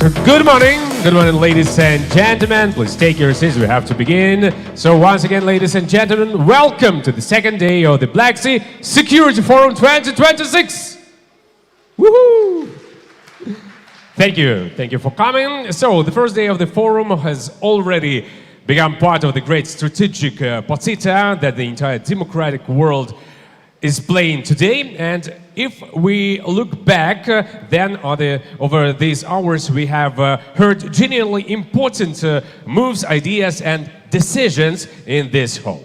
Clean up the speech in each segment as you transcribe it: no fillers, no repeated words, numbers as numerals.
So good morning, ladies and gentlemen. Please take your seats. We have to begin. So once again, ladies and gentlemen, welcome to the second day of the Black Sea Security Forum 2026. Woohoo! Thank you for coming. So the first day of the forum has already become part of the great strategic partita that the entire democratic world is playing today. And if we look back, then over these hours we have heard genuinely important moves, ideas and decisions in this hall.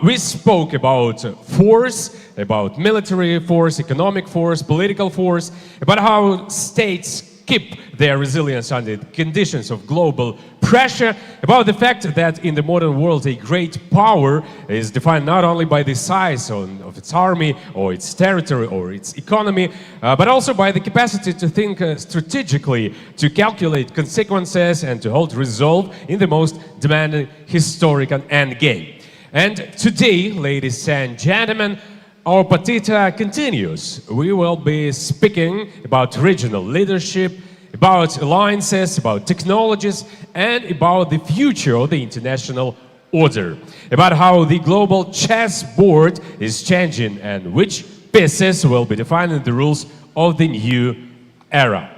We spoke about force, about military force, economic force, political force, about how states keep their resilience under conditions of global pressure, about the fact that in the modern world a great power is defined not only by the size of its army or its territory or its economy, but also by the capacity to think strategically, to calculate consequences and to hold resolve in the most demanding historical endgame. And today, ladies and gentlemen, our partita continues. We will be speaking about regional leadership, about alliances, about technologies, and about the future of the international order, about how the global chessboard is changing and which pieces will be defining the rules of the new era.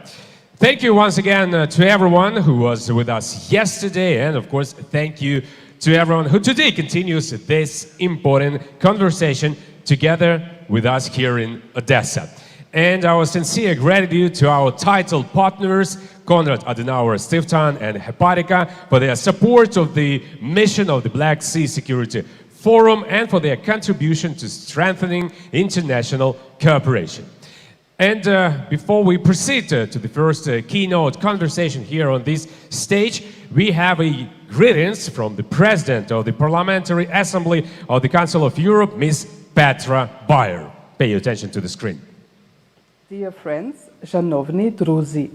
Thank you once again to everyone who was with us yesterday, and of course, thank you to everyone who today continues this important conversation together with us here in Odessa. And our sincere gratitude to our title partners, Konrad Adenauer Stiftung and Hepatica, for their support of the mission of the Black Sea Security Forum and for their contribution to strengthening international cooperation. And before we proceed to the first keynote conversation here on this stage, we have a greetings from the President of the Parliamentary Assembly of the Council of Europe, Ms. Petra Bayer. Pay attention to the screen. Dear friends, Szanowni Druzy,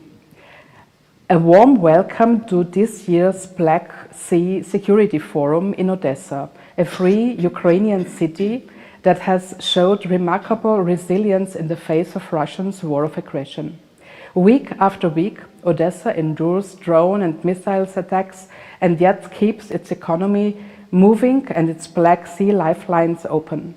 a warm welcome to this year's Black Sea Security Forum in Odessa, a free Ukrainian city that has showed remarkable resilience in the face of Russia's war of aggression. Week after week, Odessa endures drone and missiles attacks and yet keeps its economy moving and its Black Sea lifelines open.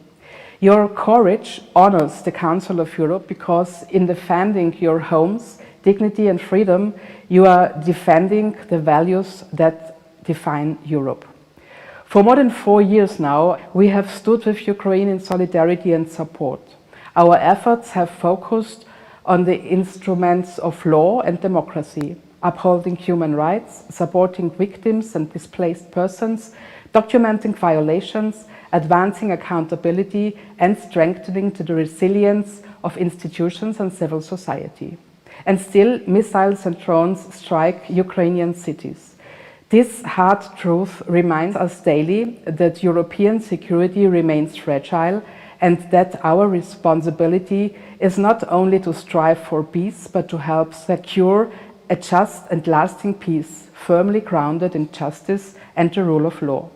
Your courage honors the Council of Europe because in defending your homes, dignity and freedom, you are defending the values that define Europe. For more than 4 years now, we have stood with Ukraine in solidarity and support. Our efforts have focused on the instruments of law and democracy, upholding human rights, supporting victims and displaced persons, documenting violations, advancing accountability and strengthening the resilience of institutions and civil society. And still, missiles and drones strike Ukrainian cities. This hard truth reminds us daily that European security remains fragile and that our responsibility is not only to strive for peace, but to help secure a just and lasting peace, firmly grounded in justice and the rule of law.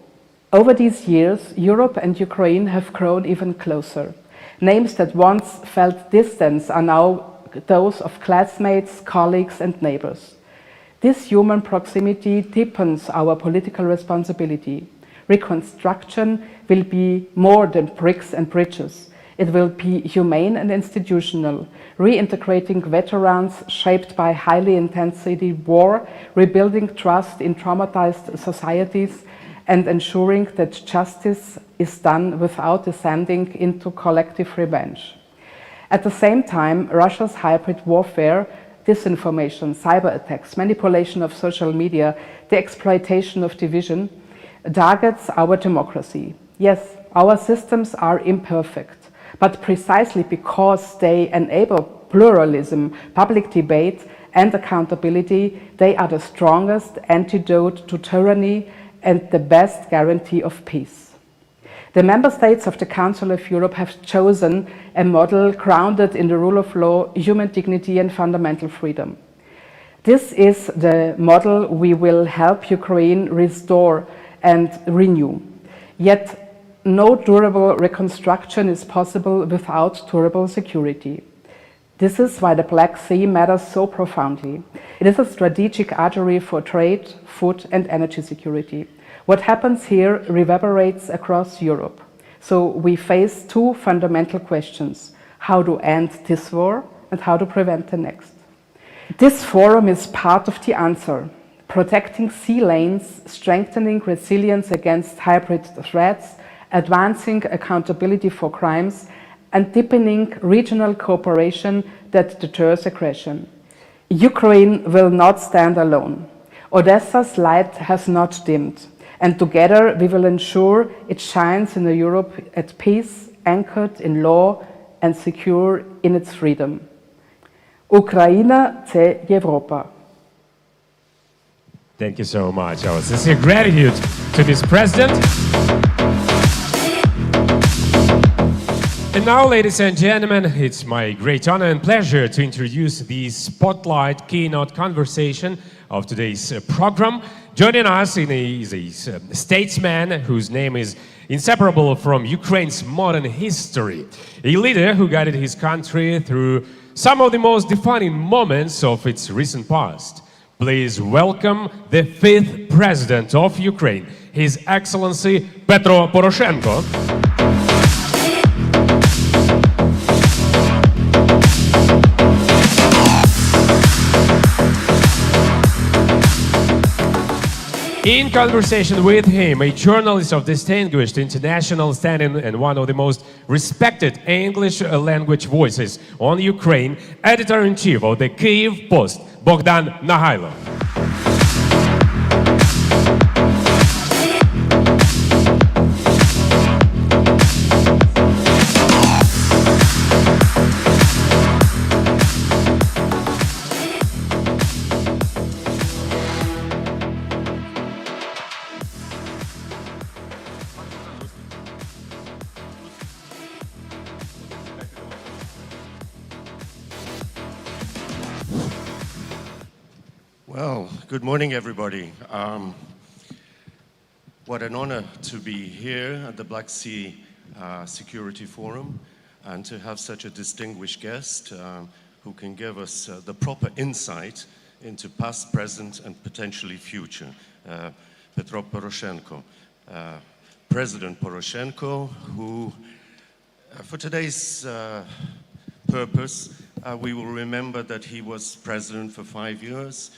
Over these years, Europe and Ukraine have grown even closer. Names that once felt distant are now those of classmates, colleagues and neighbors. This human proximity deepens our political responsibility. Reconstruction will be more than bricks and bridges. It will be humane and institutional, reintegrating veterans shaped by highly intensity war, rebuilding trust in traumatized societies, and ensuring that justice is done without descending into collective revenge. At the same time, Russia's hybrid warfare, disinformation, cyber attacks, manipulation of social media, the exploitation of division, targets our democracy. Yes, our systems are imperfect, but precisely because they enable pluralism, public debate, and accountability, they are the strongest antidote to tyranny and the best guarantee of peace. The member states of the Council of Europe have chosen a model grounded in the rule of law, human dignity and fundamental freedom. This is the model we will help Ukraine restore and renew. Yet no durable reconstruction is possible without durable security. This is why the Black Sea matters so profoundly. It is a strategic artery for trade, food and energy security. What happens here reverberates across Europe. So we face two fundamental questions: how to end this war and how to prevent the next. This forum is part of the answer, protecting sea lanes, strengthening resilience against hybrid threats, advancing accountability for crimes, and deepening regional cooperation that deters aggression. Ukraine will not stand alone. Odessa's light has not dimmed, and together we will ensure it shines in a Europe at peace, anchored in law and secure in its freedom. Ukraina – це Європа. Thank you so much. Our sincere gratitude to this president. And now, ladies and gentlemen, it's my great honor and pleasure to introduce the spotlight keynote conversation of today's program. Joining us is a statesman whose name is inseparable from Ukraine's modern history. A leader who guided his country through some of the most defining moments of its recent past. Please welcome the 5th President of Ukraine, His Excellency Petro Poroshenko. In conversation with him, a journalist of distinguished international standing and one of the most respected English language voices on Ukraine, editor-in-chief of the Kyiv Post, Bogdan Nagailo. Well, good morning, everybody. What an honor to be here at the Black Sea Security Forum and to have such a distinguished guest who can give us the proper insight into past, present, and potentially future. Petro Poroshenko. President Poroshenko, who, for today's purpose, we will remember that he was president for 5 years.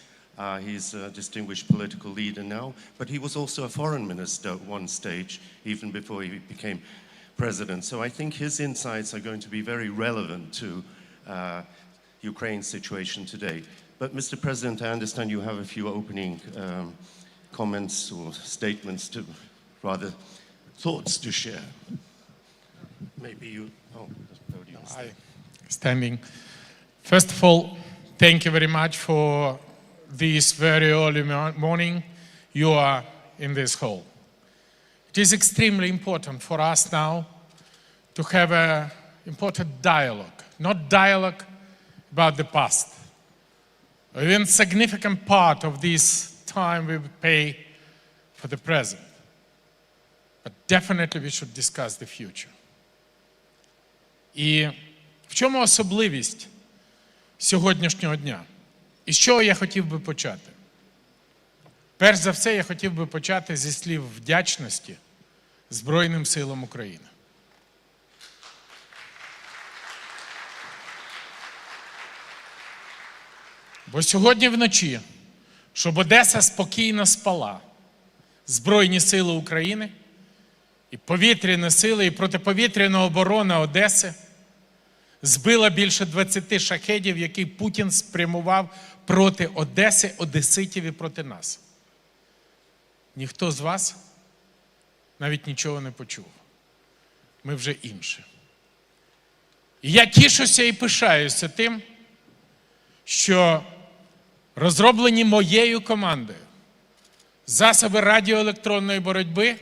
He's a distinguished political leader now, but he was also a foreign minister at one stage, even before he became president. So I think his insights are going to be very relevant to Ukraine's situation today. But Mr. President, I understand you have a few opening comments or statements to, rather, thoughts to share. Maybe you, Standing. First of all, thank you very much for this very early morning you are in this hall. It is extremely important for us now to have an important dialogue, not dialogue about the past. A very significant part of this time we pay for the present. But definitely we should discuss the future. І в чому особливість сьогоднішнього дня? І з чого я хотів би почати? Перш за все, я хотів би почати зі слів вдячності Збройним силам України. Бо сьогодні вночі, щоб Одеса спокійно спала, Збройні сили України і повітряні сили, і протиповітряна оборона Одеси збила більше 20 шахедів, які Путін спрямував проти Одеси, одеситів і проти нас. Ніхто з вас навіть нічого не почув. Ми вже інші. І я тішуся і пишаюся тим, що розроблені моєю командою засоби радіоелектронної боротьби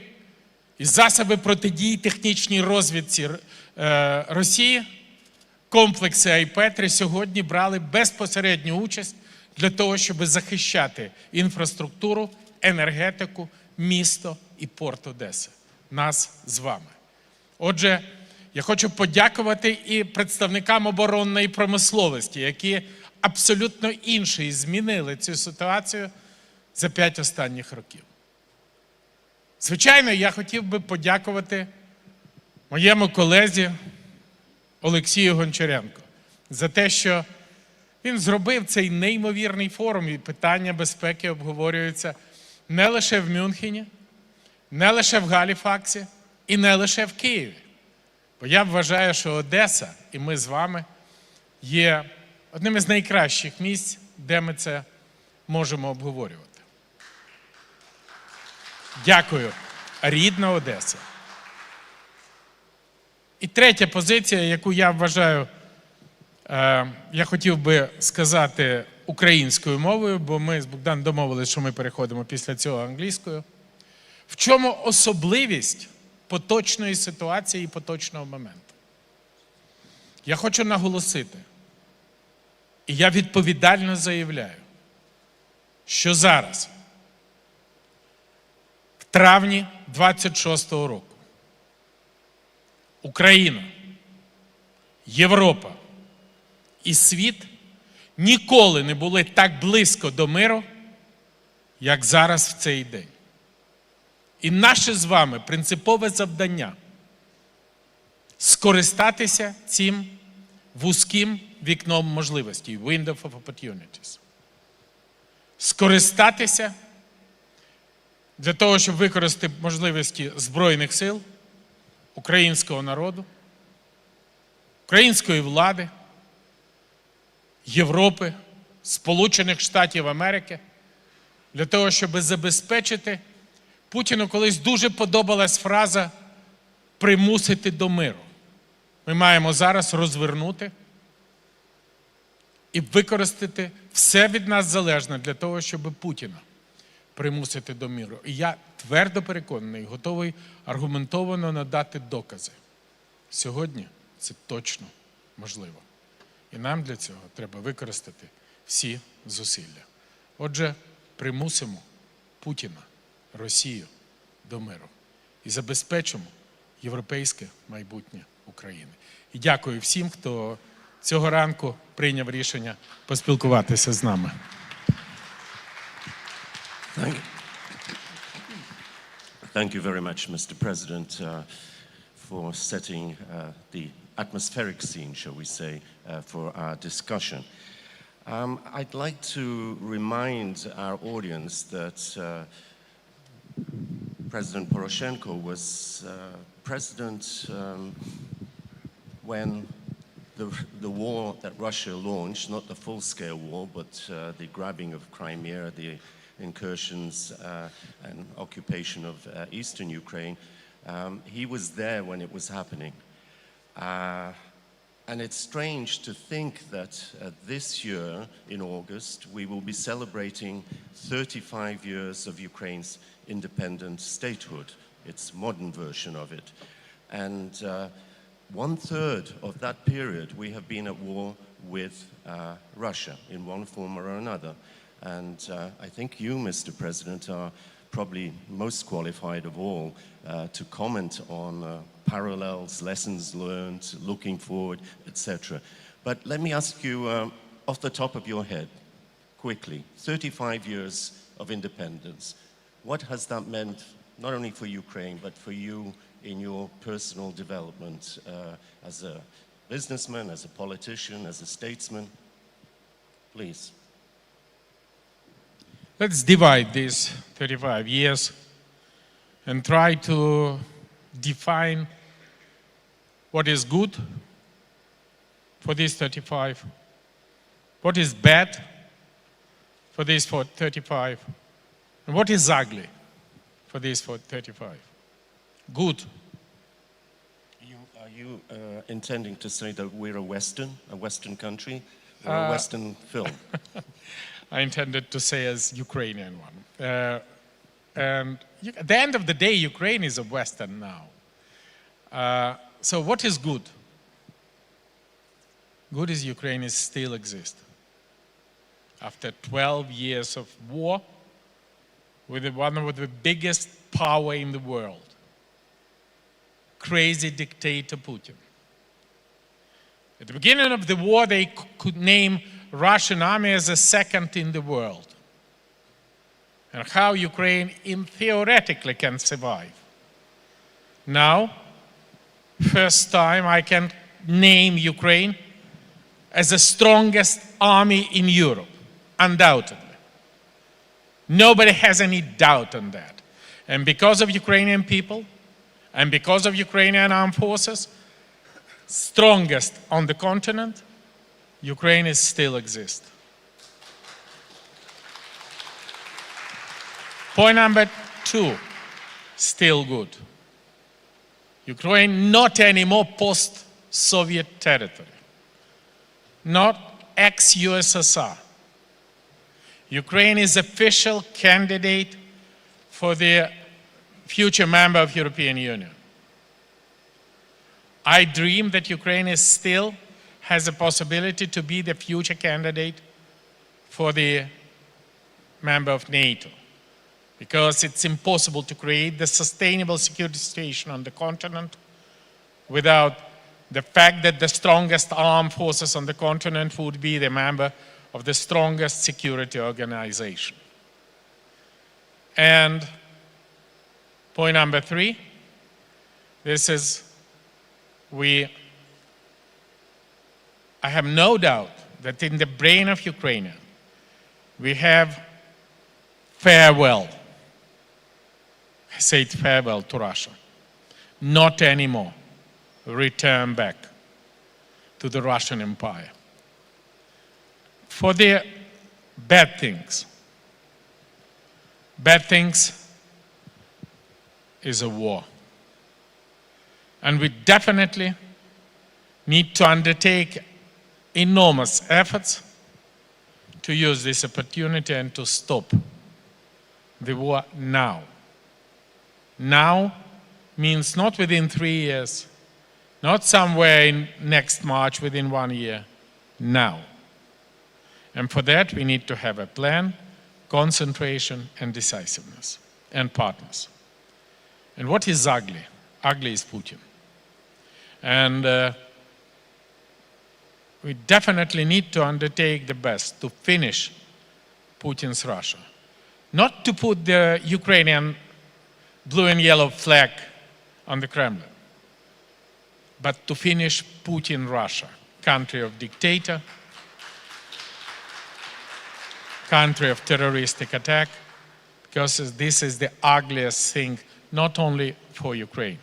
і засоби протидії технічній розвідці Росії, комплекси Айпетри сьогодні брали безпосередню участь для того, щоб захищати інфраструктуру, енергетику, місто і порт Одеси. Нас з вами. Отже, Я хочу подякувати і представникам оборонної промисловості, які абсолютно інші і змінили цю ситуацію за 5 останніх років. Звичайно, я хотів би подякувати моєму колезі Олексію Гончаренку за те, що він зробив цей неймовірний форум, і питання безпеки обговорюються не лише в Мюнхені, не лише в Галіфаксі і не лише в Києві. Бо я вважаю, що Одеса і ми з вами є одним із найкращих місць, де ми це можемо обговорювати. Дякую, рідна Одеса. І третя позиція, яку я вважаю, я хотів би сказати українською мовою, бо ми з Богданом домовилися, що ми переходимо після цього англійською. В чому особливість поточної ситуації і поточного моменту? Я хочу наголосити, і я відповідально заявляю, що зараз, в травні 26-го року, Україна, Європа і світ ніколи не були так близько до миру, як зараз в цей день. І наше з вами принципове завдання – скористатися цим вузьким вікном можливостей, window of opportunities. Скористатися для того, щоб використати можливості Збройних сил, українського народу, української влади, Європи, Сполучених Штатів Америки, для того, щоб забезпечити. Путіну колись дуже подобалась фраза «примусити до миру». Ми маємо зараз розвернути і використати все від нас залежне для того, щоб Путіна примусити до миру. І я твердо переконаний, готовий аргументовано надати докази. Сьогодні це точно можливо. І нам для цього треба використати всі зусилля. Отже, примусимо Путіна, Росію до миру і забезпечимо європейське майбутнє України. І дякую всім, хто цього ранку прийняв рішення поспілкуватися з нами. Thank you very much, Mr. President, for setting the atmospheric scene, shall we say, for our discussion. I'd like to remind our audience that President Poroshenko was president when the war that Russia launched, not the full-scale war, but the grabbing of Crimea, the incursions and occupation of eastern Ukraine, he was there when it was happening. And it's strange to think that this year, in August, we will be celebrating 35 years of Ukraine's independent statehood, its modern version of it. And 1/3 of that period, we have been at war with Russia in one form or another. And I think you, Mr. President, are probably most qualified of all to comment on parallels, lessons learned, looking forward, etc. But let me ask you, off the top of your head, quickly, 35 years of independence. What has that meant, not only for Ukraine, but for you in your personal development as a businessman, as a politician, as a statesman? Please. Let's divide these 35 years and try to define what is good for these 35, what is bad for these 35, and what is ugly for these 35. Good. Are you intending to say that we're a Western country, or a Western film? I intended to say as Ukrainian one. And at the end of the day, Ukraine is a Western now. So what is good? Good is Ukraine is still exists. After 12 years of war, with one of the biggest power in the world, crazy dictator Putin. At the beginning of the war, they could name Russian army as the second in the world. And how Ukraine theoretically can survive. Now, first time I can name Ukraine as the strongest army in Europe, undoubtedly. Nobody has any doubt on that. And because of Ukrainian people, and because of Ukrainian armed forces, strongest on the continent, Ukraine is still exists. Point number 2, still good. Ukraine not anymore post-Soviet territory, not ex-USSR. Ukraine is official candidate for the future member of European Union. I dream that Ukraine still has a possibility to be the future candidate for the member of NATO, because it's impossible to create the sustainable security situation on the continent without the fact that the strongest armed forces on the continent would be the member of the strongest security organization. And point number 3, this is I have no doubt that in the brain of Ukrainian, we have farewell. I say it farewell to Russia. Not anymore. Return back to the Russian Empire. For the bad things is a war. And we definitely need to undertake enormous efforts to use this opportunity and to stop the war now. Now means not within 3 years, not somewhere in next March, within 1 year, now. And for that we need to have a plan, concentration and decisiveness, and partners. And what is ugly? Ugly is Putin. And we definitely need to undertake the best to finish Putin's Russia. Not to put the Ukrainian blue and yellow flag on the Kremlin, but to finish Putin Russia, country of dictator, country of terroristic attack, because this is the ugliest thing, not only for Ukraine.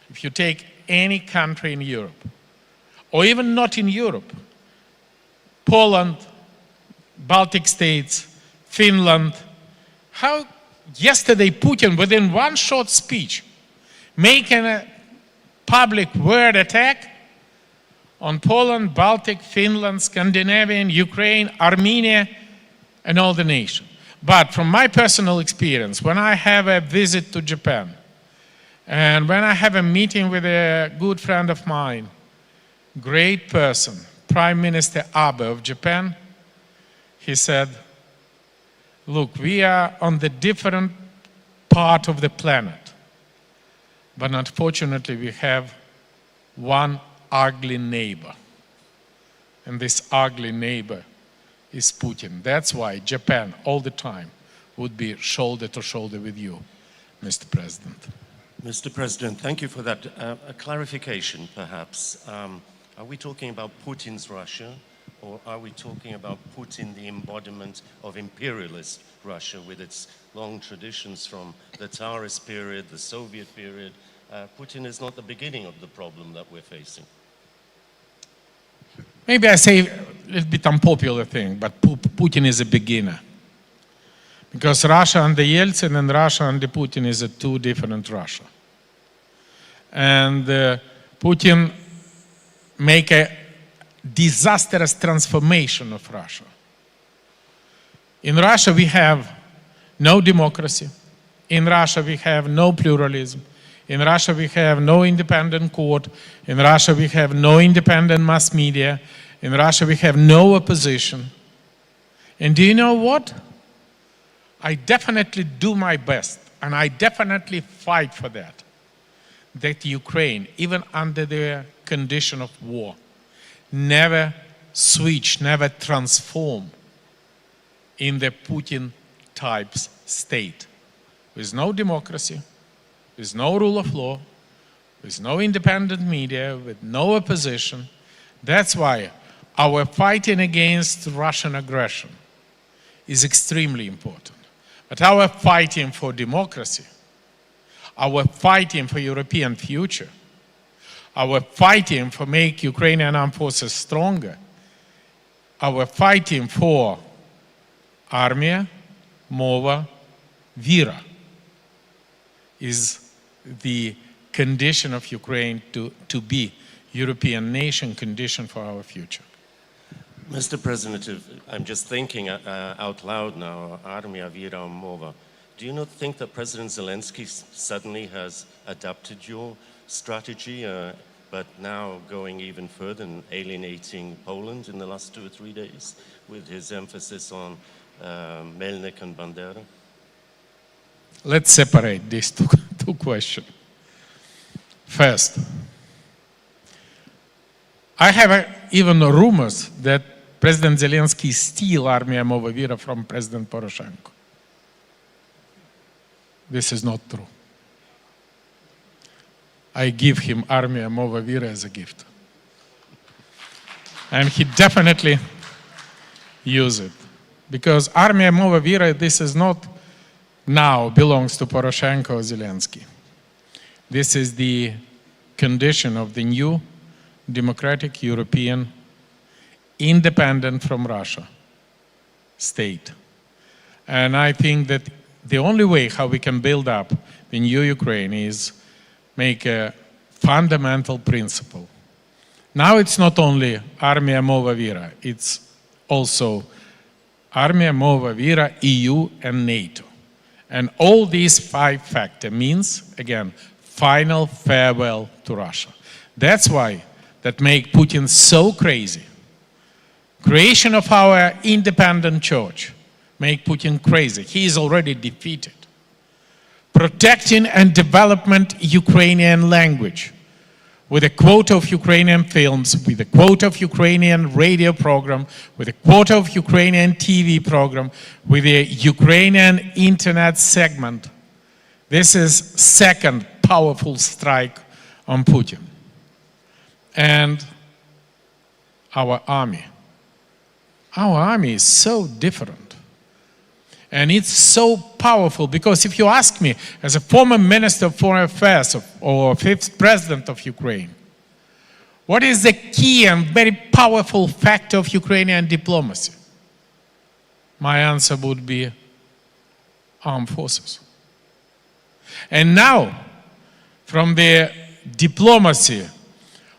If you take any country in Europe, or even not in Europe, Poland, Baltic states, Finland, how yesterday Putin, within one short speech, making a public word attack on Poland, Baltic, Finland, Scandinavian, Ukraine, Armenia, and all the nations. But from my personal experience, when I have a visit to Japan, and when I have a meeting with a good friend of mine, great person, Prime Minister Abe of Japan, he said, look, we are on the different part of the planet, but unfortunately we have one ugly neighbor. And this ugly neighbor is Putin. That's why Japan all the time would be shoulder to shoulder with you, Mr. President. Mr. President, thank you for that. A clarification, perhaps. Are we talking about Putin's Russia, or are we talking about Putin, the embodiment of imperialist Russia with its long traditions from the Tsarist period, the Soviet period? Putin is not the beginning of the problem that we're facing. Maybe I say a little bit unpopular thing, but Putin is a beginner. Because Russia under Yeltsin and Russia under Putin is a two different Russia. And Putin make a disastrous transformation of Russia. In Russia we have no democracy. In Russia we have no pluralism. In Russia we have no independent court. In Russia we have no independent mass media. In Russia we have no opposition. And do you know what? I definitely do my best, and I definitely fight for that. that Ukraine, even under the condition of war, never switch, never transform in the Putin-type state, with no democracy, with no rule of law, with no independent media, with no opposition. That's why our fighting against Russian aggression is extremely important. But our fighting for democracy, our fighting for European future, our fighting for make Ukrainian armed forces stronger, our fighting for Armia Mova Vira is the condition of Ukraine to be European nation, condition for our future. Mr. President, I'm just thinking out loud now, Armia Vira Mova. Do you not think that President Zelensky suddenly has adapted your strategy, but now going even further and alienating Poland in the last 2 or 3 days with his emphasis on Melnik and Bandera? Let's separate these two questions. First, I have even rumors that President Zelensky steal Armia Mova Vira from President Poroshenko. This is not true. I give him Armia Mova Vira as a gift. And he definitely use it. Because Armia Mova Vira, this is not now belongs to Poroshenko or Zelensky. This is the condition of the new democratic European, independent from Russia state. And I think that the only way how we can build up the new Ukraine is make a fundamental principle. Now it's not only Armia Mova Vira, it's also Armia Mova Vira, EU and NATO. And all these 5 factors means, again, final farewell to Russia. That's why that make Putin so crazy. Creation of our independent church make Putin crazy. He is already defeated. Protecting and development Ukrainian language with a quota of Ukrainian films, with a quota of Ukrainian radio program, with a quota of Ukrainian TV program, with a Ukrainian internet segment. This is second powerful strike on Putin. And our army. Our army is so different. And it's so powerful because if you ask me, as a former Minister of Foreign Affairs or 5th President of Ukraine, what is the key and very powerful factor of Ukrainian diplomacy? My answer would be armed forces. And now, from the diplomacy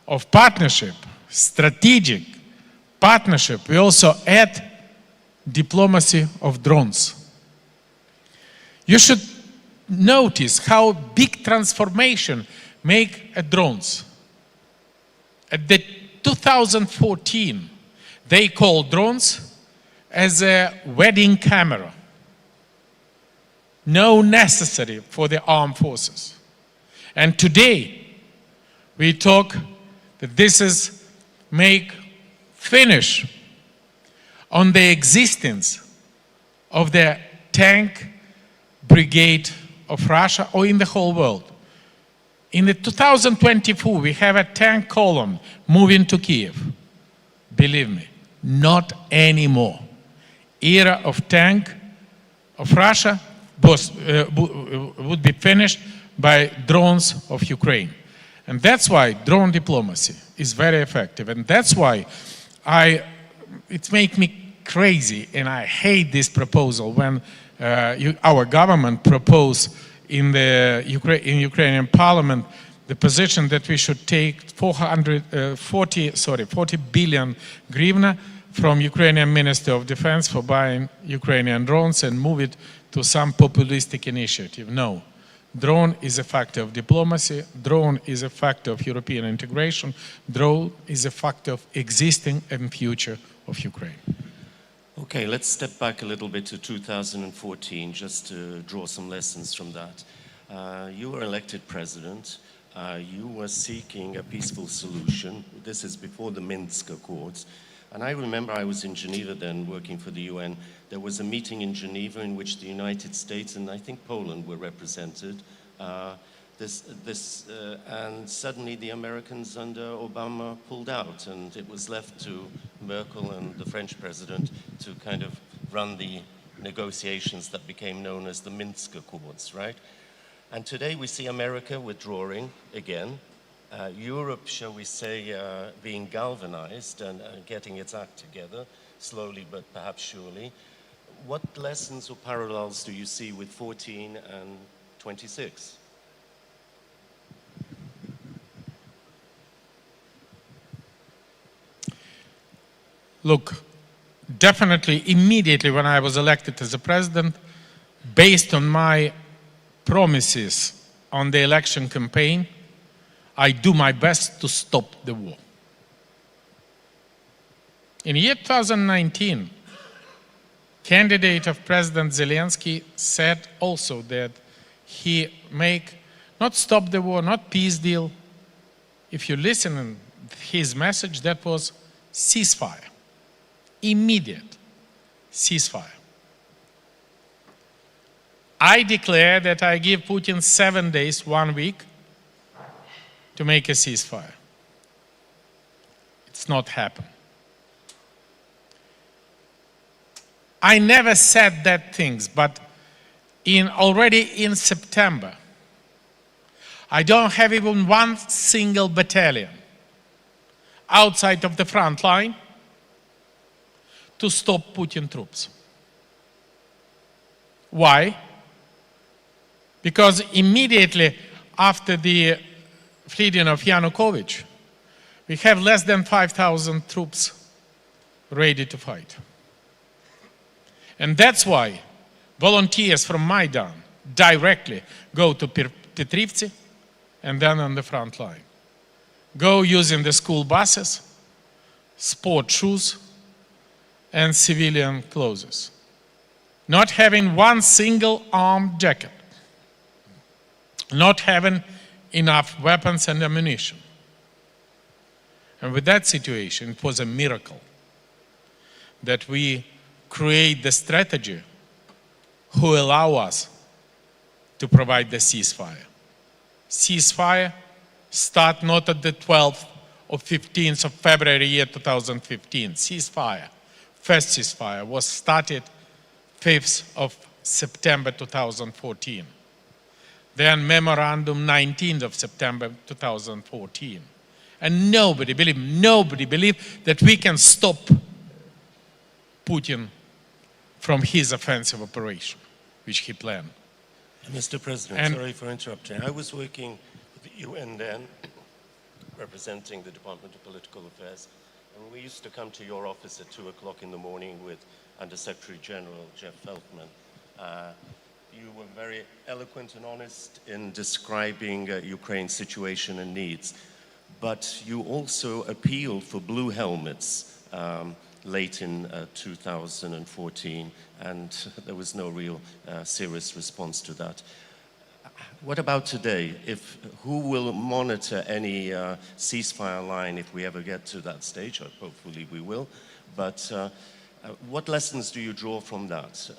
of partnership, strategic partnership, we also add diplomacy of drones. You should notice how big transformation make drones. At the 2014, they called drones as a wedding camera. No necessary for the armed forces. And today, we talk that this is finish on the existence of the tank brigade of Russia or in the whole world. In the 2024, we have a tank column moving to Kiev. Believe me, not anymore. Era of tank of Russia would be finished by drones of Ukraine. And that's why drone diplomacy is very effective. And that's why it makes me crazy, and I hate this proposal when our government proposed in the Ukrainian parliament the position that we should take 40 billion hryvnia from Ukrainian Ministry of Defense for buying Ukrainian drones and move it to some populistic initiative. No. Drone is a factor of diplomacy. Drone is a factor of European integration. Drone is a factor of existing and future of Ukraine. Okay, let's step back a little bit to 2014 just to draw some lessons from that. You were elected president. you were seeking a peaceful solution. This is before the Minsk Accords. And I remember I was in Geneva then working for the UN. There was a meeting in Geneva in which the United States and I think Poland were represented. And suddenly the Americans under Obama pulled out, and it was left to Merkel and the French president to kind of run the negotiations that became known as the Minsk Accords, right? And today we see America withdrawing again. Europe, shall we say, being galvanized and getting its act together, slowly but perhaps surely. What lessons or parallels do you see with 14 and 26? Look, definitely, immediately when I was elected as a president, based on my promises on the election campaign, I do my best to stop the war. In year 2019, candidate of President Zelensky said also that he make not stop the war, not peace deal. If you listen to his message, that was ceasefire, immediate ceasefire. I declare that I give Putin 7 days, 1 week, to make a ceasefire. It's not happened. I never said that things, but already in September, I don't have even one single battalion outside of the front line to stop Putin troops. Why? Because immediately after the fleeing of Yanukovych, we have less than 5,000 troops ready to fight. And that's why volunteers from Maidan directly go to Petrivci and then on the front line. Go using the school buses, sport shoes, and civilian clothes. Not having one single armed jacket. Not having enough weapons and ammunition. And with that situation, it was a miracle that we create the strategy who allow us to provide the ceasefire. Ceasefire start not at the 12th or 15th of February year 2015. Ceasefire, first ceasefire, was started 5th of September 2014. Then memorandum 19th of September 2014. And nobody believed that we can stop Putin from his offensive operation, which he planned. Mr. President, sorry for interrupting. I was working with the UN then, representing the Department of Political Affairs, and we used to come to your office at 2 o'clock in the morning with Under-Secretary General Jeff Feltman. You were very eloquent and honest in describing Ukraine's situation and needs, but you also appealed for blue helmets late in 2014, and there was no real serious response to that. What about today? Who will monitor any ceasefire line if we ever get to that stage? Hopefully we will. But what lessons do you draw from that?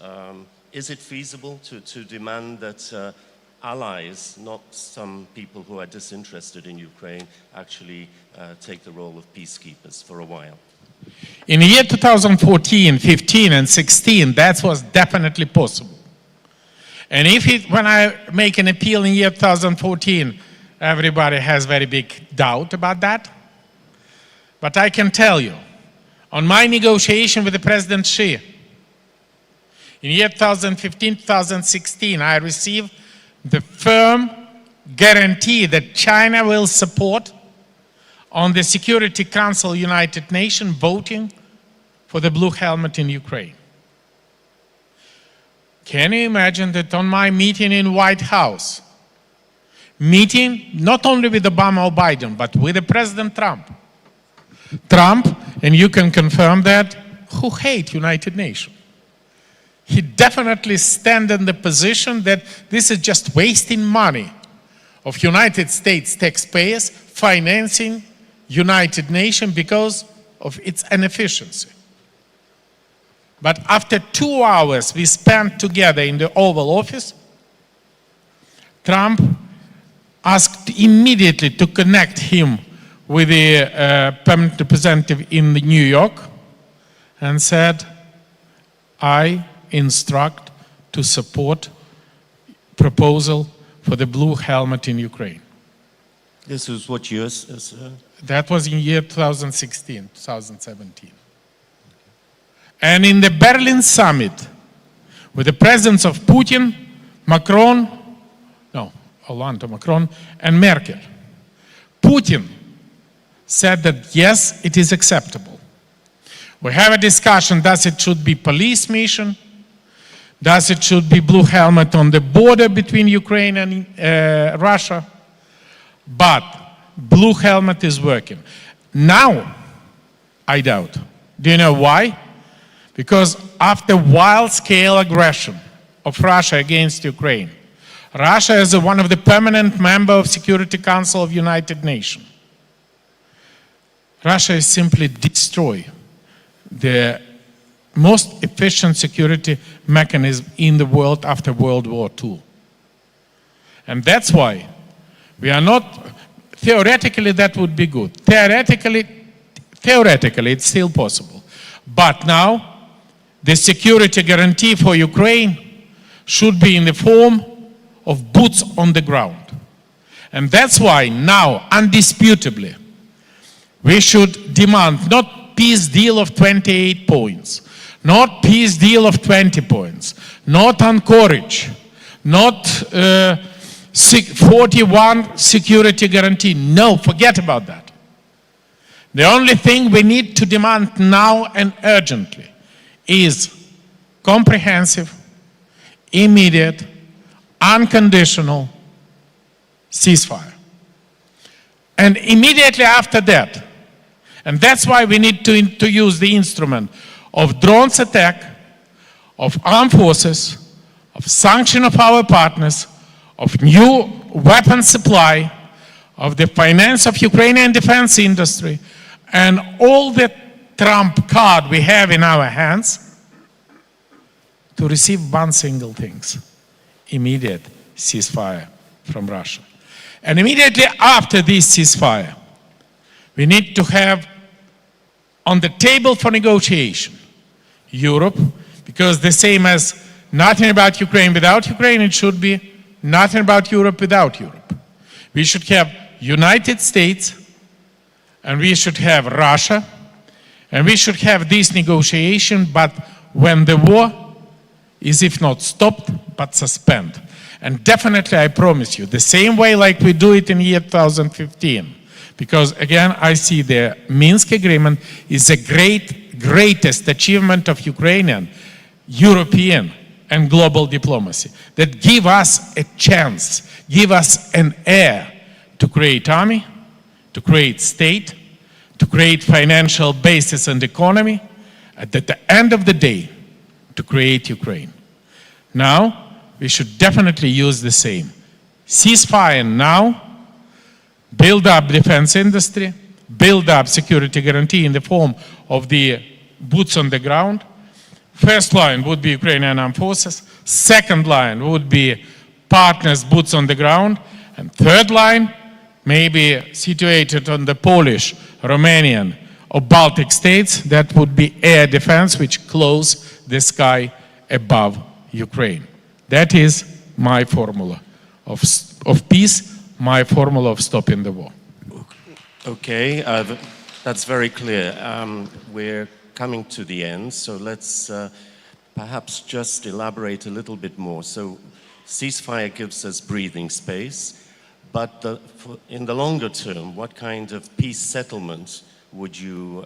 Is it feasible to demand that allies, not some people who are disinterested in Ukraine, actually take the role of peacekeepers for a while? In the year 2014, 15, and 16, that was definitely possible. And when I make an appeal in year 2014, everybody has very big doubt about that. But I can tell you, on my negotiation with the President Xi, in year 2015, 2016, I received the firm guarantee that China will support on the Security Council United Nations voting for the blue helmet in Ukraine. Can you imagine that on my meeting in White House, meeting not only with Obama or Biden, but with the President Trump, and you can confirm that, who hate United Nations. He definitely stands in the position that this is just wasting money of United States taxpayers financing United Nations because of its inefficiency. But after 2 hours we spent together in the Oval Office, Trump asked immediately to connect him with the permanent representative in New York and said, I instruct to support proposal for the blue helmet in Ukraine. This was what year, sir? That was in year 2016, 2017. And in the Berlin summit, with the presence of Putin, Hollande, Macron, and Merkel, Putin said that yes, it is acceptable. We have a discussion, does it should be police mission? Does it should be blue helmet on the border between Ukraine and Russia? But blue helmet is working. Now, I doubt. Do you know why? Because after wild-scale aggression of Russia against Ukraine, Russia is one of the permanent members of Security Council of United Nations. Russia is simply destroy the most efficient security mechanism in the world after World War II. And that's why we are not, theoretically that would be good. Theoretically it's still possible. But now, the security guarantee for Ukraine should be in the form of boots on the ground. And that's why now, undisputably, we should demand not peace deal of 28 points, not peace deal of 20 points, not Anchorage, not 41 security guarantee. No, forget about that. The only thing we need to demand now and urgently is comprehensive, immediate, unconditional ceasefire. And immediately after that, and that's why we need to use the instrument of drones attack, of armed forces, of sanction of our partners, of new weapon supply, of the finance of Ukrainian defense industry, and all the trump card we have in our hands to receive one single thing: immediate ceasefire from Russia. And immediately after this ceasefire, we need to have on the table for negotiation Europe, because the same as nothing about Ukraine without Ukraine, it should be nothing about Europe without Europe. We should have United States, and we should have Russia, and we should have this negotiation, but when the war is, if not stopped, but suspended. And definitely, I promise you, the same way like we do it in year 2015, because again, I see the Minsk agreement is the greatest achievement of Ukrainian, European, and global diplomacy that give us a chance, give us an air to create army, to create state, to create financial basis and economy, and at the end of the day, to create Ukraine. Now, we should definitely use the same. Ceasefire now, build up defense industry, build up security guarantee in the form of the boots on the ground. First line would be Ukrainian armed forces. Second line would be partners, boots on the ground. And third line, maybe situated on the Polish, Romanian, or Baltic states, that would be air defense, which close the sky above Ukraine. That is my formula of peace, my formula of stopping the war. Okay, that's very clear. We're coming to the end, so let's perhaps just elaborate a little bit more. So ceasefire gives us breathing space, but in the longer term, what kind of peace settlement would you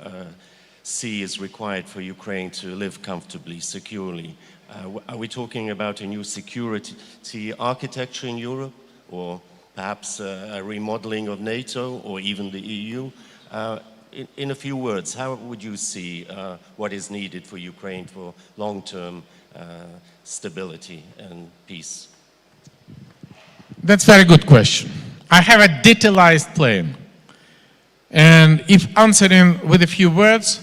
see is required for Ukraine to live comfortably, securely? Are we talking about a new security architecture in Europe, or perhaps a remodeling of NATO, or even the EU? In a few words, how would you see what is needed for Ukraine for long-term stability and peace? That's a very good question. I have a detailized plan. And if answering with a few words,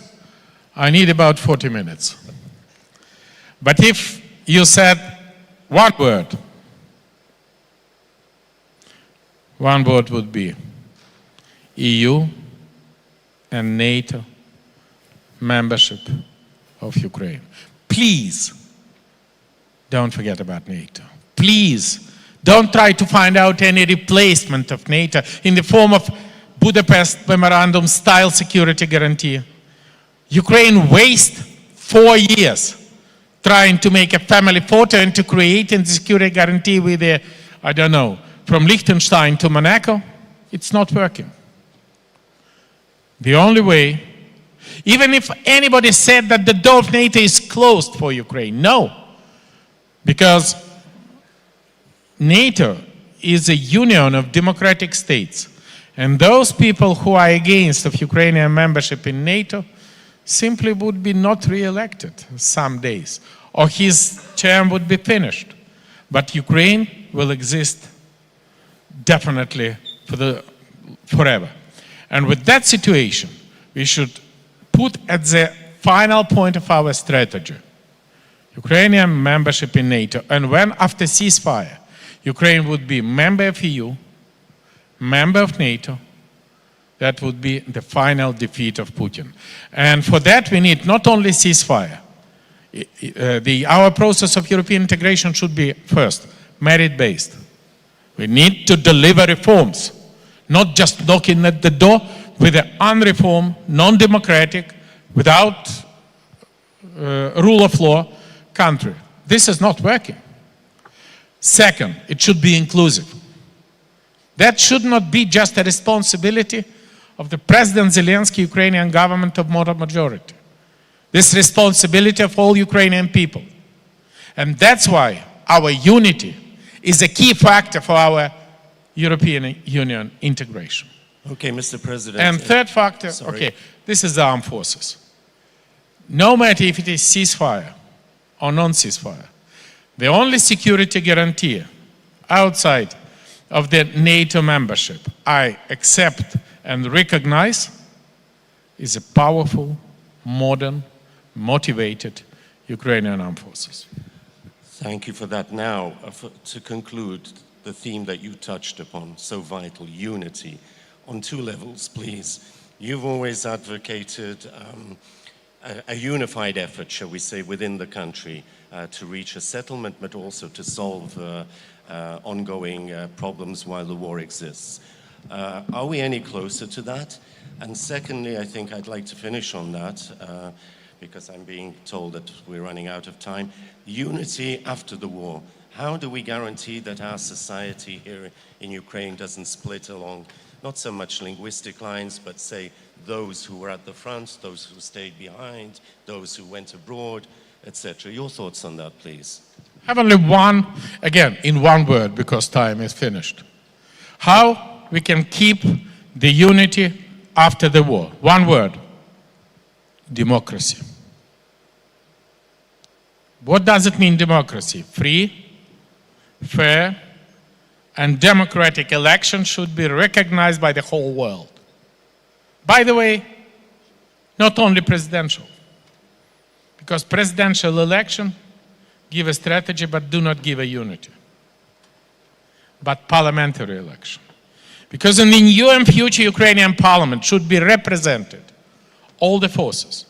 I need about 40 minutes. But if you said one word would be EU and NATO membership of Ukraine. Please don't forget about NATO. Please don't try to find out any replacement of NATO in the form of Budapest Memorandum style security guarantee. Ukraine wasted 4 years trying to make a family photo and to create a security guarantee with a, I don't know, from Liechtenstein to Monaco. It's not working. The only way, even if anybody said that the door of NATO is closed for Ukraine, no. Because NATO is a union of democratic states. And those people who are against of Ukrainian membership in NATO simply would be not re-elected some days, or his term would be finished. But Ukraine will exist definitely forever. And with that situation, we should put at the final point of our strategy Ukrainian membership in NATO. And when after ceasefire, Ukraine would be member of EU, member of NATO, that would be the final defeat of Putin. And for that, we need not only ceasefire. Our process of European integration should be, first, merit-based. We need to deliver reforms, not just knocking at the door with an unreformed, non-democratic, without rule of law country. This is not working. Second, it should be inclusive. That should not be just a responsibility of the President Zelensky Ukrainian government of moral majority. This responsibility of all Ukrainian people. And that's why our unity is a key factor for our European Union integration. Okay, Mr. President. And third factor, okay, this is the armed forces. No matter if it is ceasefire or non-ceasefire, the only security guarantee outside of the NATO membership I accept and recognize is a powerful, modern, motivated Ukrainian armed forces. Thank you for that. Now, to conclude, the theme that you touched upon, so vital, unity, on two levels, please. You've always advocated a unified effort, shall we say, within the country to reach a settlement, but also to solve ongoing problems while the war exists. Are we any closer to that? And secondly, I think I'd like to finish on that, because I'm being told that we're running out of time. Unity after the war. How do we guarantee that our society here in Ukraine doesn't split along not so much linguistic lines, but say those who were at the front, those who stayed behind, those who went abroad, etc. Your thoughts on that, please. I have only one, again, in one word, because time is finished. How we can keep the unity after the war. One word: democracy. What does it mean, democracy? Free, fair, and democratic elections should be recognized by the whole world. By the way, not only presidential, because presidential election give a strategy but do not give a unity, but parliamentary election. Because in the new and future Ukrainian parliament should be represented all the forces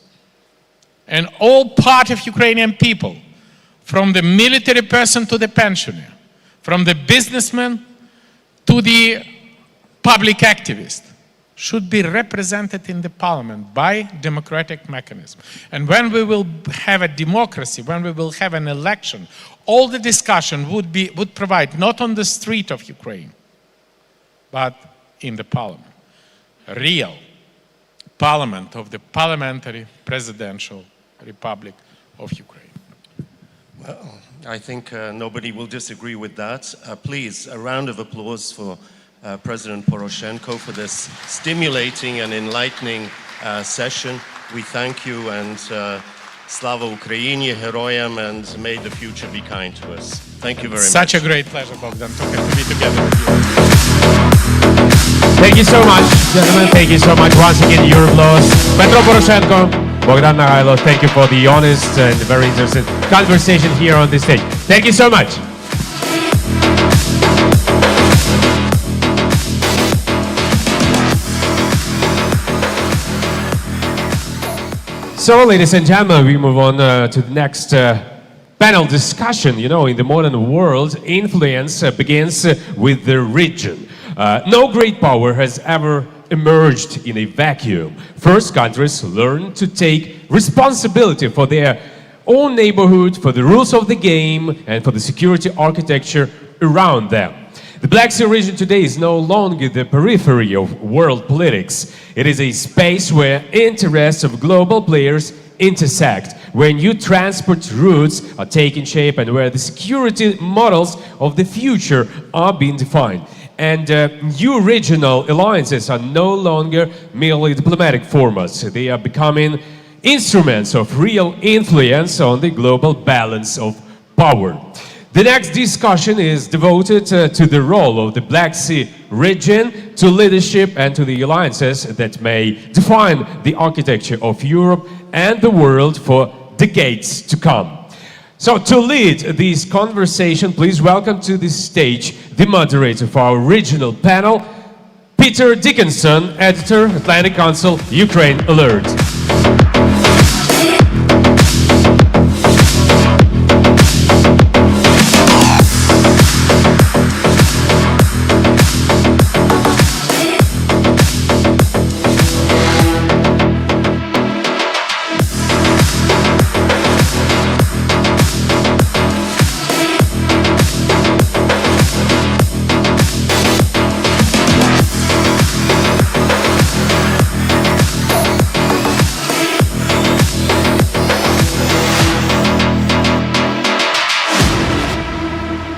and all part of Ukrainian people, from the military person to the pensioner, from the businessman to the public activist, should be represented in the parliament by democratic mechanism. And when we will have a democracy, when we will have an election, all the discussion would provide not on the street of Ukraine, but in the parliament. A real parliament of the parliamentary presidential republic of Ukraine. Well, I think nobody will disagree with that. Please, a round of applause for President Poroshenko for this stimulating and enlightening session. We thank you, and Slava Ukraini, heroyam, and may the future be kind to us. Thank you very much. Such a great pleasure, Bogdan, to be together with you. Thank you so much, gentlemen. Thank you so much once again, Euroblos. Petro Poroshenko, Bogdan Naghailo, thank you for the honest and very interesting conversation here on this stage. Thank you so much. So, ladies and gentlemen, we move on to the next panel discussion. You know, in the modern world, influence begins with the region. No great power has ever emerged in a vacuum. First, countries learn to take responsibility for their own neighborhood, for the rules of the game, and for the security architecture around them. The Black Sea region today is no longer the periphery of world politics. It is a space where interests of global players intersect, where new transport routes are taking shape, and where the security models of the future are being defined. And new regional alliances are no longer merely diplomatic formats. They are becoming instruments of real influence on the global balance of power. The next discussion is devoted to the role of the Black Sea region, to leadership, and to the alliances that may define the architecture of Europe and the world for decades to come. So, to lead this conversation, please welcome to the stage the moderator for our regional panel, Peter Dickinson, editor, Atlantic Council, Ukraine Alert.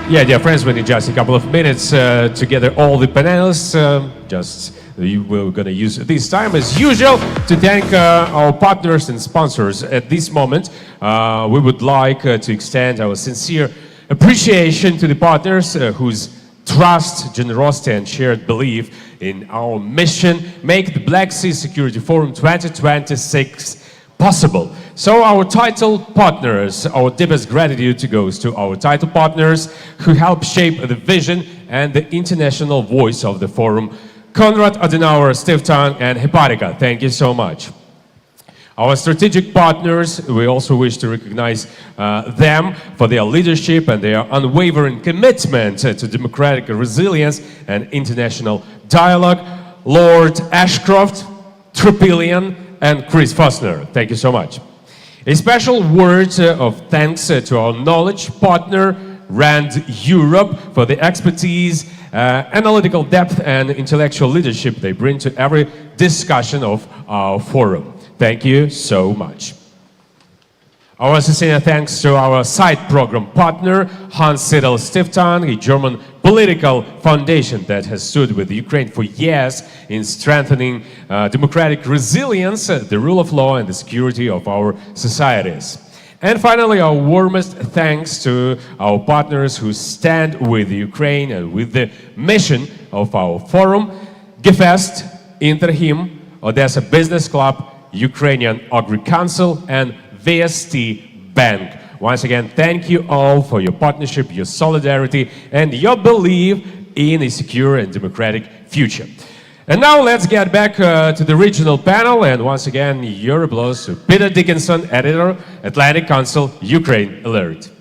Yeah, dear friends, we need just a couple of minutes to gather all the panelists. We're going to use this time, as usual, to thank our partners and sponsors. At this moment, we would like to extend our sincere appreciation to the partners whose trust, generosity, and shared belief in our mission make the Black Sea Security Forum 2026 possible. So our title partners, our deepest gratitude goes to our title partners who help shape the vision and the international voice of the forum. Konrad Adenauer, Stiftung, and Hepatica, thank you so much. Our strategic partners, we also wish to recognize them for their leadership and their unwavering commitment to democratic resilience and international dialogue. Lord Ashcroft, Tropilian, and Chris Fosner, thank you so much. A special word of thanks to our knowledge partner, RAND Europe, for the expertise, analytical depth, and intellectual leadership they bring to every discussion of our forum. Thank you so much. Our sincere thanks to our side program partner, Hans Siedel Stiftung, a German political foundation that has stood with Ukraine for years in strengthening democratic resilience, the rule of law, and the security of our societies. And finally, our warmest thanks to our partners who stand with Ukraine and with the mission of our forum, GEFEST, Interhim, Odessa Business Club, Ukrainian Agri Council, and VST Bank. Once again, thank you all for your partnership, your solidarity, and your belief in a secure and democratic future. And now let's get back to the regional panel, and once again, your applause to Peter Dickinson, editor, Atlantic Council, Ukraine Alert.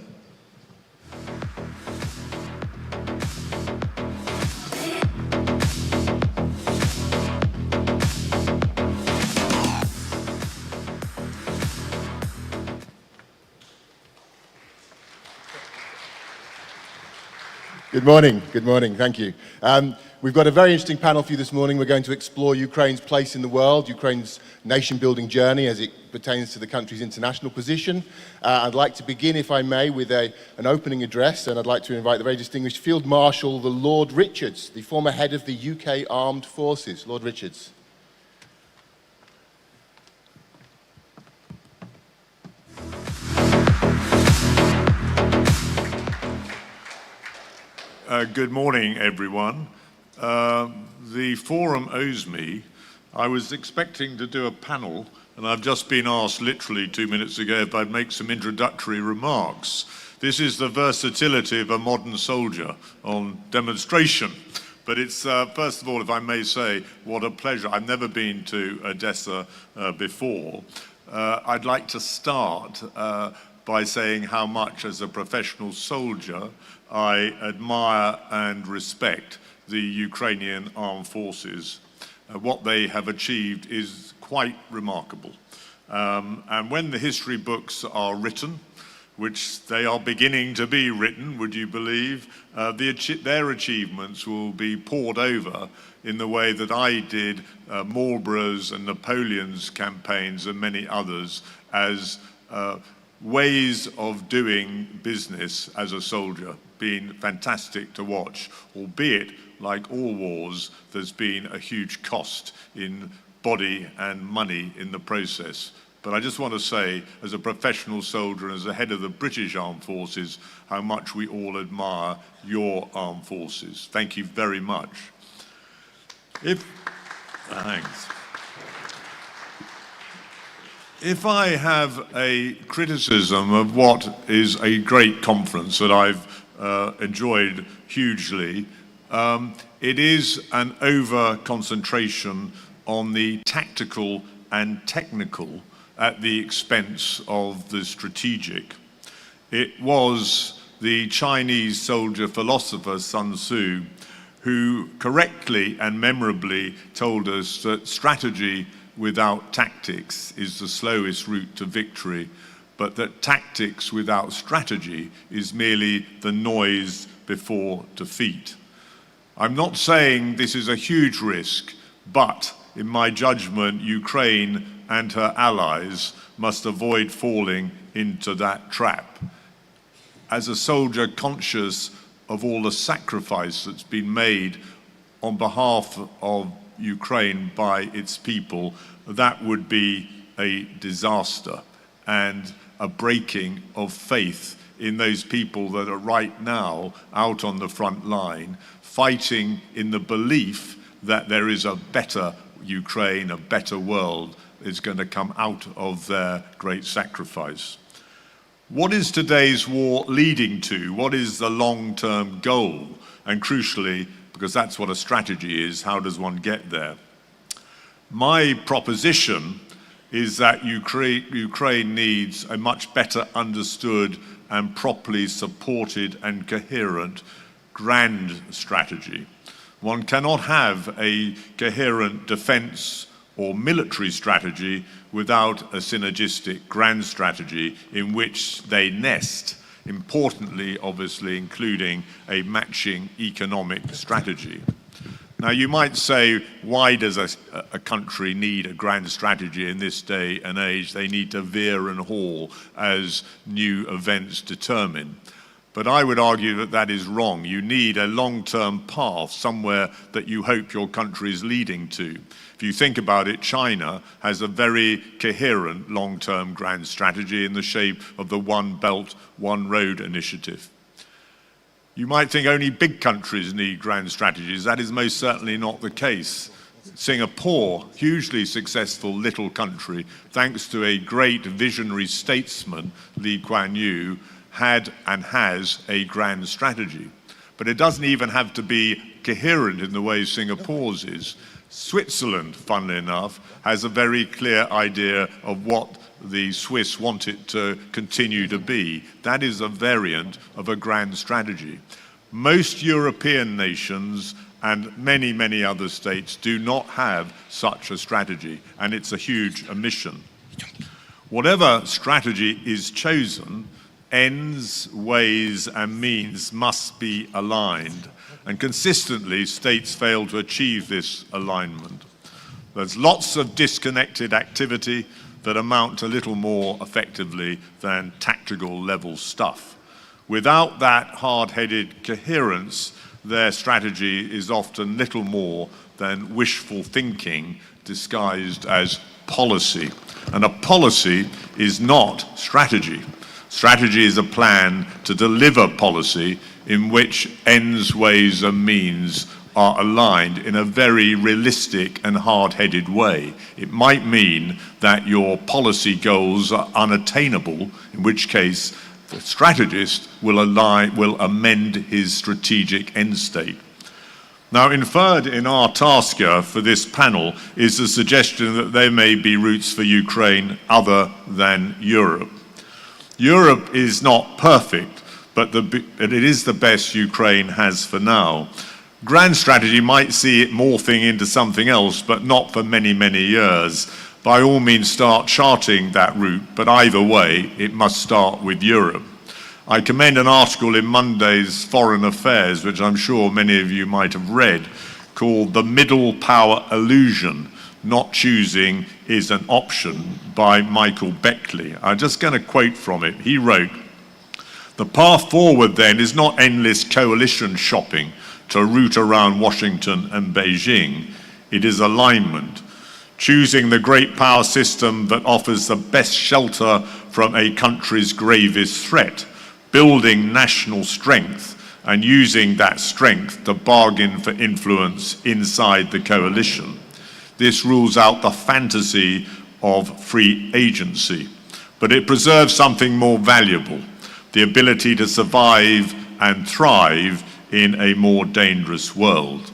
Good morning, thank you. We've got a very interesting panel for you this morning. We're going to explore Ukraine's place in the world, Ukraine's nation-building journey as it pertains to the country's international position. I'd like to begin, if I may, with an opening address, and I'd like to invite the very distinguished Field Marshal, the Lord Richards, the former head of the UK Armed Forces. Lord Richards. Good morning, everyone. The forum owes me. I was expecting to do a panel, and I've just been asked literally 2 minutes ago if I'd make some introductory remarks. This is the versatility of a modern soldier on demonstration. But it's, first of all, if I may say, what a pleasure. I've never been to Odessa before. I'd like to start by saying how much, as a professional soldier, I admire and respect the Ukrainian armed forces. What they have achieved is quite remarkable. And when the history books are written, which they are beginning to be written, would you believe, their achievements will be poured over in the way that I did Marlborough's and Napoleon's campaigns and many others as ways of doing business as a soldier, being fantastic to watch, albeit, like all wars, there's been a huge cost in body and money in the process. But I just want to say, as a professional soldier and as the head of the British Armed Forces, how much we all admire your armed forces. Thank you very much. Thanks. If I have a criticism of what is a great conference that I've enjoyed hugely, it is an over-concentration on the tactical and technical at the expense of the strategic. It was the Chinese soldier philosopher Sun Tzu who correctly and memorably told us that strategy without tactics is the slowest route to victory, but that tactics without strategy is merely the noise before defeat. I'm not saying this is a huge risk, but in my judgment, Ukraine and her allies must avoid falling into that trap. As a soldier conscious of all the sacrifice that's been made on behalf of Ukraine by its people, that would be a disaster and a breaking of faith in those people that are right now out on the front line, fighting in the belief that there is a better Ukraine, a better world is going to come out of their great sacrifice. What is today's war leading to? What is the long-term goal? And crucially, because that's what a strategy is, how does one get there? My proposition is that Ukraine needs a much better understood and properly supported and coherent grand strategy. One cannot have a coherent defense or military strategy without a synergistic grand strategy in which they nest, importantly, obviously, including a matching economic strategy. Now, you might say, why does a country need a grand strategy in this day and age? They need to veer and haul as new events determine. But I would argue that that is wrong. You need a long-term path, somewhere that you hope your country is leading to. If you think about it, China has a very coherent long-term grand strategy in the shape of the One Belt, One Road initiative. You might think only big countries need grand strategies. That is most certainly not the case. Singapore, hugely successful little country, thanks to a great visionary statesman, Lee Kuan Yew, had and has a grand strategy. But it doesn't even have to be coherent in the way Singapore's is. Switzerland, funnily enough, has a very clear idea of what the Swiss want it to continue to be. That is a variant of a grand strategy. Most European nations and many, many other states do not have such a strategy, and it's a huge omission. Whatever strategy is chosen, ends, ways, and means must be aligned. And consistently, states fail to achieve this alignment. There's lots of disconnected activity that amount to little more effectively than tactical level stuff. Without that hard-headed coherence, their strategy is often little more than wishful thinking disguised as policy. And a policy is not strategy. Strategy is a plan to deliver policy in which ends, ways and means are aligned in a very realistic and hard-headed way. It might mean that your policy goals are unattainable, in which case the strategist will amend his strategic end state. Now, inferred in our task here for this panel is the suggestion that there may be routes for Ukraine other than Europe. Europe is not perfect, but it is the best Ukraine has for now. Grand strategy might see it morphing into something else, but not for many, many years. By all means, start charting that route, but either way, it must start with Europe. I commend an article in Monday's Foreign Affairs, which I'm sure many of you might have read, called The Middle Power Illusion, Not Choosing is an Option, by Michael Beckley. I'm just going to quote from it. He wrote, "The path forward then is not endless coalition shopping to route around Washington and Beijing. It is alignment, choosing the great power system that offers the best shelter from a country's gravest threat, building national strength and using that strength to bargain for influence inside the coalition. This rules out the fantasy of free agency, but it preserves something more valuable, the ability to survive and thrive in a more dangerous world.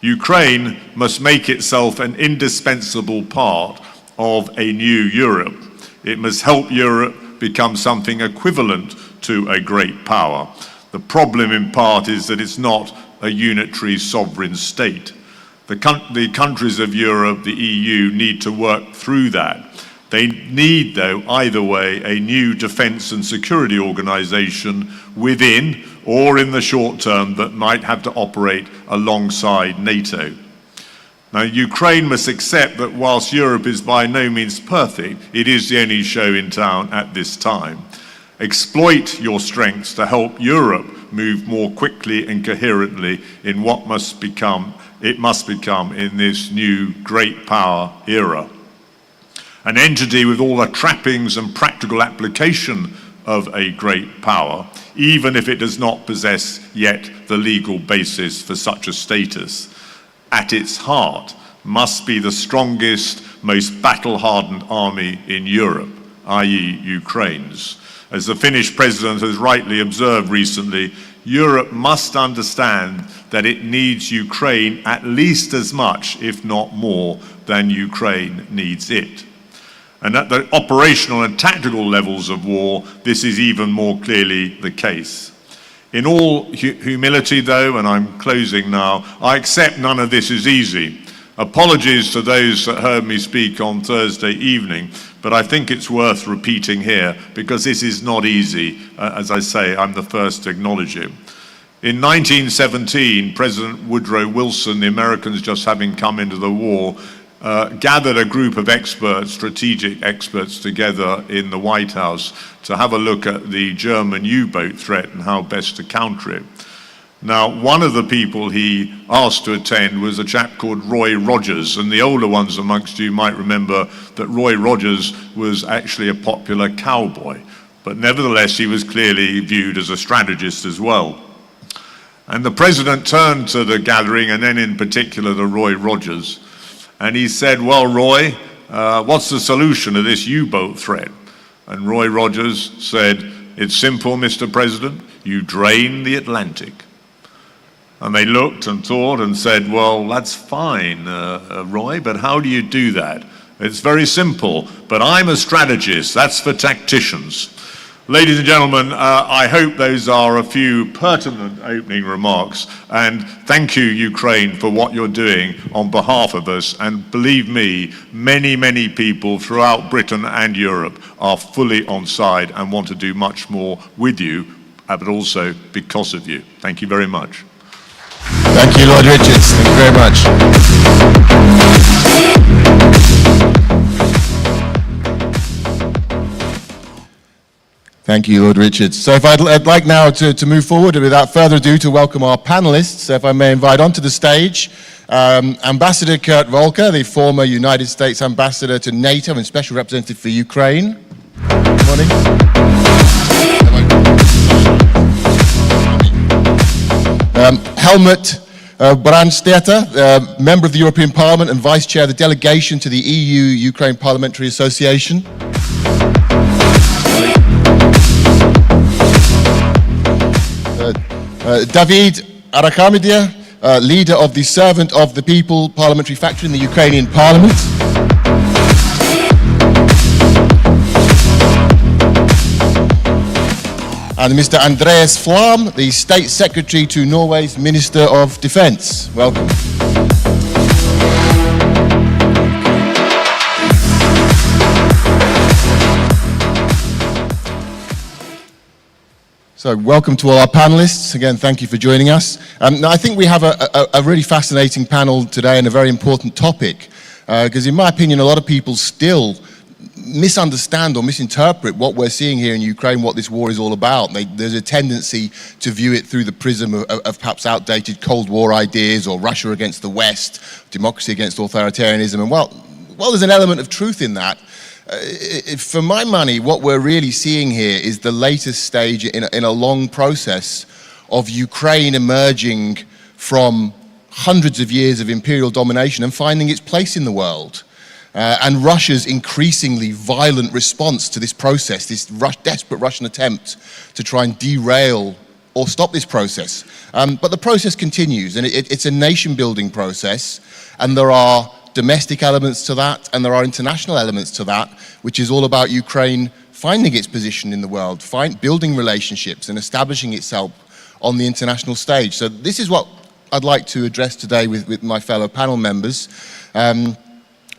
Ukraine must make itself an indispensable part of a new Europe. It must help Europe become something equivalent to a great power. The problem in part is that it's not a unitary sovereign state. The countries of Europe, the EU, need to work through that. They need, though, either way, a new defence and security organisation within or in the short term that might have to operate alongside NATO. Now, Ukraine must accept that whilst Europe is by no means perfect, it is the only show in town at this time. Exploit your strengths to help Europe move more quickly and coherently in what it must become in this new great power era. An entity with all the trappings and practical application of a great power, even if it does not possess yet the legal basis for such a status. At its heart must be the strongest, most battle-hardened army in Europe, i.e. Ukraine's. As the Finnish president has rightly observed recently, Europe must understand that it needs Ukraine at least as much, if not more, than Ukraine needs it. And at the operational and tactical levels of war, this is even more clearly the case. In all humility, though, and I'm closing now, I accept none of this is easy. Apologies to those that heard me speak on Thursday evening, but I think it's worth repeating here because this is not easy. As I say, I'm the first to acknowledge it. In 1917, President Woodrow Wilson, the Americans just having come into the war, gathered a group of experts, strategic experts, together in the White House to have a look at the German U-boat threat and how best to counter it. Now, one of the people he asked to attend was a chap called Roy Rogers, and the older ones amongst you might remember that Roy Rogers was actually a popular cowboy, but nevertheless he was clearly viewed as a strategist as well. And the president turned to the gathering, and then in particular to Roy Rogers, and he said, "Well, Roy, what's the solution to this U-boat threat?" And Roy Rogers said, "It's simple, Mr. President, you drain the Atlantic." And they looked and thought and said, "Well, that's fine, Roy, but how do you do that?" "It's very simple, but I'm a strategist, that's for tacticians." Ladies and gentlemen, I hope those are a few pertinent opening remarks, and thank you, Ukraine, for what you're doing on behalf of us. And believe me, many, many people throughout Britain and Europe are fully on side and want to do much more with you, but also because of you. Thank you very much. Thank you, Lord Richards. Thank you very much. Thank you, Lord Richards. So if I'd like now to move forward, without further ado, to welcome our panelists. So if I may invite onto the stage Ambassador Kurt Volker, the former United States Ambassador to NATO and Special Representative for Ukraine. Good morning. Helmut Brandstetter, member of the European Parliament and vice chair of the delegation to the EU-Ukraine Parliamentary Association. David Arakamidia, leader of the Servant of the People parliamentary faction in the Ukrainian Parliament. And Mr. Andreas Flam, the State Secretary to Norway's Minister of Defence. Welcome. So welcome to all our panelists. Again, thank you for joining us. Now, I think we have a really fascinating panel today and a very important topic, because in my opinion, a lot of people still misunderstand or misinterpret what we're seeing here in Ukraine, what this war is all about. There's a tendency to view it through the prism of perhaps outdated Cold War ideas, or Russia against the West, democracy against authoritarianism. And well, there's an element of truth in that. For my money, what we're really seeing here is the latest stage in a long process of Ukraine emerging from hundreds of years of imperial domination and finding its place in the world. And Russia's increasingly violent response to this process, this desperate Russian attempt to try and derail or stop this process. But the process continues, and it's a nation-building process, and there are domestic elements to that, and there are international elements to that, which is all about Ukraine finding its position in the world, building relationships and establishing itself on the international stage. So this is what I'd like to address today with my fellow panel members,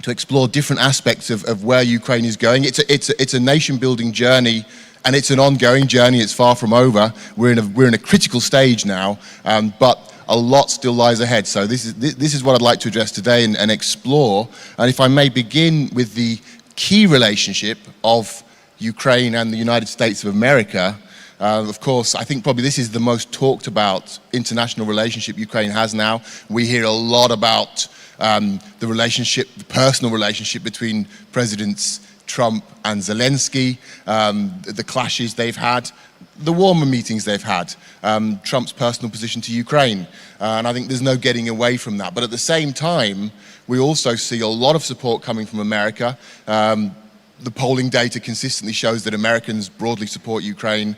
to explore different aspects of where Ukraine is going. It's a nation-building journey, and it's an ongoing journey. It's far from over. We're in a critical stage now, but a lot still lies ahead. So this is what I'd like to address today and explore. And if I may begin with the key relationship of Ukraine and the United States of America. Of course, I think probably this is the most talked about international relationship Ukraine has now. We hear a lot about the personal relationship between Presidents Trump and Zelensky, the clashes they've had, the warmer meetings they've had, Trump's personal position to Ukraine. And I think there's no getting away from that. But at the same time, we also see a lot of support coming from America. The polling data consistently shows that Americans broadly support Ukraine.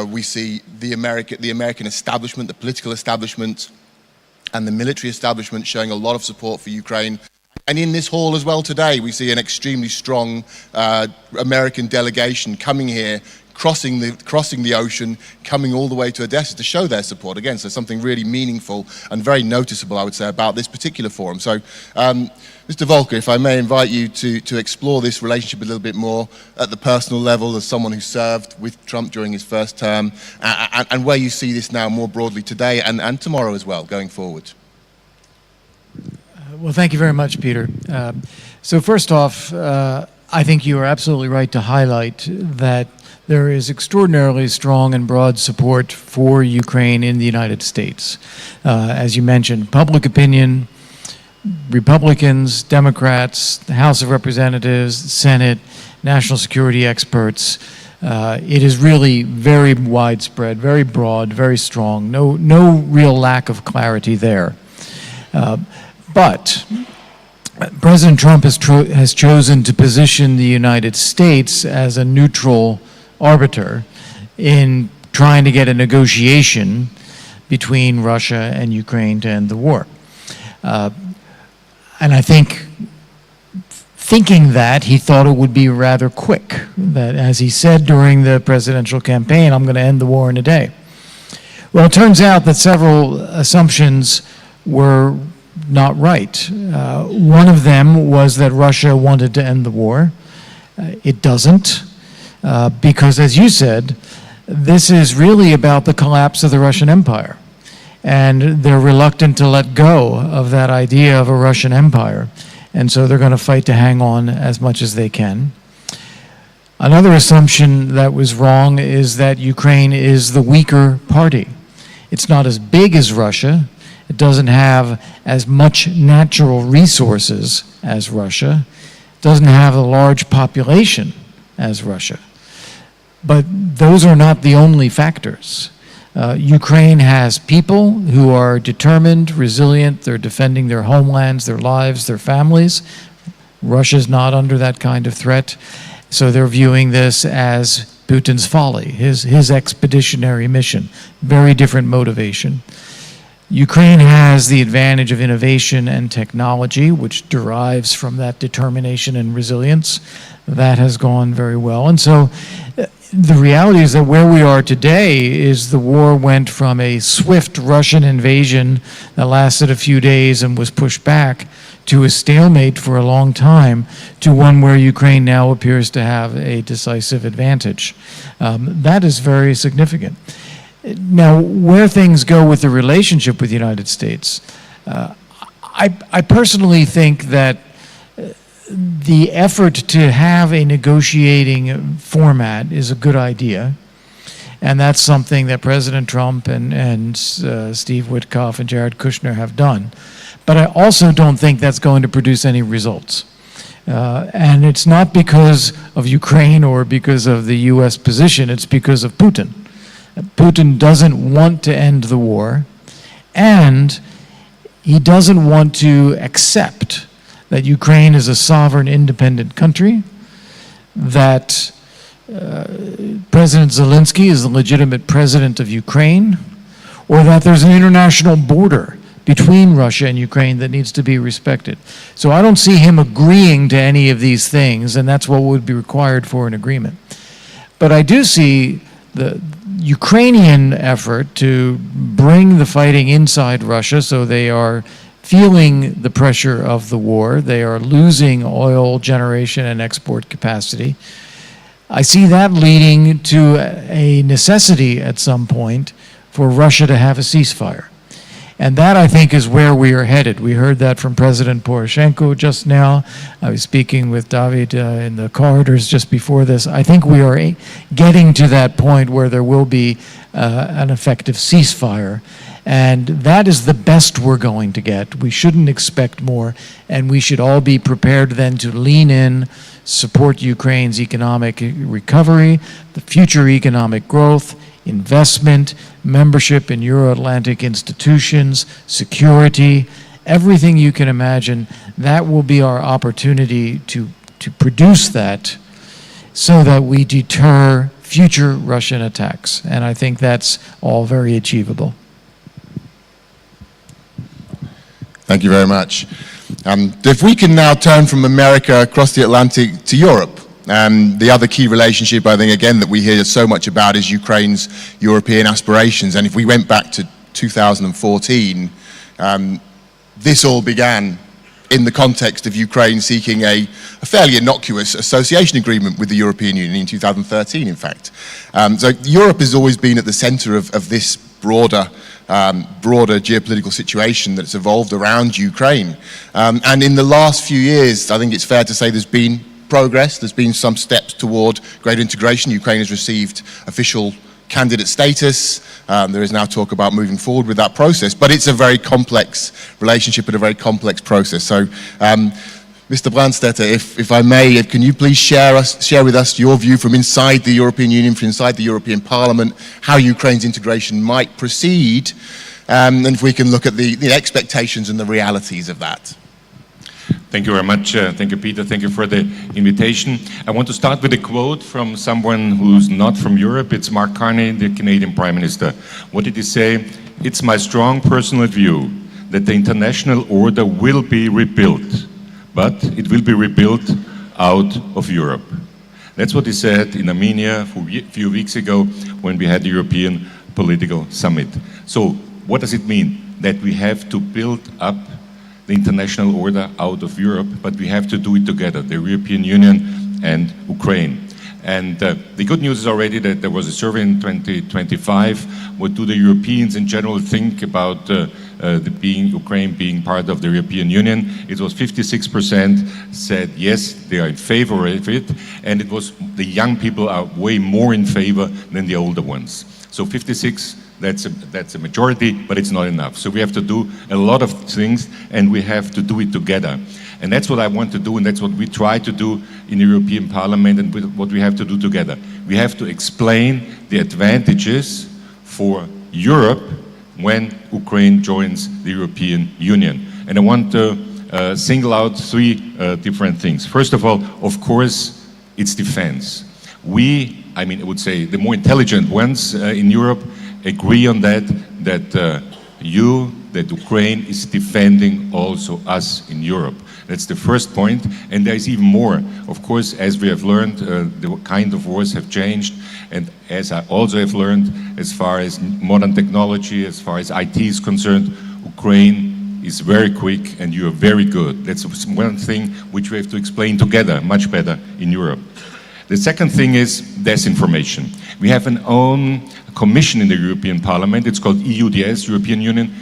We see the American establishment, the political establishment, and the military establishment showing a lot of support for Ukraine. And in this hall as well today, we see an extremely strong American delegation coming here, crossing the ocean, coming all the way to Odessa to show their support. Again, so something really meaningful and very noticeable, I would say, about this particular forum. So, Mr. Volker, if I may invite you to explore this relationship a little bit more at the personal level as someone who served with Trump during his first term, and where you see this now more broadly today and tomorrow as well, going forward. Well, thank you very much, Peter. So first off, I think you are absolutely right to highlight that there is extraordinarily strong and broad support for Ukraine in the United States. As you mentioned, public opinion, Republicans, Democrats, the House of Representatives, Senate, national security experts. It is really very widespread, very broad, very strong. No real lack of clarity there. But President Trump has chosen to position the United States as a neutral arbiter in trying to get a negotiation between Russia and Ukraine to end the war. And I think, thinking that, he thought it would be rather quick, that as he said during the presidential campaign, I'm going to end the war in a day. Well, it turns out that several assumptions were not right. One of them was that Russia wanted to end the war. It doesn't, because as you said, this is really about the collapse of the Russian Empire. And they're reluctant to let go of that idea of a Russian Empire. And so they're going to fight to hang on as much as they can. Another assumption that was wrong is that Ukraine is the weaker party. It's not as big as Russia. It doesn't have as much natural resources as Russia. It doesn't have a large population as Russia. But those are not the only factors. Ukraine has people who are determined, resilient, they're defending their homelands, their lives, their families. Russia's not under that kind of threat, so they're viewing this as Putin's folly, his expeditionary mission. Very different motivation. Ukraine has the advantage of innovation and technology, which derives from that determination and resilience. That has gone very well. And so the reality is that where we are today is the war went from a swift Russian invasion that lasted a few days and was pushed back to a stalemate for a long time to one where Ukraine now appears to have a decisive advantage. That is very significant. Now, where things go with the relationship with the United States, I personally think that the effort to have a negotiating format is a good idea. And that's something that President Trump and Steve Witkoff and Jared Kushner have done. But I also don't think that's going to produce any results. And it's not because of Ukraine or because of the U.S. position, it's because of Putin. Putin doesn't want to end the war, and he doesn't want to accept that Ukraine is a sovereign, independent country, that President Zelensky is the legitimate president of Ukraine, or that there's an international border between Russia and Ukraine that needs to be respected. So I don't see him agreeing to any of these things, and that's what would be required for an agreement. But I do see the Ukrainian effort to bring the fighting inside Russia, so they are feeling the pressure of the war. They are losing oil generation and export capacity. I see that leading to a necessity at some point for Russia to have a ceasefire. And that, I think, is where we are headed. We heard that from President Poroshenko just now. I was speaking with David in the corridors just before this. I think we are getting to that point where there will be an effective ceasefire. And that is the best we're going to get. We shouldn't expect more. And we should all be prepared then to lean in, support Ukraine's economic recovery, the future economic growth, investment, membership in Euro-Atlantic institutions, security, everything you can imagine. That will be our opportunity to produce that so that we deter future Russian attacks. And I think that's all very achievable. Thank you very much. If we can now turn from America across the Atlantic to Europe, the other key relationship, I think, again, that we hear so much about is Ukraine's European aspirations. And if we went back to 2014, this all began in the context of Ukraine seeking a fairly innocuous association agreement with the European Union in 2013, in fact. So Europe has always been at the center of this broader geopolitical situation that's evolved around Ukraine. And in the last few years, I think it's fair to say there's been progress. There's been some steps toward greater integration. Ukraine has received official candidate status. There is now talk about moving forward with that process, but it's a very complex relationship and a very complex process. So, Mr. Brandstetter, if I may, can you please share with us your view from inside the European Union, from inside the European Parliament, how Ukraine's integration might proceed, and if we can look at the expectations and the realities of that. Thank you very much. Thank you, Peter. Thank you for the invitation. I want to start with a quote from someone who's not from Europe. It's Mark Carney, the Canadian Prime Minister. What did he say? It's my strong personal view that the international order will be rebuilt, but it will be rebuilt out of Europe. That's what he said in Armenia a few weeks ago when we had the European Political Summit. So what does it mean? That we have to build up the international order out of Europe, but we have to do it together, the European Union and Ukraine. And the good news is already that there was a survey in 2025. What do the Europeans in general think about Ukraine being part of the European Union? It was 56% said yes, they are in favor of it, and it was the young people are way more in favor than the older ones. So 56. That's a majority, but it's not enough. So we have to do a lot of things, and we have to do it together. And that's what I want to do, and that's what we try to do in the European Parliament, and what we have to do together. We have to explain the advantages for Europe when Ukraine joins the European Union. And I want to single out three different things. First of all, of course, it's defense. I would say the more intelligent ones in Europe agree on that Ukraine is defending also us in Europe. That's the first point, and there is even more. Of course, as we have learned, the kind of wars have changed, and as I also have learned, as far as modern technology, as far as IT is concerned, Ukraine is very quick and you are very good. That's one thing which we have to explain together much better in Europe. The second thing is disinformation. We have an own commission in the European Parliament. It's called EUDS, European Union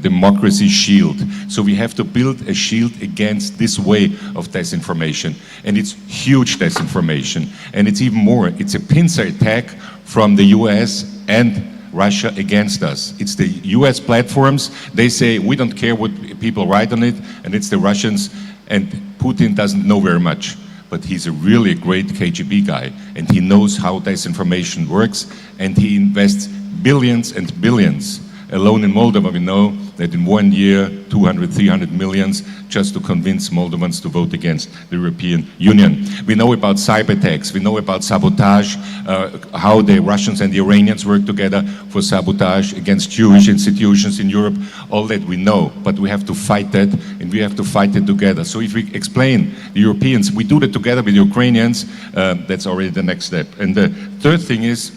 Democracy Shield. So we have to build a shield against this way of disinformation. And it's huge disinformation. And it's even more. It's a pincer attack from the US and Russia against us. It's the US platforms. They say, we don't care what people write on it. And it's the Russians. And Putin doesn't know very much. But he's a really great KGB guy, and he knows how disinformation works, and he invests billions and billions. Alone in Moldova, we know that in 1 year, 200, 300 millions just to convince Moldovans to vote against the European Union. We know about cyber attacks, we know about sabotage, how the Russians and the Iranians work together for sabotage against Jewish institutions in Europe. All that we know, but we have to fight that, and we have to fight it together. So if we explain the Europeans, we do that together with the Ukrainians, that's already the next step. And the third thing is,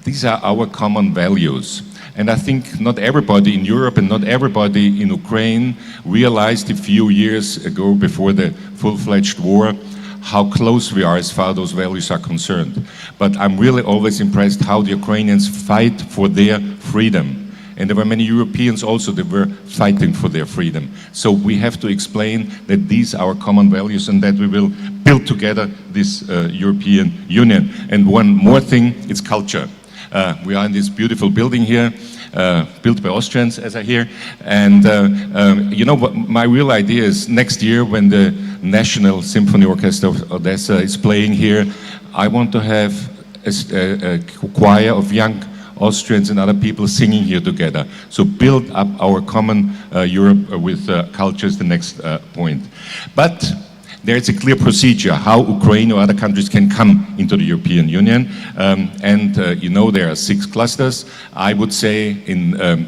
these are our common values. And I think not everybody in Europe and not everybody in Ukraine realized a few years ago, before the full-fledged war, how close we are as far as those values are concerned. But I'm really always impressed how the Ukrainians fight for their freedom. And there were many Europeans also that were fighting for their freedom. So we have to explain that these are our common values and that we will build together this European Union. And one more thing, it's culture. We are in this beautiful building here, built by Austrians, as I hear. And you know what my real idea is, next year when the National Symphony Orchestra of Odessa is playing here, I want to have a choir of young Austrians and other people singing here together. So build up our common Europe with culture is the next point. But there is a clear procedure how Ukraine or other countries can come into the European Union. You know there are 6 clusters. I would say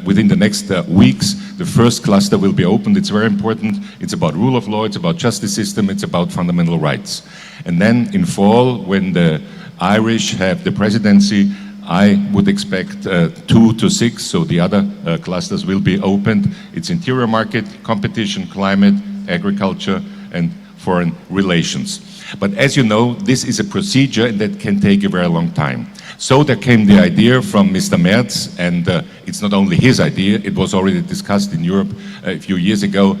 within the next weeks, the first cluster will be opened. It's very important. It's about rule of law, it's about justice system, it's about fundamental rights. And then in fall, when the Irish have the presidency, I would expect 2 to 6, so the other clusters will be opened. It's interior market, competition, climate, agriculture, and foreign relations. But as you know, this is a procedure that can take a very long time. So there came the idea from Mr. Merz, and it's not only his idea, it was already discussed in Europe a few years ago,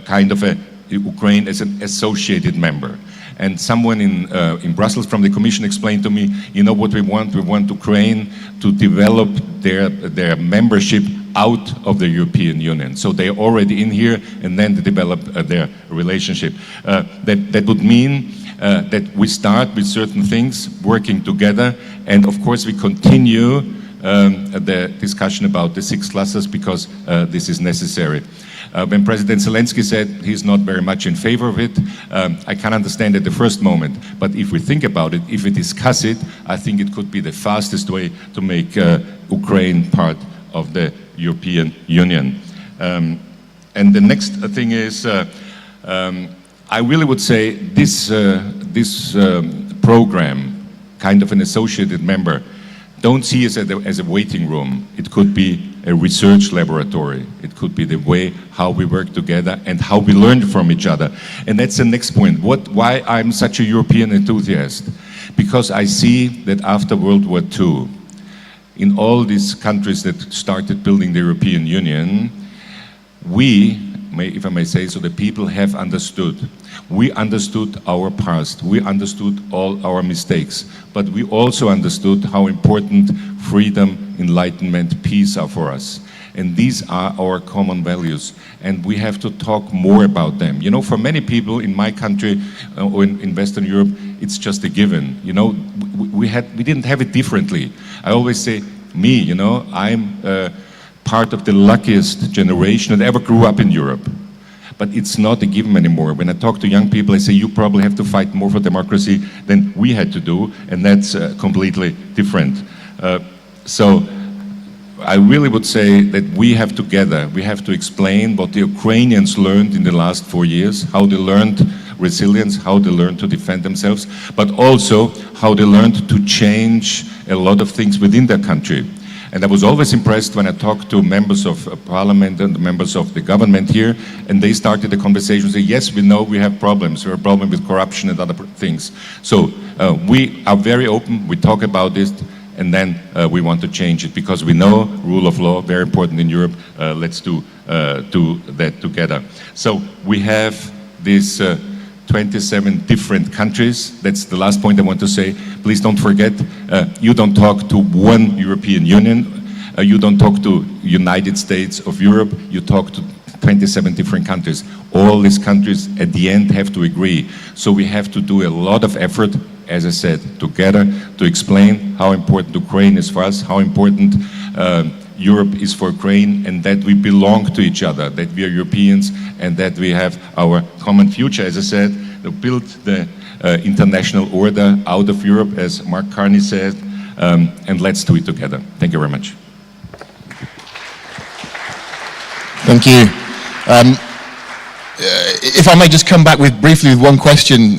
kind of Ukraine as an associated member. And someone in Brussels from the Commission explained to me, you know what we want? We want Ukraine to develop their membership out of the European Union. So they're already in here, and then they develop their relationship. That would mean that we start with certain things, working together, and of course we continue the discussion about the 6 clusters because this is necessary. When President Zelensky said he's not very much in favor of it, I can understand at the first moment. But if we think about it, if we discuss it, I think it could be the fastest way to make Ukraine part of the European Union. And the next thing is, I really would say this program, kind of an associated member, don't see it as a waiting room. It could be a research laboratory. It could be the way how we work together and how we learn from each other. And that's the next point. Why I'm such a European enthusiast? Because I see that after World War II, in all these countries that started building the European Union, if I may say so, the people have understood. We understood our past. We understood all our mistakes. But we also understood how important freedom, enlightenment, peace are for us. And these are our common values. And we have to talk more about them. You know, for many people in my country or in Western Europe, it's just a given. You know, we didn't have it differently. I always say, Me, you know, I'm part of the luckiest generation that ever grew up in Europe. But it's not a given anymore. When I talk to young people, I say, you probably have to fight more for democracy than we had to do, and that's completely different. So I really would say that we have to explain what the Ukrainians learned in the last 4 years, how they learned resilience, how they learned to defend themselves, but also how they learned to change a lot of things within their country. And I was always impressed when I talked to members of parliament and members of the government here, and they started the conversation saying, yes, we know we have problems. We have a problem with corruption and other things. So we are very open, we talk about this, and then we want to change it because we know rule of law, very important in Europe. Let's do that together. So we have these 27 different countries. That's the last point I want to say. Please don't forget, you don't talk to one European Union. You don't talk to United States of Europe. You talk to 27 different countries. All these countries at the end have to agree. So we have to do a lot of effort, as I said, together to explain how important Ukraine is for us, how important Europe is for Ukraine, and that we belong to each other, that we are Europeans, and that we have our common future, as I said, to build the international order out of Europe, as Mark Carney said, and let's do it together. Thank you very much. Thank you. If I may just come back briefly with one question.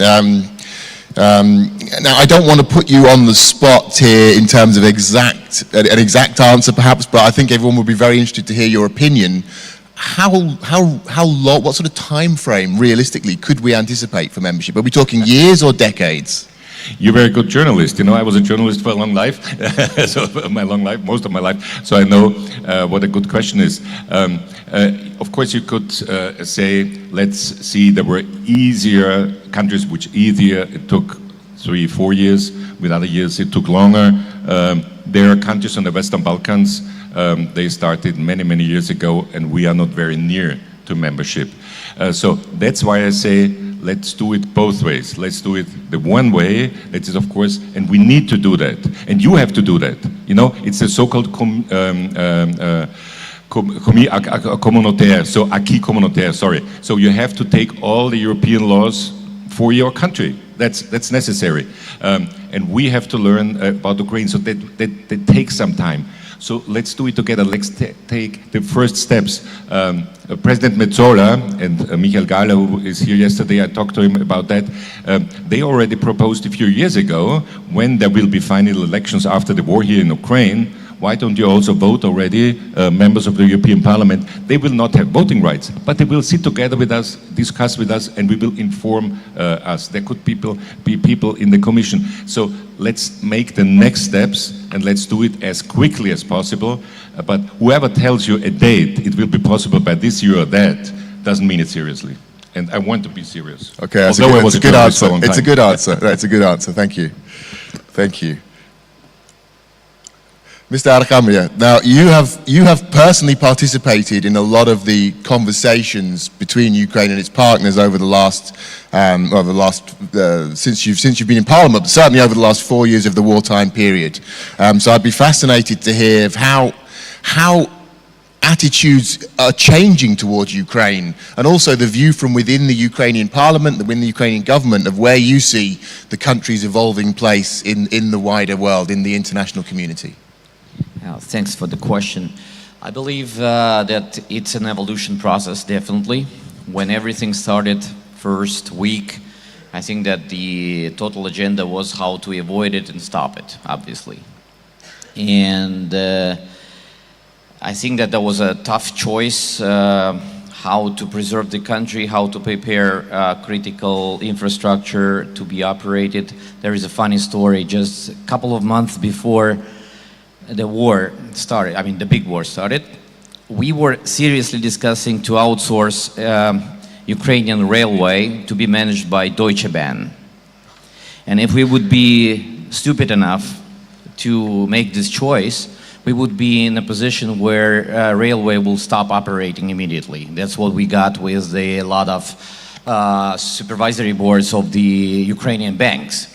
Now, I don't want to put you on the spot here in terms of an exact answer, perhaps, but I think everyone would be very interested to hear your opinion. How long, what sort of time frame, realistically, could we anticipate for membership? Are we talking years or decades? You're a very good journalist. You know, I was a journalist for a long life, most of my life, so I know what a good question is. Of course, you could say, let's see, there were easier countries which it took 3-4 years. With other years, it took longer. There are countries on the Western Balkans, they started many, many years ago, and we are not very near to membership. So that's why I say, let's do it both ways. Let's do it the one way, that is, of course, and we need to do that. And you have to do that. You know, it's the so-called communautaire, so acquis communautaire, sorry. So you have to take all the European laws for your country. That's necessary. And we have to learn about Ukraine, so that takes some time. So let's do it together. Let's take the first steps. President Metsola and Michael Gahler, who is here yesterday, I talked to him about that. They already proposed a few years ago, when there will be final elections after the war here in Ukraine, why don't you also vote already, members of the European Parliament? They will not have voting rights, but they will sit together with us, discuss with us, and we will inform us. There could be people in the Commission. So let's make the next steps, and let's do it as quickly as possible. But whoever tells you a date, it will be possible by this year or that, doesn't mean it seriously. And I want to be serious. Okay, that's a good answer. It's a good answer. That's a good answer. Thank you. Thank you. Mr. Arkamia, now you have personally participated in a lot of the conversations between Ukraine and its partners over the last since you've been in Parliament, but certainly over the last 4 years of the wartime period. So I'd be fascinated to hear of how attitudes are changing towards Ukraine, and also the view from within the Ukrainian Parliament, within the Ukrainian government, of where you see the country's evolving place in the wider world, in the international community. Thanks for the question. I believe that it's an evolution process, definitely. When everything started first week, I think that the total agenda was how to avoid it and stop it, obviously. And I think that was a tough choice, how to preserve the country, how to prepare critical infrastructure to be operated. There is a funny story. Just a couple of months before the war started, I mean the big war started, we were seriously discussing to outsource Ukrainian railway to be managed by Deutsche Bahn. And if we would be stupid enough to make this choice, we would be in a position where railway will stop operating immediately. That's what we got with a lot of supervisory boards of the Ukrainian banks.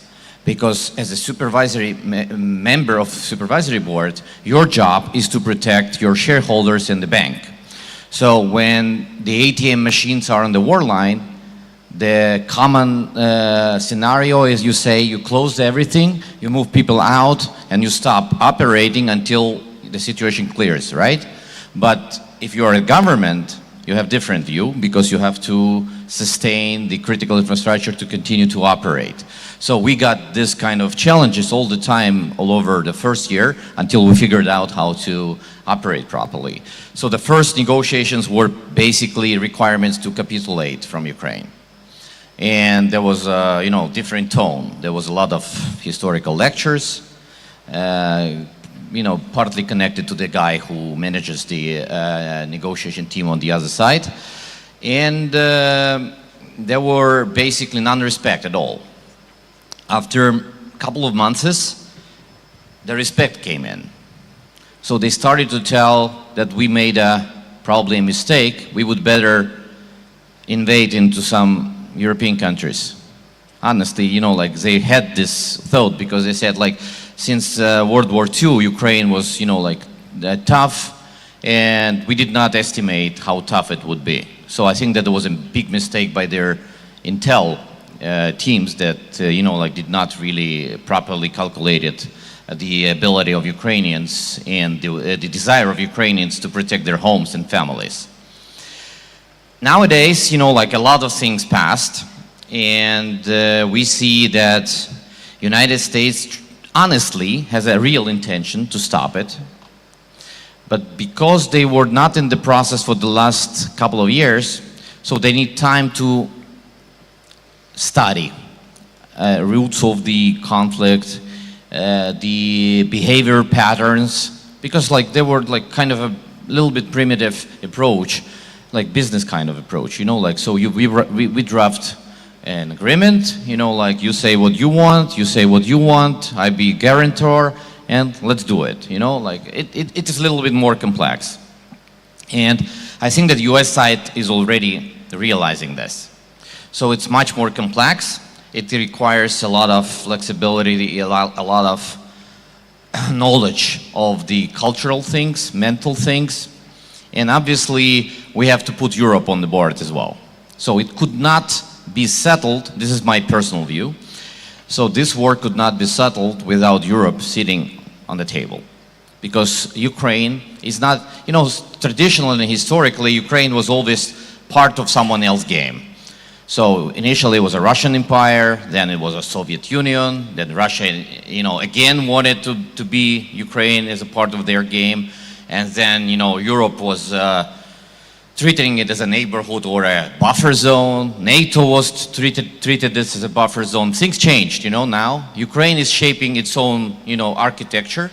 Because as a supervisory member of supervisory board, your job is to protect your shareholders in the bank. So when the ATM machines are on the war line, the common scenario is you say you close everything, you move people out, and you stop operating until the situation clears, right? But if you are a government, you have different view because you have to sustain the critical infrastructure to continue to operate. So we got this kind of challenges all the time, all over the first year, until we figured out how to operate properly. So the first negotiations were basically requirements to capitulate from Ukraine. And there was a different tone. There was a lot of historical lectures, partly connected to the guy who manages the negotiation team on the other side. And there were basically non-respect at all. After a couple of months, the respect came in. So they started to tell that we made probably a mistake. We would better invade into some European countries. Honestly, they had this thought because they said, since World War II, Ukraine was, tough, and we did not estimate how tough it would be. So I think that there was a big mistake by their intel teams that, did not really properly calculate the ability of Ukrainians and the desire of Ukrainians to protect their homes and families. Nowadays, a lot of things passed, and we see that United States honestly has a real intention to stop it. But because they were not in the process for the last couple of years, so they need time to study roots of the conflict, the behavior patterns, because they were kind of a little bit primitive approach, like business kind of approach, so we draft an agreement, you say what you want, I be guarantor, and let's do it, it is a little bit more complex. And I think that the US side is already realizing this. So it's much more complex. It requires a lot of flexibility, a lot of knowledge of the cultural things, mental things, and obviously we have to put Europe on the board as well. So it could not be settled, this is my personal view, so this war could not be settled without Europe sitting on the table. Because Ukraine is not, traditionally and historically, Ukraine was always part of someone else's game. So initially it was a Russian empire, then it was a Soviet Union, then Russia, again wanted to be Ukraine as a part of their game, and then, Europe was treating it as a neighborhood or a buffer zone. NATO was treated this as a buffer zone. Things changed, now. Ukraine is shaping its own, architecture.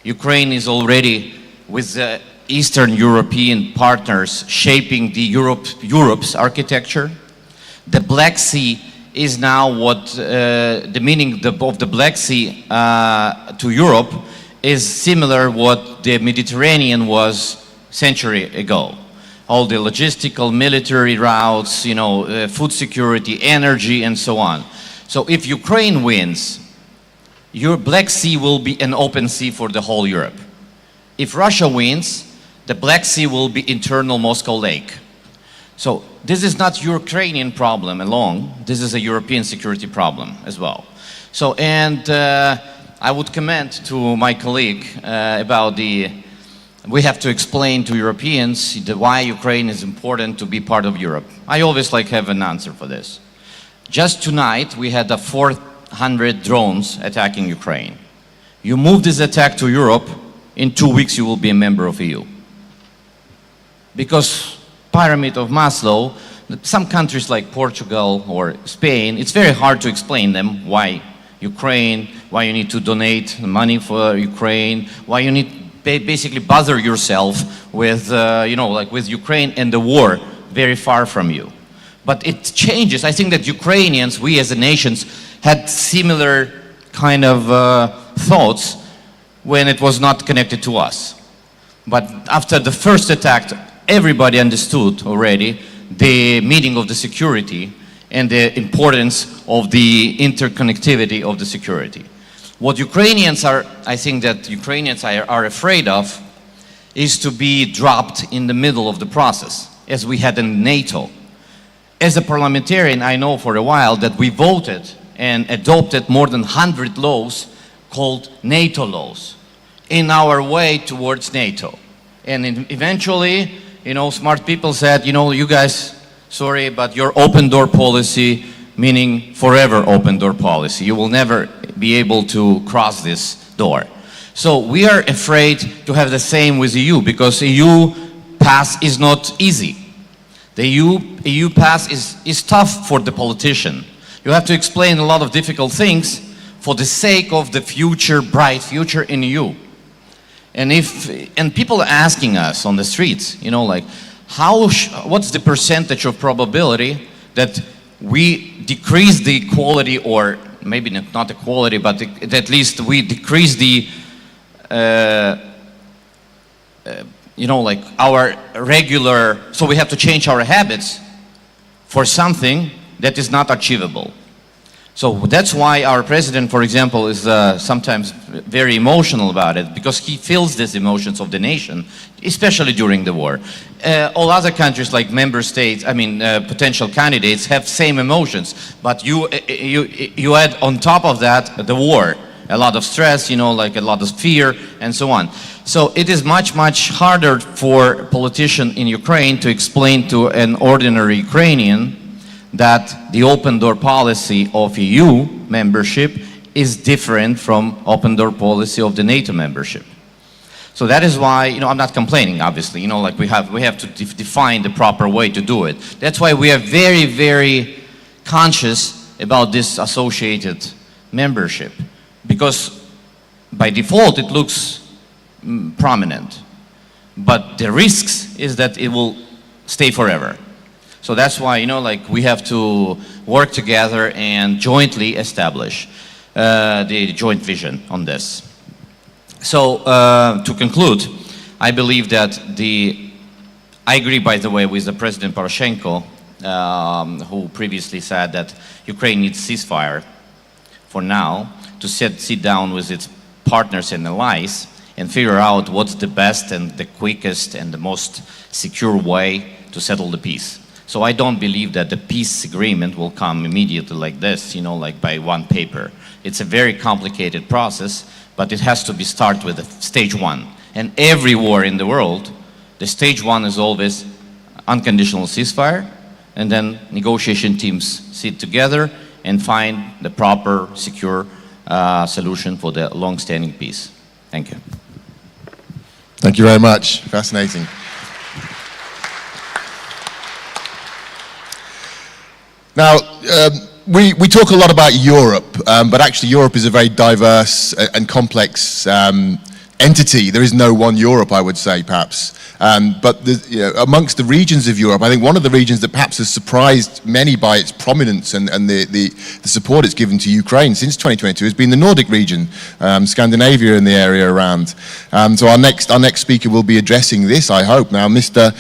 Ukraine is already, with the Eastern European partners, shaping the Europe's architecture. The Black Sea is now what, the meaning of the Black Sea to Europe is similar what the Mediterranean was century ago. All the logistical, military routes, food security, energy, and so on. So if Ukraine wins, your Black Sea will be an open sea for the whole Europe. If Russia wins, the Black Sea will be internal Moscow Lake. So this is not Ukrainian problem alone, this is a European security problem as well. So, and I would comment to my colleague about we have to explain to Europeans why Ukraine is important to be part of Europe. I always have an answer for this. Just tonight, we had 400 drones attacking Ukraine. You move this attack to Europe, in 2 weeks you will be a member of EU. Because pyramid of Maslow, some countries like Portugal or Spain, it's very hard to explain them why Ukraine, why you need to donate money for Ukraine, why you need basically bother yourself with, with Ukraine and the war very far from you. But it changes. I think that Ukrainians, we as a nations, had similar kind of thoughts when it was not connected to us. But after the first attack, everybody understood already the meaning of the security, and the importance of the interconnectivity of the security. What Ukrainians are, I think that Ukrainians are afraid of, is to be dropped in the middle of the process, as we had in NATO. As a parliamentarian, I know for a while that we voted and adopted more than 100 laws called NATO laws in our way towards NATO. And eventually, you know, smart people said, you know, you guys, sorry, but your open door policy, meaning forever open door policy, you will never be able to cross this door. So we are afraid to have the same with EU, because EU pass is not easy. The EU pass is tough for the politician. You have to explain a lot of difficult things for the sake of the future, bright future in EU. And people are asking us on the streets, you know, like, what's the percentage of probability that we decrease the quality, or maybe not the quality, but at least we decrease the, you know, like our regular, so we have to change our habits for something that is not achievable. So that's why our president, for example, is sometimes very emotional about it, because he feels these emotions of the nation, especially during the war. All other countries, like member states, I mean, potential candidates, have same emotions, but you add on top of that the war, a lot of stress, you know, like a lot of fear, and so on. So it is much, much harder for a politician in Ukraine to explain to an ordinary Ukrainian that the open door policy of EU membership is different from open door policy of the NATO membership. So that is why, you know, I'm not complaining, obviously, you know, like we have to define the proper way to do it. That's why we are very, very conscious about this associated membership, because by default it looks prominent, but the risks is that it will stay forever. So that's why, you know, like we have to work together and jointly establish the joint vision on this. So to conclude, I believe that I agree, by the way, with the President Poroshenko, who previously said that Ukraine needs ceasefire for now to sit down with its partners and allies and figure out what's the best and the quickest and the most secure way to settle the peace. So I don't believe that the peace agreement will come immediately like this, you know, like by one paper. It's a very complicated process, but it has to be started with stage one. And every war in the world, the stage one is always unconditional ceasefire, and then negotiation teams sit together and find the proper, secure solution for the long-standing peace. Thank you. Thank you very much. Fascinating. Now, we talk a lot about Europe, but actually Europe is a very diverse and complex entity. There is no one Europe, I would say, perhaps. But amongst the regions of Europe, I think one of the regions that perhaps has surprised many by its prominence and the support it's given to Ukraine since 2022 has been the Nordic region, Scandinavia and the area around. So our next speaker will be addressing this, I hope. Now, Mr.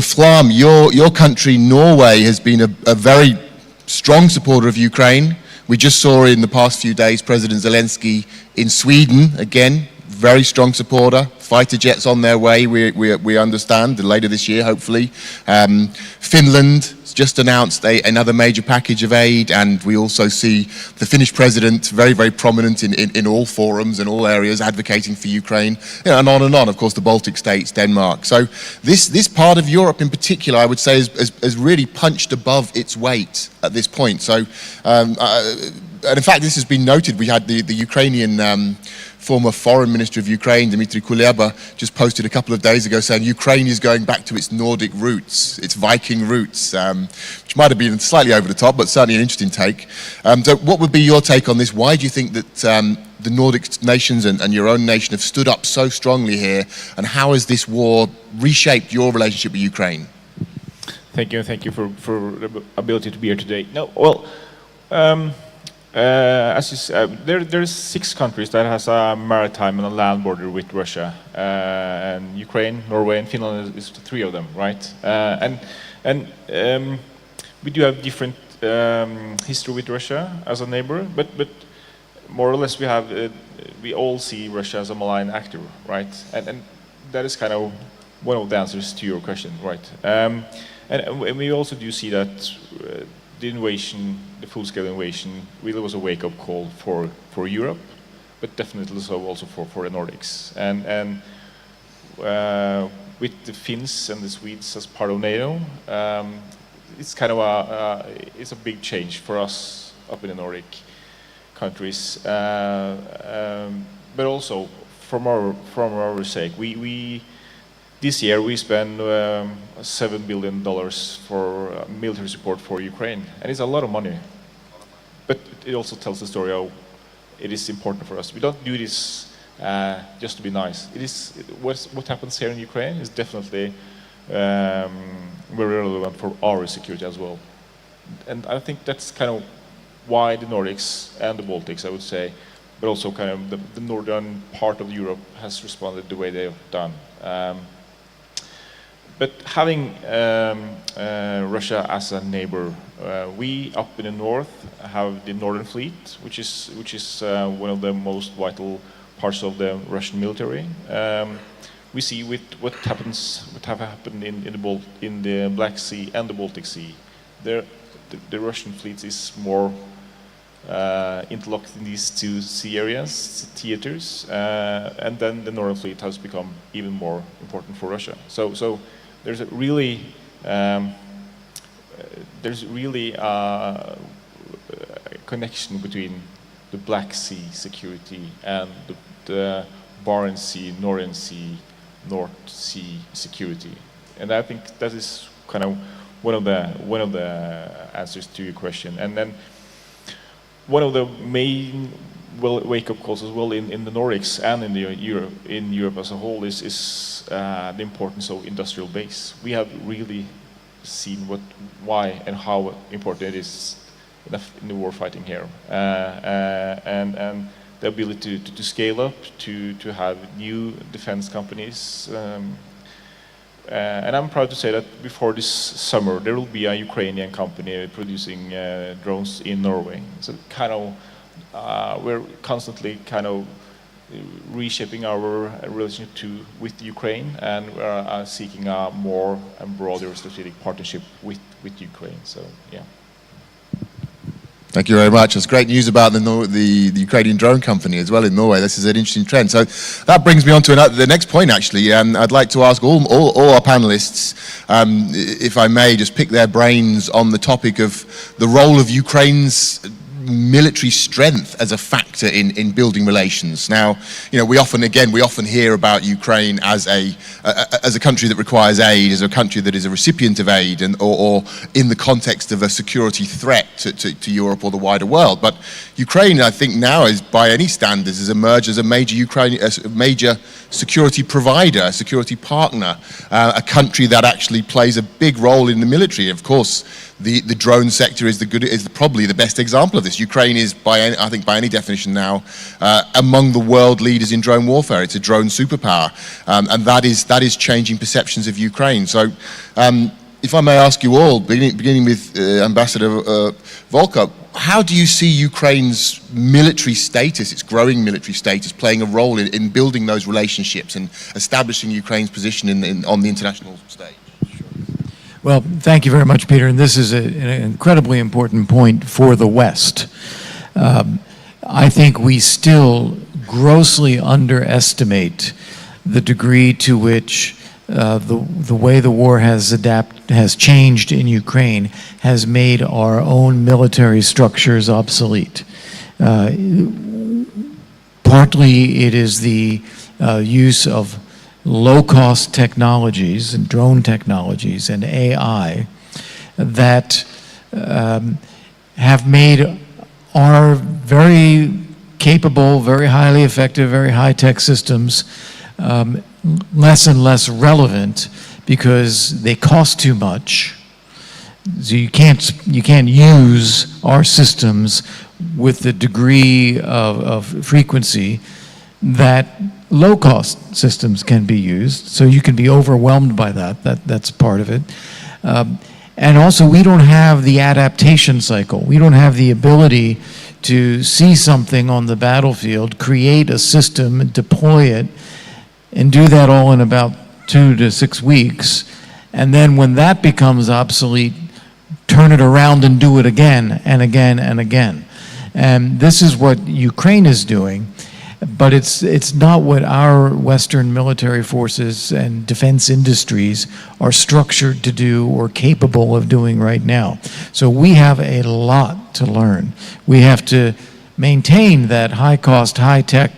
Flam, your country, Norway, has been a very strong supporter of Ukraine. We just saw in the past few days President Zelensky in Sweden, again, very strong supporter. Fighter jets on their way, we understand, later this year, hopefully. Finland just announced another major package of aid, and we also see the Finnish president very, very prominent in all forums and all areas advocating for Ukraine, and on and on. Of course, the Baltic states, Denmark. So this part of Europe in particular, I would say, has really punched above its weight at this point. So, and in fact, this has been noted. We had the Ukrainian former foreign minister of Ukraine, Dmitry Kuleba, just posted a couple of days ago saying Ukraine is going back to its Nordic roots, its Viking roots, which might have been slightly over the top, but certainly an interesting take. So what would be your take on this? Why do you think that the Nordic nations and your own nation have stood up so strongly here, and how has this war reshaped your relationship with Ukraine? Thank you for the ability to be here today. No, well, as you said, there's 6 countries that has a maritime and a land border with Russia, and Ukraine, Norway, and Finland is 3 of them, right? And we do have different history with Russia as a neighbor, but more or less we all see Russia as a malign actor, right? And that is kind of one of the answers to your question, right? And we also do see that the invasion, the full-scale invasion, really was a wake-up call for Europe, but definitely so also for the Nordics. And with the Finns and the Swedes as part of NATO, it's kind of it's a big change for us up in the Nordic countries, but also from our sake, we this year we spend $7 billion for military support for Ukraine, and it's a lot of money. But it also tells the story of it is important for us. We don't do this just to be nice. It is what happens here in Ukraine is definitely very relevant for our security as well. And I think that's kind of why the Nordics and the Baltics, I would say, but also kind of the northern part of Europe has responded the way they have done. But having Russia as a neighbor, we up in the north have the Northern Fleet, which is one of the most vital parts of the Russian military. We see with what have happened in the Black Sea and the Baltic Sea, the Russian fleet is more interlocked in these two sea areas, theaters, and then the Northern Fleet has become even more important for Russia. So there's really a connection between the Black Sea security and the Barents Sea, Northern Sea, North Sea security, and I think that is kind of one of the answers to your question. And then one of the main wake-up calls as well in the Nordics and in Europe as a whole is the importance of industrial base. We have really seen why and how important it is in the war fighting here, and the ability to scale up, to have new defense companies. And I'm proud to say that before this summer there will be a Ukrainian company producing drones in Norway. So kind of we're constantly kind of reshaping our relationship with Ukraine, and we are seeking a more and broader strategic partnership with Ukraine. So yeah. Thank you very much. It's great news about the Ukrainian drone company as well in Norway. This is an interesting trend. So that brings me on to the next point, actually. I'd like to ask all our panelists, if I may, just pick their brains on the topic of the role of Ukraine's military strength as a factor in building relations. Now, you know, we often hear about Ukraine as a country that requires aid, as a country that is a recipient of aid, or in the context of a security threat to Europe or the wider world. But Ukraine, I think now, is by any standards, has emerged as a major security provider, a security partner, a country that actually plays a big role in the military. Of course, the drone sector is probably the best example of this. Ukraine is, by any definition now, among the world leaders in drone warfare. It's a drone superpower, and that is changing perceptions of Ukraine. So, if I may ask you all, beginning with Ambassador Volker, how do you see Ukraine's military status, its growing military status, playing a role in building those relationships and establishing Ukraine's position on the international stage? Well, thank you very much, Peter. And this is an incredibly important point for the West. I think we still grossly underestimate the degree to which the way the war has changed in Ukraine has made our own military structures obsolete. Partly it is the use of low-cost technologies and drone technologies and AI that have made our very capable, very highly effective, very high-tech systems less and less relevant because they cost too much. So you can't use our systems with the degree of frequency that low-cost systems can be used, so you can be overwhelmed by that. That's part of it. And also, we don't have the adaptation cycle. We don't have the ability to see something on the battlefield, create a system, deploy it, and do that all in about 2 to 6 weeks. And then when that becomes obsolete, turn it around and do it again and again and again. And this is what Ukraine is doing, but it's not what our Western military forces and defense industries are structured to do or capable of doing right now. So we have a lot to learn. We have to maintain that high-cost, high-tech,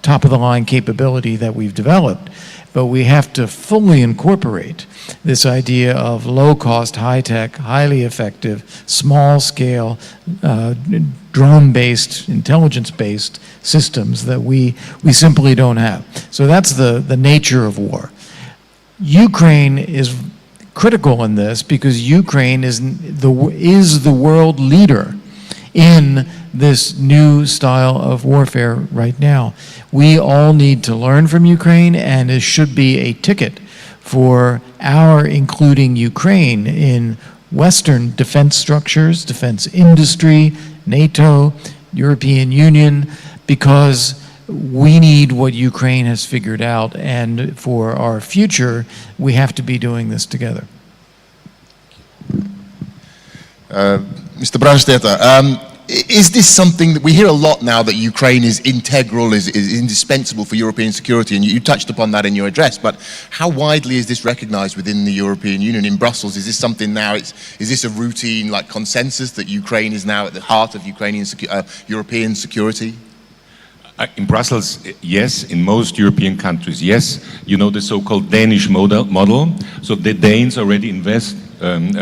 top-of-the-line capability that we've developed, but we have to fully incorporate this idea of low-cost, high-tech, highly effective, small-scale, drone-based, intelligence-based systems that we simply don't have. So that's the nature of war. Ukraine is critical in this because Ukraine is the world leader in this new style of warfare right now. We all need to learn from Ukraine, and it should be a ticket for our including Ukraine in Western defense structures, defense industry, NATO, European Union, because we need what Ukraine has figured out, and for our future, we have to be doing this together. Mr. Brandstetter, is this something that we hear a lot now, that Ukraine is integral, is indispensable for European security, and you touched upon that in your address, but how widely is this recognized within the European Union, in Brussels? Is this something now, is this a routine like consensus that Ukraine is now at the heart of Ukrainian European security? In Brussels, yes. In most European countries, yes. You know the so-called Danish model. So the Danes already invest. In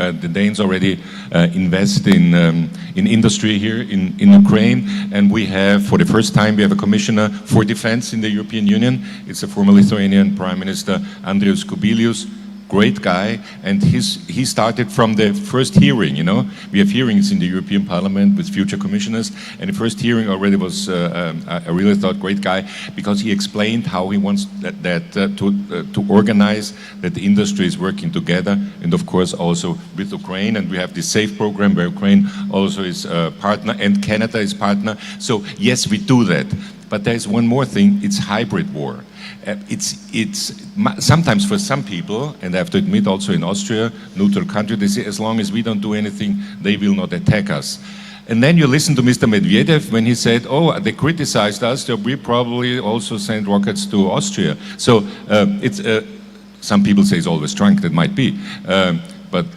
industry here in Ukraine, and we have, for the first time, we have a commissioner for defense in the European Union. It's a former Lithuanian Prime Minister, Andrius Kubilius. Great guy, and he started from the first hearing. You know, we have hearings in the European Parliament with future commissioners, and the first hearing already was I really thought great guy, because he explained how he wants to organize that the industry is working together, and of course also with Ukraine. And we have this SAFE program where Ukraine also is a partner, and Canada is partner. So yes, we do that. But there's one more thing: it's hybrid war. It's sometimes for some people, and I have to admit also in Austria, neutral country, they say as long as we don't do anything, they will not attack us. And then you listen to Mr. Medvedev when he said, oh, they criticized us, so we probably also send rockets to Austria. So some people say it's always drunk, that might be. But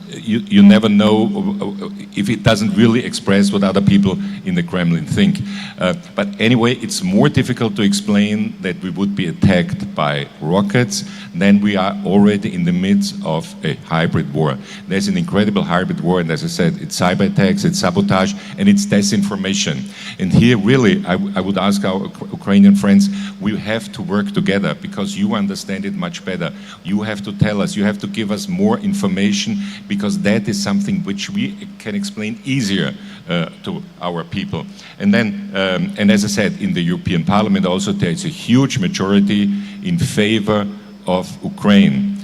you never know if it doesn't really express what other people in the Kremlin think. But anyway, it's more difficult to explain that we would be attacked by rockets than we are already in the midst of a hybrid war. There's an incredible hybrid war, and as I said, it's cyber attacks, it's sabotage, and it's disinformation. And here really, I would ask our Ukrainian friends, we have to work together, because you understand it much better. You have to tell us, you have to give us more information, because that is something which we can explain easier to our people. And then, and as I said, in the European Parliament also there is a huge majority in favor of Ukraine.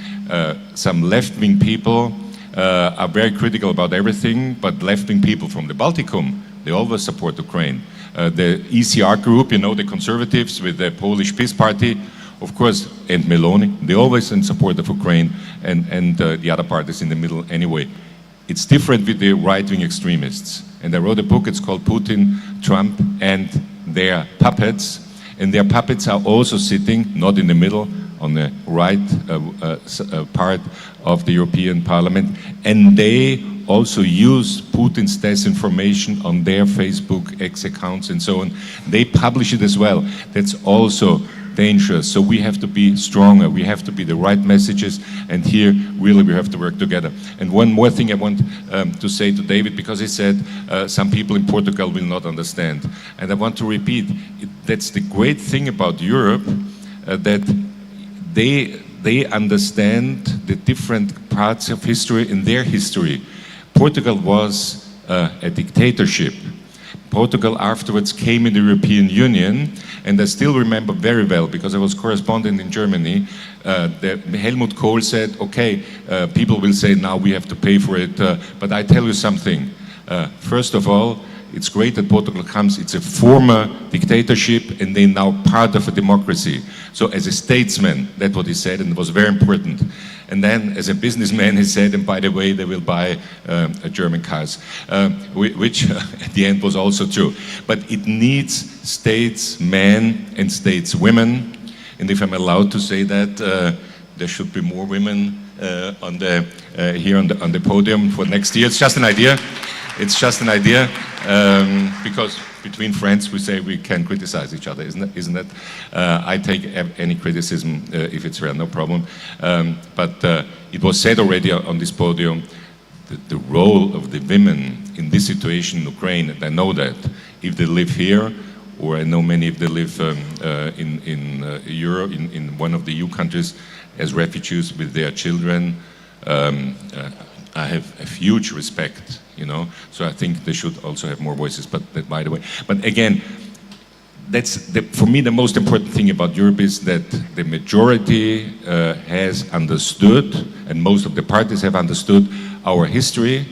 Some left-wing people are very critical about everything, but left-wing people from the Balticum, they always support Ukraine. The ECR group, you know, the conservatives with the Polish Peace Party, of course, and Meloni, they always in support of Ukraine, and the other parties in the middle anyway. It's different with the right-wing extremists. And I wrote a book, it's called Putin, Trump, and Their Puppets. And their puppets are also sitting, not in the middle, on the right part of the European Parliament. And they also use Putin's disinformation on their Facebook X accounts and so on. They publish it as well. That's also dangerous. So we have to be stronger. We have to be the right messages. And here, really, we have to work together. And one more thing I want to say to David, because he said some people in Portugal will not understand. And I want to repeat, that's the great thing about Europe, that they understand the different parts of history in their history. Portugal was a dictatorship. Portugal afterwards came in the European Union, and I still remember very well, because I was correspondent in Germany, Helmut Kohl said, okay, people will say now we have to pay for it, but I tell you something. First of all, it's great that Portugal comes. It's a former dictatorship, and they're now part of a democracy. So as a statesman, that's what he said, and it was very important. And then as a businessman, he said, and by the way, they will buy German cars, which at the end was also true. But it needs statesmen and stateswomen, and if I'm allowed to say that, there should be more women here on the podium for next year. It's just an idea. It's just an idea, because between friends we say we can criticize each other, isn't it? I take any criticism if it's real, no problem. But it was said already on this podium, the role of the women in this situation in Ukraine, and I know that if they live here, or I know many if they live in Europe, in one of the EU countries, as refugees with their children, I have a huge respect, you know, so I think they should also have more voices, but by the way. But again, for me the most important thing about Europe is that the majority has understood, and most of the parties have understood our history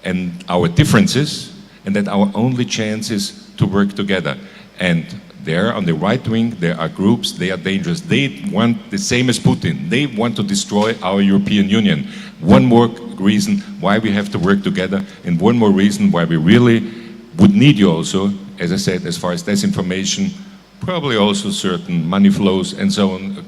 and our differences, and that our only chance is to work together. And there on the right wing, there are groups, they are dangerous. They want the same as Putin. They want to destroy our European Union. One more reason why we have to work together, and one more reason why we really would need you also, as I said, as far as disinformation, probably also certain money flows and so on.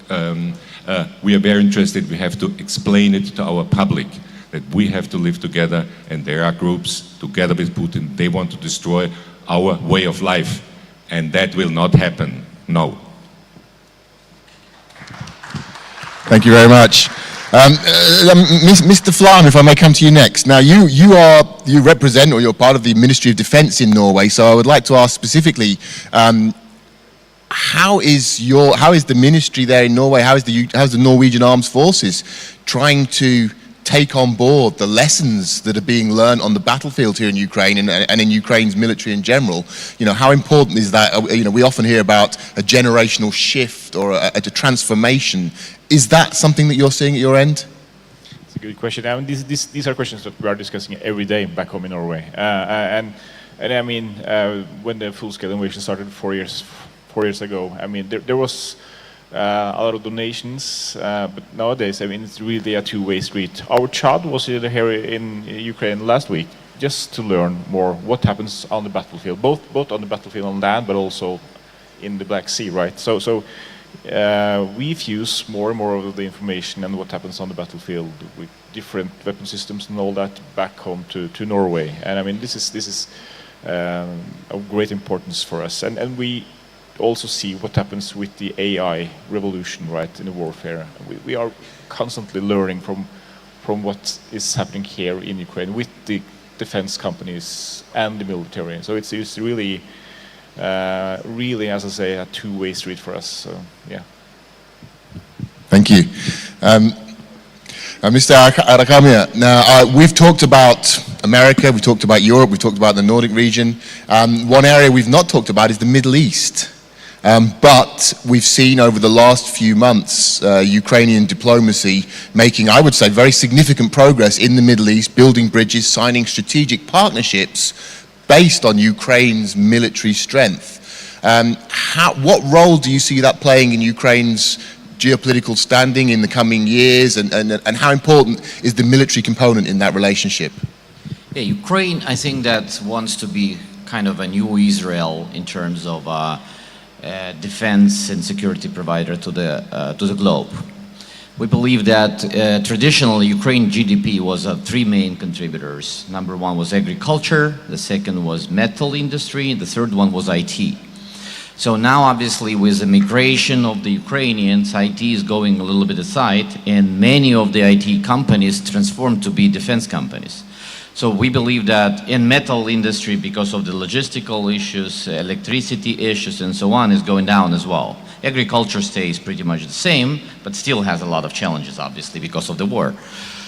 We are very interested. We have to explain it to our public that we have to live together, and there are groups together with Putin. They want to destroy our way of life, and that will not happen. No. Thank you very much. Mr. Flam, if I may come to you next. Now, you represent, or you're part of the Ministry of Defence in Norway, so I would like to ask specifically, how is the ministry there in Norway, how's the Norwegian Armed Forces trying to take on board the lessons that are being learned on the battlefield here in Ukraine and in Ukraine's military in general? You know, how important is that? You know, we often hear about a generational shift or a transformation. Is that something that you're seeing at your end? It's a good question. I mean, these are questions that we are discussing every day back home in Norway. And I mean, when the full-scale invasion started 4 years ago, I mean, there was a lot of donations, but nowadays, I mean, it's really a two-way street. Our child was here in Ukraine last week just to learn more what happens on the battlefield, both on the battlefield on land, but also in the Black Sea, right? So we fuse more and more of the information and what happens on the battlefield with different weapon systems and all that back home to Norway. And I mean, this is of great importance for us. And we also see what happens with the AI revolution, right, in the warfare. We are constantly learning from what is happening here in Ukraine with the defense companies and the military. So it's really, as I say, a two-way street for us. So, yeah. Thank you. Mr. Arakamia, now we've talked about America, we've talked about Europe, we've talked about the Nordic region. One area we've not talked about is the Middle East. But we've seen over the last few months Ukrainian diplomacy making, I would say, very significant progress in the Middle East, building bridges, signing strategic partnerships based on Ukraine's military strength. What role do you see that playing in Ukraine's geopolitical standing in the coming years, and how important is the military component in that relationship? Yeah, Ukraine, I think that wants to be kind of a new Israel in terms of defense and security provider to the globe. We believe that traditionally Ukraine GDP was three main contributors. Number one was agriculture, the second was metal industry, and the third one was IT. So now obviously with the migration of the Ukrainians, IT is going a little bit aside, and many of the IT companies transformed to be defense companies. So we believe that in metal industry, because of the logistical issues, electricity issues, and so on, is going down as well. Agriculture stays pretty much the same, but still has a lot of challenges, obviously, because of the war.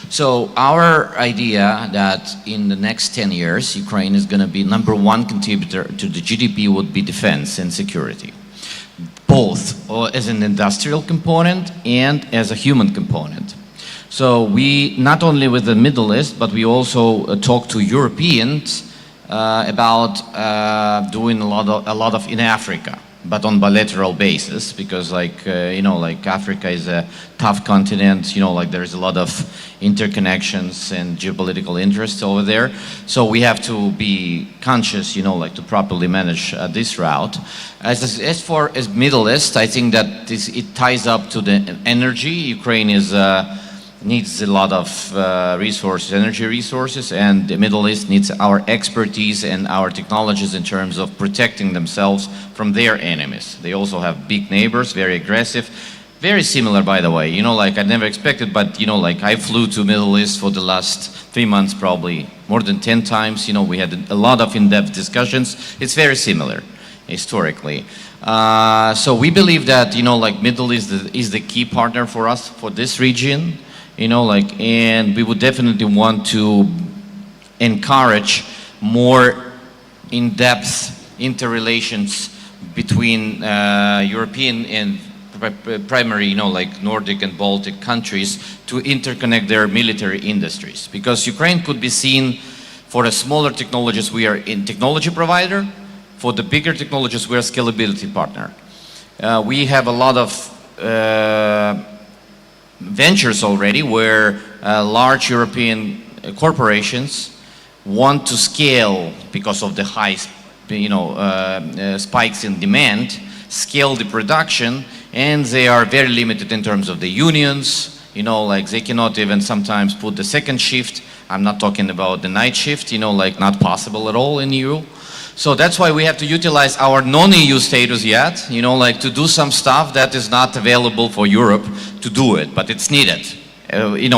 So our idea that in the next 10 years, Ukraine is going to be #1 contributor to the GDP would be defense and security, both as an industrial component and as a human component. So we, not only with the Middle East, but we also talk to Europeans about doing a lot of in Africa, but on bilateral basis, because like, like Africa is a tough continent, like there's a lot of interconnections and geopolitical interests over there. So we have to be conscious, like to properly manage this route. As far as Middle East, I think that it ties up to the energy. Ukraine needs a lot of energy resources, and the Middle East needs our expertise and our technologies in terms of protecting themselves from their enemies. They also have big neighbors, very aggressive, very similar, by the way. Like I never expected, but like I flew to Middle East for the last 3 months, probably more than 10 times. We had a lot of in-depth discussions. It's very similar historically. So we believe that, like Middle East is the key partner for us for this region. And we would definitely want to encourage more in-depth interrelations between European and primary, like Nordic and Baltic countries to interconnect their military industries. Because Ukraine could be seen for the smaller technologies, we are a technology provider. For the bigger technologies, we're a scalability partner. We have a lot of ventures already where large European corporations want to scale because of the high, spikes in demand, scale the production, and they are very limited in terms of the unions. Like they cannot even sometimes put the second shift. I'm not talking about the night shift. Like not possible at all in EU. So that's why we have to utilize our non-EU status yet, like to do some stuff that is not available for Europe to do it, but it's needed,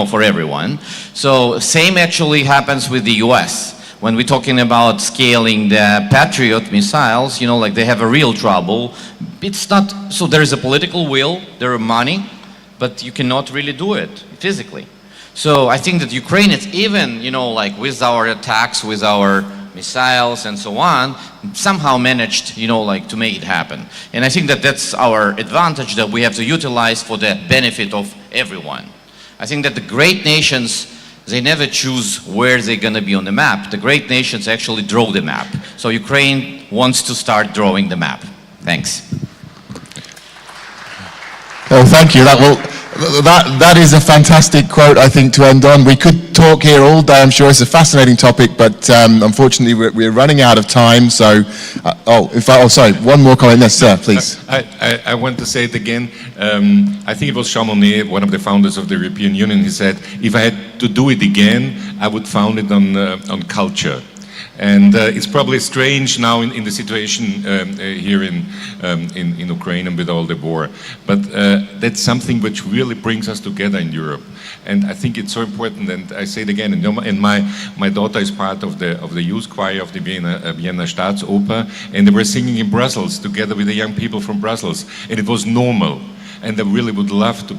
for everyone. So same actually happens with the US. When we're talking about scaling the Patriot missiles, like they have a real trouble. It's not, so there is a political will, there are money, but you cannot really do it physically. So I think that Ukraine is even, like with our attacks, with our missiles and so on, somehow managed, like to make it happen. And I think that that's our advantage that we have to utilize for the benefit of everyone. I think that the great nations, they never choose where they're going to be on the map. The great nations actually draw the map. So Ukraine wants to start drawing the map. Thanks. Oh, thank you. That is a fantastic quote, I think, to end on. We could talk here all day. I'm sure it's a fascinating topic, but unfortunately we're running out of time. So, sorry, one more comment. Yes, sir, please. I want to say it again. I think it was Jean Monnet, one of the founders of the European Union. He said, if I had to do it again, I would found it on culture. And it's probably strange now in the situation here in Ukraine and with all the war. But that's something which really brings us together in Europe. And I think it's so important, and I say it again, and my daughter is part of the youth choir of the Vienna Staatsoper, and they were singing in Brussels together with the young people from Brussels, and it was normal. And I really would love to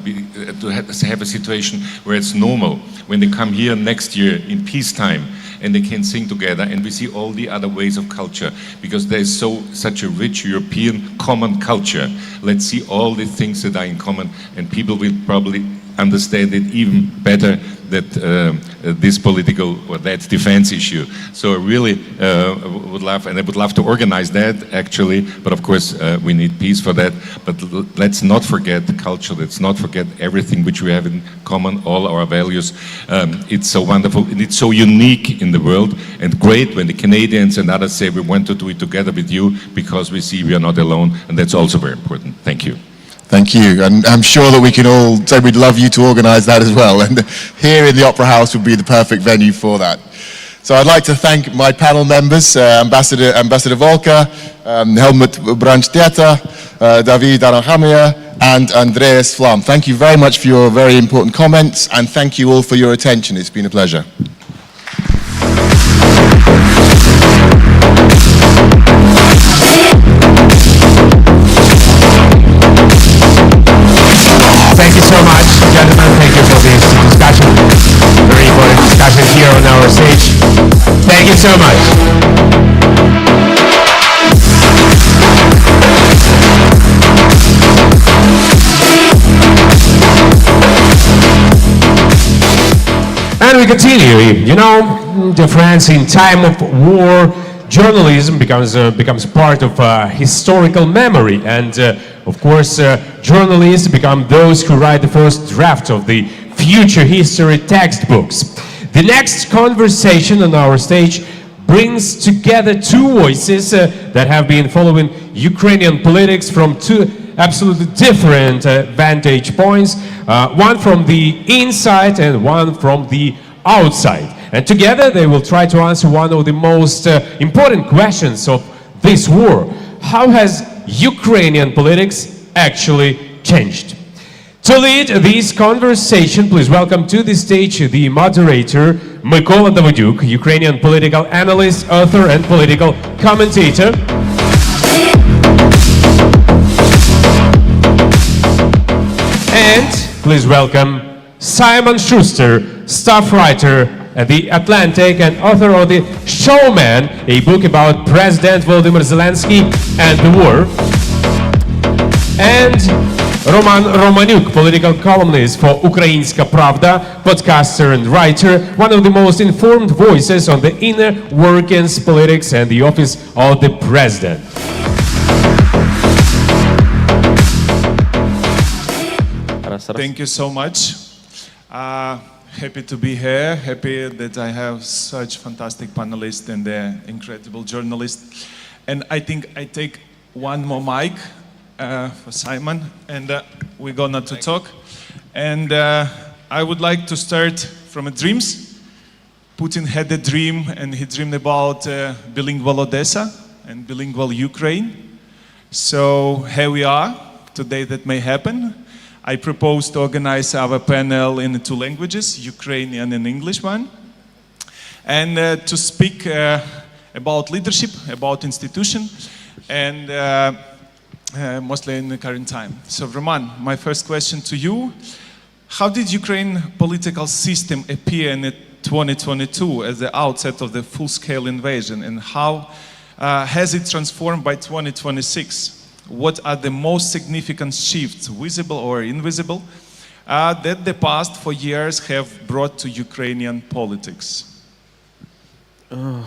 have a situation where it's normal when they come here next year in peacetime and they can sing together, and we see all the other ways of culture, because there is such a rich European common culture. Let's see all the things that are in common, and people will probably understand it even better that this political or that defense issue. So I really would love, and I would love to organize that actually, but of course we need peace for that. But let's not forget the culture, let's not forget everything which we have in common, all our values. It's so wonderful and it's so unique in the world, and great when the Canadians and others say we want to do it together with you, because we see we are not alone, and that's also very important. Thank you. Thank you, and I'm sure that we can all say we'd love you to organise that as well, and here in the Opera House would be the perfect venue for that. So I'd like to thank my panel members, Ambassador Volker, Helmut Brandstätter, David Aranhamia, and Andreas Flam. Thank you very much for your very important comments, and thank you all for your attention. It's been a pleasure. so much. And we continue. You know, dear friends, in time of war, journalism becomes part of historical memory, and of course, journalists become those who write the first draft of the future history textbooks. The next conversation on our stage brings together two voices that have been following Ukrainian politics from two absolutely different vantage points, one from the inside and one from the outside. And together they will try to answer one of the most important questions of this war. How has Ukrainian politics actually changed? To lead this conversation, please welcome to the stage the moderator, Mykola Davydyuk, Ukrainian political analyst, author and political commentator. And please welcome Simon Schuster, staff writer at The Atlantic and author of The Showman, a book about President Volodymyr Zelensky and the war. And Roman Romaniuk, political columnist for Ukrainska Pravda, podcaster and writer, one of the most informed voices on the inner workings, politics and the office of the president. Thank you so much. Happy to be here. Happy that I have such fantastic panelists and incredible journalists. And I think I take one more mic for Simon, and we're gonna to talk. And I would like to start from dreams. Putin had a dream, and he dreamed about bilingual Odessa and bilingual Ukraine. So here we are. Today that may happen. I propose to organize our panel in two languages, Ukrainian and English one, and to speak about leadership, about institution, and mostly in the current time. So Roman, my first question to you, how did Ukraine political system appear in 2022 at the outset of the full-scale invasion, and how has it transformed by 2026? What are the most significant shifts, visible or invisible, that the past 4 years have brought to Ukrainian politics?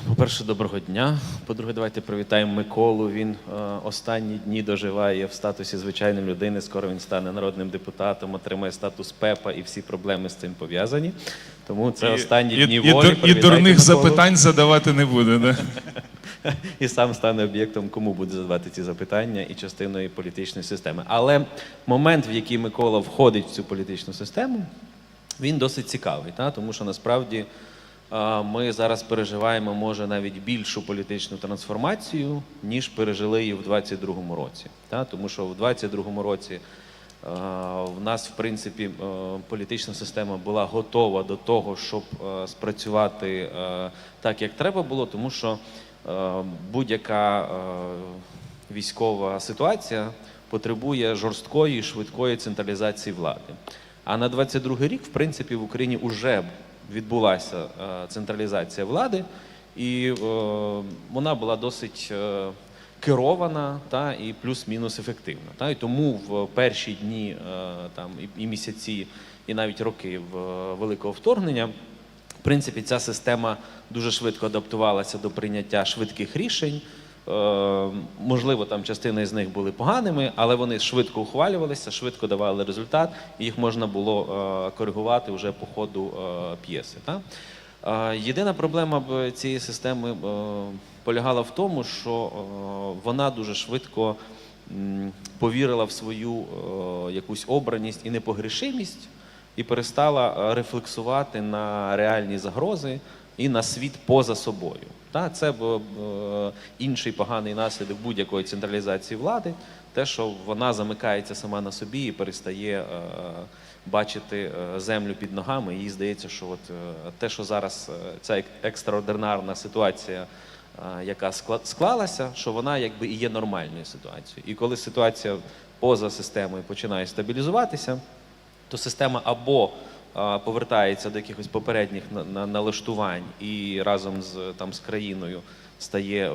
По-перше, доброго дня. По-друге, давайте привітаємо Миколу. Він останні дні доживає в статусі звичайної людини. Скоро він стане народним депутатом, отримає статус ПЕПа і всі проблеми з цим пов'язані. Тому це останні дні волі. І дурних запитань задавати не буде, да? І сам стане об'єктом, кому буде задавати ці запитання, і частиною політичної системи. Але момент, в який Микола входить в цю політичну систему, він досить цікавий, тому що насправді ми зараз переживаємо, може, навіть більшу політичну трансформацію, ніж пережили її в 2022 році. Тому що в 2022 році в нас, в принципі, політична система була готова до того, щоб спрацювати так, як треба було, тому що будь-яка військова ситуація потребує жорсткої і швидкої централізації влади. А на 22-й рік, в принципі, в Україні вже відбулася централізація влади, і вона була досить керована і плюс-мінус ефективна. І тому в перші дні, і місяці, і навіть роки великого вторгнення, в принципі, ця система дуже швидко адаптувалася до прийняття швидких рішень. Можливо, там частина з них були поганими, але вони швидко ухвалювалися, швидко давали результат, і їх можна було коригувати вже по ходу п'єси. Єдина проблема цієї системи полягала в тому, що вона дуже швидко повірила в свою якусь обраність і непогрішимість, і перестала рефлексувати на реальні загрози і на світ поза собою. Це інший поганий наслідок будь-якої централізації влади, те, що вона замикається сама на собі і перестає бачити землю під ногами. Їй здається, що те, що зараз ця екстраординарна ситуація, яка склалася, що вона якби і є нормальною ситуацією. І коли ситуація поза системою починає стабілізуватися, то система або повертається до якихось попередніх налаштувань і разом з країною стає,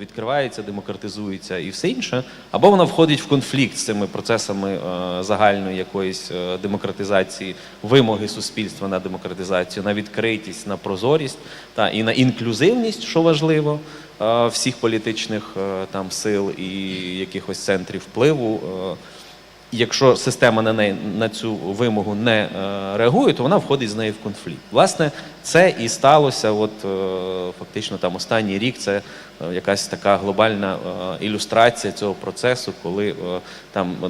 відкривається, демократизується і все інше, або вона входить в конфлікт з цими процесами загальної якоїсь демократизації, вимоги суспільства на демократизацію, на відкритість, на прозорість і на інклюзивність, що важливо, всіх політичних сил і якихось центрів впливу. Якщо система на цю вимогу не реагує, то вона входить з нею в конфлікт. Власне, це і сталося фактично останній рік. Це якась така глобальна ілюстрація цього процесу, коли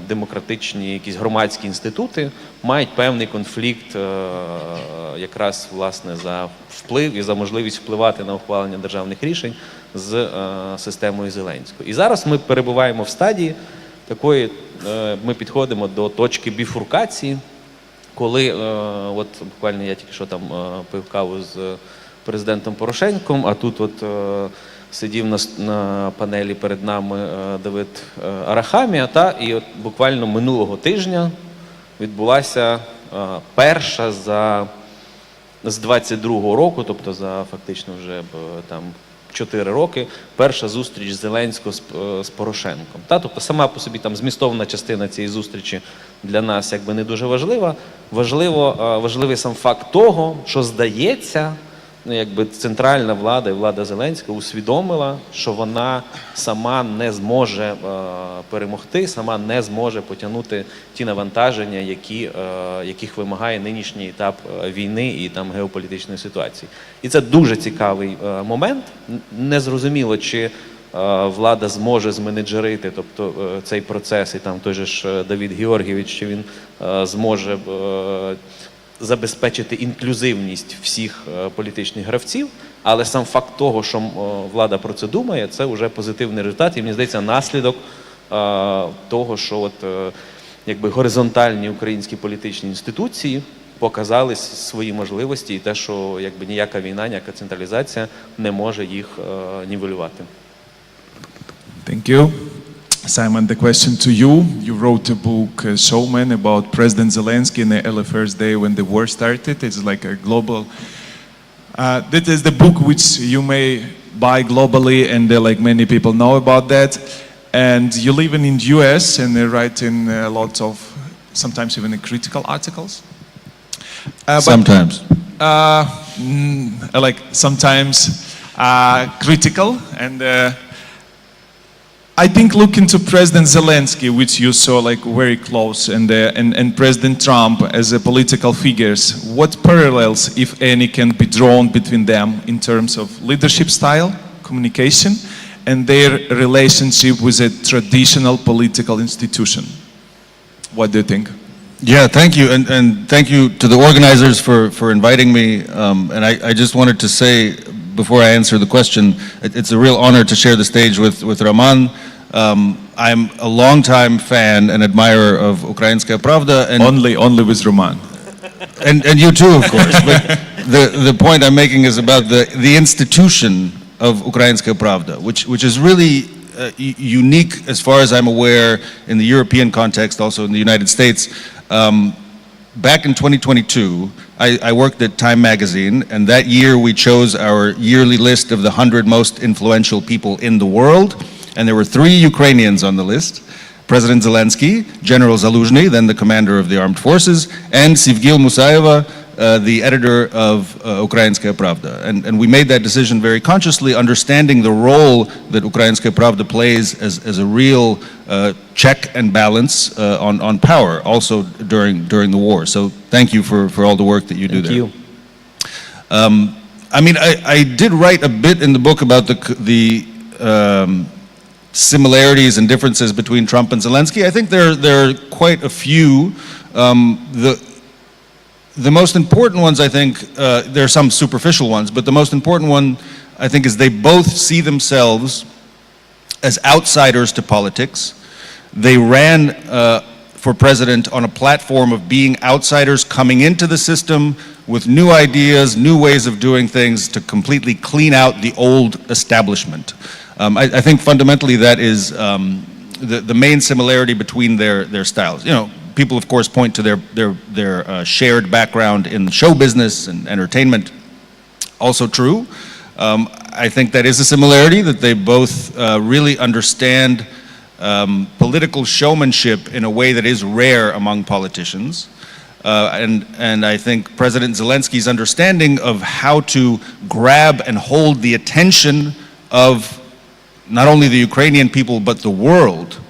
демократичні якісь громадські інститути мають певний конфлікт якраз власне за вплив і за можливість впливати на ухвалення державних рішень з системою Зеленського. І зараз ми перебуваємо в стадії такої, ми підходимо до точки біфуркації, коли, буквально я тільки що пив каву з президентом Порошенком, а тут сидів на панелі перед нами Давид Арахамія, і буквально минулого тижня відбулася перша з 22-го року, тобто за фактично вже 4 роки, перша зустріч Зеленського з Порошенком. Тобто сама по собі змістовна частина цієї зустрічі для нас не дуже важлива. Важливий сам факт того, що здається, центральна влада і влада Зеленського усвідомила, що вона сама не зможе перемогти, сама не зможе потягнути ті навантаження, яких вимагає нинішній етап війни і геополітичної ситуації. І це дуже цікавий момент. Незрозуміло, чи влада зможе зменеджерити цей процес, і той же ж Давид Георгійович, чи він зможе забезпечити інклюзивність всіх політичних гравців, але сам факт того, що влада про це думає, це вже позитивний результат, і, мені здається, наслідок того, що горизонтальні українські політичні інституції показали свої можливості і те, що ніяка війна, ніяка централізація не може їх нівелювати. Thank you. Simon, the question to you. You wrote a book, Showman, about President Zelensky in the early first day when the war started. It's like a global... that is the book which you may buy globally, and many people know about that. And you live in the US and they write in a lot of, sometimes even critical articles. Sometimes. Sometimes critical and... I think looking to President Zelensky, which you saw very close, and President Trump as political figures, what parallels, if any, can be drawn between them in terms of leadership style, communication, and their relationship with a traditional political institution? What do you think? Yeah, thank you, and thank you to the organizers for inviting me. And I just wanted to say, before I answer the question, it's a real honor to share the stage with Roman. I'm a long-time fan and admirer of Ukrainskaya Pravda. And only with Roman. And you too, of course. But the point I'm making is about the institution of Ukrainskaya Pravda, which is really unique as far as I'm aware in the European context, also in the United States. Back in 2022, I worked at Time magazine, and that year we chose our yearly list of the 100 most influential people in the world, and there were 3 Ukrainians on the list: President Zelensky, General Zaluzhny, then the commander of the armed forces, and Sivgil Musayeva, the editor of Ukrainskaya Pravda. And we made that decision very consciously, understanding the role that Ukrainskaya Pravda plays as a real check and balance on power, also during the war. So thank you for all the work that you do there. Thank you. I mean, I did write a bit in the book about the similarities and differences between Trump and Zelensky. I think there are quite a few. The most important ones, I think, there are some superficial ones, but the most important one, I think, is they both see themselves as outsiders to politics. They ran for president on a platform of being outsiders coming into the system with new ideas, new ways of doing things to completely clean out the old establishment. I think fundamentally that is the main similarity between their styles. You know, people, of course, point to their shared background in show business and entertainment. Also true. I think that is a similarity, that they both really understand political showmanship in a way that is rare among politicians. And I think President Zelensky's understanding of how to grab and hold the attention of not only the Ukrainian people, but the world,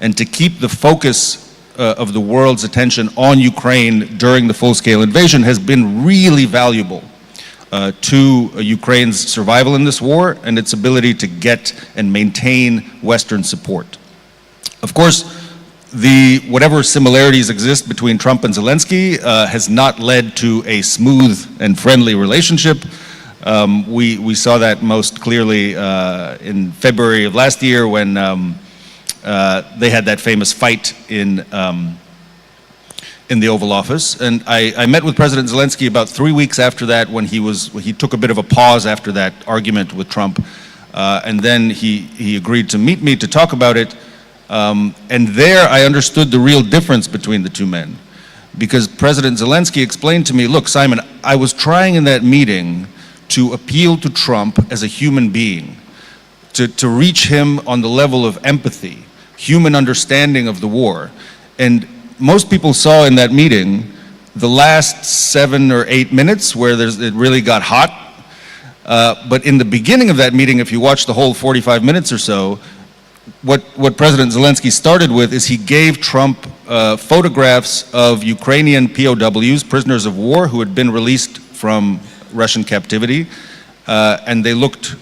and to keep the focus of the world's attention on Ukraine during the full-scale invasion has been really valuable to Ukraine's survival in this war and its ability to get and maintain Western support. Of course, whatever similarities exist between Trump and Zelensky has not led to a smooth and friendly relationship. We saw that most clearly in February of last year when they had that famous fight in the Oval Office. And I met with President Zelensky about 3 weeks after that, when he took a bit of a pause after that argument with Trump. And then he agreed to meet me to talk about it. And there I understood the real difference between the two men. Because President Zelensky explained to me, look, Simon, I was trying in that meeting to appeal to Trump as a human being, to reach him on the level of empathy, human understanding of the war. And most people saw in that meeting the last 7 or 8 minutes where it really got hot. But in the beginning of that meeting, if you watch the whole 45 minutes or so, what President Zelensky started with is he gave Trump photographs of Ukrainian POWs, prisoners of war, who had been released from Russian captivity, and they looked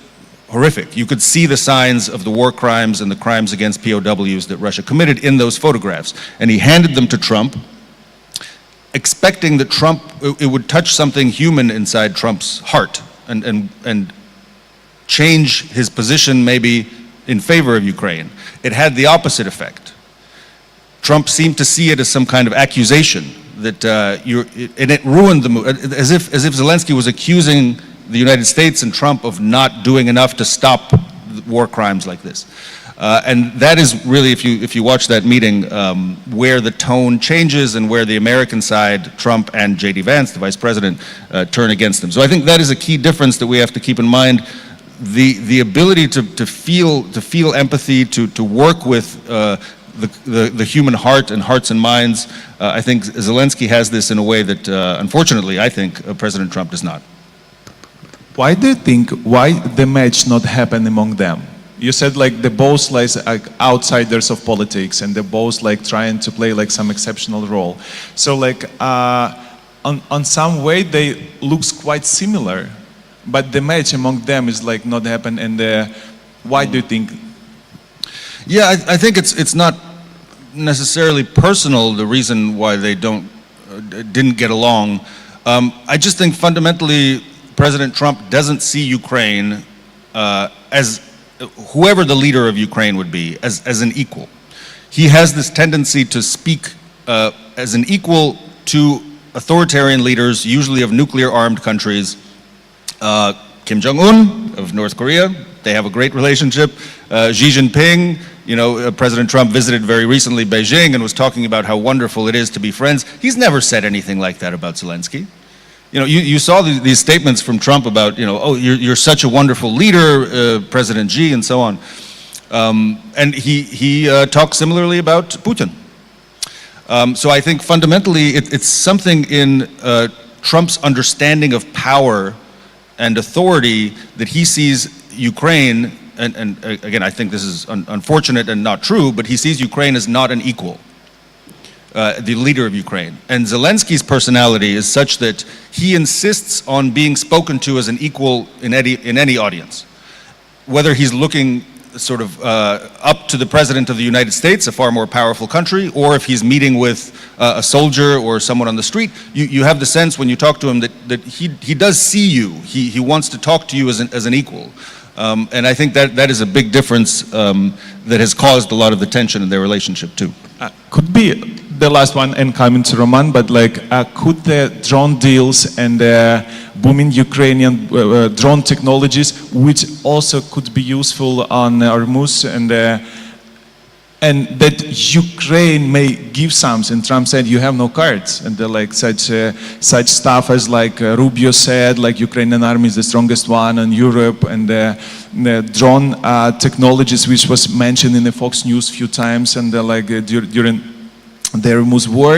horrific. You could see the signs of the war crimes and the crimes against POWs that Russia committed in those photographs. And he handed them to Trump, expecting that it would touch something human inside Trump's heart and change his position maybe in favor of Ukraine. It had the opposite effect. Trump seemed to see it as some kind of accusation that and it ruined the mood, as if Zelensky was accusing the United States and Trump of not doing enough to stop war crimes like this. And that is really, if you watch that meeting, where the tone changes and where the American side, Trump and J.D. Vance, the vice president, turn against them. So I think that is a key difference that we have to keep in mind. The ability to feel empathy, to work with the human heart and hearts and minds. I think Zelensky has this in a way that, unfortunately, I think President Trump does not. Why do you think, why the match not happen among them? You said like they're both like outsiders of politics and they're both like trying to play like some exceptional role. So like on some way they looks quite similar, but the match among them is like not happen. And why do you think? Yeah, I think it's not necessarily personal, the reason why they didn't get along. I just think fundamentally President Trump doesn't see Ukraine as whoever the leader of Ukraine would be, as an equal. He has this tendency to speak as an equal to authoritarian leaders, usually of nuclear-armed countries. Kim Jong-un of North Korea, they have a great relationship. Xi Jinping, President Trump visited very recently Beijing and was talking about how wonderful it is to be friends. He's never said anything like that about Zelensky. You saw these statements from Trump about, oh, you're such a wonderful leader, President Xi, and so on. And he talked similarly about Putin. So I think fundamentally it's something in Trump's understanding of power and authority that he sees Ukraine, and again, I think this is unfortunate and not true, but he sees Ukraine as not an equal. The leader of Ukraine. And Zelensky's personality is such that he insists on being spoken to as an equal in any audience. Whether he's looking sort of up to the President of the United States, a far more powerful country, or if he's meeting with a soldier or someone on the street, you have the sense when you talk to him that he does see you. He wants to talk to you as an equal. And I think that is a big difference that has caused a lot of the tension in their relationship too. Could be the last one and coming to Roman, but could the drone deals and booming Ukrainian drone technologies, which also could be useful on Hormuz and that Ukraine may give something. Trump said, you have no cards. And like such stuff as like Rubio said, like Ukrainian army is the strongest one in Europe, and the drone technologies, which was mentioned in the Fox News a few times, and during the Hormuz war,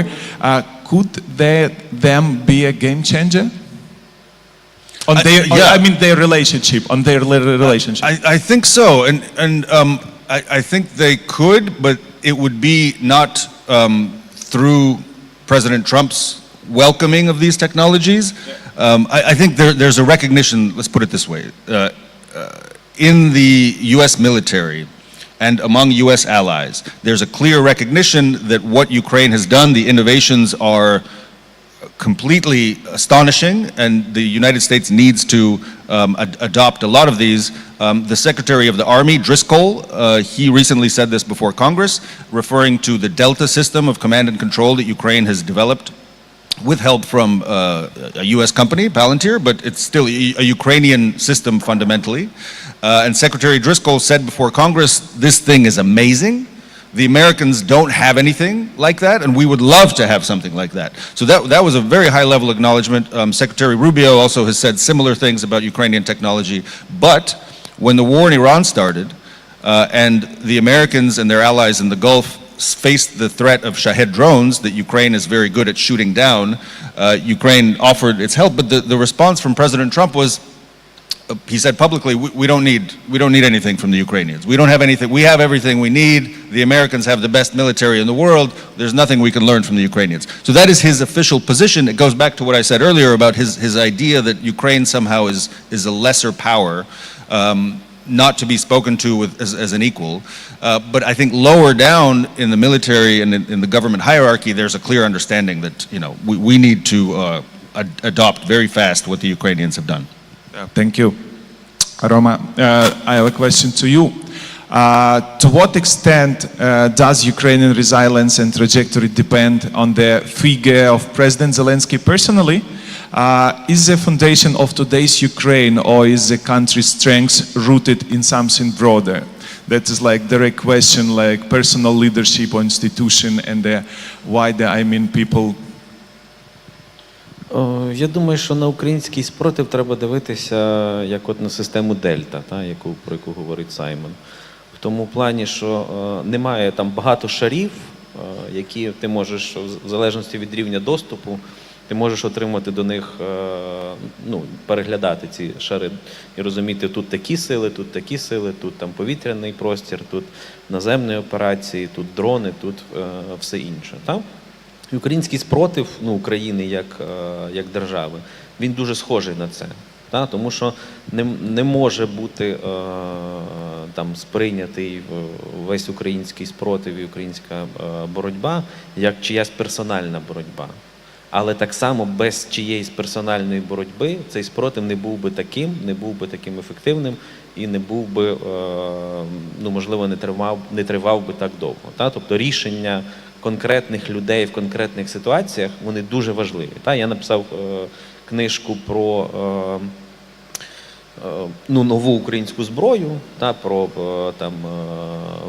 could them be a game changer? On their relationship, I think so, and I think they could, but it would be not through President Trump's welcoming of these technologies. I think there's a recognition, let's put it this way, in the US military and among US allies, there's a clear recognition that what Ukraine has done, the innovations are completely astonishing, and the United States needs to adopt a lot of these. The Secretary of the Army, Driscoll, he recently said this before Congress, referring to the Delta system of command and control that Ukraine has developed with help from a US company, Palantir, but it's still a Ukrainian system fundamentally. And Secretary Driscoll said before Congress, this thing is amazing. The Americans don't have anything like that, and we would love to have something like that. So that was a very high-level acknowledgement. Secretary Rubio also has said similar things about Ukrainian technology. But when the war in Iran started, and the Americans and their allies in the Gulf faced the threat of Shahed drones that Ukraine is very good at shooting down, Ukraine offered its help. But the response from President Trump was, he said publicly, we don't need anything from the Ukrainians. We don't have anything. We have everything we need. The Americans have the best military in the world. There's nothing we can learn from the Ukrainians. So that is his official position. It goes back to what I said earlier about his idea that Ukraine somehow is a lesser power, not to be spoken to as an equal. But I think lower down in the military and in the government hierarchy, there's a clear understanding that we need to adopt very fast what the Ukrainians have done. Thank you. Roma, I have a question to you. To what extent does Ukrainian resilience and trajectory depend on the figure of President Zelensky personally? Is the foundation of today's Ukraine, or is the country's strength rooted in something broader? That is like direct question, like personal leadership or institution, and why people. Я думаю, що на український спротив треба дивитися як от на систему Дельта, про яку говорить Саймон. В тому плані, що немає там багато шарів, які ти можеш, в залежності від рівня доступу, ти можеш отримати до них, переглядати ці шари і розуміти, тут такі сили, тут там повітряний простір, тут наземні операції, тут дрони, тут все інше. Так? І український спротив України як держави, він дуже схожий на це. Тому що не може бути там сприйнятий весь український спротив і українська боротьба як чиясь персональна боротьба. Але так само без чиєїсь персональної боротьби цей спротив не був би таким ефективним і не був би, можливо, не тривав би так довго. Тобто рішення конкретних людей в конкретних ситуаціях, вони дуже важливі. Я написав книжку про нову українську зброю, про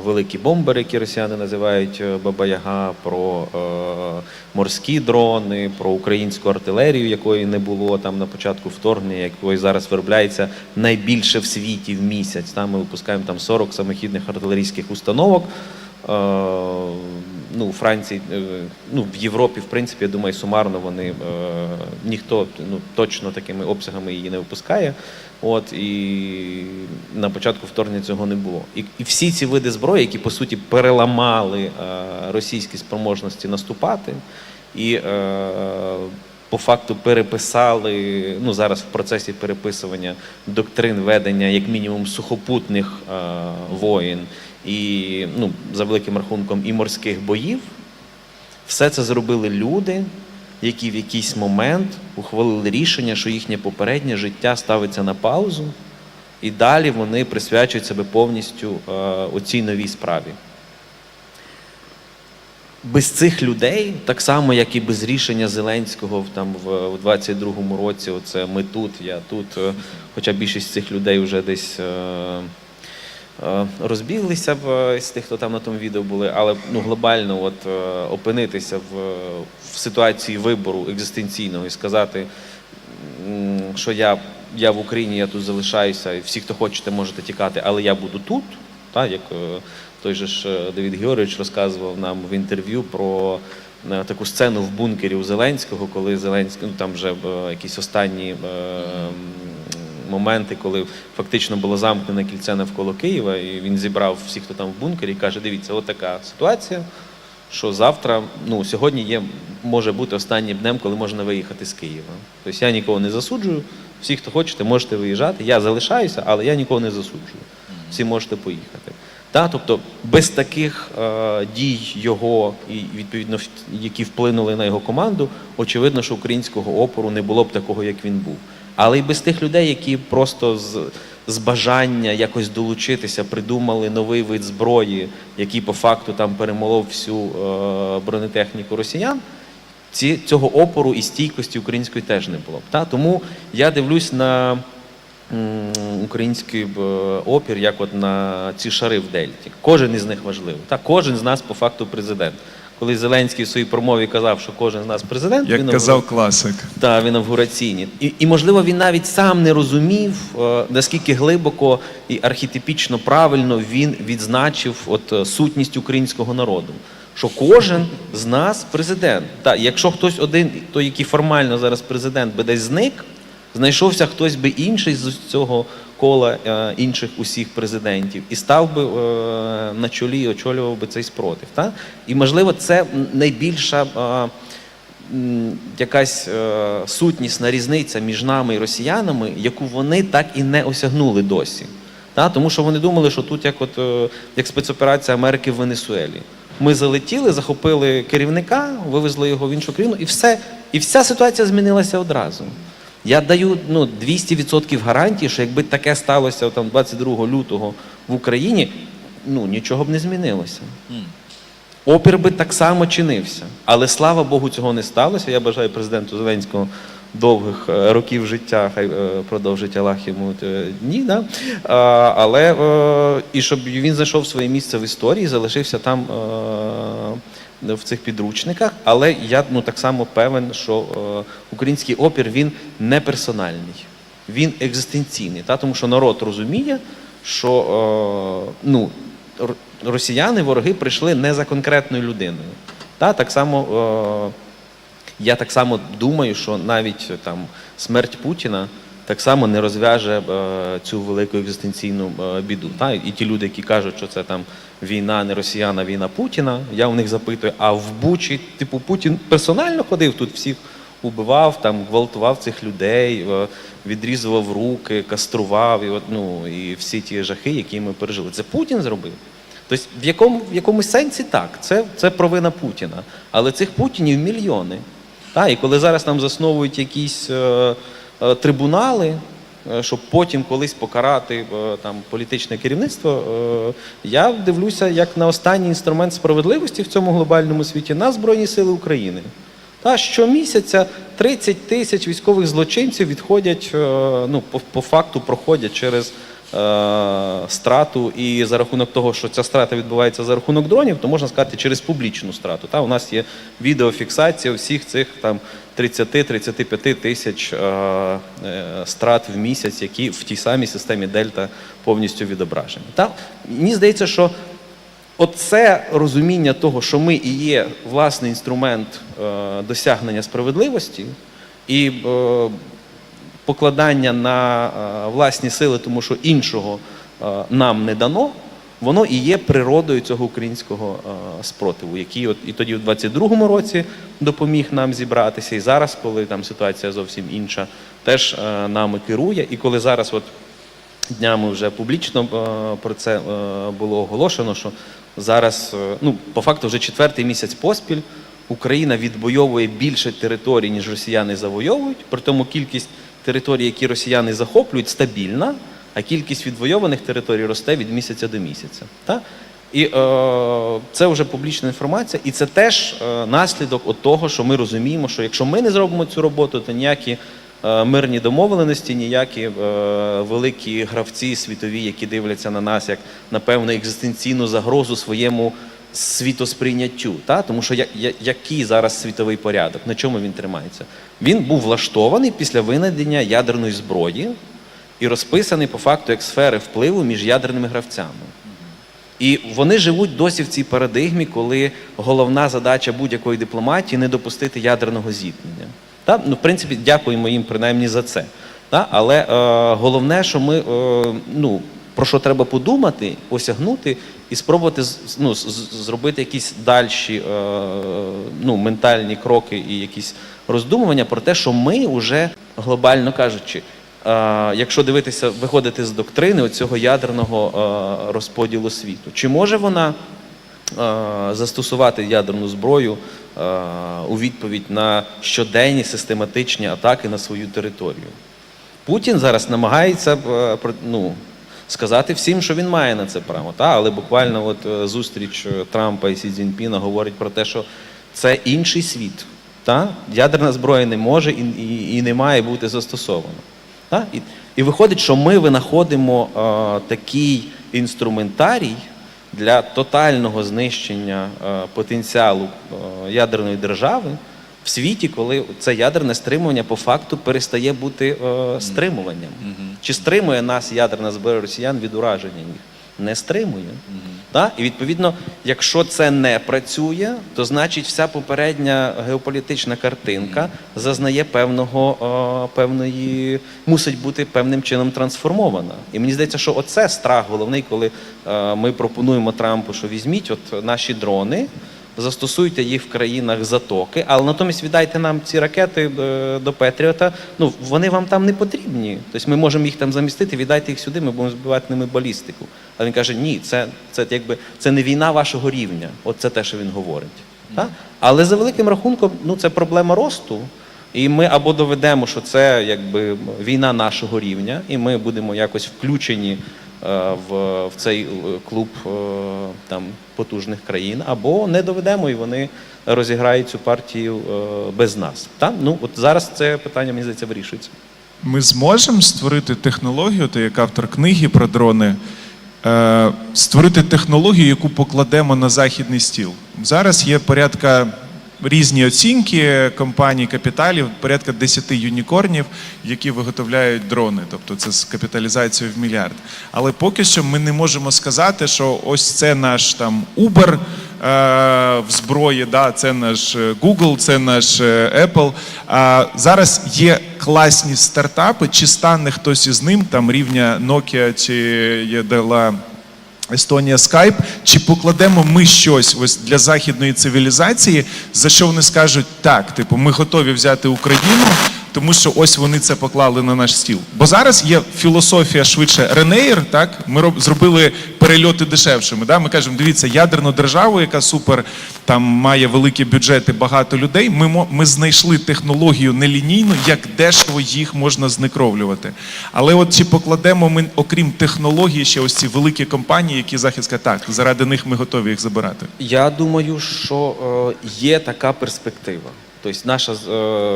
великі бомбери, які росіяни називають Баба-Яга, про морські дрони, про українську артилерію, якої не було на початку вторгнення, якої зараз виробляється найбільше в світі в місяць. Ми випускаємо 40 самохідних артилерійських установок. У Франції, в Європі, в принципі, я думаю, сумарно ніхто точно такими обсягами її не випускає. І на початку вторгнення цього не було. І всі ці види зброї, які, по суті, переламали російські спроможності наступати, і по факту переписали, зараз в процесі переписування доктрин ведення, як мінімум, сухопутних воєн, і, за великим рахунком, і морських боїв, все це зробили люди, які в якийсь момент ухвалили рішення, що їхнє попереднє життя ставиться на паузу, і далі вони присвячують себе повністю оцій новій справі. Без цих людей, так само, як і без рішення Зеленського в 22-му році, оце ми тут, я тут, хоча більшість цих людей вже десь розбіглися з тих, хто там на тому відео були, але ну, глобально от, опинитися в ситуації вибору екзистенційного і сказати, що я в Україні, я тут залишаюся, і всі, хто хочете, можете тікати, але я буду тут, так, як той же ж Давид Георгійович розказував нам в інтерв'ю про таку сцену в бункері у Зеленського, коли Зеленський, ну там вже якісь останні моменти, коли фактично було замкнене кільце навколо Києва, і він зібрав всіх, хто там в бункері, і каже, дивіться, от така ситуація, що завтра, ну, сьогодні може бути останнім днем, коли можна виїхати з Києва. Тобто я нікого не засуджую, всі, хто хочете, можете виїжджати, я залишаюся, але я нікого не засуджую. Всі можете поїхати. Тобто без таких дій його, і відповідно, які вплинули на його команду, очевидно, що українського опору не було б такого, як він був. Але і без тих людей, які просто з бажання якось долучитися, придумали новий вид зброї, який по факту там перемолов всю бронетехніку росіян, цього опору і стійкості української теж не було б. Тому я дивлюсь на український опір, як от на ці шари в Дельті. Кожен із них важливий. Кожен з нас по факту президент. Коли Зеленський в своїй промові казав, що кожен з нас президент, як казав класик. Так, він інавгураційний. І, можливо, він навіть сам не розумів, наскільки глибоко і архетипічно правильно він відзначив от сутність українського народу. Що кожен з нас президент. Так, якщо хтось один, той, який формально зараз президент, би десь зник, знайшовся хтось би інший з цього кола інших усіх президентів і став би на чолі і очолював би цей спротив. Так? І, можливо, це найбільша якась сутнісна різниця між нами і росіянами, яку вони так і не осягнули досі. Так? Тому що вони думали, що тут як спецоперація Америки в Венесуелі. Ми залетіли, захопили керівника, вивезли його в іншу країну, і все. І вся ситуація змінилася одразу. Я даю 200% гарантії, що якби таке сталося там 22 лютого в Україні, нічого б не змінилося. Опір би так само чинився. Але, слава Богу, цього не сталося. Я бажаю президенту Зеленського довгих років життя, хай продовжить Аллах йому дні, да? Але і щоб він знайшов своє місце в історії, залишився там в цих підручниках, але я так само певен, що український опір, він не персональний, він екзистенційний, тому що народ розуміє, що росіяни, вороги прийшли не за конкретною людиною. Так само, я так само думаю, що навіть там смерть Путіна так само не розв'яже цю велику екзистенційну біду. І ті люди, які кажуть, що це там війна не росіян, а війна Путіна, я у них запитую, а в Бучі, типу, Путін персонально ходив тут, всіх убивав, там, гвалтував цих людей, відрізував руки, кастрував, і всі ті жахи, які ми пережили. Це Путін зробив? Тобто в якомусь сенсі так, це провина Путіна. Але цих Путінів мільйони. І коли зараз нам засновують якісь трибунали, щоб потім колись покарати там політичне керівництво, я дивлюся як на останній інструмент справедливості в цьому глобальному світі на Збройні Сили України. Щомісяця 30 тисяч військових злочинців відходять, по факту проходять через страту, і за рахунок того, що ця страта відбувається за рахунок дронів, то можна сказати через публічну страту. У нас є відеофіксація всіх цих там 30-35 тисяч страт в місяць, які в тій самій системі Дельта повністю відображені. Мені здається, що оце розуміння того, що ми і є власний інструмент досягнення справедливості і покладання на власні сили, тому що іншого нам не дано, воно і є природою цього українського спротиву, який і тоді в 22-му році допоміг нам зібратися, і зараз, коли там ситуація зовсім інша, теж нами керує. І коли зараз днями вже публічно про це було оголошено, що зараз, по факту вже 4-й місяць поспіль Україна відбойовує більше територій, ніж росіяни завойовують, при тому кількість територій, які росіяни захоплюють, стабільна, а кількість відвойованих територій росте від місяця до місяця. І це вже публічна інформація, і це теж наслідок того, що ми розуміємо, що якщо ми не зробимо цю роботу, то ніякі мирні домовленості, ніякі великі гравці світові, які дивляться на нас як на певну екзистенційну загрозу своєму світосприйняттю. Тому що який зараз світовий порядок, на чому він тримається? Він був влаштований після винайдення ядерної зброї і розписаний по факту як сфери впливу між ядерними гравцями. І вони живуть досі в цій парадигмі, коли головна задача будь-якої дипломатії – не допустити ядерного зіткнення. В принципі, дякуємо їм принаймні за це. Але головне, що ми, про що треба подумати, осягнути і спробувати зробити якісь дальші ментальні кроки і якісь роздумування про те, що ми вже, глобально кажучи, якщо дивитися, виходити з доктрини оцього ядерного розподілу світу, чи може вона застосувати ядерну зброю у відповідь на щоденні систематичні атаки на свою територію? Путін зараз намагається сказати всім, що він має на це право, але буквально зустріч Трампа і Сі Цзіньпіна говорить про те, що це інший світ. Ядерна зброя не може і не має бути застосована. І виходить, що ми винаходимо такий інструментарій для тотального знищення потенціалу ядерної держави в світі, коли це ядерне стримування по факту перестає бути стримуванням. Чи стримує нас ядерна зброя росіян від ураження їх? Не стримує. І відповідно, якщо це не працює, то значить вся попередня геополітична картинка зазнає мусить бути певним чином трансформована. І мені здається, що оце страх головний, коли ми пропонуємо Трампу, що візьміть наші дрони, застосуйте їх в країнах Затоки, але натомість віддайте нам ці ракети до Петріота, вони вам там не потрібні. Тобто ми можемо їх там замістити, віддайте їх сюди, ми будемо збивати ними балістику. А він каже, ні, це не війна вашого рівня. Це те, що він говорить. Але за великим рахунком, це проблема росту. І ми або доведемо, що це війна нашого рівня, і ми будемо якось включені в цей клуб потужних країн, або не доведемо, і вони розіграють цю партію без нас. Зараз це питання, мені здається, вирішується. Ми зможемо створити технологію, ти як автор книги про дрони, створити технологію, яку покладемо на західний стіл. Зараз є різні оцінки компаній, капіталів, порядка 10 юнікорнів, які виготовляють дрони, тобто це з капіталізацією в мільярд. Але поки що ми не можемо сказати, що ось це наш Uber в зброї, це наш Google, це наш Apple. Зараз є класні стартапи, чи стане хтось із ним, рівня Nokia, чи є Естонія, Skype, чи покладемо ми щось ось для західної цивілізації, за що вони скажуть, так, ми готові взяти Україну, тому що ось вони це поклали на наш стіл. Бо зараз є філософія швидше Ренеєр, ми зробили перельоти дешевшими. Ми кажемо, дивіться, ядерну державу, яка супер, має великі бюджети, багато людей, ми знайшли технологію нелінійну, як дешево їх можна знекровлювати. Але чи покладемо ми, окрім технології, ще ось ці великі компанії, які Захід скаже, так, заради них ми готові їх забирати? Я думаю, що є така перспектива. Тобто наша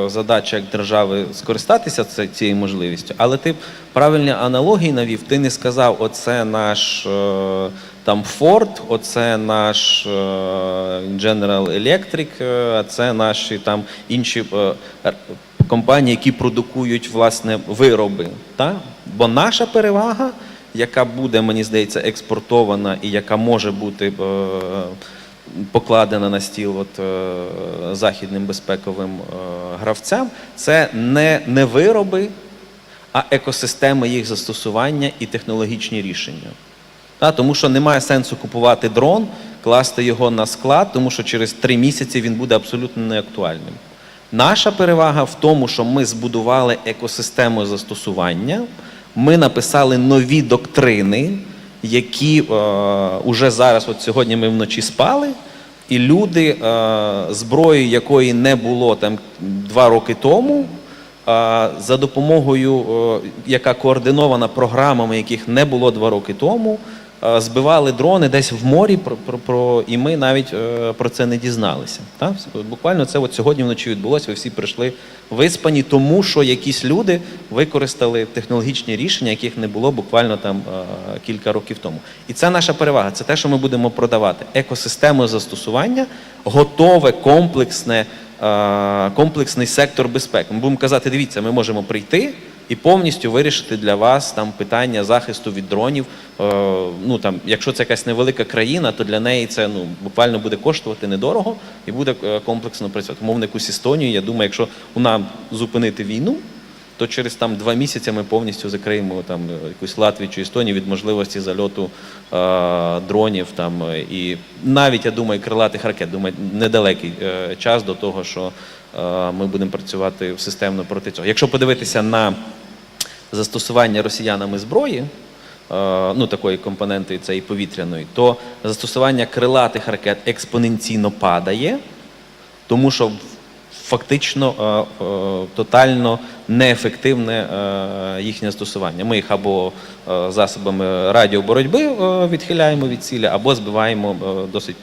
задача як держави скористатися цією можливістю, але ти правильні аналогії навів, ти не сказав, оце наш Ford, оце наш General Electric, а це наші інші компанії, які продукують, власне, вироби. Бо наша перевага, яка буде, мені здається, експортована і яка може бути покладена на стіл західним безпековим гравцям, це не вироби, а екосистеми їх застосування і технологічні рішення. Тому що немає сенсу купувати дрон, класти його на склад, тому що через 3 місяці він буде абсолютно неактуальним. Наша перевага в тому, що ми збудували екосистему застосування, ми написали нові доктрини, які уже зараз, сьогодні ми вночі спали, і люди, зброї якої не було 2 роки тому, за допомогою, яка координована програмами, яких не було 2 роки тому, збивали дрони десь в морі, і ми навіть про це не дізналися. Так? Буквально це от сьогодні вночі відбулося, ви всі прийшли виспані, тому що якісь люди використали технологічні рішення, яких не було буквально там кілька років тому. І це наша перевага, це те, що ми будемо продавати. Екосистему застосування, готове, комплексний сектор безпеки. Ми будемо казати, дивіться, ми можемо прийти і повністю вирішити для вас там питання захисту від дронів. Ну там, якщо це якась невелика країна, то для неї це буквально буде коштувати недорого і буде комплексно працювати. Мовно, якусь Естонію, я думаю, якщо нам зупинити війну, то через там 2 місяці ми повністю закриємо там якусь Латвію чи Естонію від можливості зальоту дронів там, і навіть, я думаю, крилатих ракет. Думаю, недалекий час до того, що ми будемо працювати системно проти цього. Якщо подивитися на застосування росіянами зброї, ну такої компоненти цієї повітряної, то застосування крилатих ракет експоненційно падає, тому що фактично тотально неефективне їхнє застосування. Ми їх або засобами радіоборотьби відхиляємо від цілі, або збиваємо досить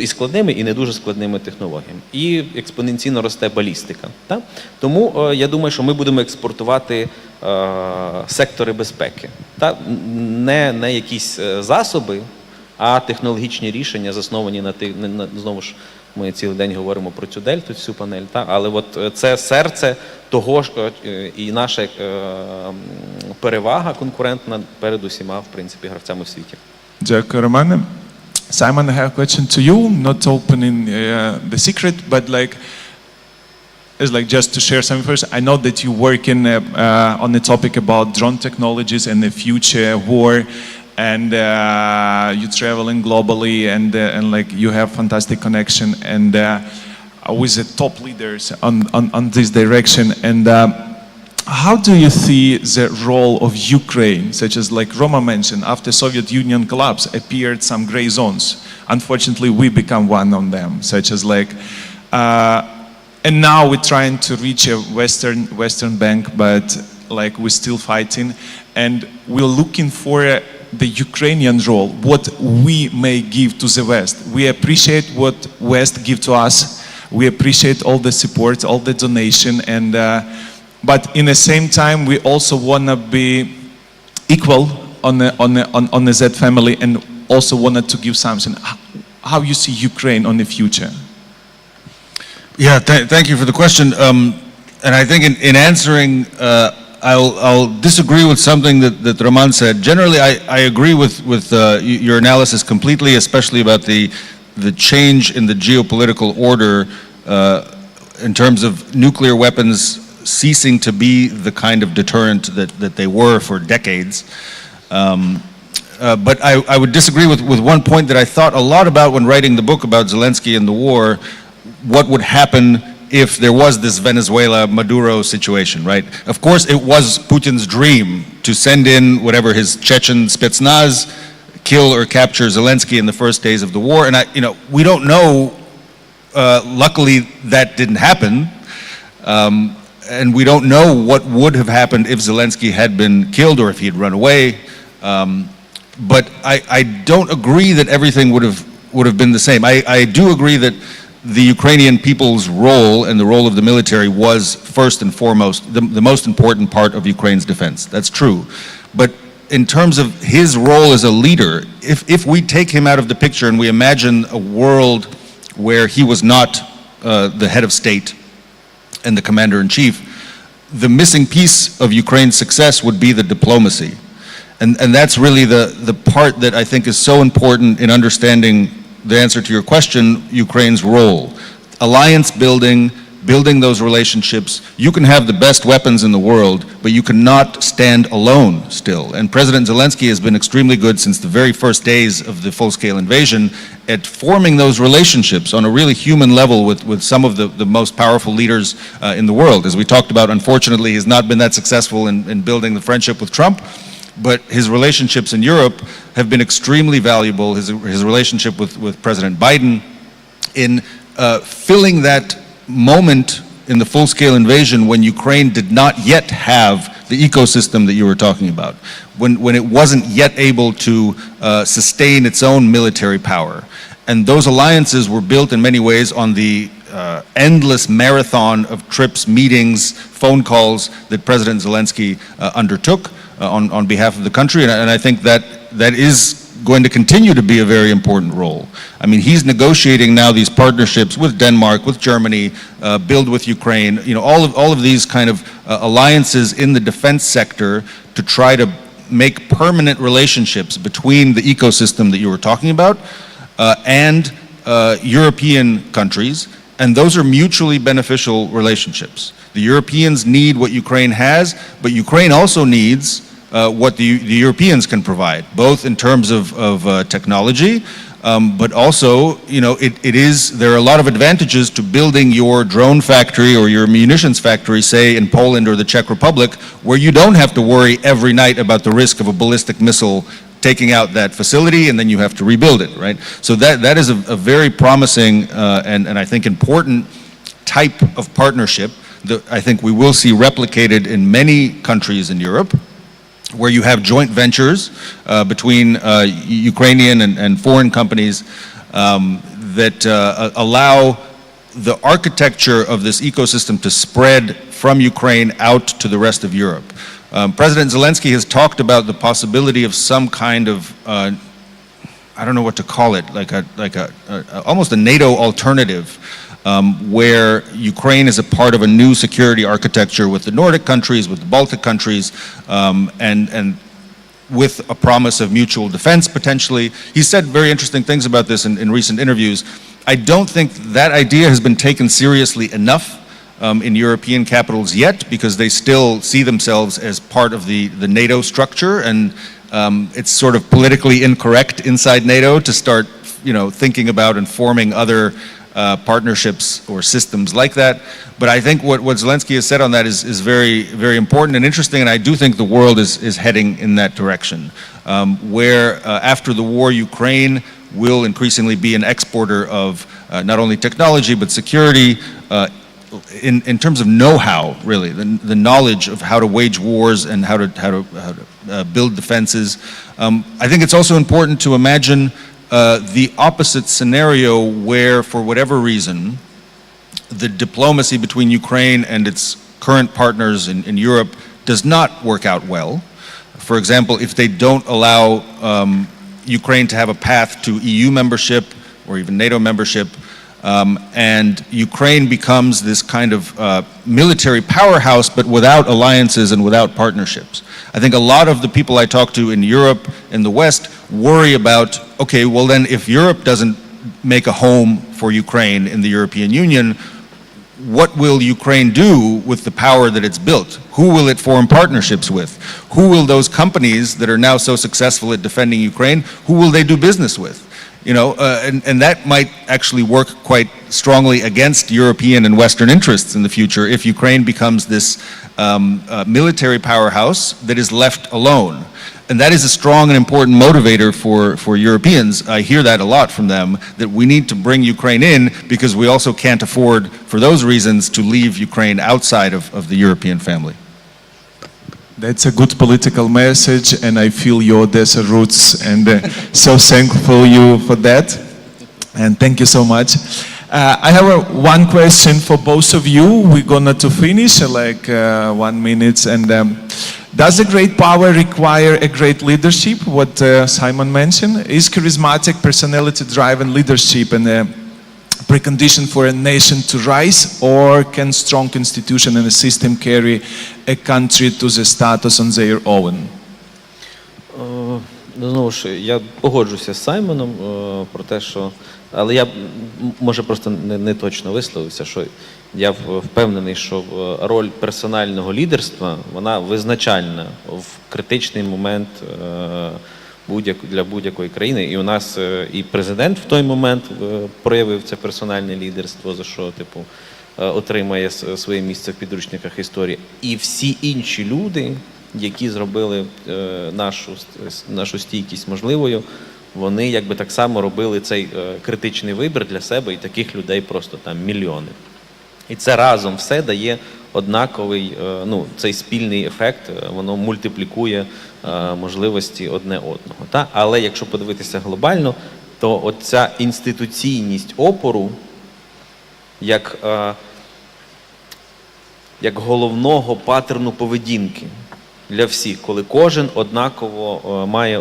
і складними, і не дуже складними технологіями. І експоненційно росте балістика. Так? Тому я думаю, що ми будемо експортувати сектори безпеки. Так? Не якісь засоби, а технологічні рішення, засновані на знову ж, ми цілий день говоримо про цю дельту, цю панель, але от це серце того, і наша перевага конкурентна перед усіма, в принципі, гравцями в світі. Дякую, Романе. Simon, I have a question to you, not opening the secret, but just to share some information. I know that you're working on the topic about drone technologies and the future war, and you're traveling globally, and you have fantastic connection and with the top leaders on this direction. And how do you see the role of Ukraine, such as like Roma mentioned, after Soviet Union collapse appeared some gray zones. Unfortunately, we become one of them, such as and now we're trying to reach a Western bank, but we're still fighting, and we're looking for the Ukrainian role, what we may give to the West. We appreciate what West give to us. We appreciate all the support, all the donation, and but in the same time, we also want to be equal on the Z family, and also wanted to give something. How you see Ukraine on the future? Yeah, thank you for the question. And I think in answering, I'll disagree with something that Roman said. Generally, I agree with your analysis completely, especially about the change in the geopolitical order in terms of nuclear weapons ceasing to be the kind of deterrent that they were for decades. But I would disagree with one point that I thought a lot about when writing the book about Zelensky and the war. What would happen if there was this Venezuela-Maduro situation, right? Of course, it was Putin's dream to send in whatever his Chechen Spetsnaz, kill or capture Zelensky in the first days of the war. And we don't know. Luckily, that didn't happen. And we don't know what would have happened if Zelensky had been killed or if he had run away. But I don't agree that everything would have been the same. I do agree that the Ukrainian people's role and the role of the military was first and foremost the most important part of Ukraine's defense. That's true. But in terms of his role as a leader, if we take him out of the picture and we imagine a world where he was not the head of state and the commander-in-chief, the missing piece of Ukraine's success would be the diplomacy. And that's really the part that I think is so important in understanding the answer to your question, Ukraine's role. Alliance building, building those relationships. You can have the best weapons in the world, but you cannot stand alone still. And President Zelensky has been extremely good since the very first days of the full-scale invasion at forming those relationships on a really human level with some of the most powerful leaders in the world. As we talked about, unfortunately, he's not been that successful in building the friendship with Trump. But his relationships in Europe have been extremely valuable. His relationship with President Biden in filling that moment in the full-scale invasion when Ukraine did not yet have the ecosystem that you were talking about, when it wasn't yet able to sustain its own military power. And those alliances were built in many ways on the endless marathon of trips, meetings, phone calls that President Zelensky undertook on behalf of the country. And I think that is going to continue to be a very important role. I mean, he's negotiating now these partnerships with Denmark, with Germany, Build with Ukraine, you know, all of these kind of alliances in the defense sector to try to make permanent relationships between the ecosystem that you were talking about and European countries, and those are mutually beneficial relationships. The Europeans need what Ukraine has, but Ukraine also needs what the Europeans can provide, both in terms of technology, but also, you know, there are a lot of advantages to building your drone factory or your munitions factory, say in Poland or the Czech Republic, where you don't have to worry every night about the risk of a ballistic missile taking out that facility, and then you have to rebuild it, right? So that is a very promising and I think important type of partnership that I think we will see replicated in many countries in Europe, where you have joint ventures between Ukrainian and foreign companies that allow the architecture of this ecosystem to spread from Ukraine out to the rest of Europe. President Zelensky has talked about the possibility of some kind of, I don't know what to call it, like almost a NATO alternative, where Ukraine is a part of a new security architecture with the Nordic countries, with the Baltic countries, and with a promise of mutual defense potentially. He said very interesting things about this in recent interviews. I don't think that idea has been taken seriously enough in European capitals yet, because they still see themselves as part of the NATO structure, and it's sort of politically incorrect inside NATO to start, you know, thinking about and forming other partnerships or systems like that. But I think what Zelensky has said on that is very, very important and interesting, and I do think the world is heading in that direction, where after the war, Ukraine will increasingly be an exporter of not only technology but security, in terms of know-how, really, the knowledge of how to wage wars and how to build defenses. I think it's also important to imagine the opposite scenario where, for whatever reason, the diplomacy between Ukraine and its current partners in Europe does not work out well. For example, if they don't allow Ukraine to have a path to EU membership or even NATO membership, and Ukraine becomes this kind of military powerhouse, but without alliances and without partnerships. I think a lot of the people I talk to in Europe, in the West, worry about, okay, well then if Europe doesn't make a home for Ukraine in the European Union, what will Ukraine do with the power that it's built? Who will it form partnerships with? Who will those companies that are now so successful at defending Ukraine, who will they do business with? You know, and that might actually work quite strongly against European and Western interests in the future if Ukraine becomes this military powerhouse that is left alone. And that is a strong and important motivator for Europeans. I hear that a lot from them, that we need to bring Ukraine in because we also can't afford, for those reasons, to leave Ukraine outside of the European family. That's a good political message, and I feel your Odessa roots, and so thankful you for that. And thank you so much. I have one question for both of you. We're gonna to finish like 1 minute. And does a great power require a great leadership? What Simon mentioned, is charismatic personality-driven leadership and precondition for a nation to rise, or can strong institution and a system carry a country to the status on their own? Знову ж, я погоджуся з Саймоном про те, що... Але я, може, просто не точно висловився, що я впевнений, що роль персонального лідерства, вона визначальна в критичний момент для будь-якої країни. І у нас і президент в той момент проявив це персональне лідерство, за що, типу, отримає своє місце в підручниках історії. І всі інші люди, які зробили нашу стійкість можливою, вони якби так само робили цей критичний вибір для себе, і таких людей просто там мільйони. І це разом все дає однаковий, ну, цей спільний ефект, воно мультиплікує можливості одне одного. Та? Але якщо подивитися глобально, то оця інституційність опору як головного паттерну поведінки для всіх, коли кожен однаково має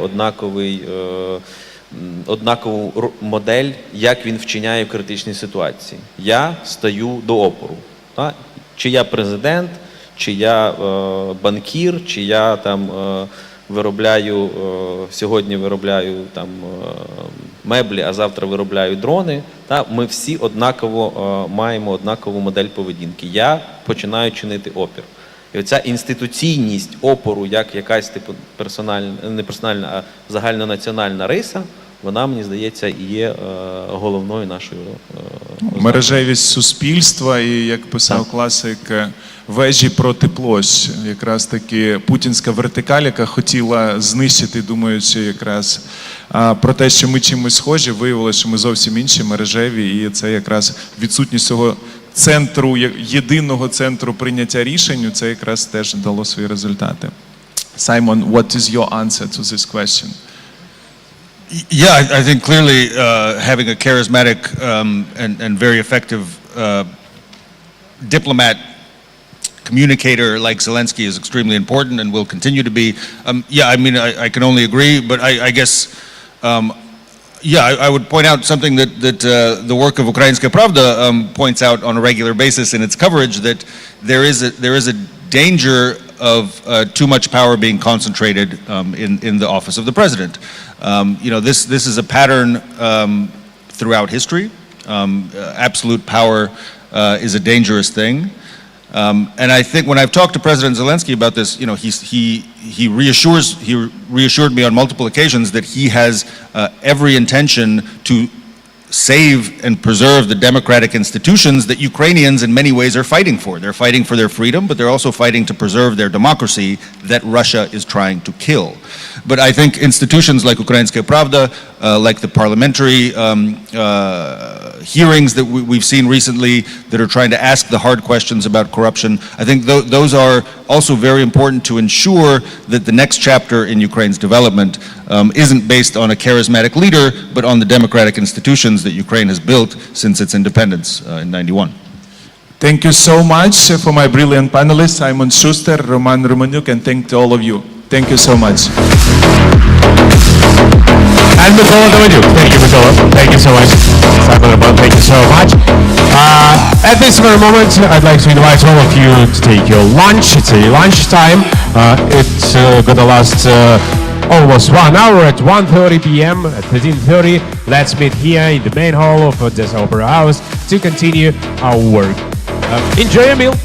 однакову модель, як він вчиняє в критичній ситуації. Я стаю до опору. Так? Чи я президент, чи я банкір, чи я там сьогодні виробляю там меблі, а завтра виробляю дрони. Та? Ми всі однаково маємо однакову модель поведінки. Я починаю чинити опір. І оця інституційність опору, як якась типу не персональна, а загальнонаціональна риса, вона, мені здається, і є головною нашою мережевість суспільства і, як писав класик, вежі проти площ. Якраз таки путінська вертикаль, яка хотіла знищити, думаючи якраз про те, що ми чимось схожі, виявилося, що ми зовсім інші, мережеві, і це якраз відсутність цього центру, єдиного центру прийняття рішень, це якраз теж дало свої результати. Simon, what is your answer to this question? Yeah, I think clearly having a charismatic and very effective diplomat, communicator like Zelensky is extremely important and will continue to be. Yeah, I mean, I can only agree, but I guess, I would point out something that the work of Ukrainskaya Pravda points out on a regular basis in its coverage, that there is a danger of too much power being concentrated in the office of the president. This is a pattern throughout history. Absolute power is a dangerous thing. And I think when I've talked to President Zelensky about this, he reassured me on multiple occasions that he has every intention to save and preserve the democratic institutions that Ukrainians in many ways are fighting for. They're fighting for their freedom, but they're also fighting to preserve their democracy that Russia is trying to kill. But I think institutions like Ukrainskaya Pravda, like the parliamentary hearings that we've seen recently that are trying to ask the hard questions about corruption, I think those are also very important to ensure that the next chapter in Ukraine's development isn't based on a charismatic leader, but on the democratic institutions that Ukraine has built since its independence in 91. Thank you so much for my brilliant panelists, Simon Schuster, Roman Romanuk, and thank to all of you. Thank you so much. And Mikola Daviduk. Thank you, Mikola. Thank you so much. Simon Roman, thank you so much. At this very moment, I'd like to invite all of you to take your lunch. It's a lunchtime. It's gonna last almost 1 hour at 1:30 p.m. At 13:30. Let's meet here in the main hall of Odessa Opera House to continue our work. Enjoy your meal.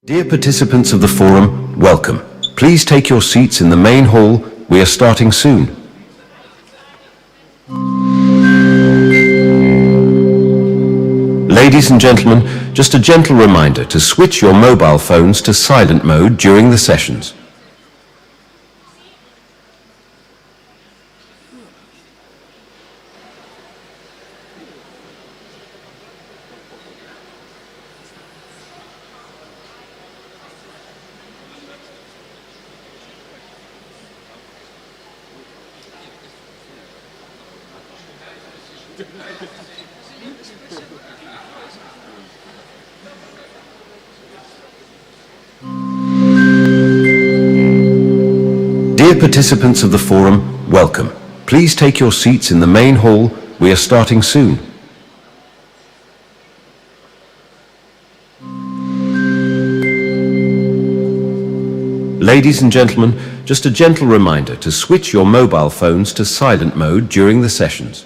Dear participants of the forum, welcome. Please take your seats in the main hall. We are starting soon. Ladies and gentlemen, just a gentle reminder to switch your mobile phones to silent mode during the sessions. Dear participants of the forum, welcome. Please take your seats in the main hall. We are starting soon. Ladies and gentlemen, just a gentle reminder to switch your mobile phones to silent mode during the sessions.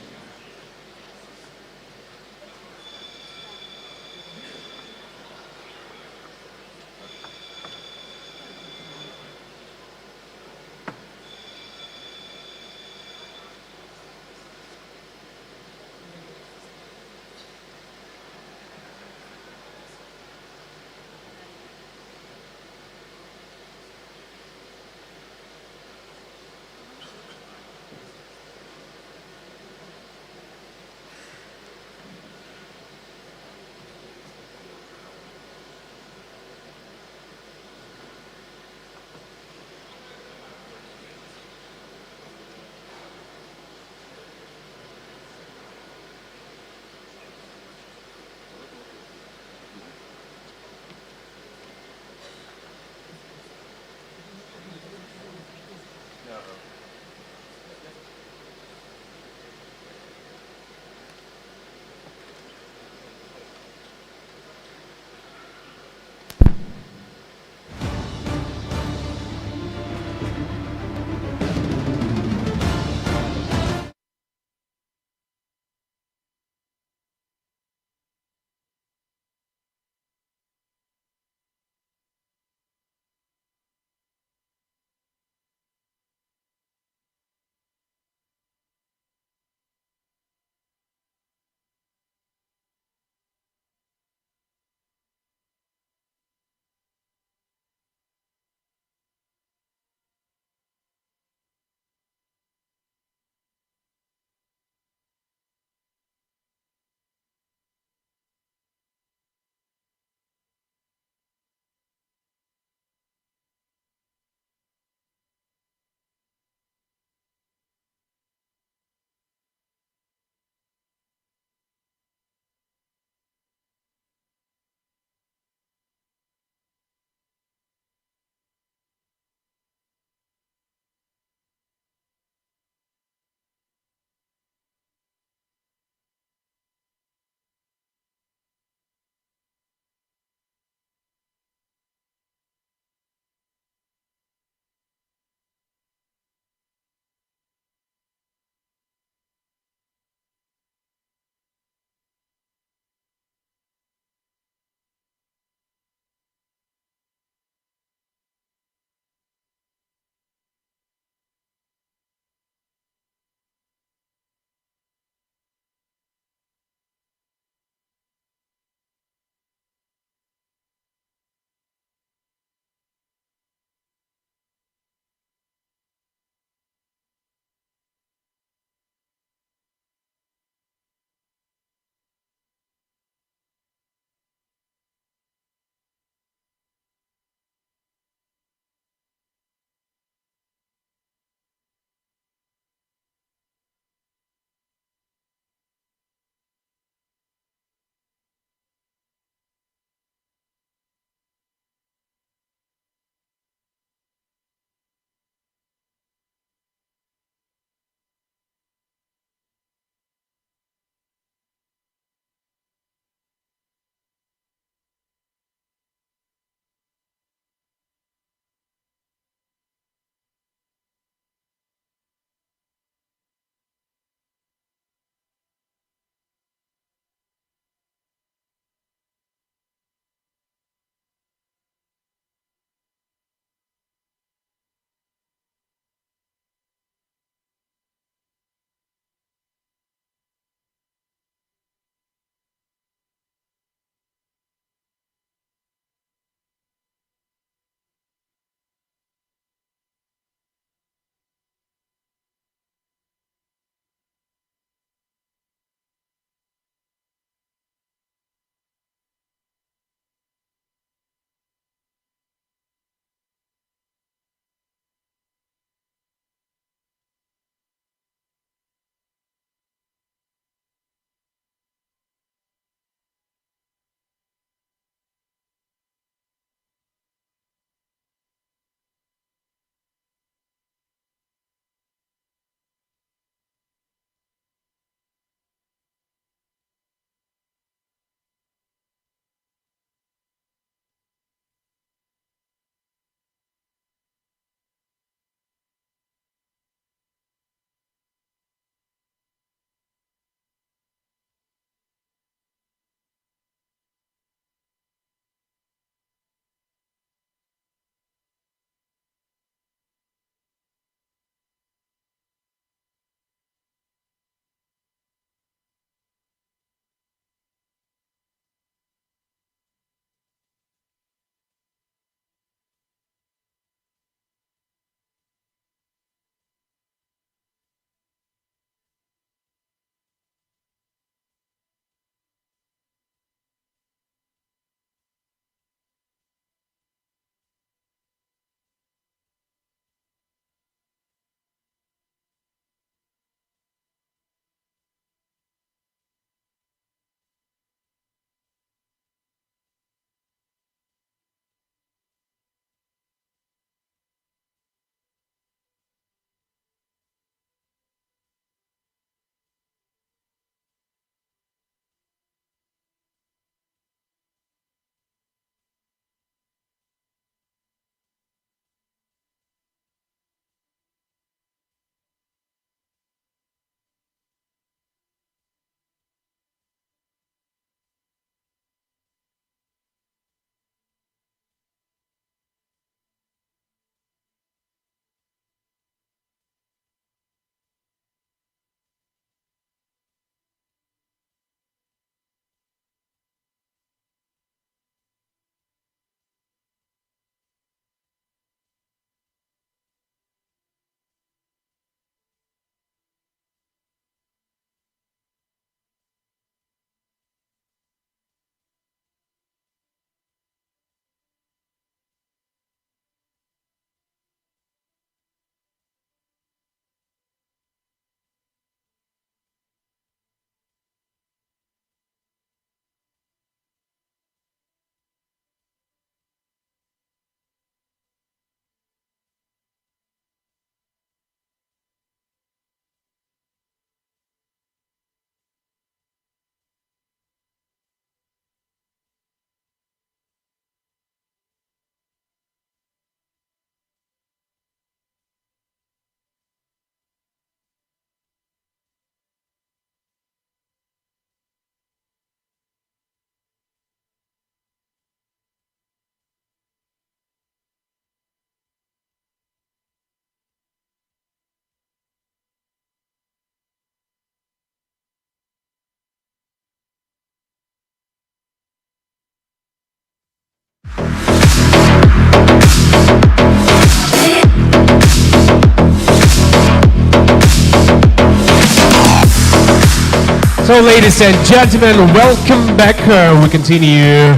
So, ladies and gentlemen, welcome back. We continue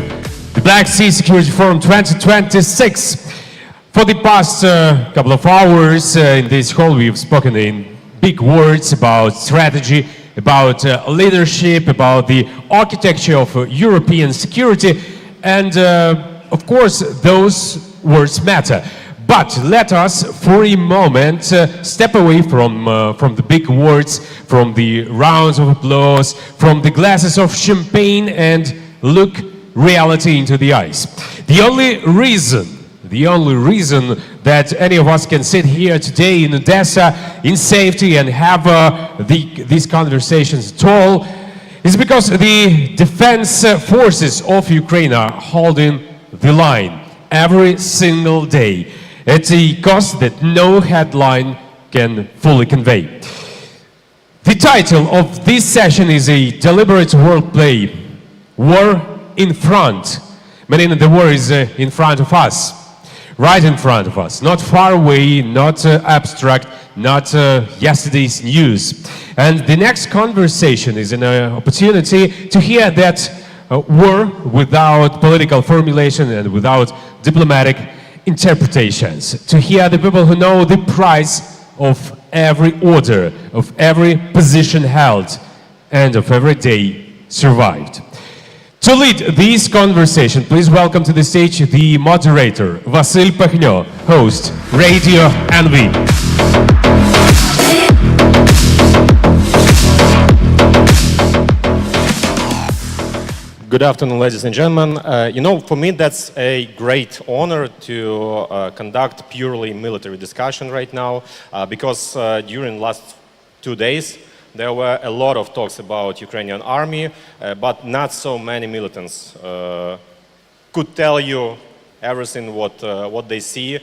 the Black Sea Security Forum 2026. For the past couple of hours in this hall, we've spoken in big words about strategy, about leadership, about the architecture of European security, and of course, those words matter. But let us, for a moment, step away from the big words, from the rounds of applause, from the glasses of champagne, and look reality into the eyes. The only reason that any of us can sit here today in Odessa in safety and have these conversations at all is because the defense forces of Ukraine are holding the line every single day at a cost that no headline can fully convey. The title of this session is a deliberate wordplay, War in Front, meaning the war is in front of us, right in front of us, not far away, not abstract, not yesterday's news. And the next conversation is an opportunity to hear that war without political formulation and without diplomatic interpretations, to hear the people who know the price of every order, of every position held, and of every day survived. To lead this conversation, please welcome to the stage the moderator, Vasil Pekhnyo, host, Radio NV. Good afternoon, ladies and gentlemen. For me, that's a great honor to conduct purely military discussion right now, because during last 2 days, there were a lot of talks about Ukrainian army, but not so many militants could tell you everything what they see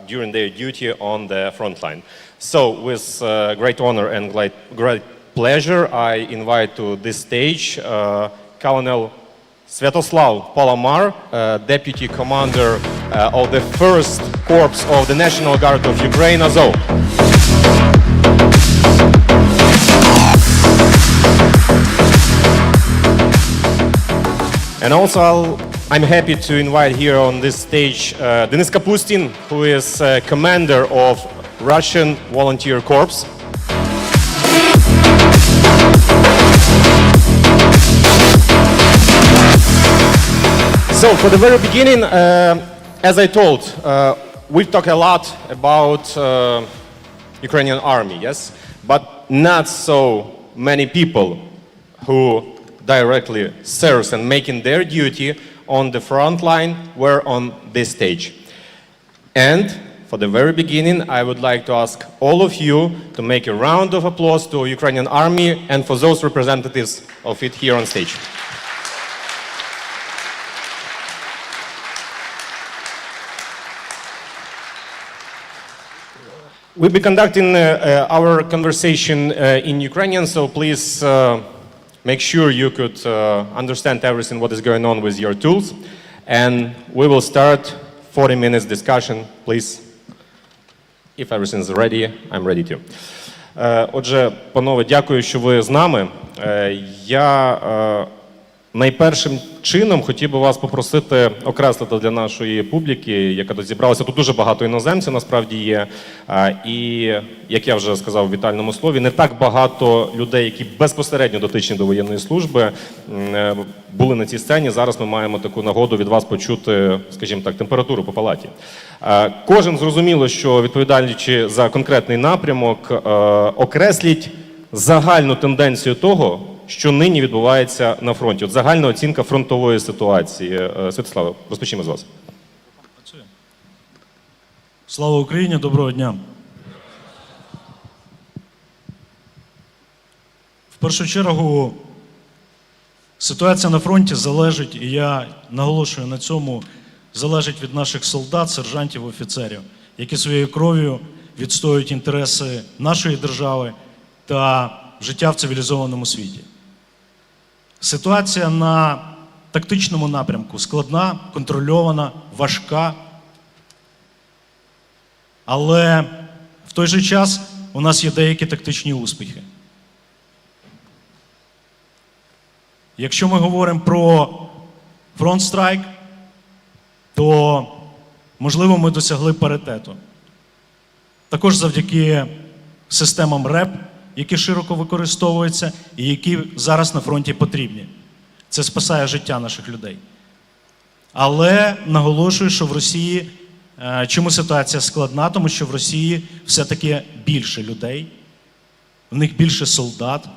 during their duty on the front line. So, with great honor and great pleasure, I invite to this stage Colonel Sviatoslav Palomar, Deputy Commander of the 1st Corps of the National Guard of Ukraine, Azov. And also, I'm happy to invite here on this stage Denis Kapustin, who is Commander of Russian Volunteer Corps. So, for the very beginning, as I told, we've talked a lot about Ukrainian army, yes? But not so many people who directly serve and making their duty on the front line were on this stage. And for the very beginning, I would like to ask all of you to make a round of applause to Ukrainian army and for those representatives of it here on stage. We'll be conducting our conversation in Ukrainian, so please make sure you could understand everything what is going on with your tools. And we will start 40 minutes discussion, please. If everything's ready, I'm ready to. Отже, панове, дякую, що ви з нами. Я найпершим чином хотів би вас попросити окреслити для нашої публіки, яка тут зібралася. Тут дуже багато іноземців насправді є. І, як я вже сказав у вітальному слові, не так багато людей, які безпосередньо дотичні до воєнної служби, були на цій сцені. Зараз ми маємо таку нагоду від вас почути, скажімо так, температуру по палаті. Кожен зрозуміло, що відповідаючи за конкретний напрямок, окресліть загальну тенденцію того, що нині відбувається на фронті. От загальна оцінка фронтової ситуації. Святославе, розпочнемо з вас. Слава Україні, доброго дня. В першу чергу, ситуація на фронті залежить, і я наголошую на цьому, залежить від наших солдат, сержантів, офіцерів, які своєю кров'ю відстоюють інтереси нашої держави та життя в цивілізованому світі. Ситуація на тактичному напрямку складна, контрольована, важка, але в той же час у нас є деякі тактичні успіхи. Якщо ми говоримо про фронт-страйк, то, можливо, ми досягли паритету. Також завдяки системам РЕП, які широко використовуються і які зараз на фронті потрібні. Це спасає життя наших людей. Але наголошую, що в Росії, чому ситуація складна? Тому що в Росії все-таки більше людей, в них більше солдат,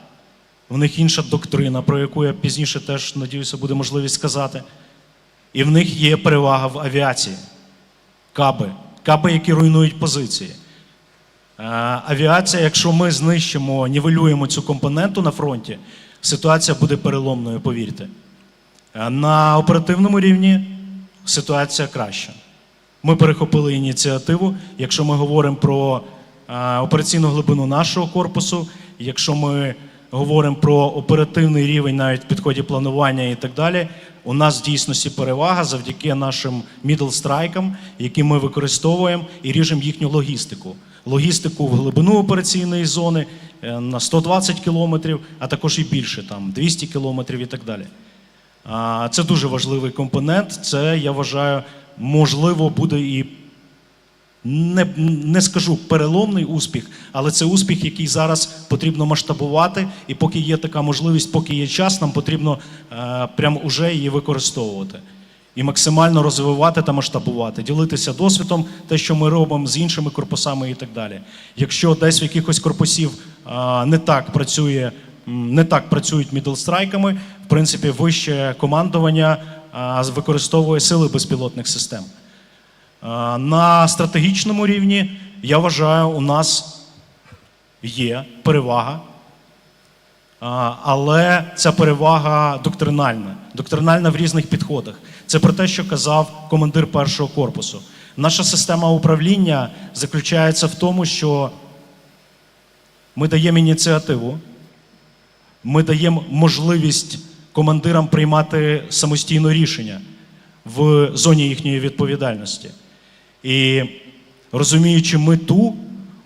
в них інша доктрина, про яку я пізніше теж, надіюся, буде можливість сказати. І в них є перевага в авіації. Каби, які руйнують позиції. Авіація, якщо ми знищимо, нівелюємо цю компоненту на фронті, ситуація буде переломною, повірте. На оперативному рівні ситуація краща. Ми перехопили ініціативу. Якщо ми говоримо про операційну глибину нашого корпусу, якщо ми говоримо про оперативний рівень навіть в підході планування і так далі, у нас в дійсності перевага завдяки нашим middle-страйкам, які ми використовуємо і ріжемо їхню логістику. Логістику в глибину операційної зони на 120 кілометрів, а також і більше, там 200 кілометрів і так далі. Це дуже важливий компонент. Це, я вважаю, можливо, буде і, не скажу переломний успіх, але це успіх, який зараз потрібно масштабувати. І поки є така можливість, поки є час, нам потрібно прямо уже її використовувати. І максимально розвивати та масштабувати, ділитися досвідом, те, що ми робимо з іншими корпусами і так далі. Якщо десь в якихось корпусів не так працюють мідлстрайками, в принципі, вище командування використовує сили безпілотних систем. На стратегічному рівні, я вважаю, у нас є перевага, але ця перевага доктринальна в різних підходах. Це про те, що казав командир першого корпусу. Наша система управління заключається в тому, що ми даємо ініціативу, ми даємо можливість командирам приймати самостійно рішення в зоні їхньої відповідальності. І розуміючи мету,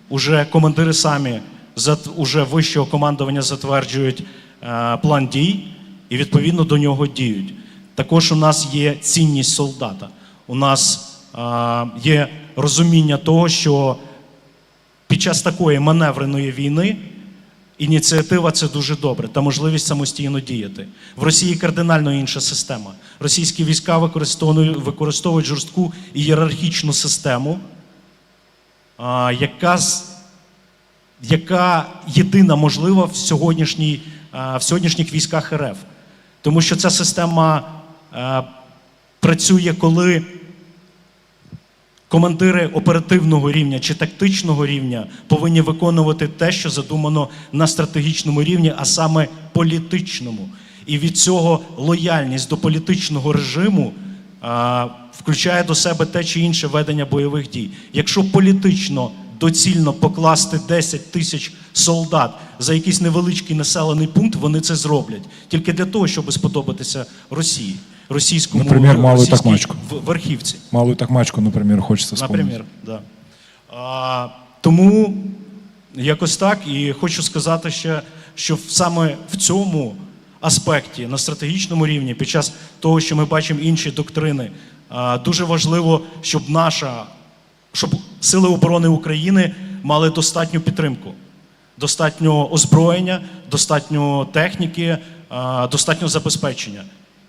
уже командири самі уже вищого командування затверджують план дій і відповідно до нього діють. Також у нас є цінність солдата. У нас є розуміння того, що під час такої маневреної війни ініціатива – це дуже добре, та можливість самостійно діяти. В Росії кардинально інша система. Російські війська використовують жорстку ієрархічну систему, яка єдина можлива в сьогоднішніх військах РФ. Тому що ця система працює, коли командири оперативного рівня чи тактичного рівня повинні виконувати те, що задумано на стратегічному рівні, а саме політичному. І від цього лояльність до політичного режиму включає до себе те чи інше ведення бойових дій. Якщо політично доцільно покласти 10 тисяч солдат за якийсь невеличкий населений пункт, вони це зроблять. Тільки для того, щоб сподобатися Росії. Російському, например, Малую Токмачку. Верхівці. Малую Токмачку, например, хочеться вспомнити. Например, да. Тому якось так. І хочу сказати ще, що саме в цьому аспекті, на стратегічному рівні, під час того, що ми бачимо інші доктрини, дуже важливо, щоб Сили оборони України мали достатню підтримку, достатньо озброєння, достатньо техніки, достатньо забезпечення.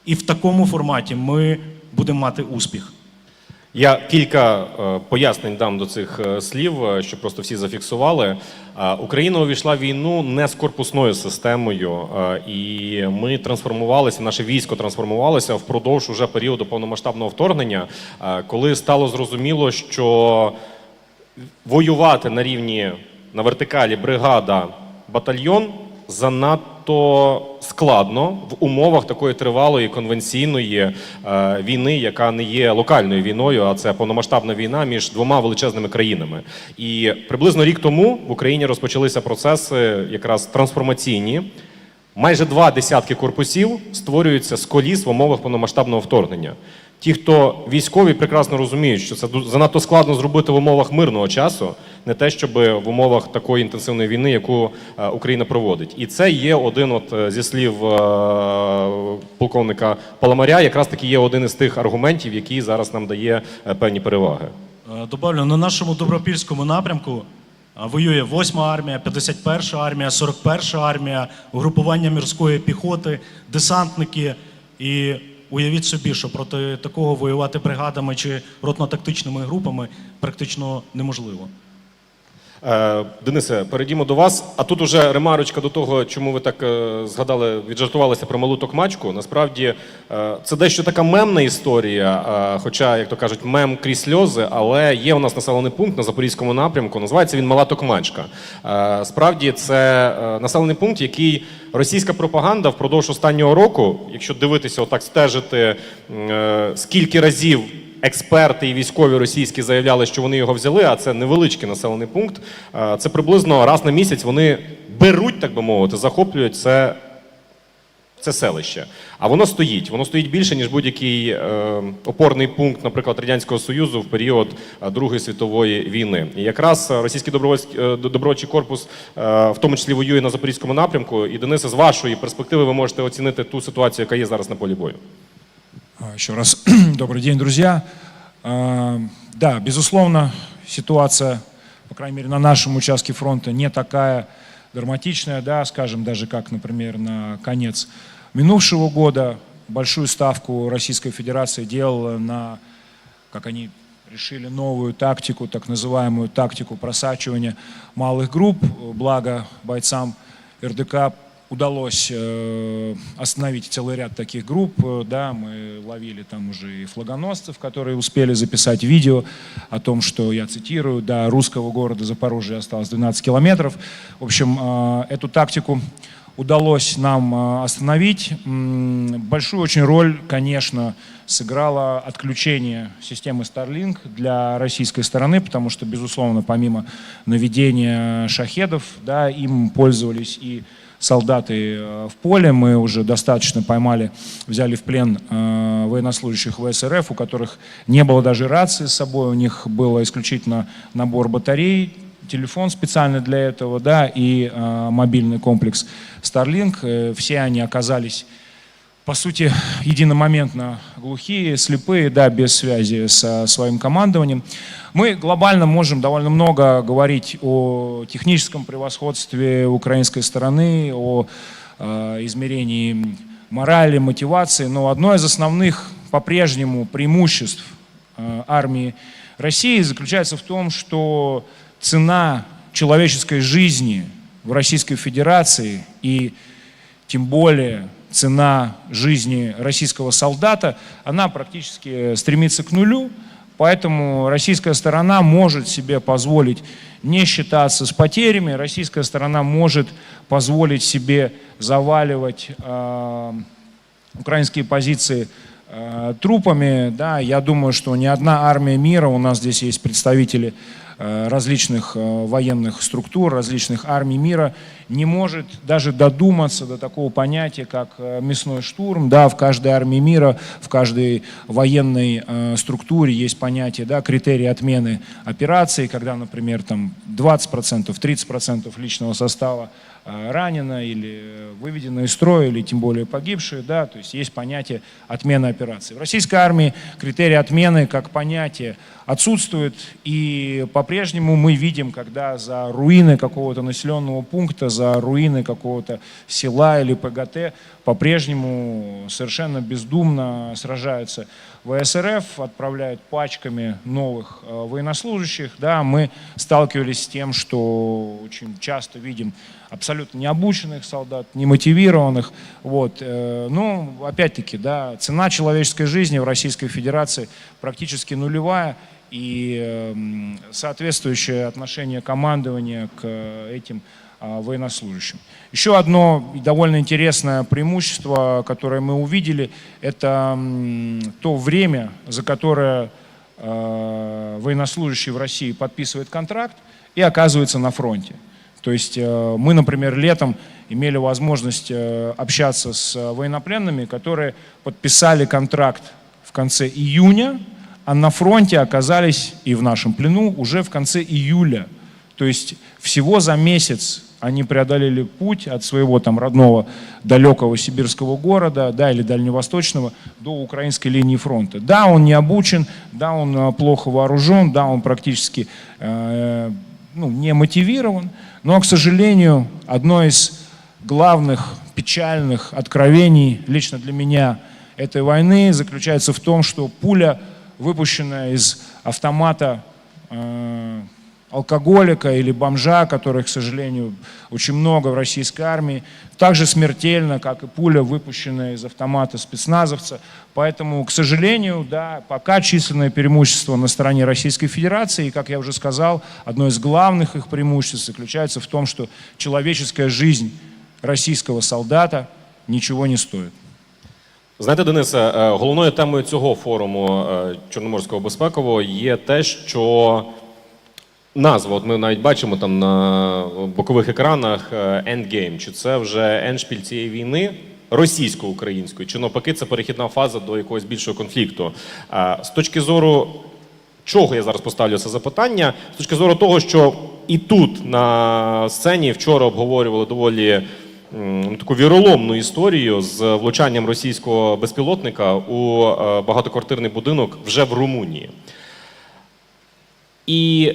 І в такому форматі ми будемо мати успіх. Я кілька пояснень дам до цих слів, щоб просто всі зафіксували. Україна увійшла в війну не з корпусною системою, і ми трансформувалися, наше військо трансформувалося впродовж уже періоду повномасштабного вторгнення, коли стало зрозуміло, що воювати на рівні, на вертикалі бригада, батальйон занадто складно в умовах такої тривалої конвенційної війни, яка не є локальною війною, а це повномасштабна війна між двома величезними країнами. І приблизно рік тому в Україні розпочалися процеси якраз трансформаційні. Майже 2 десятки корпусів створюються з коліс в умовах повномасштабного вторгнення. Ті, хто військові, прекрасно розуміють, що це занадто складно зробити в умовах мирного часу, не те, щоб в умовах такої інтенсивної війни, яку Україна проводить. І це є один зі слів полковника Паламаря, якраз таки є один із тих аргументів, який зараз нам дає певні переваги. Добавлю, на нашому Добропільському напрямку воює 8-ма армія, 51-ша армія, 41-ша армія, угрупування морської піхоти, десантники. І уявіть собі, що проти такого воювати бригадами чи ротно-тактичними групами практично неможливо. Денисе, перейдімо до вас. А тут уже ремарочка до того, чому ви так згадали, віджартувалися про малу токмачку. Насправді, це дещо така мемна історія, хоча, як то кажуть, мем крізь сльози, але є у нас населений пункт на Запорізькому напрямку, називається він Мала Токмачка. Справді, це населений пункт, який російська пропаганда впродовж останнього року, якщо дивитися, отак стежити, скільки разів експерти і військові російські заявляли, що вони його взяли, а це невеличкий населений пункт. Це приблизно раз на місяць вони беруть, так би мовити, захоплюють це селище. А воно стоїть більше, ніж будь-який опорний пункт, наприклад, Радянського Союзу в період Другої світової війни. І якраз російський добровольчий корпус, в тому числі, воює на Запорізькому напрямку. І, Денисе, з вашої перспективи ви можете оцінити ту ситуацію, яка є зараз на полі бою. Еще раз добрый день, друзья. Да, безусловно, ситуация, по крайней мере, на нашем участке фронта не такая драматичная, да, скажем, даже как, например, на конец минувшего года. Большую ставку Российская Федерация делала на, как они решили, новую тактику, так называемую тактику просачивания малых групп. Благо бойцам РДК удалось остановить целый ряд таких групп, да, мы ловили там уже и флагоносцев, которые успели записать видео о том, что, я цитирую, до русского города Запорожья осталось 12 километров. В общем, эту тактику удалось нам остановить. Большую очень роль, конечно, сыграло отключение системы Starlink для российской стороны, потому что, безусловно, помимо наведения шахедов, да, им пользовались и солдаты в поле. Мы уже достаточно поймали, взяли в плен военнослужащих ВСРФ, у которых не было даже рации с собой, у них был исключительно набор батарей, телефон специально для этого, да, и мобильный комплекс Starlink. Все они оказались, по сути, единомоментно глухие, слепые, да, без связи со своим командованием. Мы глобально можем довольно много говорить о техническом превосходстве украинской стороны, о измерении морали, мотивации, но одно из основных по-прежнему преимуществ армии России заключается в том, что цена человеческой жизни в Российской Федерации и тем более цена жизни российского солдата, она практически стремится к нулю. Поэтому российская сторона может себе позволить не считаться с потерями, российская сторона может позволить себе заваливать украинские позиции трупами. Да, я думаю, что ни одна армия мира, у нас здесь есть представители различных военных структур, различных армий мира, не может даже додуматься до такого понятия, как мясной штурм. Да, в каждой армии мира, в каждой военной структуре есть понятие, да, критерии отмены операции, когда, например, там 20%, 30% личного состава ранено или выведено из строя, или тем более погибшие, да, то есть есть понятие отмены операции. В российской армии критерий отмены как понятие отсутствует, и по-прежнему мы видим, когда за руины какого-то населенного пункта, за руины какого-то села или ПГТ по-прежнему совершенно бездумно сражаются ВСРФ, отправляют пачками новых военнослужащих. Да, мы сталкивались с тем, что очень часто видим абсолютно необученных солдат, немотивированных. Вот. Но, опять-таки, да, цена человеческой жизни в Российской Федерации практически нулевая, и соответствующее отношение командования к этим военнослужащим. Еще одно довольно интересное преимущество, которое мы увидели, это то время, за которое военнослужащий в России подписывает контракт и оказывается на фронте. То есть мы, например, летом имели возможность общаться с военнопленными, которые подписали контракт в в конце июня, а на фронте оказались и в нашем плену уже в конце июля. То есть всего за месяц они преодолели путь от своего там родного далекого сибирского города, да, или дальневосточного, до украинской линии фронта. Да, он не обучен, да, он плохо вооружен, да, он практически не мотивирован, но, к сожалению, одно из главных печальных откровений лично для меня этой войны заключается в том, что пуля, выпущенная из автомата алкоголика или бомжа, которых, к сожалению, очень много в российской армии, так же смертельно, как и пуля, выпущенная из автомата спецназовца. Поэтому, к сожалению, да, пока численное преимущество на стороне Российской Федерации, и, как я уже сказал, одно из главных их преимуществ заключается в том, что человеческая жизнь російського солдата нічого не стоїть. Знаєте, Денисе, головною темою цього форуму Чорноморського безпекового є те, що назва, от ми навіть бачимо там на бокових екранах «Endgame», чи це вже ендшпіль цієї війни російсько-української, чи навпаки це перехідна фаза до якогось більшого конфлікту. З точки зору чого я зараз поставлю це запитання? З точки зору того, що і тут на сцені вчора обговорювали доволі таку віроломну історію з влучанням російського безпілотника у багатоквартирний будинок вже в Румунії. І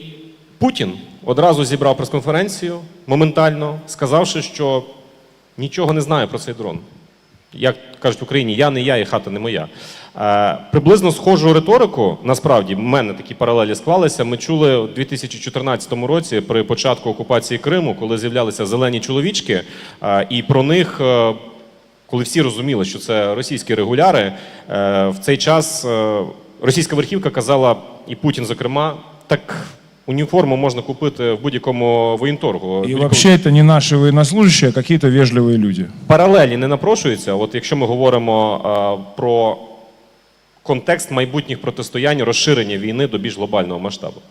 Путін одразу зібрав прес-конференцію моментально, сказавши, що нічого не знає про цей дрон. Як кажуть в Україні, я не я і хата не моя. Приблизно схожу риторику, насправді, в мене такі паралелі склалися, ми чули у 2014 році при початку окупації Криму, коли з'являлися зелені чоловічки, і про них, коли всі розуміли, що це російські регуляри, в цей час російська верхівка казала, і Путін зокрема, так уніформу можна купити в будь-якому воєнторгу. І взагалі це не наші воєннослужащі, а якісь вежливі люди. Паралелі не напрошуються. От якщо ми говоримо про контекст майбутніх протистоянь, розширення війни до більш глобального масштабу.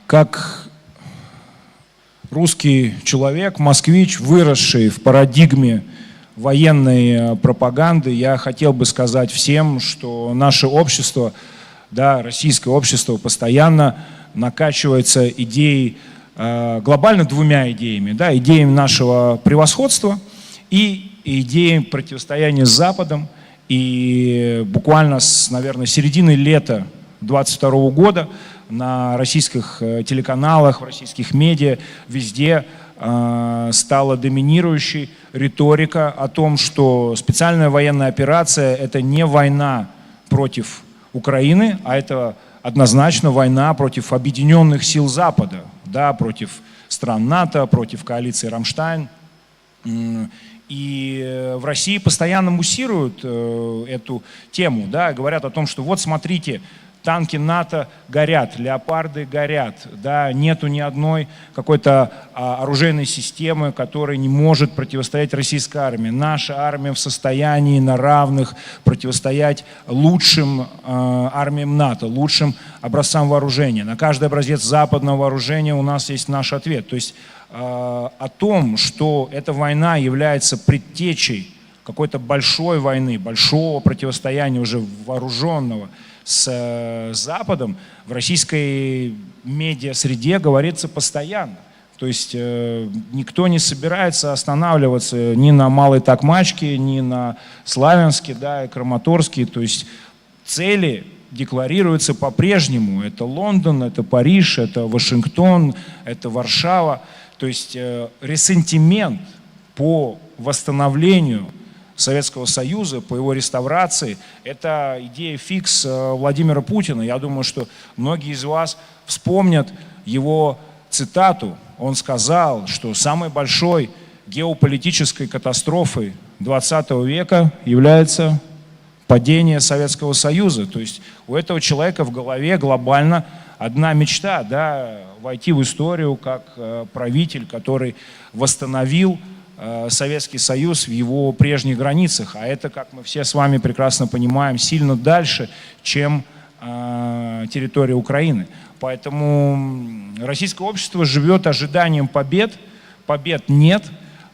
Как русский человек, москвич, выросший в парадигме военной пропаганды, я хотел бы сказать всем, что наше общество, да, российское общество постоянно накачивается идеей, глобально двумя идеями, да, идеями нашего превосходства и идеей противостояния с Западом. И буквально с, наверное, середины лета 2022 года на российских телеканалах, в российских медиа, везде стала доминирующей риторика о том, что специальная военная операция – это не война против Украины, а это однозначно война против объединенных сил Запада, да, против стран НАТО, против коалиции «Рамштайн». И в России постоянно муссируют эту тему, да, говорят о том, что вот смотрите, танки НАТО горят, леопарды горят, да, нету ни одной какой-то оружейной системы, которая не может противостоять российской армии. Наша армия в состоянии на равных противостоять лучшим армиям НАТО, лучшим образцам вооружения. На каждый образец западного вооружения у нас есть наш ответ. То есть о том, что эта война является предтечей какой-то большой войны, большого противостояния уже вооруженного с Западом, в российской медиа-среде говорится постоянно. То есть никто не собирается останавливаться ни на Малой Токмачке, ни на Славянске, да, и Краматорске. То есть цели декларируются по-прежнему. Это Лондон, это Париж, это Вашингтон, это Варшава. То есть ресентимент по восстановлению Советского Союза, по его реставрации, это идея фикс Владимира Путина. Я думаю, что многие из вас вспомнят его цитату. Он сказал, что самой большой геополитической катастрофой 20 века является падение Советского Союза. То есть у этого человека в голове глобально одна мечта, да, войти в историю как правитель, который восстановил Советский Союз в его прежних границах. А это, как мы все с вами прекрасно понимаем, сильно дальше, чем территория Украины. Поэтому российское общество живет ожиданием побед. Побед нет.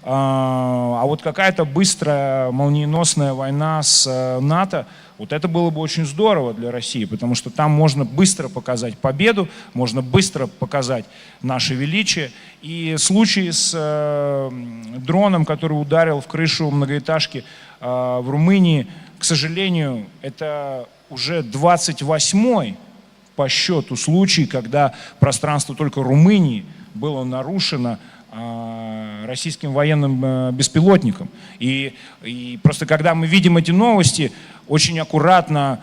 А вот какая-то быстрая, молниеносная война с НАТО, Вот это было бы очень здорово для России, потому что там можно быстро показать победу, можно быстро показать наше величие. И случай с дроном, который ударил в крышу многоэтажки в Румынии, к сожалению, это уже 28-й по счету случай, когда пространство только Румынии было нарушено российским военным беспилотником. И просто когда мы видим эти новости, очень аккуратно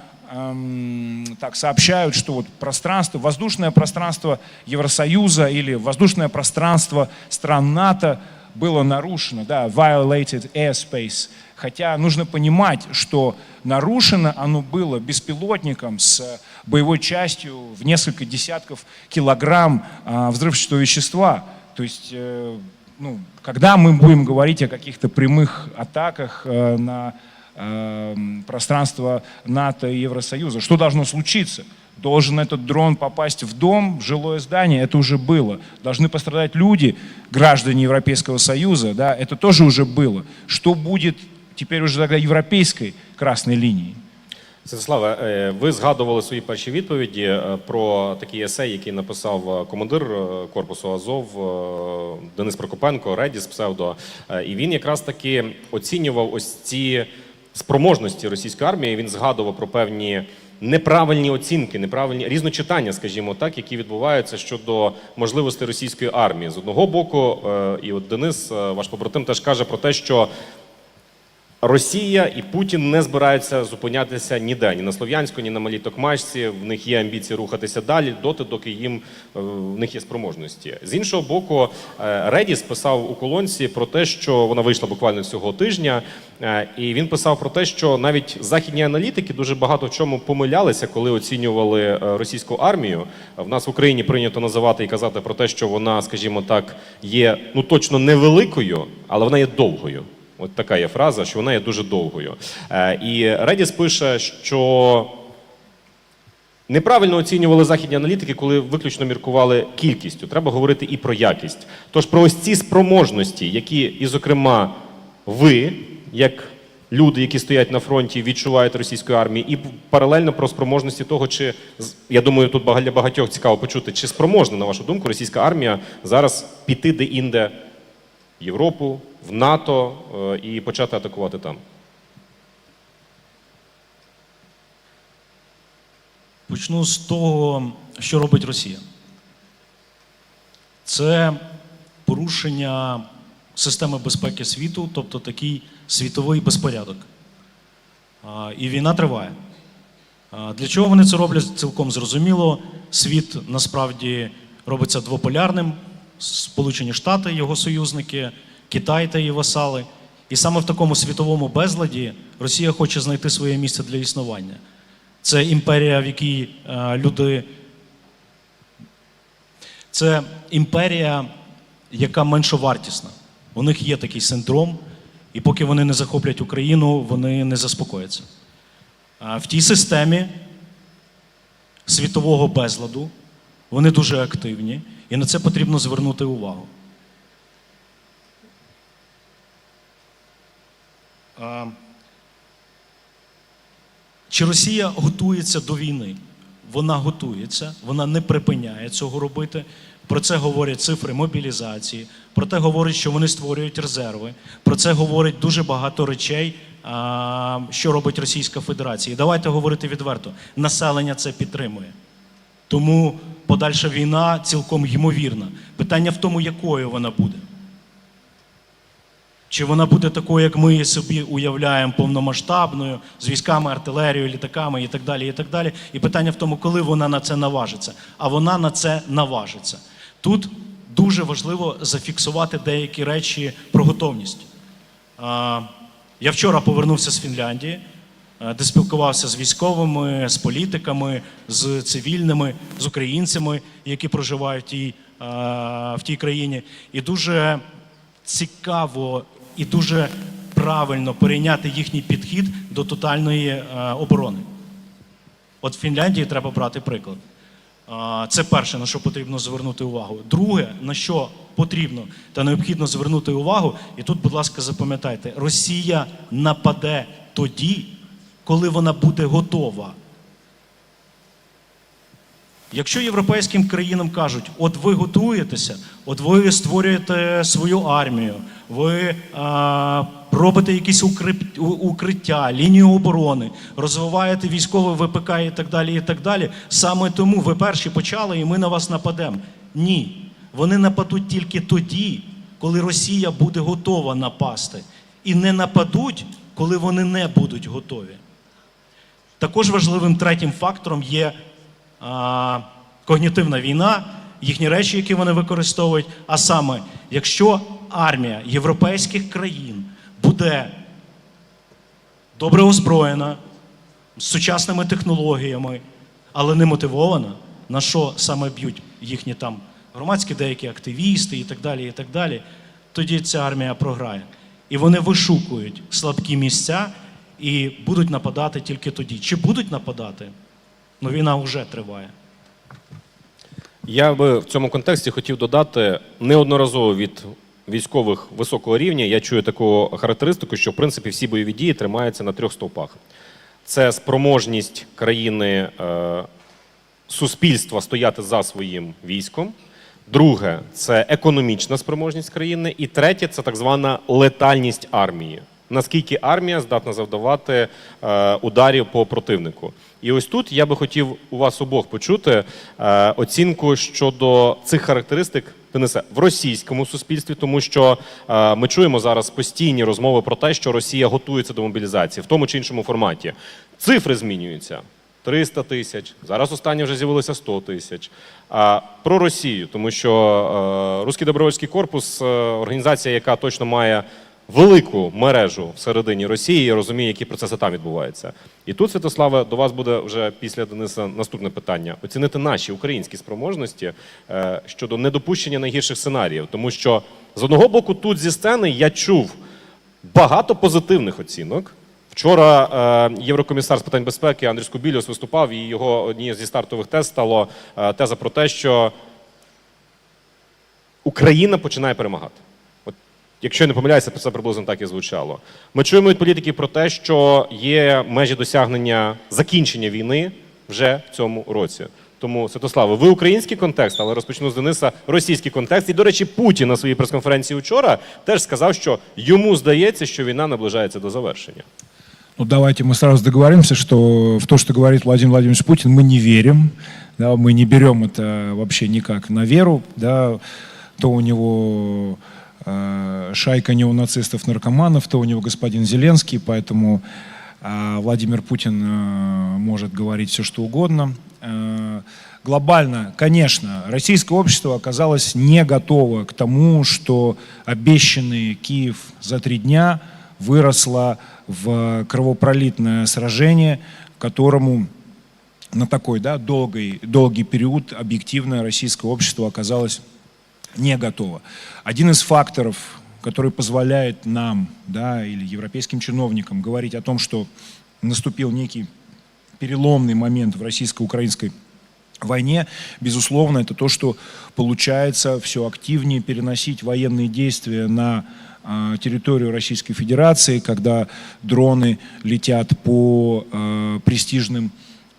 так сообщают, что вот пространство, воздушное пространство Евросоюза или воздушное пространство стран НАТО было нарушено, да, violated airspace. Хотя нужно понимать, что нарушено оно было беспилотником с боевой частью в несколько десятков килограмм взрывчатого вещества. То есть, ну, когда мы будем говорить о каких-то прямых атаках на пространство НАТО и Евросоюза, что должно случиться? Должен этот дрон попасть в дом, в жилое здание, это уже было. Должны пострадать люди, граждане Европейского Союза, да, это тоже уже было. Что будет теперь уже тогда европейской красной линией? Святославе, ви згадували свої перші відповіді про такий есей, який написав командир корпусу Азов Денис Прокопенко, Редіс псевдо. І він якраз таки оцінював ось ці спроможності російської армії, він згадував про певні неправильні оцінки, неправильні різночитання, скажімо так, які відбуваються щодо можливостей російської армії. З одного боку, і от Денис, ваш побратим, теж каже про те, що Росія і Путін не збираються зупинятися ніде, ні на Слов'янську, ні на Малій Токмачці. В них є амбіції рухатися далі, доти, доки в них є спроможності. З іншого боку, Редіс писав у колонці про те, що вона вийшла буквально цього тижня, і він писав про те, що навіть західні аналітики дуже багато в чому помилялися, коли оцінювали російську армію. В нас в Україні прийнято називати і казати про те, що вона, скажімо так, є, ну точно невеликою, але вона є довгою. От така є фраза, що вона є дуже довгою. І Редіс пише, що неправильно оцінювали західні аналітики, коли виключно міркували кількістю. Треба говорити і про якість. Тож про ось ці спроможності, які, і зокрема, ви, як люди, які стоять на фронті, відчуваєте російської армії, і паралельно про спроможності того, чи, я думаю, тут для багатьох цікаво почути, чи спроможна, на вашу думку, російська армія зараз піти де-інде в Європу, в НАТО і почати атакувати там? Почну з того, що робить Росія. Це порушення системи безпеки світу, тобто такий світовий безпорядок. І війна триває. Для чого вони це роблять, цілком зрозуміло. Світ насправді робиться двополярним. Сполучені Штати, його союзники, Китай та її васали. І саме в такому світовому безладі Росія хоче знайти своє місце для існування. Це імперія, в якій люди... Це імперія, яка меншовартісна. У них є такий синдром, і поки вони не захоплять Україну, вони не заспокояться. В тій системі світового безладу вони дуже активні, і на це потрібно звернути увагу. Чи Росія готується до війни? Вона готується, вона не припиняє цього робити. Про це говорять цифри мобілізації, про те говорять, що вони створюють резерви, про це говорять дуже багато речей, що робить Російська Федерація. І давайте говорити відверто, населення це підтримує. Тому подальша війна цілком ймовірна. Питання в тому, якою вона буде. Чи вона буде такою, як ми собі уявляємо, повномасштабною, з військами, артилерією, літаками і так далі, і так далі. І питання в тому, коли вона на це наважиться. А вона на це наважиться. Тут дуже важливо зафіксувати деякі речі про готовність. Я вчора повернувся з Фінляндії, де спілкувався з військовими, з політиками, з цивільними, з українцями, які проживають в тій країні. І дуже цікаво і дуже правильно перейняти їхній підхід до тотальної оборони. От в Фінляндії треба брати приклад. Це перше, на що потрібно звернути увагу. Друге, на що потрібно та необхідно звернути увагу, і тут, будь ласка, запам'ятайте, Росія нападе тоді, коли вона буде готова. Якщо європейським країнам кажуть, от ви готуєтеся, от ви створюєте свою армію, ви робите якісь укриття, лінію оборони, розвиваєте військове ВПК і так далі, саме тому ви перші почали і ми на вас нападемо. Ні. Вони нападуть тільки тоді, коли Росія буде готова напасти. І не нападуть, коли вони не будуть готові. Також важливим третім фактором є когнітивна війна, їхні речі, які вони використовують. А саме, якщо армія європейських країн буде добре озброєна, з сучасними технологіями, але не мотивована, на що саме б'ють їхні там громадські деякі активісти і так далі, тоді ця армія програє. І вони вишукують слабкі місця і будуть нападати тільки тоді. Чи будуть нападати? Ну, війна вже триває. Я би в цьому контексті хотів додати, неодноразово від військових високого рівня я чую таку характеристику, що в принципі всі бойові дії тримаються на 3 стовпах. Це спроможність країни, суспільства стояти за своїм військом. Друге – це економічна спроможність країни. І третє – це так звана летальність армії. Наскільки армія здатна завдавати ударів по противнику. І ось тут я би хотів у вас обох почути оцінку щодо цих характеристик Денисе, в російському суспільстві, тому що ми чуємо зараз постійні розмови про те, що Росія готується до мобілізації в тому чи іншому форматі. Цифри змінюються. 300 тисяч, зараз останнє вже з'явилося 100 тисяч. Про Росію, тому що Руський добровольський корпус – організація, яка точно має велику мережу всередині Росії і розуміє, які процеси там відбуваються. І тут, Святославе, до вас буде вже після Дениса наступне питання. Оцінити наші українські спроможності щодо недопущення найгірших сценаріїв. Тому що, з одного боку, тут зі сцени я чув багато позитивних оцінок. Вчора єврокомісар з питань безпеки Андрій Скубіліус виступав, і його однією зі стартових тез стало теза про те, що Україна починає перемагати. От, якщо я не помиляюся, це приблизно так і звучало. Ми чуємо від політиків про те, що є межі досягнення закінчення війни вже в цьому році. Тому, Святославе, ви український контекст, але розпочну з Дениса російський контекст. І, до речі, Путін на своїй прес-конференції вчора теж сказав, що йому здається, що війна наближається до завершення. Ну, давайте мы сразу договоримся, что в то, что говорит Владимир Владимирович Путин, мы не верим, да, мы не берем это вообще никак на веру, да, то у него шайка неонацистов-наркоманов, то у него господин Зеленский, поэтому Владимир Путин может говорить все, что угодно. Глобально, конечно, российское общество оказалось не готово к тому, что обещанный Киев за 3 дня выросло в кровопролитное сражение, которому на такой, да, долгий период объективное российское общество оказалось не готово. Один из факторов, который позволяет нам, да, или европейским чиновникам говорить о том, что наступил некий переломный момент в российско-украинской войне, безусловно, это то, что получается все активнее переносить военные действия на территорию Российской Федерации, когда дроны летят по престижным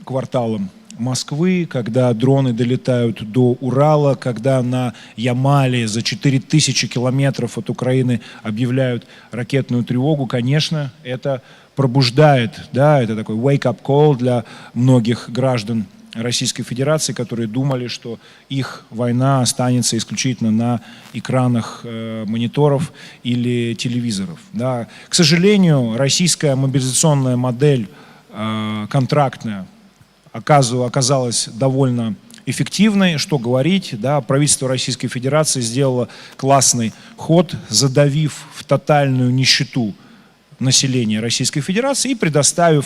кварталам Москвы, когда дроны долетают до Урала, когда на Ямале за 4000 километров от Украины объявляют ракетную тревогу, конечно, это пробуждает, да, это такой wake-up call для многих граждан Российской Федерации, которые думали, что их война останется исключительно на экранах мониторов или телевизоров. Да. К сожалению, российская мобилизационная модель контрактная оказалась довольно эффективной. Что говорить, да, правительство Российской Федерации сделало классный ход, задавив в тотальную нищету населения Российской Федерации и предоставив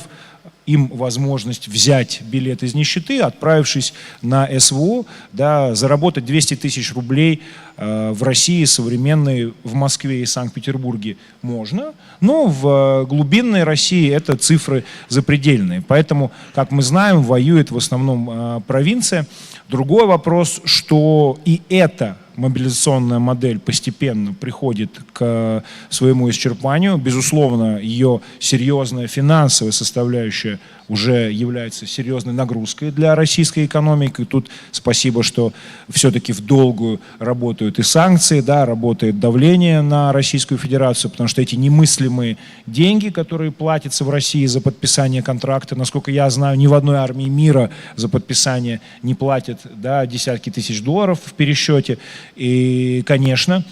им возможность взять билет из нищеты, отправившись на СВО, да, заработать 200 тысяч рублей в России современной, в Москве и Санкт-Петербурге можно, но в глубинной России это цифры запредельные. Поэтому, как мы знаем, воюет в основном провинция. Другой вопрос, что и эта мобилизационная модель постепенно приходит к своему исчерпанию. Безусловно, ее серьезная финансовая составляющая уже является серьезной нагрузкой для российской экономики. Тут спасибо, что все-таки в долгую работают и санкции, да, работает давление на Российскую Федерацию, потому что эти немыслимые деньги, которые платятся в России за подписание контракта, насколько я знаю, ни в одной армии мира за подписание не платят, да, десятки тысяч долларов в пересчете. И, конечно,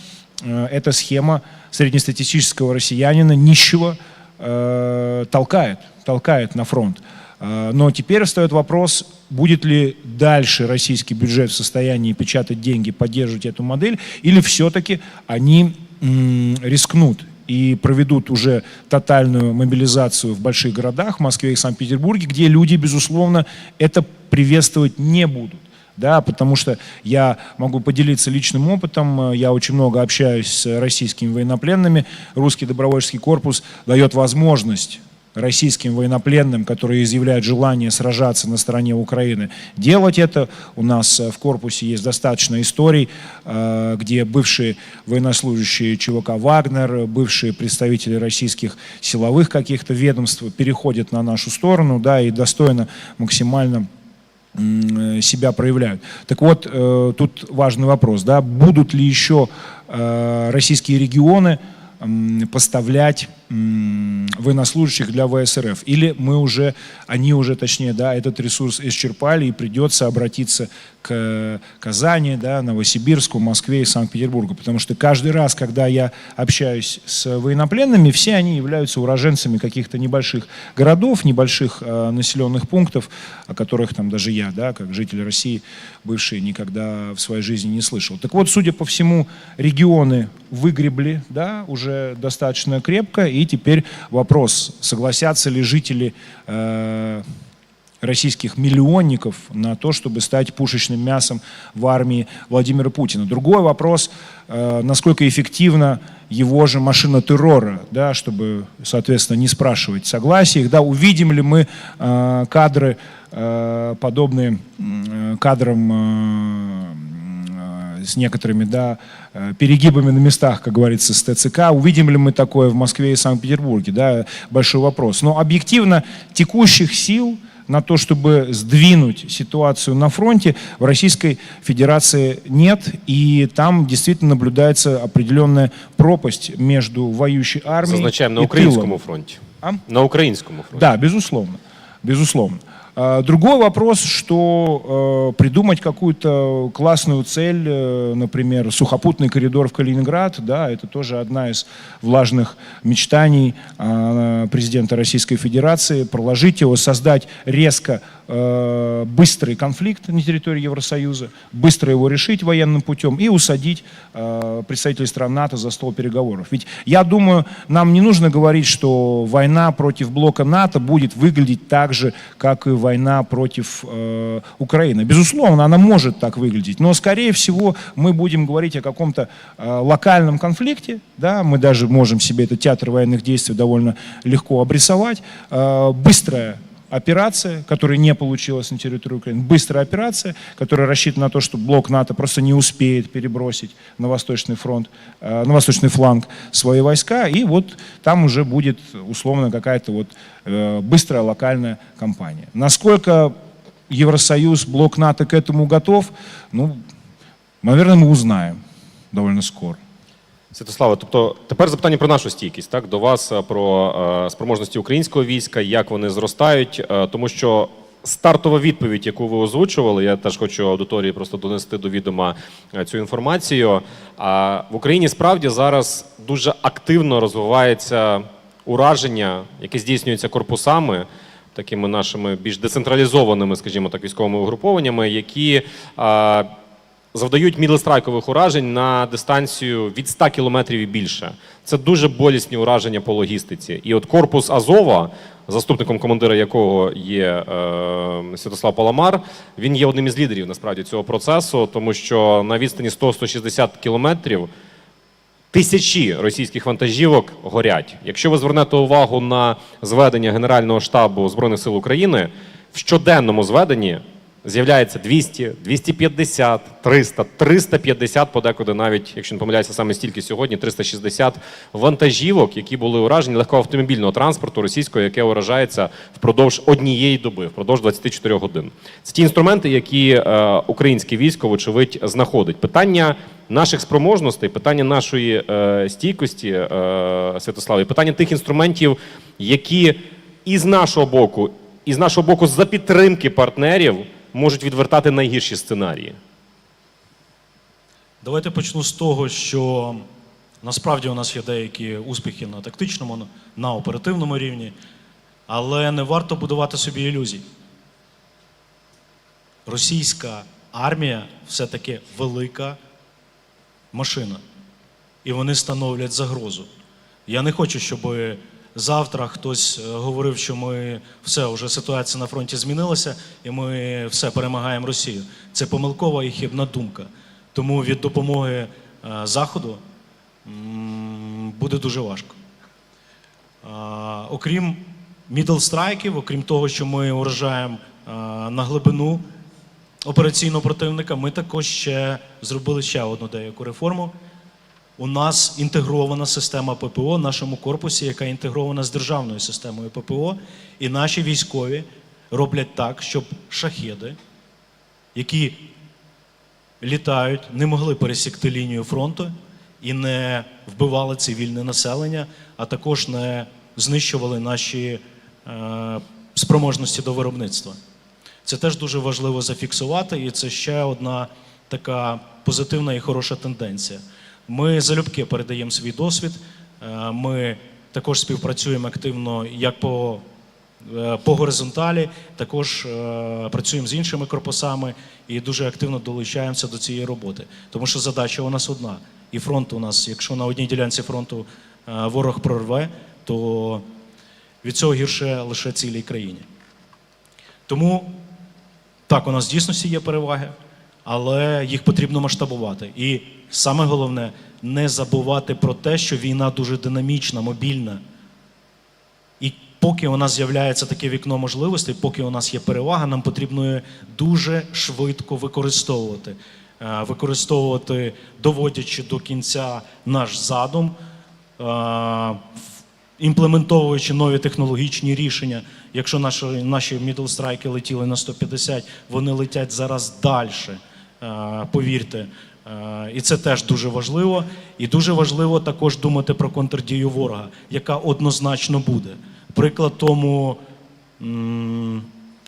эта схема среднестатистического россиянина, нищего, толкает на фронт. Но теперь встает вопрос, будет ли дальше российский бюджет в состоянии печатать деньги, поддерживать эту модель, или все-таки они рискнут и проведут уже тотальную мобилизацию в больших городах, в Москве и Санкт-Петербурге, где люди, безусловно, это приветствовать не будут. Да, потому что я могу поделиться личным опытом, я очень много общаюсь с российскими военнопленными. Русский добровольческий корпус дает возможность российским военнопленным, которые изъявляют желание сражаться на стороне Украины, делать это. У нас в корпусе есть достаточно историй, где бывшие военнослужащие ЧВК «Вагнер», бывшие представители российских силовых каких-то ведомств переходят на нашу сторону, да, и достойно максимально себя проявляют. Так вот, тут важный вопрос, да, будут ли еще российские регионы поставлять военнослужащих для ВСРФ, или они уже, точнее, да, этот ресурс исчерпали и придется обратиться к Казани, да, Новосибирску, Москве и Санкт-Петербургу, потому что каждый раз, когда я общаюсь с военнопленными, все они являются уроженцами каких-то небольших городов, небольших населенных пунктов, о которых там даже я, да, как житель России, бывший, никогда в своей жизни не слышал. Так вот, судя по всему, регионы выгребли, да, уже достаточно крепко, и теперь вопрос, согласятся ли жители российских миллионников на то, чтобы стать пушечным мясом в армии Владимира Путина. Другой вопрос, насколько эффективна его же машина террора, да, чтобы, соответственно, не спрашивать согласия их, да, увидим ли мы кадры, подобные кадрам с некоторыми, да, перегибами на местах, как говорится, с ТЦК. Увидим ли мы такое в Москве и Санкт-Петербурге? Да, большой вопрос. Но объективно текущих сил на то, чтобы сдвинуть ситуацию на фронте, в Российской Федерации нет. И там действительно наблюдается определенная пропасть между воюющей армией Зазначаем, на и украинском тылом. фронте. А? На украинском фронте. Да, безусловно. Безусловно. Другой вопрос, что придумать какую-то классную цель, например, сухопутный коридор в Калининград, да, это тоже одна из влажных мечтаний президента Российской Федерации, проложить его, создать резко быстрый конфликт на территории Евросоюза, быстро его решить военным путем и усадить представителей стран НАТО за стол переговоров. Ведь я думаю, нам не нужно говорить, что война против блока НАТО будет выглядеть так же, как и война против Украины. Безусловно, она может так выглядеть, но, скорее всего, мы будем говорить о каком-то локальном конфликте, да, мы даже можем себе этот театр военных действий довольно легко обрисовать, быстрая операция, которая не получилась на территории Украины, быстрая операция, которая рассчитана на то, что блок НАТО просто не успеет перебросить на Восточный фронт, на Восточный фланг свои войска, и вот там уже будет условно какая-то вот быстрая локальная кампания. Насколько Евросоюз, блок НАТО к этому готов, ну, наверное, мы узнаем довольно скоро. Святославе, тобто тепер запитання про нашу стійкість, так, до вас, про спроможності українського війська, як вони зростають, тому що стартова відповідь, яку ви озвучували, я теж хочу аудиторії просто донести до відома цю інформацію, в Україні справді зараз дуже активно розвивається ураження, яке здійснюється корпусами, такими нашими більш децентралізованими, скажімо так, військовими угрупованнями, які завдають мідлстрайкових уражень на дистанцію від 100 кілометрів і більше. Це дуже болісні ураження по логістиці. І от корпус Азова, заступником командира якого є Святослав Паламар, він є одним із лідерів, насправді, цього процесу, тому що на відстані 100-160 кілометрів тисячі російських вантажівок горять. Якщо ви звернете увагу на зведення Генерального штабу Збройних сил України, в щоденному зведенні з'являється 200, 250, 300, 350 подекуди навіть, якщо не помиляюся, саме стільки сьогодні, 360 вантажівок, які були уражені легкоавтомобільного транспорту російського, яке уражається впродовж однієї доби, впродовж 24 годин. Це ті інструменти, які українське військо, вочевидь, знаходить. Питання наших спроможностей, питання нашої стійкості, Святославі, питання тих інструментів, які і з нашого боку, за підтримки партнерів, можуть відвертати найгірші сценарії. Давайте почну з того, що насправді у нас є деякі успіхи на тактичному, на оперативному рівні, але не варто будувати собі ілюзій. Російська армія все-таки велика машина, і вони становлять загрозу. Я не хочу, щоб завтра хтось говорив, що ми вже ситуація на фронті змінилася, і ми все перемагаємо Росію. Це помилкова і хибна думка. Тому від допомоги Заходу буде дуже важко. Окрім мідл-страйків, окрім того, що ми уражаємо на глибину операційного противника, ми також зробили ще одну деяку реформу. У нас інтегрована система ППО в нашому корпусі, яка інтегрована з державною системою ППО. І наші військові роблять так, щоб шахеди, які літають, не могли пересікти лінію фронту і не вбивали цивільне населення, а також не знищували наші спроможності до виробництва. Це теж дуже важливо зафіксувати, і це ще одна така позитивна і хороша тенденція. Ми залюбки передаємо свій досвід, ми також співпрацюємо активно як по горизонталі, також працюємо з іншими корпусами і дуже активно долучаємося до цієї роботи. Тому що задача у нас одна. І фронт у нас, якщо на одній ділянці фронту ворог прорве, то від цього гірше лише цілій країні. Тому, так, у нас в дійсності є переваги, але їх потрібно масштабувати. І саме головне – не забувати про те, що війна дуже динамічна, мобільна. І поки у нас з'являється таке вікно можливостей, поки у нас є перевага, нам потрібно її дуже швидко використовувати. Використовувати, доводячи до кінця наш задум, імплементовуючи нові технологічні рішення. Якщо наші мідл-страйки летіли на 150, вони летять зараз далі, повірте. І це теж дуже важливо. І дуже важливо також думати про контрдію ворога, яка однозначно буде. Приклад тому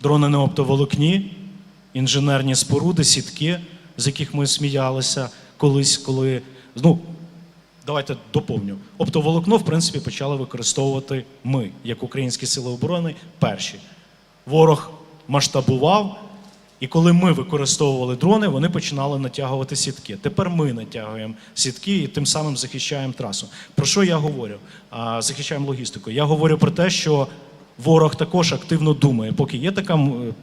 дрони на оптоволокні, інженерні споруди, сітки, з яких ми сміялися колись, коли... Давайте доповню. Оптоволокно, в принципі, почали використовувати ми, як українські сили оборони, перші. Ворог масштабував, і коли ми використовували дрони, вони починали натягувати сітки. Тепер ми натягуємо сітки і тим самим захищаємо трасу. Про що я говорю? Захищаємо логістику. Я говорю про те, що ворог також активно думає.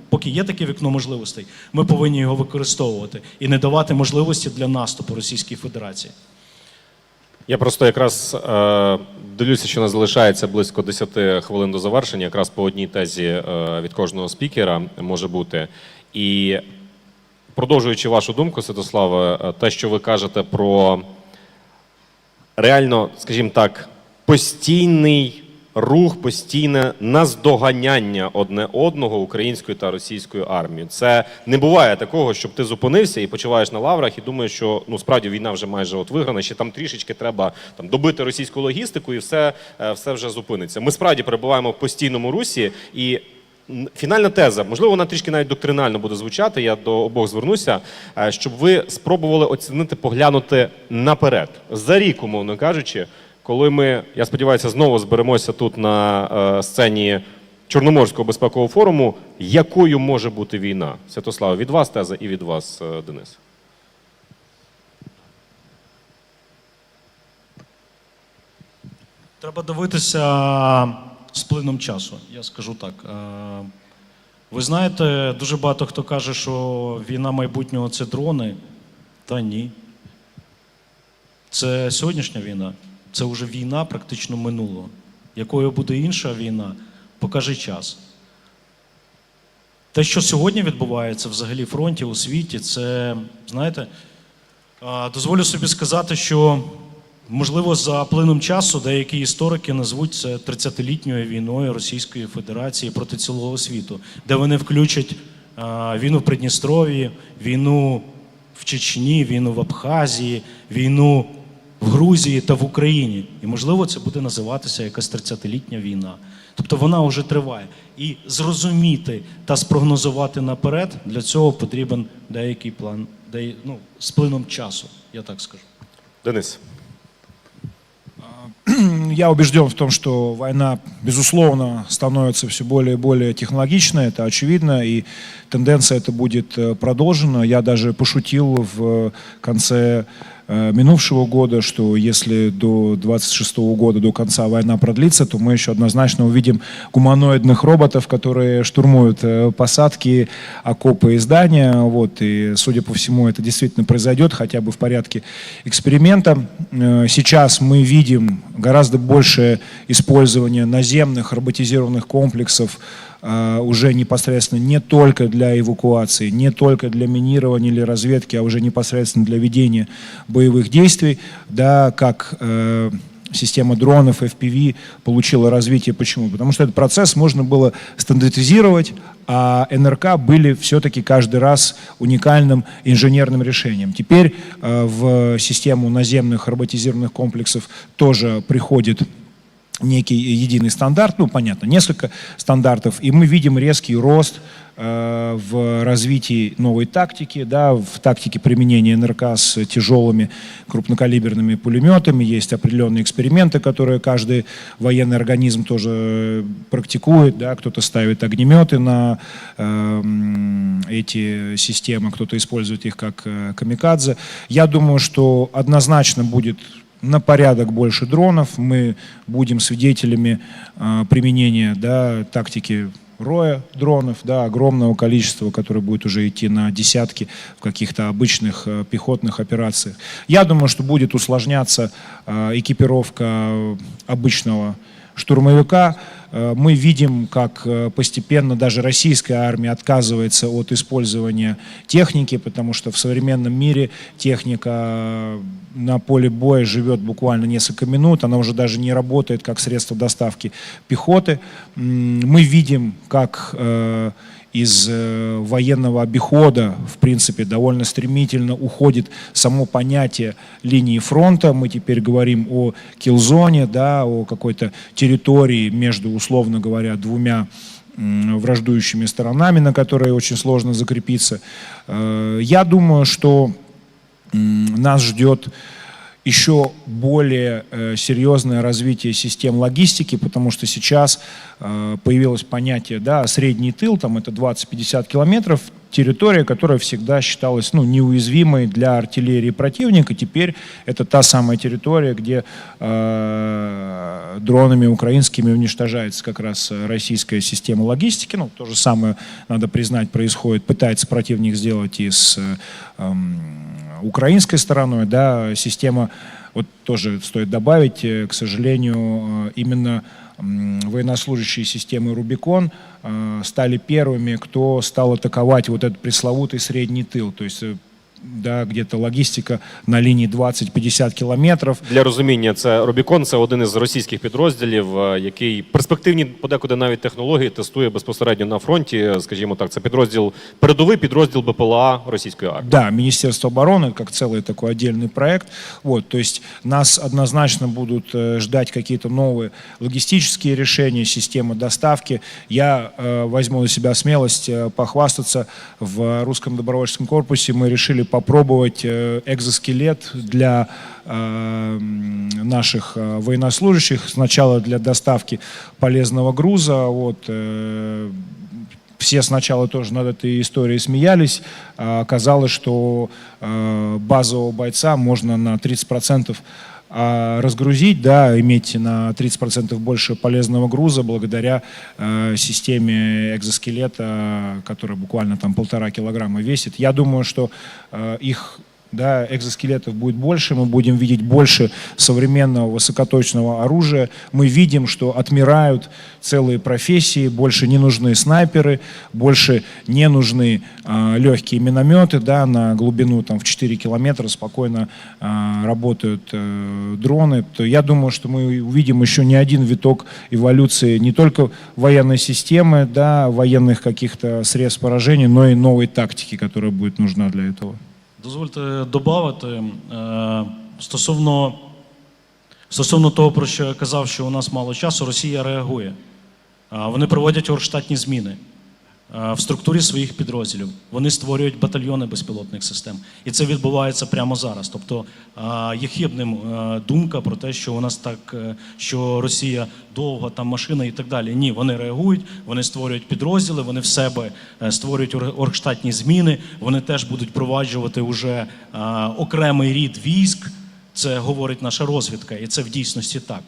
Поки є таке вікно можливостей, ми повинні його використовувати і не давати можливості для наступу Російській Федерації. Я просто якраз дивлюся, що у нас залишається близько 10 хвилин до завершення, якраз по одній тезі від кожного спікера може бути. І продовжуючи вашу думку, Святославе, те, що ви кажете про реально, скажімо так, постійний рух, постійне наздоганяння одне одного української та російської армії. Це не буває такого, щоб ти зупинився і почуваєш на лаврах і думаєш, що справді війна вже майже виграна, ще там трішечки треба добити російську логістику і все вже зупиниться. Ми справді перебуваємо в постійному русі і фінальна теза, можливо, вона трішки навіть доктринально буде звучати, я до обох звернуся, щоб ви спробували оцінити, поглянути наперед. За рік, умовно кажучи, коли ми, я сподіваюся, знову зберемося тут на сцені Чорноморського безпекового форуму, якою може бути війна? Святослав, від вас теза і від вас, Денис. Треба дивитися з плином часу, я скажу так. Ви знаєте, дуже багато хто каже, що війна майбутнього – це дрони. Та ні. Це сьогоднішня війна. Це вже війна практично минулого. Якою буде інша війна, покаже час. те, що сьогодні відбувається взагалі в фронті у світі, це, знаєте, дозволю собі сказати, що, можливо, за плином часу деякі історики назвуть це 30-літньою війною Російської Федерації проти цілого світу, де вони включать війну в Придністров'ї, війну в Чечні, війну в Абхазії, війну в Грузії та в Україні. І, можливо, це буде називатися якась 30-літня війна. Тобто вона вже триває. І зрозуміти та спрогнозувати наперед, для цього потрібен деякий план, з плином часу, я так скажу. Денис. Я убежден в том, что война, безусловно, становится все более и более технологичной, это очевидно, и тенденция эта будет продолжена. Я даже пошутил в конце минувшего года, что если до 26 года, до конца война продлится, то мы еще однозначно увидим гуманоидных роботов, которые штурмуют посадки, окопы и здания. Вот, и, судя по всему, это действительно произойдет, хотя бы в порядке эксперимента. Сейчас мы видим гораздо большее использование наземных роботизированных комплексов, уже непосредственно не только для эвакуации, не только для минирования или разведки, а уже непосредственно для ведения боевых действий, да, как система дронов FPV получила развитие. Почему? Потому что этот процесс можно было стандартизировать, а НРК были все-таки каждый раз уникальным инженерным решением. Теперь в систему наземных роботизированных комплексов тоже приходит некий единый стандарт, понятно, несколько стандартов, и мы видим резкий рост в развитии новой тактики, да, в тактике применения НРК с тяжелыми крупнокалиберными пулеметами. Есть определенные эксперименты, которые каждый военный организм тоже практикует. Да, кто-то ставит огнеметы на эти системы, кто-то использует их как камикадзе. Я думаю, что однозначно будет на порядок больше дронов. Мы будем свидетелями применения, да, тактики роя дронов, да, огромного количества, которое будет уже идти на десятки в каких-то обычных пехотных операциях. Я думаю, что будет усложняться экипировка обычного штурмовика. Мы видим, как постепенно даже российская армия отказывается от использования техники, потому что в современном мире техника на поле боя живет буквально несколько минут, она уже даже не работает как средство доставки пехоты. Мы видим, как из военного обихода, в принципе, довольно стремительно уходит само понятие линии фронта. Мы теперь говорим о киллзоне, да, о какой-то территории между, условно говоря, двумя враждующими сторонами, на которые очень сложно закрепиться. Я думаю, что нас ждет еще более серьезное развитие систем логистики, потому что сейчас появилось понятие, да, средний тыл, там это 20-50 километров, территория, которая всегда считалась неуязвимой для артиллерии противника. Теперь это та самая территория, где дронами украинскими уничтожается как раз российская система логистики. То же самое, надо признать, происходит, пытается противник сделать и с украинской стороной, да, система, вот тоже стоит добавить, к сожалению, именно военнослужащие системы «Рубикон» стали первыми, кто стал атаковать вот этот пресловутый средний тыл, то есть да, где-то логістика на лінії 20-50 кілометрів. Для розуміння, це Рубікон, це один із російських підрозділів, який перспективні подекуди навіть технології тестує безпосередньо на фронті, скажімо так. Це підрозділ, передовий підрозділ БПЛА російської армії. Да, Министерство обороны, как целый такой отдельный проект. Вот, то есть нас однозначно будут ждать какие-то новые логистические решения, системы доставки. Я возьму на себя смелость похвастаться. В русском добровольческом корпусе мы решили попробовать экзоскелет для наших военнослужащих. Сначала для доставки полезного груза. Вот, все сначала тоже над этой историей смеялись. Оказалось, что базового бойца можно на 30% разгрузить, да, иметь на 30% больше полезного груза благодаря системе экзоскелета, которая буквально там 1,5 килограмма весит. Я думаю, что их да, экзоскелетов будет больше, мы будем видеть больше современного высокоточного оружия. Мы видим, что отмирают целые профессии, больше не нужны снайперы, больше не нужны легкие минометы, да, на глубину там, в 4 километра спокойно работают дроны. То я думаю, что мы увидим еще не один виток эволюции не только военной системы, да, военных каких-то средств поражения, но и новой тактики, которая будет нужна для этого. Дозвольте додати, стосовно того, про що я казав, що у нас мало часу, Росія реагує. Вони проводять оргштатні зміни в структурі своїх підрозділів. Вони створюють батальйони безпілотних систем. І це відбувається прямо зараз. Тобто є хибним думка про те, що у нас так, що Росія довга, там машина і так далі. Ні, вони реагують, вони створюють підрозділи, вони в себе створюють оргштатні зміни, вони теж будуть впроваджувати уже окремий рід військ. Це говорить наша розвідка, і це в дійсності так.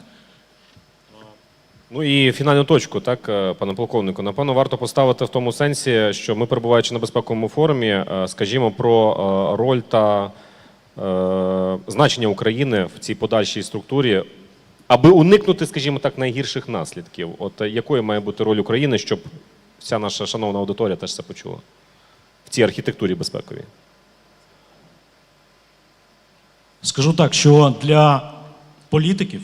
Ну і фінальну точку, так, пане полковнику, напевно, варто поставити в тому сенсі, що ми, перебуваючи на безпековому форумі, скажімо про роль та значення України в цій подальшій структурі, аби уникнути, скажімо так, найгірших наслідків. От якою має бути роль України, щоб вся наша шановна аудиторія теж це почула в цій архітектурі безпековій? Скажу так, що для політиків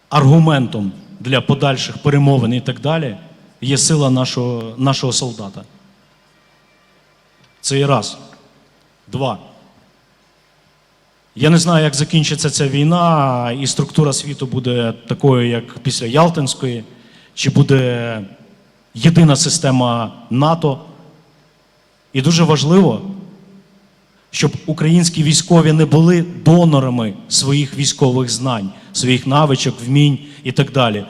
аргументом для подальших перемовин і так далі є сила нашого солдата. Це і раз. Два. Я не знаю, як закінчиться ця війна, і структура світу буде такою, як після Ялтинської, чи буде єдина система НАТО. І дуже важливо, щоб українські військові не були донорами своїх військових знань, своїх навичок, вмінь і так далі.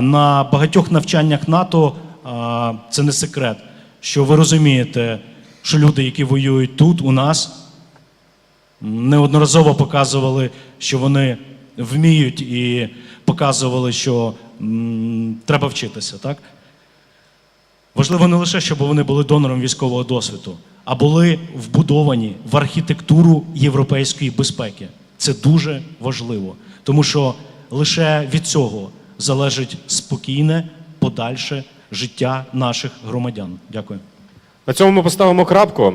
На багатьох навчаннях НАТО, це не секрет, що ви розумієте, що люди, які воюють тут, у нас, неодноразово показували, що вони вміють, і показували, що треба вчитися, так? Важливо не лише, щоб вони були донором військового досвіду, а були вбудовані в архітектуру європейської безпеки. Це дуже важливо, тому що лише від цього залежить спокійне, подальше життя наших громадян. Дякую. На цьому ми поставимо крапку.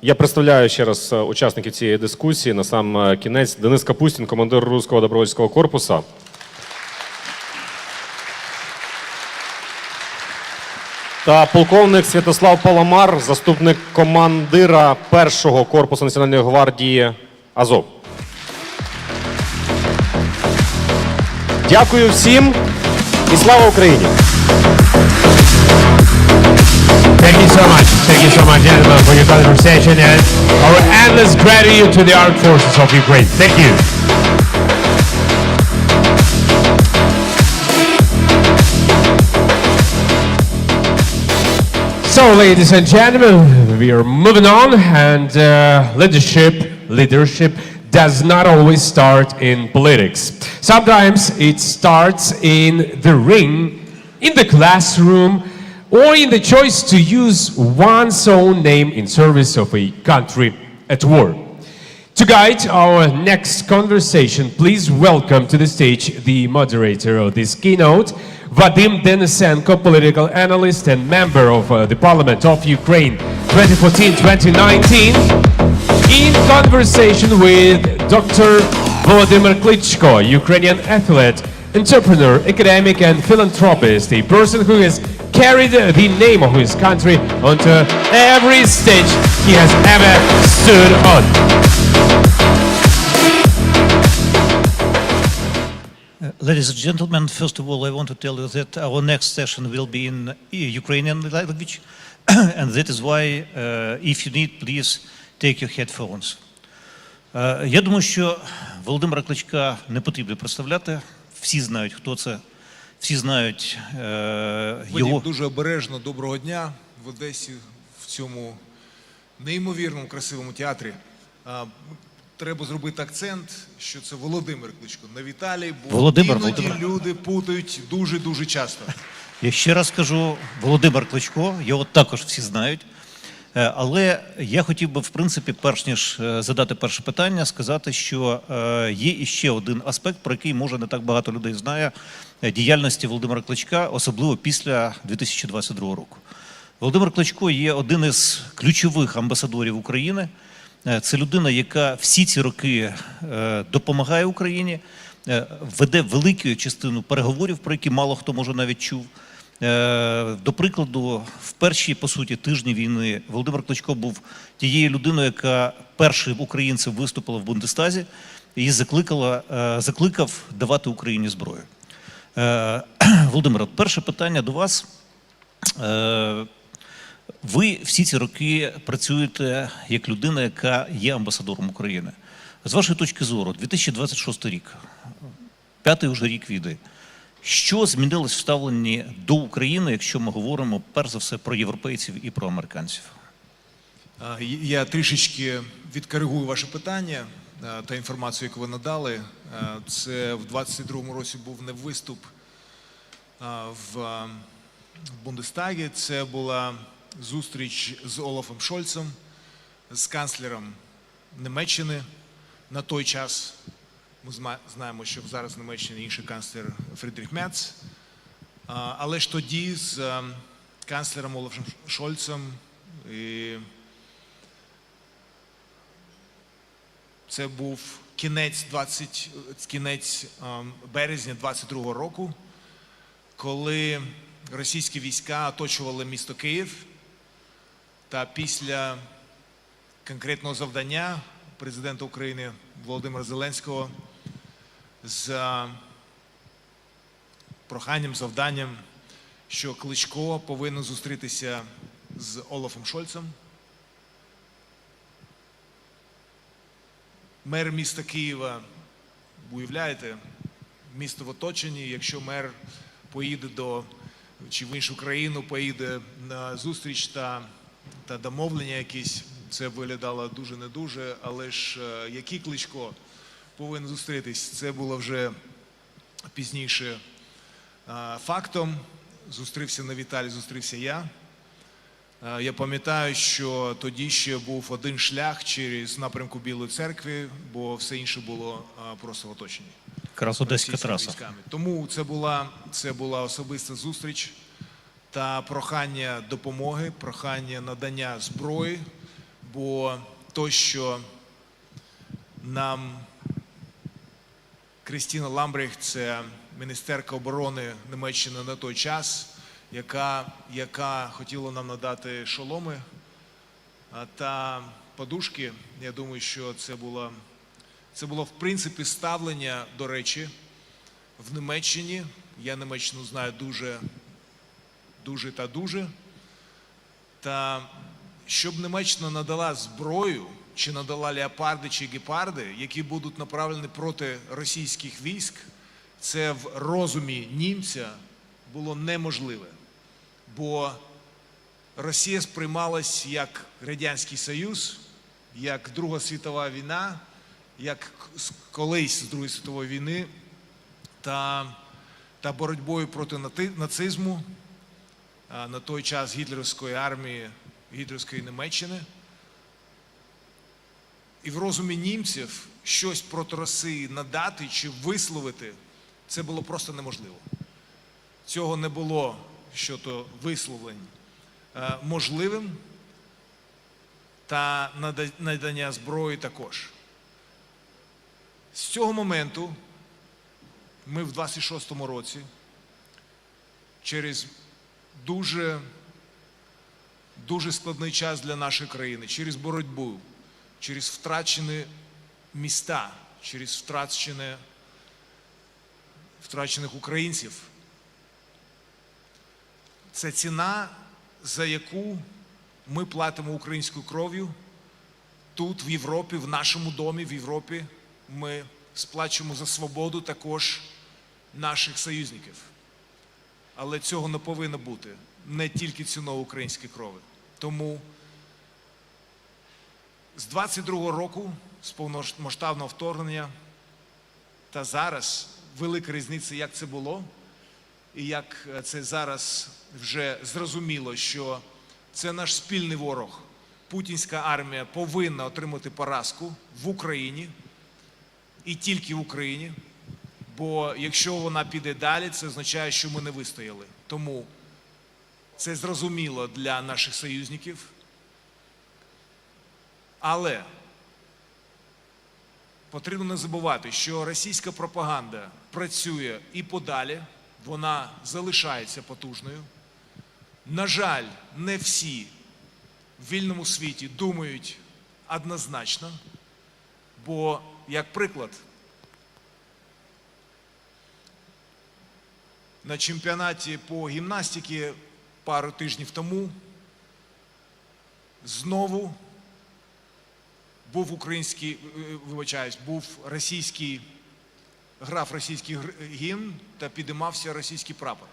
Я представляю ще раз учасників цієї дискусії. На сам кінець Денис Капустін, командир Руського добровольського корпусу. Та полковник Святослав Паламар, заступник командира 1-го корпусу Національної гвардії Азов. Дякую всім і слава Україні! Thank you so much, gentlemen, for your conversation and our endless gratitude to the armed forces of Ukraine. Thank you. So, ladies and gentlemen, we are moving on, and leadership does not always start in politics. Sometimes it starts in the ring, in the classroom, or in the choice to use one's own name in service of a country at war. To guide our next conversation, please welcome to the stage the moderator of this keynote, Vadim Denisenko, political analyst and member of the Parliament of Ukraine 2014-2019, in conversation with Dr. Volodymyr Klitschko, Ukrainian athlete, entrepreneur, academic and philanthropist, a person who has carried the name of his country onto every stage he has ever stood on. Ladies and gentlemen, first of all, I want to tell you that our next session will be in Ukrainian language, and that is why, if you need, please take your headphones. Я думаю, що Володимира Кличка не потрібно представляти. Всі знають, хто це. Всі знають його. Дуже обережно, доброго дня в Одесі, в цьому неймовірному красивому театрі. Треба зробити акцент, що це Володимир Кличко, не Віталій, бо іноді люди путають дуже-дуже часто. Я ще раз кажу, Володимир Кличко, його також всі знають. Але я хотів би, в принципі, перш ніж задати перше питання, сказати, що є іще один аспект, про який, може, не так багато людей знає, діяльності Володимира Кличка, особливо після 2022 року. Володимир Кличко є один із ключових амбасадорів України. Це людина, яка всі ці роки допомагає Україні, веде велику частину переговорів, про які мало хто, може, навіть чув. До прикладу, в перші, по суті, тижні війни Володимир Кличко був тією людиною, яка першим українцем виступила в Бундестазі і закликав давати Україні зброю. Володимир, перше питання до вас. Ви всі ці роки працюєте як людина, яка є амбасадором України. З вашої точки зору, 2026 рік, 5-й уже рік війни, що змінилось в ставленні до України, якщо ми говоримо, перш за все, про європейців і про американців? Я трішечки відкоригую ваше питання та інформацію, яку ви надали. Це в 22-му році був не виступ в Бундестагі, це була зустріч з Олафом Шольцем, з канцлером Німеччини на той час. Ми знаємо, що зараз в Німеччині інший канцлер Фрідріх Мерц. Але ж тоді з канцлером Олафом Шольцем це був кінець березня 22-го року, коли російські війська оточували місто Київ, та після конкретного завдання президента України Володимира Зеленського з проханням, завданням, що Кличко повинен зустрітися з Олафом Шольцем. Мер міста Києва, уявляєте, місто в оточенні, якщо мер поїде чи в іншу країну, поїде на зустріч та домовлення якісь, це виглядало дуже не дуже, але ж який Кличко повинен зустрітись, це було вже пізніше фактом. Зустрівся на Віталій, зустрівся я. Я пам'ятаю, що тоді ще був один шлях через напрямку Білої церкви, бо все інше було просто в оточенні. Якраз Одеська траса. Тому це була особиста зустріч та прохання допомоги, прохання надання зброї, бо то, що нам Крістіна Ламбрехт, це міністерка оборони Німеччини на той час, яка хотіла нам надати шоломи та подушки, я думаю, що це було в принципі ставлення, до речі, в Німеччині. Я Німеччину знаю дуже. Та щоб Німеччина надала зброю, чи надала леопарди, чи гепарди, які будуть направлені проти російських військ, це в розумі німця було неможливе. Бо Росія сприймалась як Радянський Союз, як Друга світова війна, як колись з Другої світової війни та боротьбою проти нацизму, на той час гітлерівської армії, гітлерівської Німеччини. І в розумі німців щось проти Росії надати чи висловити, це було просто неможливо. Цього не було щодо висловлень можливим, та надання зброї також. З цього моменту ми в 26-му році через дуже складний час для нашої країни, через боротьбу, через втрачені міста, через втрачених українців. Це ціна, за яку ми платимо українською кров'ю. Тут, в Європі, в нашому домі, в Європі, ми сплачуємо за свободу також наших союзників. Але цього не повинно бути, не тільки ціною української крові. Тому з 22-го року, з повномасштабного вторгнення, та зараз велика різниця, як це було, і як це зараз вже зрозуміло, що це наш спільний ворог. путінська армія повинна отримати поразку в Україні і тільки в Україні, бо якщо вона піде далі, це означає, що ми не вистояли. Тому це зрозуміло для наших союзників, але потрібно не забувати, що російська пропаганда працює і подалі, вона залишається потужною. На жаль, не всі в вільному світі думають однозначно, бо, як приклад, на чемпіонаті по гімнастиці пару тижнів тому знову був грав російський гімн та підіймався російський прапор.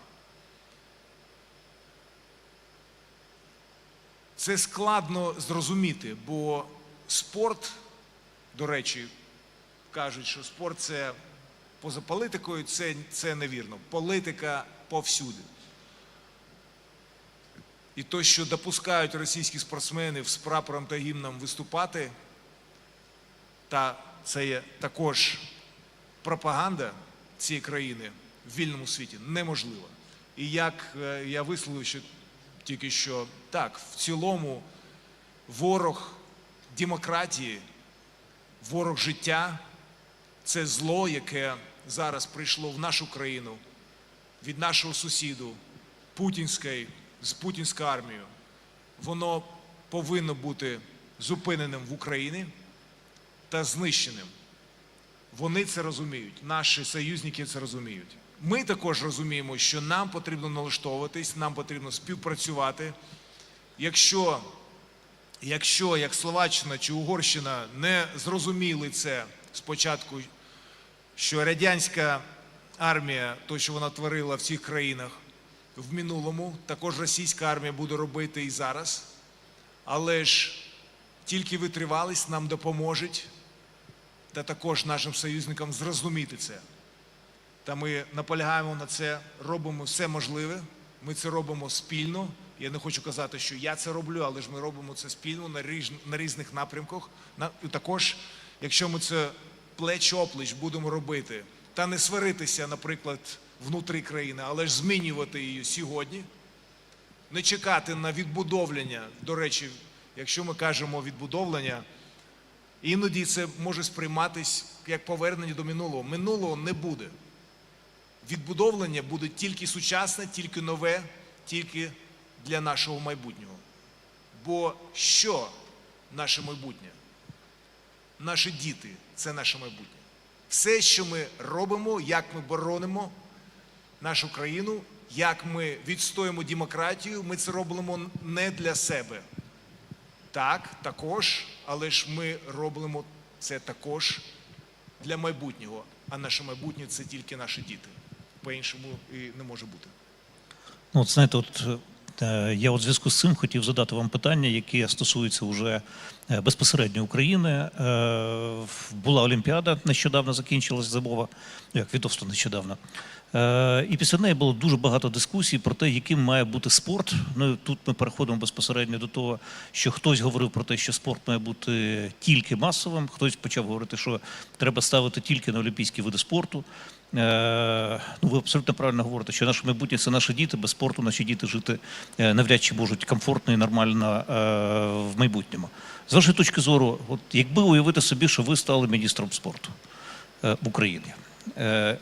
Це складно зрозуміти, бо спорт, до речі, кажуть, що спорт – це поза політикою, це невірно. Політика повсюди. І то, що допускають російські спортсменів з прапором та гімном виступати, та це є також пропаганда цієї країни в вільному світі, неможливо. І як я висловив тільки що, так, в цілому ворог демократії, ворог життя – це зло, яке зараз прийшло в нашу країну від нашого сусіду, з путінською армією. Воно повинно бути зупиненим в Україні та знищеним. Вони це розуміють, наші союзники це розуміють. Ми також розуміємо, що нам потрібно налаштовуватись, нам потрібно співпрацювати. Якщо як Словаччина чи Угорщина не зрозуміли це спочатку, що радянська армія, то, що вона творила в цих країнах в минулому, також російська армія буде робити і зараз. Але ж тільки витривалість нам допоможуть, та також нашим союзникам зрозуміти це. Та ми наполягаємо на це, робимо все можливе, ми це робимо спільно. Я не хочу казати, що я це роблю, але ж ми робимо це спільно на різних напрямках. І також, якщо ми це плеч-оплеч будемо робити, та не сваритися, наприклад, внутрі країни, але ж змінювати її сьогодні, не чекати на відбудовлення. До речі, якщо ми кажемо відбудовлення, іноді це може сприйматись як повернення до минулого. Минулого не буде. Відбудовлення буде тільки сучасне, тільки нове, тільки для нашого майбутнього. Бо що наше майбутнє? Наші діти – це наше майбутнє. Все, що ми робимо, як ми боронимо нашу країну, як ми відстоїмо демократію, ми це робимо не для себе. Так, також, але ж ми робимо це також для майбутнього. А наше майбутнє – це тільки наші діти. По-іншому і не може бути. Ну, от знаєте, я у зв'язку з цим хотів задати вам питання, яке стосується вже безпосередньо України. Була Олімпіада, нещодавно закінчилась зимова, як відносно нещодавно. І після неї було дуже багато дискусій про те, яким має бути спорт. Ну, тут ми переходимо безпосередньо до того, що хтось говорив про те, що спорт має бути тільки масовим, хтось почав говорити, що треба ставити тільки на олімпійські види спорту. Ну, ви абсолютно правильно говорите, що наше майбутнє – це наші діти, без спорту наші діти жити навряд чи можуть комфортно і нормально в майбутньому. З вашої точки зору, от якби уявити собі, що ви стали міністром спорту в Україні,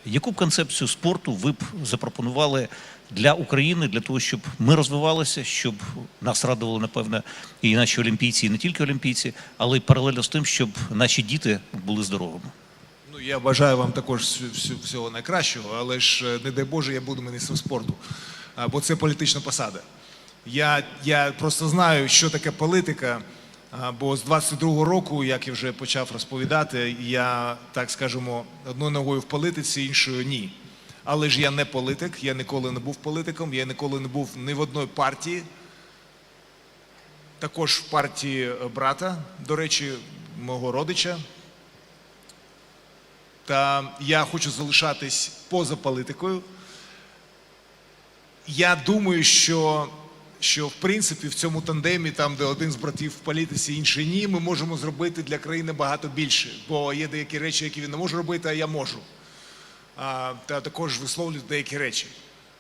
яку б концепцію спорту ви б запропонували для України, для того, щоб ми розвивалися, щоб нас радували, напевно, і наші олімпійці, і не тільки олімпійці, але й паралельно з тим, щоб наші діти були здоровими? Ну, я бажаю вам також всього найкращого, але ж, не дай Боже, я буду міністром спорту, бо це політична посада. Я просто знаю, що таке політика, бо з 22-го року, як я вже почав розповідати, я, так скажемо, одною ногою в політиці, іншою ні. Але ж я не політик, я ніколи не був політиком, я ніколи не був ні в одній партії, також в партії брата, до речі, мого родича. Та я хочу залишатись поза політикою. Я думаю, що що в принципі в цьому тандемі, там де один з братів в політиці, інший ні, ми можемо зробити для країни багато більше, бо є деякі речі, які він не може робити, а я можу. Та також висловлюю деякі речі.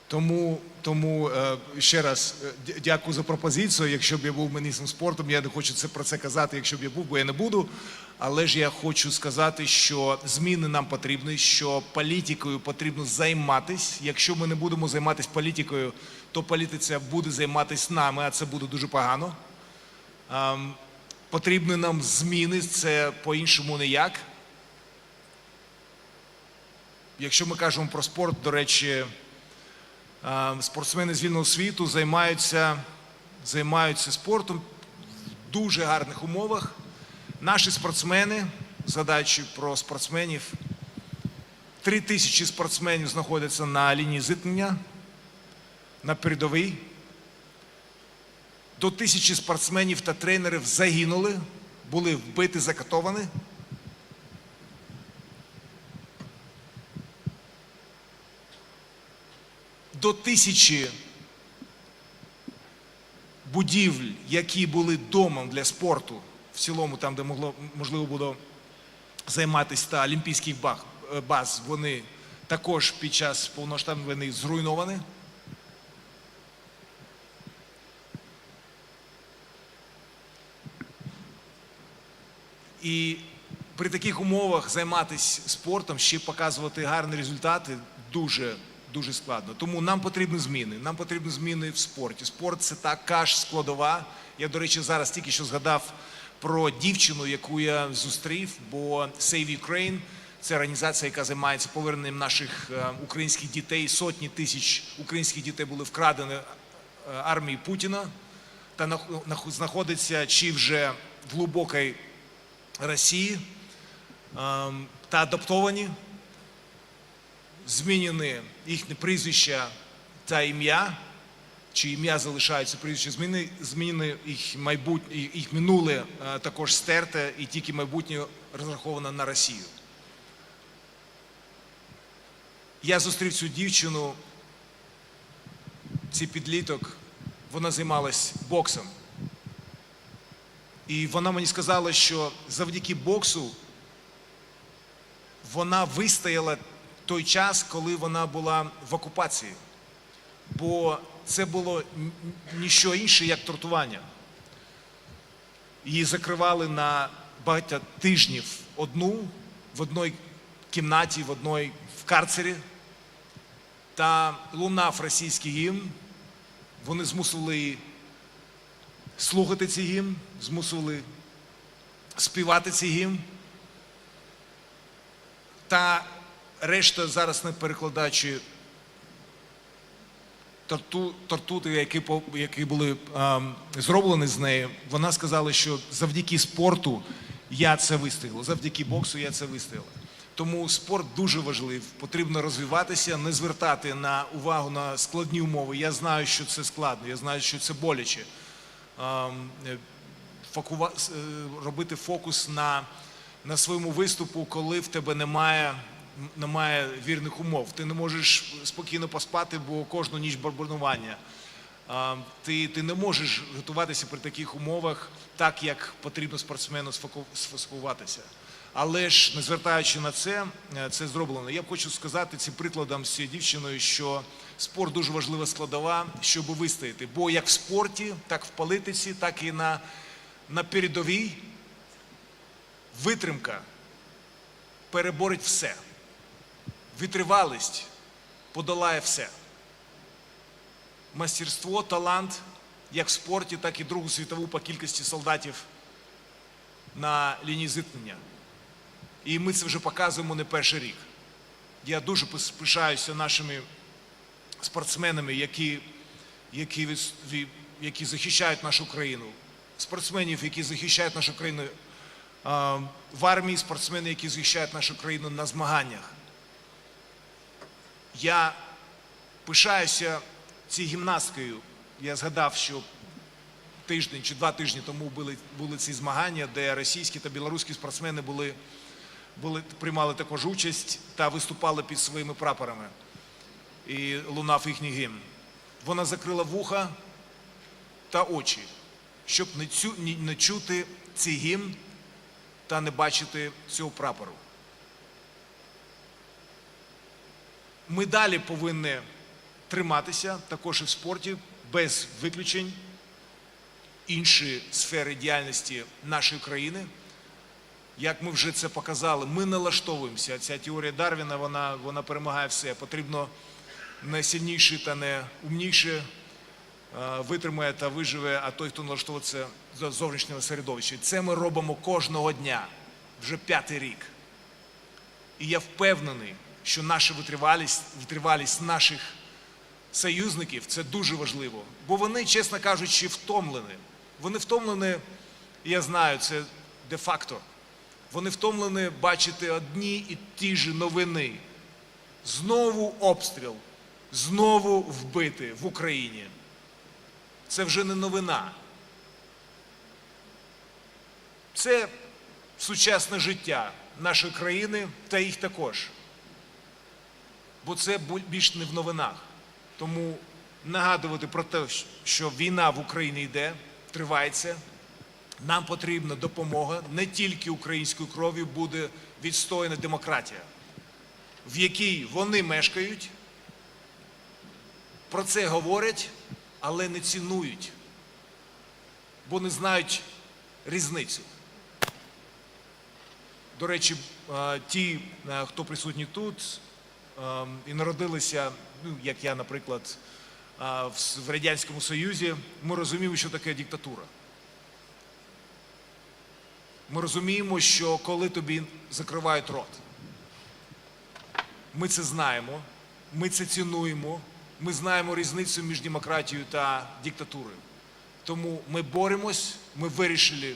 Тому ще раз дякую за пропозицію. Якщо б я був міністром спорту, я не хочу про це казати, якщо б я був, бо я не буду. Але ж я хочу сказати, що зміни нам потрібні, що політикою потрібно займатися. Якщо ми не будемо займатися політикою, то політиця буде займатися нами, а це буде дуже погано. Потрібні нам зміни, це по-іншому ніяк. Якщо ми кажемо про спорт, до речі, спортсмени з вільного світу займаються спортом в дуже гарних умовах. Наші спортсмени, згадаючи про спортсменів, 3000 спортсменів знаходяться на лінії зіткнення, на передовій. До 1000 спортсменів та тренерів загинули, були вбиті, закатовані. До 1000 будівель, які були домом для спорту, в цілому, там, де можливо було займатися, та олімпійських баз, вони також під час повномасштабної війни зруйновані. І при таких умовах займатися спортом, ще показувати гарні результати дуже складно. Тому нам потрібні зміни. Нам потрібні зміни в спорті. Спорт – це така ж складова. Я, до речі, зараз тільки що згадав про дівчину, яку я зустрів, бо Save Ukraine – це організація, яка займається поверненням наших українських дітей. Сотні тисяч українських дітей були вкрадені армією Путіна та знаходяться чи вже в глибокій Росії та адаптовані. Змінені їхні прізвища та ім'я, чи ім'я залишається, прізвище змінені, їх минуле також стерте, і тільки майбутнє розраховано на Росію. Я зустрів цю дівчину, цей підліток, вона займалась боксом. І вона мені сказала, що завдяки боксу вона вистояла той час, коли вона була в окупації. Бо це було ніщо інше, як тортування. Її закривали на багато тижнів в одній кімнаті, в карцері. Та лунав російський гімн. Вони змусили її слухати цей гімн, змусили співати цей гімн. Та решта, зараз не перекладаючи, тортури, які були зроблені з нею, вона сказала, що завдяки спорту я це вистояла, завдяки боксу я це вистояла. Тому спорт дуже важливий, потрібно розвиватися, не звертати увагу на складні умови. Я знаю, що це складно, я знаю, що це боляче. Робити фокус на своєму виступу, коли в тебе немає вірних умов. Ти не можеш спокійно поспати, бо кожну ніч бомбардування. Ти не можеш готуватися при таких умовах так, як потрібно спортсмену сфокусуватися. Але ж, не звертаючи на це зроблено. Я б хочу сказати цим прикладом з цією дівчиною, що спорт дуже важлива складова, щоб вистояти. Бо як в спорті, так в політиці, так і на передовій витримка переборить все. Витривалість подолає все. Мастерство, талант, як в спорті, так і Другу світову по кількості солдатів на лінії зіткнення. І ми це вже показуємо не перший рік. Я дуже пишаюся нашими спортсменами, які захищають нашу країну. Спортсменів, які захищають нашу країну в армії, спортсмени, які захищають нашу країну на змаганнях. Я пишаюся цією гімнасткою. Я згадав, що тиждень чи 2 тижні тому були ці змагання, де російські та білоруські спортсмени приймали також участь та виступали під своїми прапорами. І лунав їхній гімн. Вона закрила вуха та очі, щоб не чути цей гімн та не бачити цього прапору. Ми далі повинні триматися, також і в спорті, без виключень, інші сфери діяльності нашої країни. Як ми вже це показали, ми налаштовуємося. Ця теорія Дарвіна, вона перемагає все. Потрібно не сильніший та не умніший витримає та виживе, а той, хто налаштовується до зовнішнього середовища. Це ми робимо кожного дня, вже 5-й рік. І я впевнений, що наша витривалість наших союзників – це дуже важливо. Бо вони, чесно кажучи, втомлені. Вони втомлені, я знаю, це де-факто. Вони втомлені бачити одні і ті ж новини. Знову обстріл, знову вбити в Україні. Це вже не новина. Це сучасне життя нашої країни та їх також. Бо це більш не в новинах. Тому нагадувати про те, що війна в Україні йде, тривається. Нам потрібна допомога, не тільки українською кров'ю буде відстояна демократія, в якій вони мешкають, про це говорять, але не цінують, бо не знають різницю. До речі, ті, хто присутні тут і народилися, як я, наприклад, в Радянському Союзі, ми розуміємо, що таке диктатура. Ми розуміємо, що коли тобі закривають рот, ми це знаємо, ми це цінуємо, ми знаємо різницю між демократією та диктатурою. Тому ми боремось, ми вирішили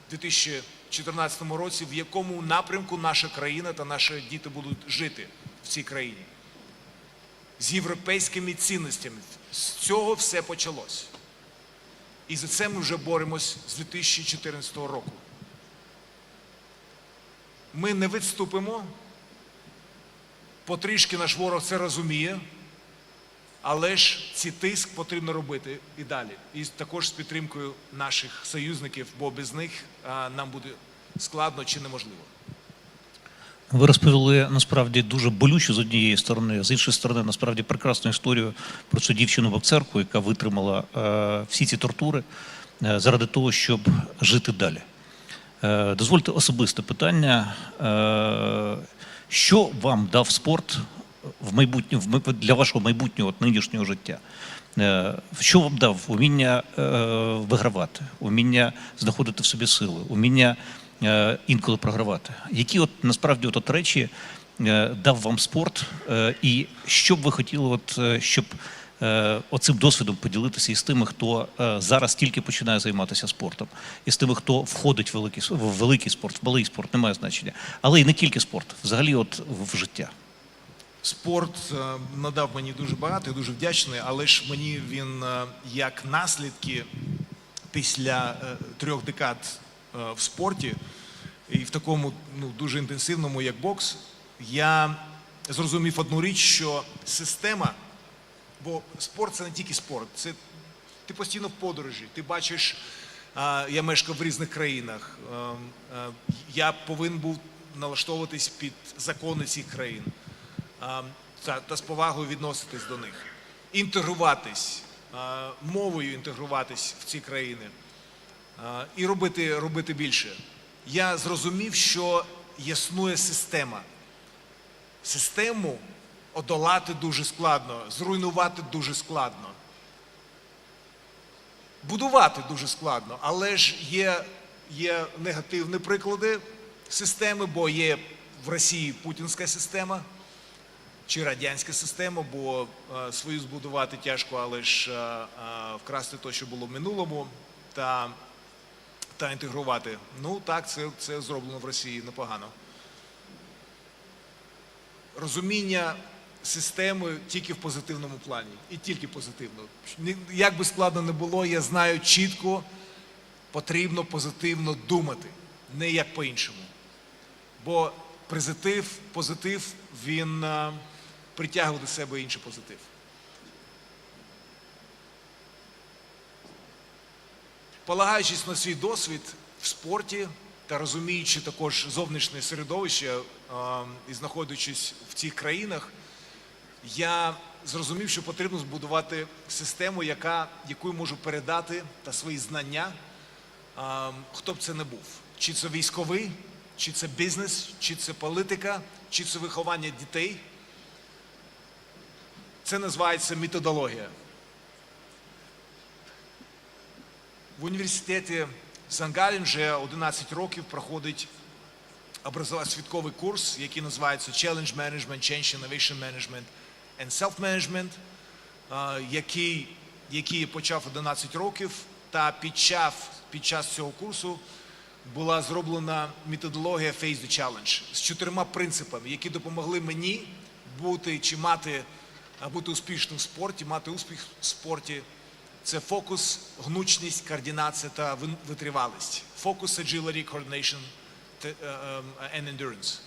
в 2014 році, в якому напрямку наша країна та наші діти будуть жити в цій країні. З європейськими цінностями. З цього все почалось. І за це ми вже боремось з 2014 року. Ми не відступимо, потрішки наш ворог це розуміє, але ж цей тиск потрібно робити і далі. І також з підтримкою наших союзників, бо без них нам буде складно чи неможливо. Ви розповіли, насправді, дуже болючу з однієї сторони, з іншої сторони, насправді, прекрасну історію про цю дівчину-боксерку, яка витримала всі ці тортури заради того, щоб жити далі. Дозвольте особисте питання. Що вам дав спорт для вашого майбутнього, нинішнього життя? Що вам дав? Уміння вигравати, уміння знаходити в собі сили, уміння інколи програвати. Які насправді речі дав вам спорт, і що б ви хотіли, щоб оцим досвідом поділитися із тими, хто зараз тільки починає займатися спортом, і з тими, хто входить в великий спорт, в малий спорт, немає значення, але і не тільки спорт, взагалі в життя? Спорт надав мені дуже багато, я дуже вдячний, але ж мені він як наслідки після 3 декад в спорті і в такому дуже інтенсивному, як бокс, я зрозумів одну річ, що система, бо спорт – це не тільки спорт, це ти постійно в подорожі, ти бачиш, я мешкав в різних країнах, я повинен був налаштовуватись під закони цих країн та з повагою відноситись до них, інтегруватись, мовою інтегруватись в ці країни і робити більше. Я зрозумів, що існує система. Систему одолати дуже складно, зруйнувати дуже складно. Будувати дуже складно, але ж є негативні приклади системи, бо є в Росії путінська система чи радянська система, бо свою збудувати тяжко, але ж вкрасти те, що було в минулому, та інтегрувати. Ну так, це зроблено в Росії непогано. Розуміння системи тільки в позитивному плані. І тільки позитивно. Як би складно не було, я знаю чітко, потрібно позитивно думати. Не як по-іншому. Бо позитив, він притягує до себе інший позитив. Полагаючись на свій досвід в спорті та розуміючи також зовнішнє середовище і знаходячись в цих країнах, я зрозумів, що потрібно збудувати систему, яку я можу передати та свої знання, хто б це не був. Чи це військовий, чи це бізнес, чи це політика, чи це виховання дітей. Це називається методологія. В університеті Сан-Гален вже 11 років проходить свідковий курс, який називається Challenge Management, Change Innovation Management and Self-Management, який я почав 11 років, та під час цього курсу була зроблена методологія Face the Challenge з 4 принципами, які допомогли мені бути успішним в спорті, мати успіх в спорті. Це фокус, гнучність, координація та витривалість. Focus, agility, coordination and endurance.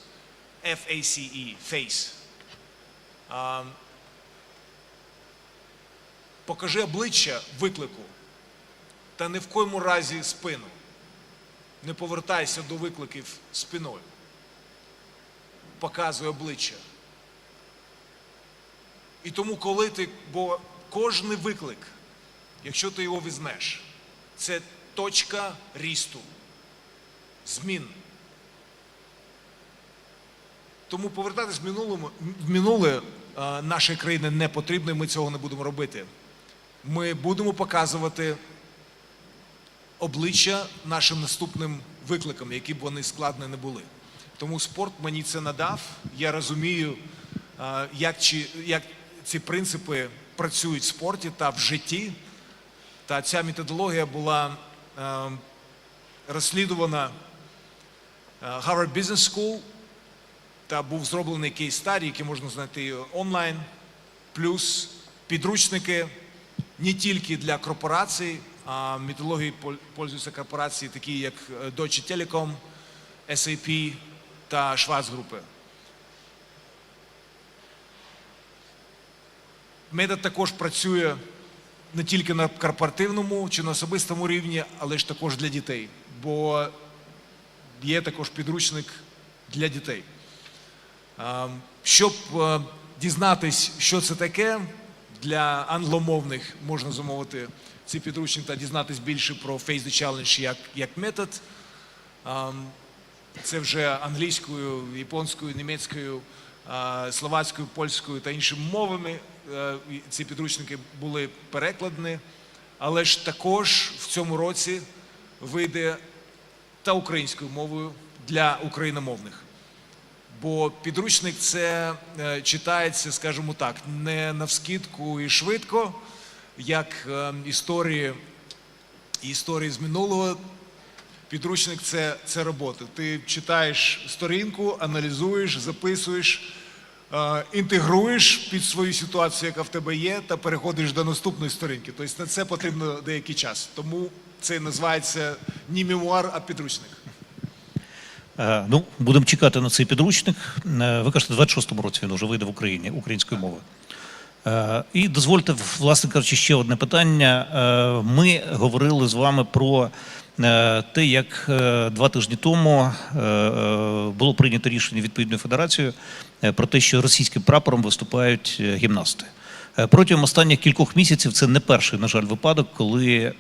FACE, FACE. Покажи обличчя виклику та ні в коєму разі спину. Не повертайся до викликів спиною. Показуй обличчя. І тому бо кожний виклик, якщо ти його візьмеш, це точка рісту, змін. Тому повертатись в минуле нашої країни не потрібно, і ми цього не будемо робити. Ми будемо показувати обличчя нашим наступним викликам, які б вони складні не були. Тому спорт мені це надав. Я розумію, як ці принципи працюють в спорті та в житті. Та ця методологія була розслідувана Harvard Business School, та був зроблений кейс-стаді, який можна знайти онлайн, плюс підручники не тільки для корпорацій, а методологією пользуються корпорації, такі як Deutsche Telekom, SAP та Schwarz-групи. Метод також працює не тільки на корпоративному чи на особистому рівні, але ж також для дітей, бо є також підручник для дітей. Щоб дізнатись, що це таке, для англомовних можна замовити ці підручники та дізнатись більше про Face the Challenge як метод. Це вже англійською, японською, німецькою, словацькою, польською та іншими мовами. Ці підручники були перекладені, але ж також в цьому році вийде та українською мовою для україномовних. Бо підручник це читається, скажімо так, не навскидку і швидко, як історії з минулого. Підручник – це робота. Ти читаєш сторінку, аналізуєш, записуєш, інтегруєш під свою ситуацію, яка в тебе є, та переходиш до наступної сторінки. Тобто на це потрібно деякий час. Тому це називається не мемуар, а підручник. Ну, будемо чекати на цей підручник. Ви кажете, в 26-му році він вже вийде в Україні, українською мовою. І дозвольте, власне кажучи, ще одне питання. Ми говорили з вами про те, як 2 тижні тому було прийнято рішення відповідною федерацією про те, що російським прапором виступають гімнасти. Протягом останніх кількох місяців це не перший, на жаль, випадок, коли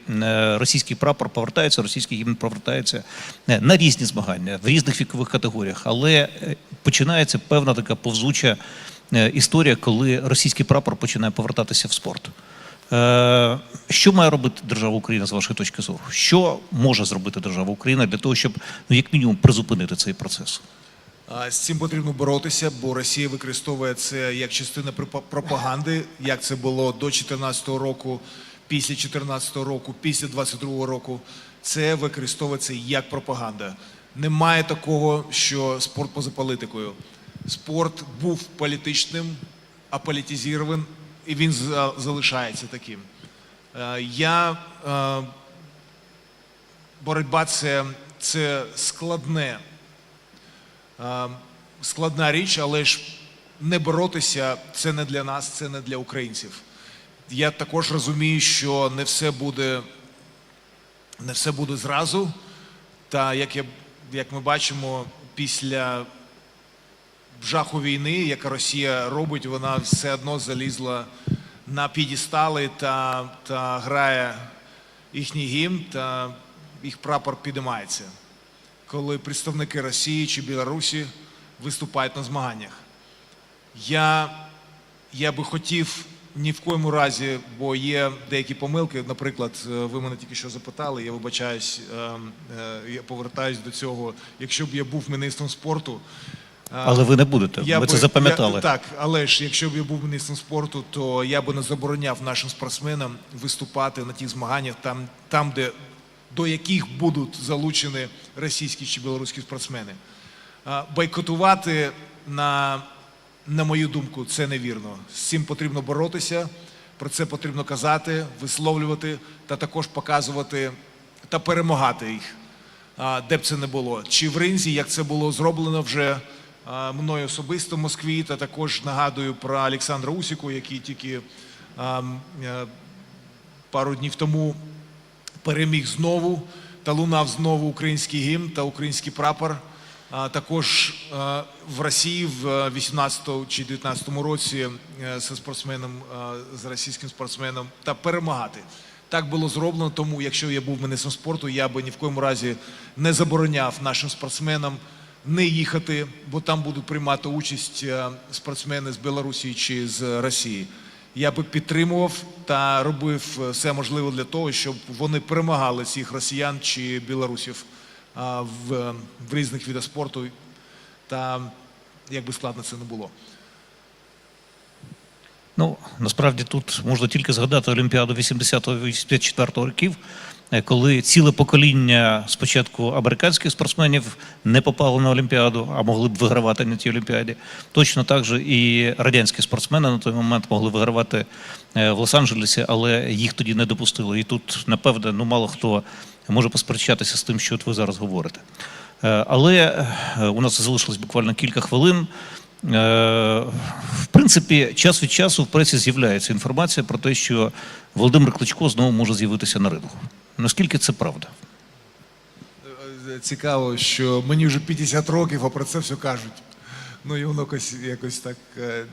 російський прапор повертається, російський гімн повертається на різні змагання, в різних вікових категоріях. Але починається певна така повзуча історія, коли російський прапор починає повертатися в спорт. Що має робити держава Україна з вашої точки зору? Що може зробити держава Україна для того, щоб, ну, як мінімум, призупинити цей процес? З цим потрібно боротися, бо Росія використовує це як частина пропаганди, як це було до 2014 року, після 2014 року, після 2022 року. Це використовується як пропаганда. Немає такого, що спорт поза політикою. Спорт був політичним, аполітизованим, і він залишається таким. Боротьба – це складна річ, але ж не боротися – це не для нас, це не для українців. Я також розумію, що не все буде не все буде зразу. Та як ми бачимо, після жаху війни, яка Росія робить, вона все одно залізла на п'єдестали та грає їхній гімн, та їх прапор підіймається, коли представники Росії чи Білорусі виступають на змаганнях. Я би хотів ні в коєму разі, бо є деякі помилки, наприклад, ви мене тільки що запитали, я вибачаюсь, я повертаюсь до цього, якщо б я був міністром спорту. Але ви не будете, ми це запам'ятали. Так, але ж якщо б я був міністром спорту, то я би не забороняв нашим спортсменам виступати на тих змаганнях, там де, до яких будуть залучені російські чи білоруські спортсмени. Бойкотувати, на мою думку, це невірно. З цим потрібно боротися, про це потрібно казати, висловлювати та також показувати та перемагати їх, де б це не було. Чи в ринзі, як це було зроблено вже мною особисто в Москві, та також нагадую про Олександра Усіку, який тільки пару днів тому переміг знову та лунав знову український гімн та український прапор. Також в Росії в 18 чи 19 році зі спортсменом, з російським спортсменом та перемагати. Так було зроблено, тому якщо я був міністром спорту, я би ні в коєму разі не забороняв нашим спортсменам не їхати, бо там будуть приймати участь спортсмени з Білорусі чи з Росії. Я би підтримував та робив все можливе для того, щоб вони перемагали цих росіян чи білорусів в різних видах спорту, та як би складно це не було. Ну, насправді тут можна тільки згадати Олімпіаду 80-84 років, коли ціле покоління спочатку американських спортсменів не попало на Олімпіаду, а могли б вигравати на тій Олімпіаді. Точно так же і радянські спортсмени на той момент могли вигравати в Лос-Анджелесі, але їх тоді не допустили. І тут, напевне, мало хто може посперечатися з тим, що ви зараз говорите. Але у нас залишилось буквально кілька хвилин. В принципі, час від часу в пресі з'являється інформація про те, що Володимир Кличко знову може з'явитися на рингу. Наскільки це правда? Цікаво, що мені вже 50 років, а про це все кажуть. Ну і воно якось так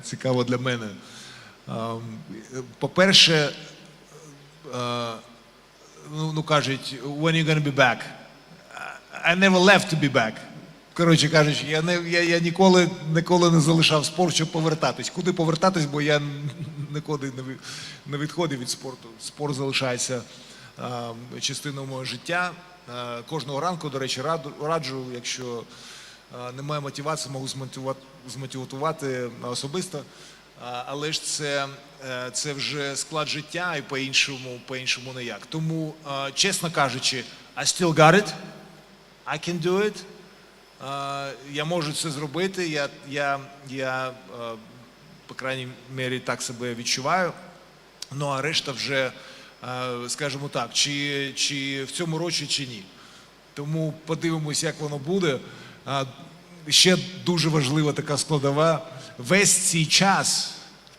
цікаво для мене. По-перше, кажуть, when are you gonna be back? I never left to be back. Коротше кажучи, я ніколи не залишав спорт, щоб повертатись. Куди повертатись, бо я ніколи не відходив від спорту. Спорт залишається частиною мого життя. Кожного ранку, до речі, раджу, якщо немає мотивації, можу змотивувати особисто. Але ж це вже склад життя і по-іншому ніяк. Тому, чесно кажучи, I still got it, I can do it. Я можу це зробити, я по крайній мірі так себе відчуваю. Ну а решта вже, скажімо так, чи в цьому році, чи ні. Тому подивимось, як воно буде. Ще дуже важлива така складова. Весь цей час,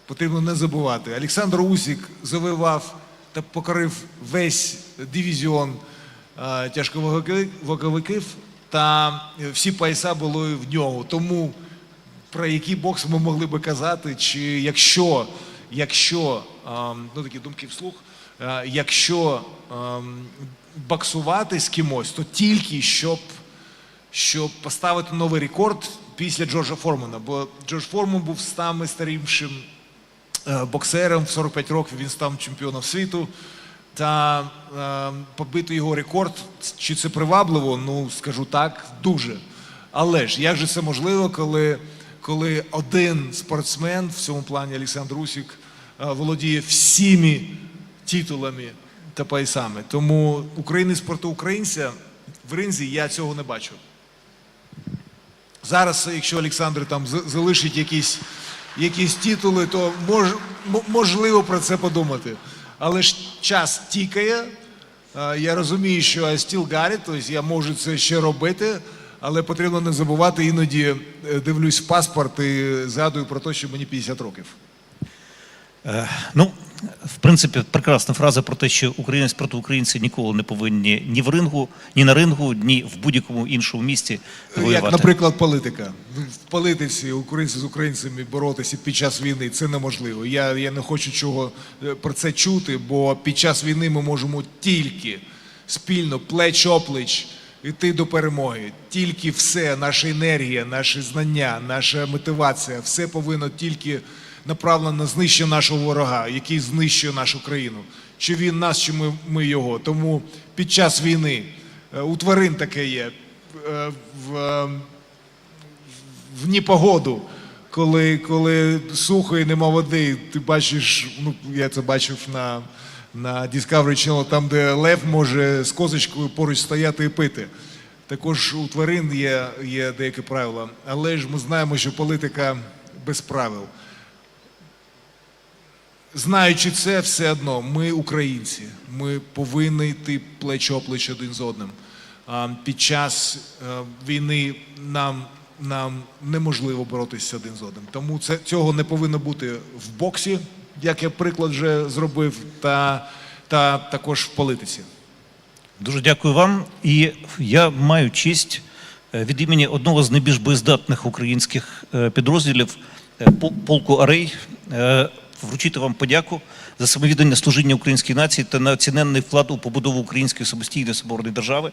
потрібно не забувати, Олександр Усік завоював та покорив весь дивізіон тяжковаговиків, та всі пояса були в нього. Тому про який бокс ми могли би казати, чи якщо такі думки вслух, якщо боксувати з кимось, то тільки щоб поставити новий рекорд після Джорджа Формана. Бо Джордж Форман був самим старішим боксером, в 45 років він став чемпіоном світу. Та побити його рекорд, чи це привабливо, скажу так, дуже. Але ж, як же це можливо, коли один спортсмен, в цьому плані Олександр Усік, володіє всіми титулами та поясами. Тому українець проти українця в ринзі я цього не бачу. Зараз, якщо Олександр там залишить якісь титули, то можливо про це подумати. Але ж час тікає, я розумію, що I still got it, тобто я можу це ще робити, але потрібно не забувати, іноді дивлюсь в паспорт і згадую про те, що мені 50 років. в принципі, прекрасна фраза про те, що українець проти українця ніколи не повинні ні в рингу, ні на рингу, ні в будь-якому іншому місті воювати. Як, наприклад, політика. В політиці українці з українцями боротися під час війни – це неможливо. Я не хочу чого про це чути, бо під час війни ми можемо тільки спільно, плеч-оплеч, йти до перемоги. Тільки все, наша енергія, наші знання, наша мотивація, все повинно тільки направлено на знищення нашого ворога, який знищує нашу країну. Чи він нас, чи ми його. Тому під час війни, у тварин таке є, в непогоду, коли сухо і нема води, ти бачиш, ну, я це бачив на Discovery Channel, там, де лев може з козочкою поруч стояти і пити. Також у тварин є деякі правила, але ж ми знаємо, що політика без правил. Знаючи це, все одно, ми українці, ми повинні йти плеч-оплеч один з одним. Під час війни нам неможливо боротися один з одним. Тому цього не повинно бути в боксі, як я приклад вже зробив, та також в політиці. Дуже дякую вам. І я маю честь від імені одного з найбільш боєздатних українських підрозділів, полку «Арей», вручити вам подяку за самовіддане служіння українській нації та неоціненний вклад у побудову української самостійної соборної держави.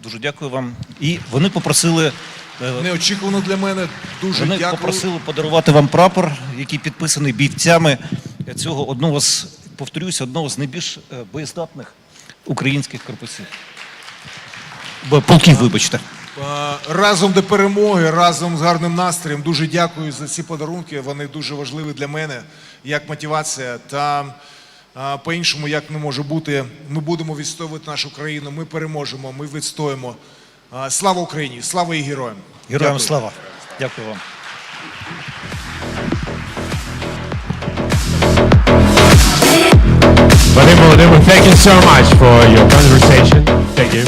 Дуже дякую вам. І вони попросили... Неочікувано для мене. Дуже дякую. Вони попросили подарувати вам прапор, який підписаний бійцями цього одного з, повторюся, одного з найбільш боєздатних українських корпусів. Полків, вибачте. Разом до перемоги, разом з гарним настроєм. Дуже дякую за ці подарунки. Вони дуже важливі для мене, як мотивація. Та по-іншому, як не може бути, ми будемо відстоювати нашу країну, ми переможемо, ми відстоїмо. Слава Україні, слава і героям. Героям Дякую. слава. Дякую вам. Vadim, thank you so much for your conversation. Thank you.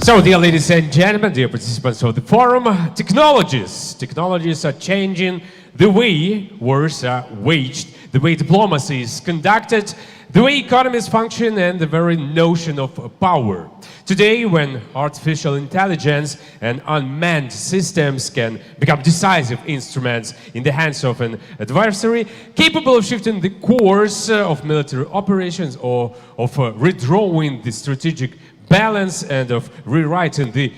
So, dear ladies and gentlemen, dear participants of the forum, technologies are changing the way wars are waged, the way diplomacy is conducted, the way economies function, and the very notion of power. Today, when artificial intelligence and unmanned systems can become decisive instruments in the hands of an adversary, capable of shifting the course of military operations or of redrawing the strategic balance and of rewriting the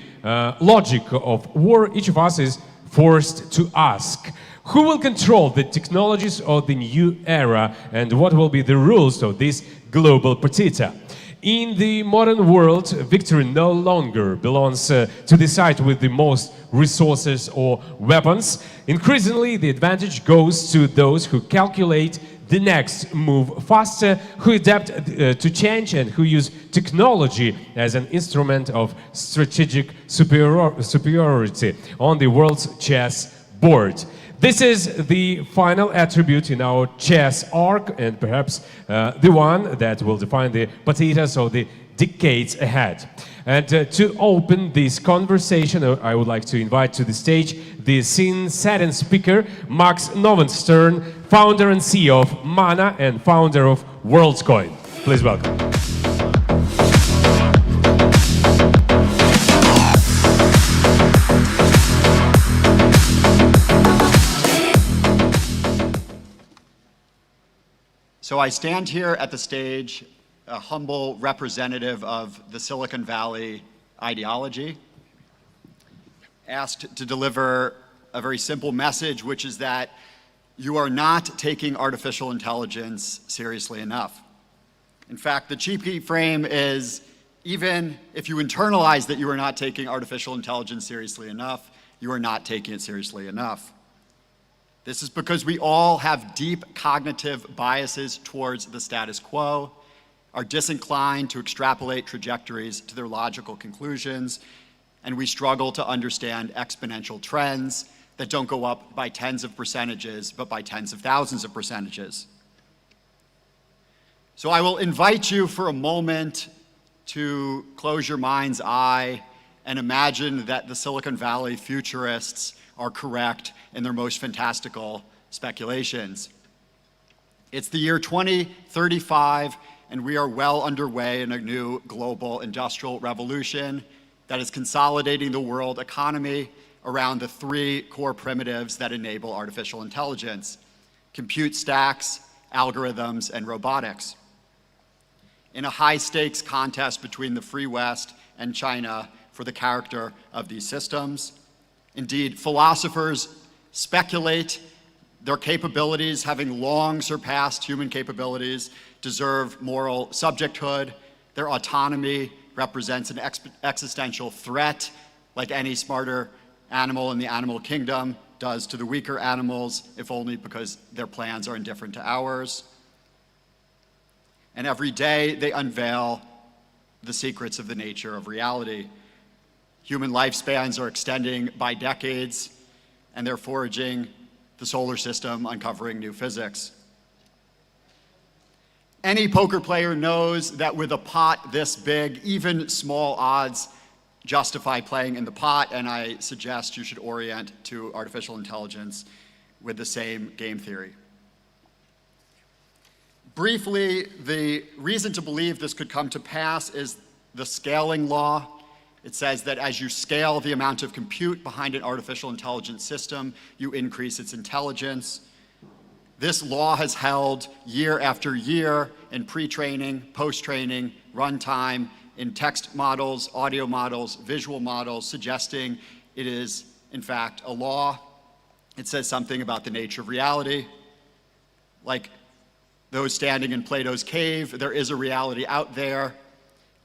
logic of war, each of us is forced to ask, who will control the technologies of the new era and what will be the rules of this global partita? In the modern world, victory no longer belongs to the side with the most resources or weapons. Increasingly, the advantage goes to those who calculate the next move faster, who adapt to change and who use technology as an instrument of strategic superiority on the world's chess board. This is the final attribute in our chess arc and perhaps the one that will define the potatoes of the decades ahead. And to open this conversation, I would like to invite to the stage the scene-setting speaker, Max Novenstern, founder and CEO of Mana and founder of WorldCoin. Please welcome. So I stand here at the stage, a humble representative of the Silicon Valley ideology, asked to deliver a very simple message, which is that you are not taking artificial intelligence seriously enough. In fact, the cheeky frame is, even if you internalize that you are not taking artificial intelligence seriously enough, you are not taking it seriously enough. This is because we all have deep cognitive biases towards the status quo, are disinclined to extrapolate trajectories to their logical conclusions, and we struggle to understand exponential trends that don't go up by tens of percentages, but by tens of thousands of percentages. So I will invite you for a moment to close your mind's eye and imagine that the Silicon Valley futurists are correct in their most fantastical speculations. It's the year 2035, and we are well underway in a new global industrial revolution that is consolidating the world economy around the three core primitives that enable artificial intelligence: compute stacks, algorithms, and robotics. In a high-stakes contest between the Free West and China for the character of these systems. Indeed, philosophers speculate their capabilities, having long surpassed human capabilities, deserve moral subjecthood. Their autonomy represents an existential threat, like any smarter animal in the animal kingdom does to the weaker animals, if only because their plans are indifferent to ours. And every day they unveil the secrets of the nature of reality. Human lifespans are extending by decades, and they're foraging the solar system, uncovering new physics. Any poker player knows that with a pot this big, even small odds justify playing in the pot, and I suggest you should orient to artificial intelligence with the same game theory. Briefly, the reason to believe this could come to pass is the scaling law. It says that as you scale the amount of compute behind an artificial intelligence system, you increase its intelligence. This law has held year after year in pre-training, post-training, runtime, in text models, audio models, visual models, suggesting it is, in fact, a law. It says something about the nature of reality. Like those standing in Plato's cave, there is a reality out there.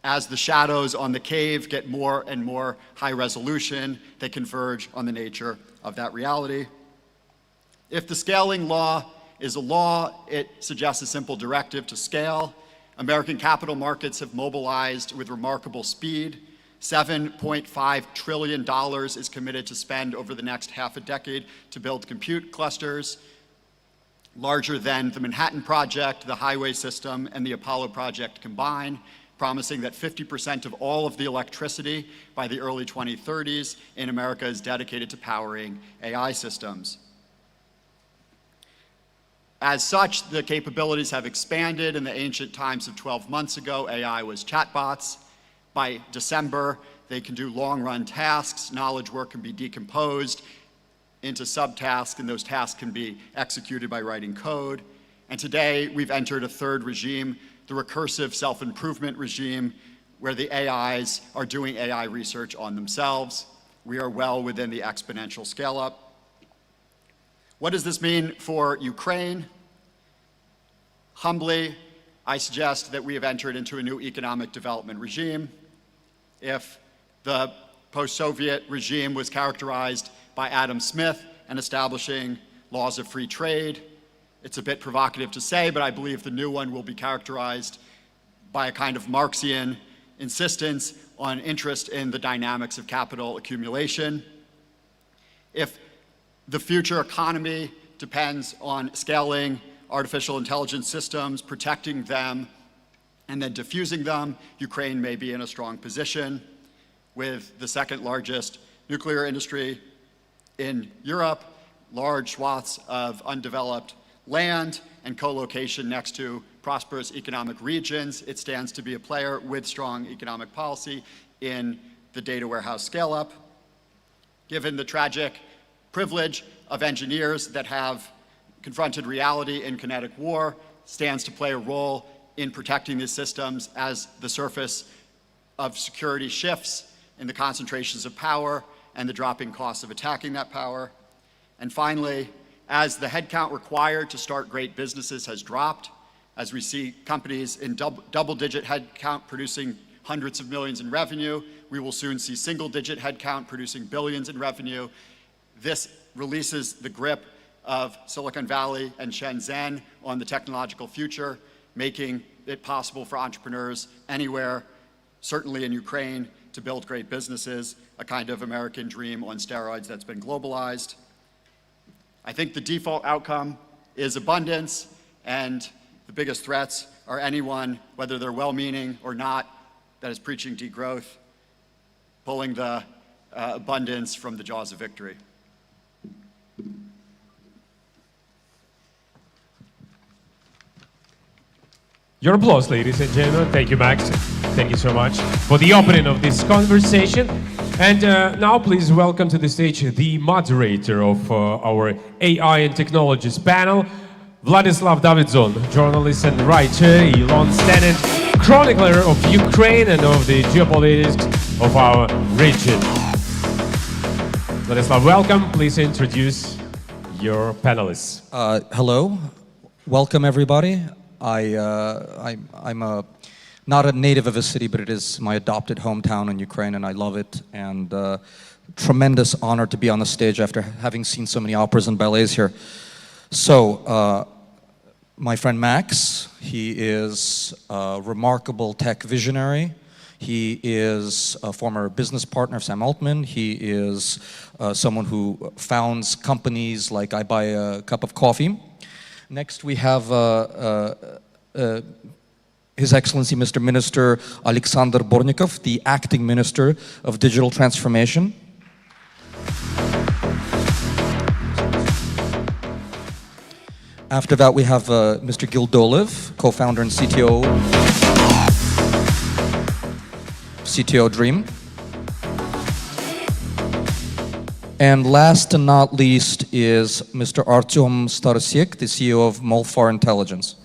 As the shadows on the cave get more and more high resolution, they converge on the nature of that reality. If the scaling law is a law, it suggests a simple directive to scale. American capital markets have mobilized with remarkable speed. $7.5 trillion is committed to spend over the next half a decade to build compute clusters, larger than the Manhattan Project, the highway system, and the Apollo project combined, promising that 50% of all of the electricity by the early 2030s in America is dedicated to powering AI systems. As such, the capabilities have expanded. In the ancient times of 12 months ago, AI was chatbots. By December, they can do long-run tasks. Knowledge work can be decomposed into subtasks, and those tasks can be executed by writing code. And today, we've entered a third regime, the recursive self-improvement regime, where the AIs are doing AI research on themselves. We are well within the exponential scale-up. What does this mean for Ukraine? Humbly, I suggest that we have entered into a new economic development regime. If the post-Soviet regime was characterized by Adam Smith and establishing laws of free trade, it's a bit provocative to say, but I believe the new one will be characterized by a kind of Marxian insistence on interest in the dynamics of capital accumulation. If the future economy depends on scaling artificial intelligence systems, protecting them, and then diffusing them, Ukraine may be in a strong position. With the second largest nuclear industry in Europe, large swaths of undeveloped land, and co-location next to prosperous economic regions, it stands to be a player with strong economic policy in the data warehouse scale-up. Given the tragic privilege of engineers that have confronted reality in kinetic war, stands to play a role in protecting these systems as the surface of security shifts in the concentrations of power and the dropping costs of attacking that power. And finally, as the headcount required to start great businesses has dropped, as we see companies in double-digit headcount producing hundreds of millions in revenue, we will soon see single-digit headcount producing billions in revenue. This releases the grip of Silicon Valley and Shenzhen on the technological future, making it possible for entrepreneurs anywhere, certainly in Ukraine, to build great businesses, a kind of American dream on steroids that's been globalized. I think the default outcome is abundance, and the biggest threats are anyone, whether they're well-meaning or not, that is preaching degrowth, pulling the abundance from the jaws of victory. Your applause, ladies and gentlemen. Thank you, Max. Thank you so much for the opening of this conversation. And now please welcome to the stage the moderator of our AI and Technologies panel, Vladislav Davidzon, journalist and writer, a long-standing chronicler of Ukraine and of the geopolitics of our region. Vladislav, welcome. Please introduce your panelists. Hello. Welcome, everybody. I'm not a native of a city, but it is my adopted hometown in Ukraine, and I love it. And tremendous honor to be on the stage after having seen so many operas and ballets here. So, my friend Max, he is a remarkable tech visionary. He is a former business partner of Sam Altman. He is someone who founds companies like I Buy a Cup of Coffee. Next, we have His Excellency Mr. Minister Alexander Bornikov, the acting Minister of Digital Transformation. After that, we have Mr. Gildolev, co-founder and CTO Dream. And last and not least is Mr. Artyom Starosek, the CEO of Molfar Intelligence.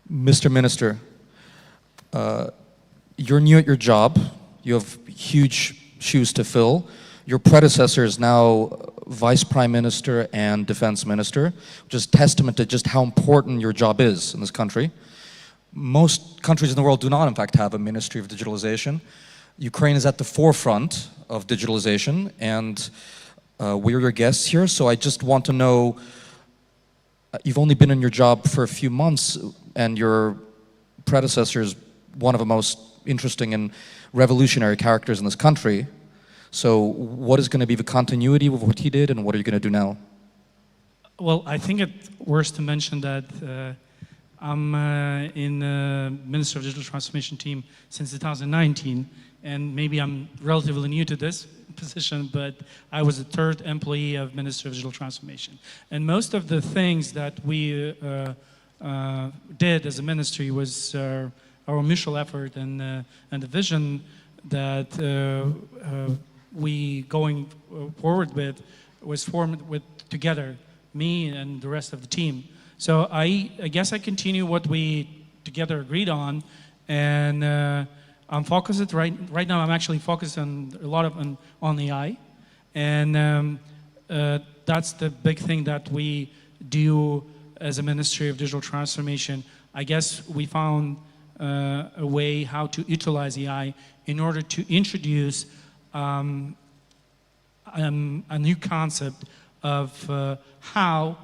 Mr. Minister, you're new at your job. You have huge shoes to fill. Your predecessor is now Vice Prime Minister and Defense Minister, which is testament to just how important your job is in this country. Most countries in the world do not, in fact, have a Ministry of Digitalization. Ukraine is at the forefront of digitalization, and we're your guests here, so I just want to know, you've only been in your job for a few months, and your predecessor is one of the most interesting and revolutionary characters in this country. So what is going to be the continuity of what he did, and what are you going to do now? Well, I think it's worth to mention that I'm in the Minister of Digital Transformation team since 2019, and maybe I'm relatively new to this position, but I was the third employee of Minister of Digital Transformation. And most of the things that we did as a ministry was our mutual effort and the vision that we going forward with was formed with together, me and the rest of the team. So I guess I continue what we together agreed on, and I'm focused right now. I'm actually focused on a lot of on AI, and that's the big thing that we do as a Ministry of Digital Transformation. I guess we found a way how to utilize AI in order to introduce a new concept of how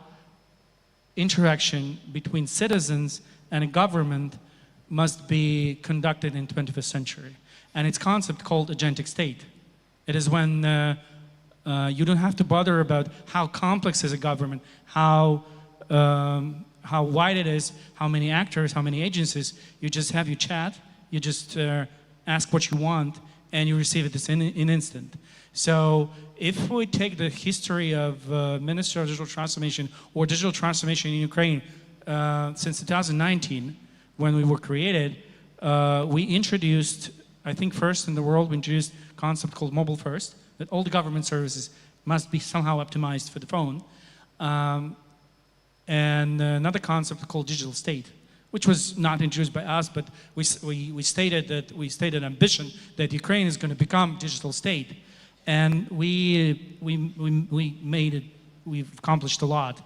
interaction between citizens and a government must be conducted in 21st century. And it's a concept called agentic state. It is when you don't have to bother about how complex is a government, how wide it is, how many actors, how many agencies. You just have your chat, you just ask what you want, and you receive it in an instant. So if we take the history of Minister of Digital Transformation or digital transformation in Ukraine since 2019, when we were created, we introduced, I think first in the world, we introduced a concept called mobile first, that all the government services must be somehow optimized for the phone. And another concept called digital state, which was not introduced by us, but we stated ambition that Ukraine is going to become digital state. And we made it, we've accomplished a lot.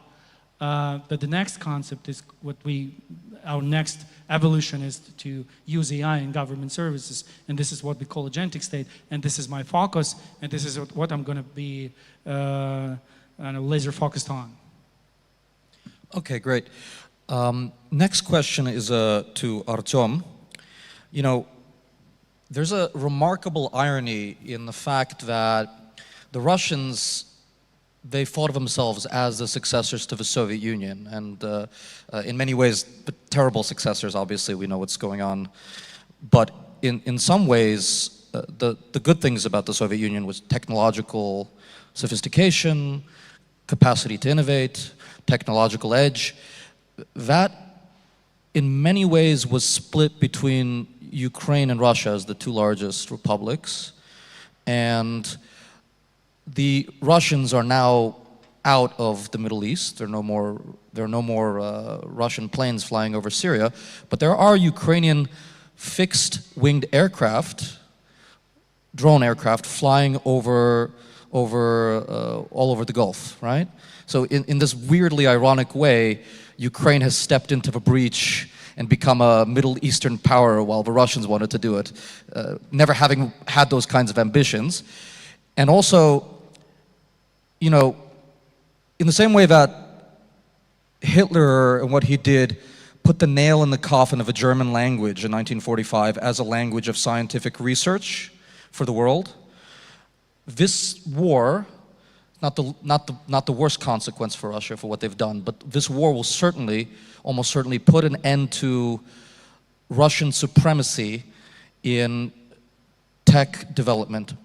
But the next concept is our next evolution is to use AI in government services. And this is what we call agentic state. And this is my focus. And this is what I'm going to be laser focused on. Okay, great. Next question is to Artyom. You know, there's a remarkable irony in the fact that the Russians, they thought of themselves as the successors to the Soviet Union, and in many ways, the terrible successors. Obviously, we know what's going on. But in some ways, the good things about the Soviet Union was technological sophistication, capacity to innovate, technological edge. That, in many ways, was split between Ukraine and Russia as the two largest republics. And the Russians are now out of the Middle East. There are no more Russian planes flying over Syria, but there are Ukrainian fixed-winged aircraft, drone aircraft, flying all over the Gulf, right? So in this weirdly ironic way, Ukraine has stepped into the breach and become a Middle Eastern power while the Russians wanted to do it, never having had those kinds of ambitions. And also, you know, in the same way that Hitler and what he did put the nail in the coffin of a German language in 1945 as a language of scientific research for the world, this war, not the worst consequence for Russia for what they've done, but this war will certainly, almost certainly, put an end to Russian supremacy in tech development.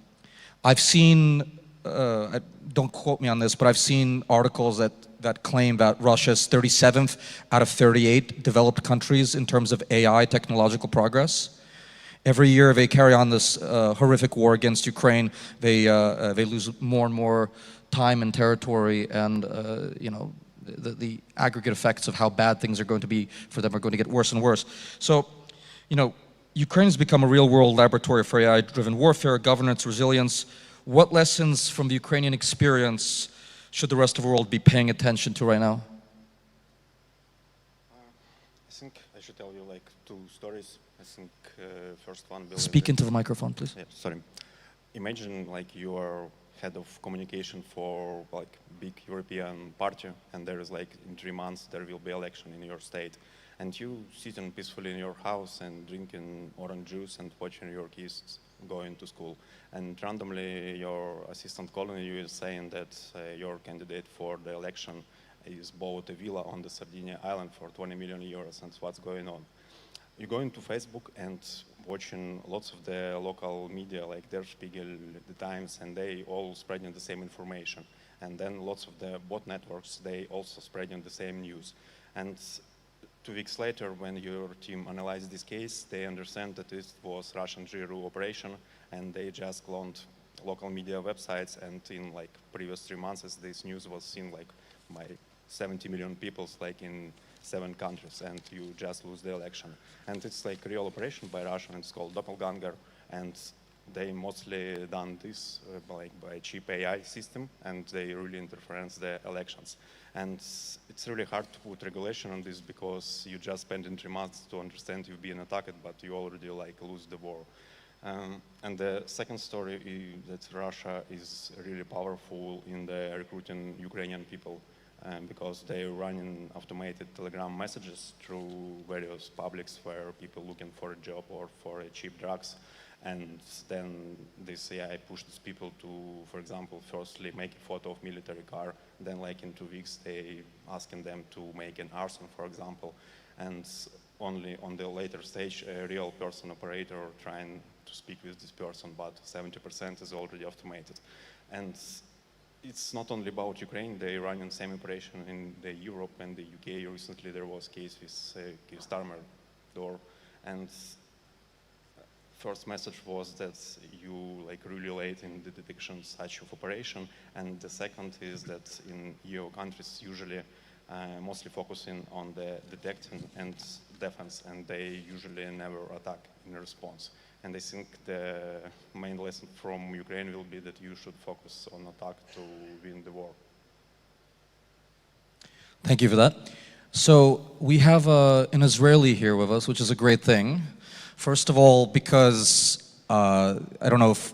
I've seen, don't quote me on this, but I've seen articles that claim that Russia's 37th out of 38 developed countries in terms of AI technological progress. Every year they carry on this horrific war against Ukraine. They lose more and more time and territory, and you know, the aggregate effects of how bad things are going to be for them are going to get worse and worse. So, you know, Ukraine has become a real-world laboratory for AI-driven warfare, governance, resilience. What lessons from the Ukrainian experience should the rest of the world be paying attention to right now? I think I should tell you like two stories. I think first one. Speak into the microphone, please. Yeah, sorry. Imagine like you are head of communication for like big European party, and there is like in 3 months there will be election in your state, and you sitting peacefully in your house and drinking orange juice and watching your kids going to school, and randomly your assistant calling you is saying that your candidate for the election is bought a villa on the Sardinia island for 20 million euros, and what's going on? You go into Facebook and watching lots of the local media like Der Spiegel, the Times, and they all spreading the same information. And then lots of the bot networks, they also spreading the same news. And 2 weeks later, when your team analyzed this case, they understand that this was Russian GRU operation, and they just cloned local media websites, and in like previous 3 months, this news was seen like by 70 million people, like in 7 countries, and you just lose the election. And it's like a real operation by Russia, and it's called Doppelganger, and they mostly done this by cheap AI system, and they really interference the elections. And it's really hard to put regulation on this because you just spend in 3 months to understand you've been attacked, but you already like lose the war. And the second story is that Russia is really powerful in the recruiting Ukrainian people. Because they're running automated Telegram messages through various publics where people looking for a job or for cheap drugs. And then this AI pushes people to, for example, firstly make a photo of military car, then like in 2 weeks they asking them to make an arson, for example. And only on the later stage, a real person operator trying to speak with this person, but 70% is already automated. And it's not only about Ukraine, they run the same operation in the Europe and the UK. Recently there was a case with Starmer door, and first message was that you like really late in the detection such of operation, and the second is that in EU countries usually mostly focusing on the detection and defense, and they usually never attack in response. And I think the main lesson from Ukraine will be that you should focus on attack to win the war. Thank you for that. So we have an Israeli here with us, which is a great thing. First of all, because I don't know if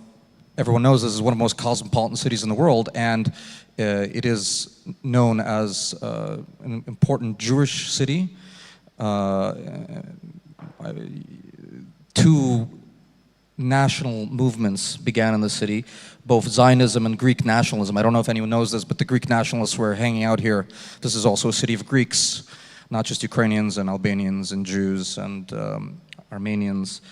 everyone knows, this is one of the most cosmopolitan cities in the world, and it is known as an important Jewish city. 2 national movements began in the city, both Zionism and Greek nationalism. I don't know if anyone knows this, but the Greek nationalists were hanging out here. This is also a city of Greeks, not just Ukrainians and Albanians and Jews and Armenians.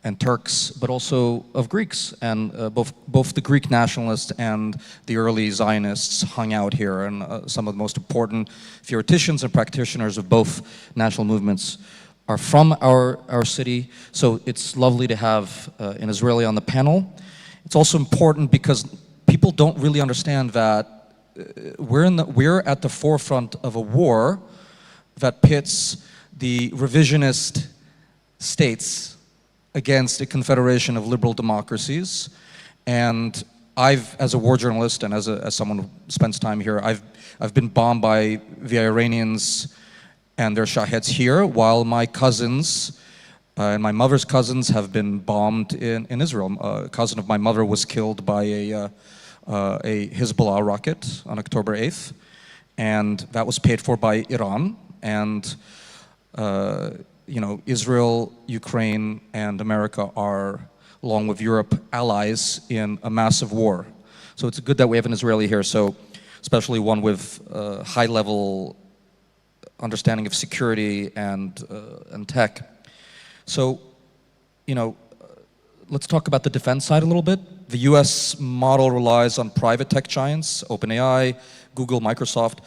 and Turks, but also of Greeks. And both the Greek nationalists and the early Zionists hung out here, and some of the most important theoreticians and practitioners of both national movements are from our city. So it's lovely to have an Israeli on the panel. It's also important because people don't really understand that we're at the forefront of a war that pits the revisionist states against a confederation of liberal democracies. And I've, as a war journalist and as someone who spends time here, I've been bombed by the Iranians and their Shaheds here, while my cousins and my mother's cousins have been bombed in Israel. A cousin of my mother was killed by a Hezbollah rocket on October 8th, and that was paid for by Iran. And you know, Israel, Ukraine, and America are, along with Europe, allies in a massive war. So it's good that we have an Israeli here, so especially one with high-level understanding of security and tech. So, you know, let's talk about the defense side a little bit. The US model relies on private tech giants, OpenAI, Google, Microsoft,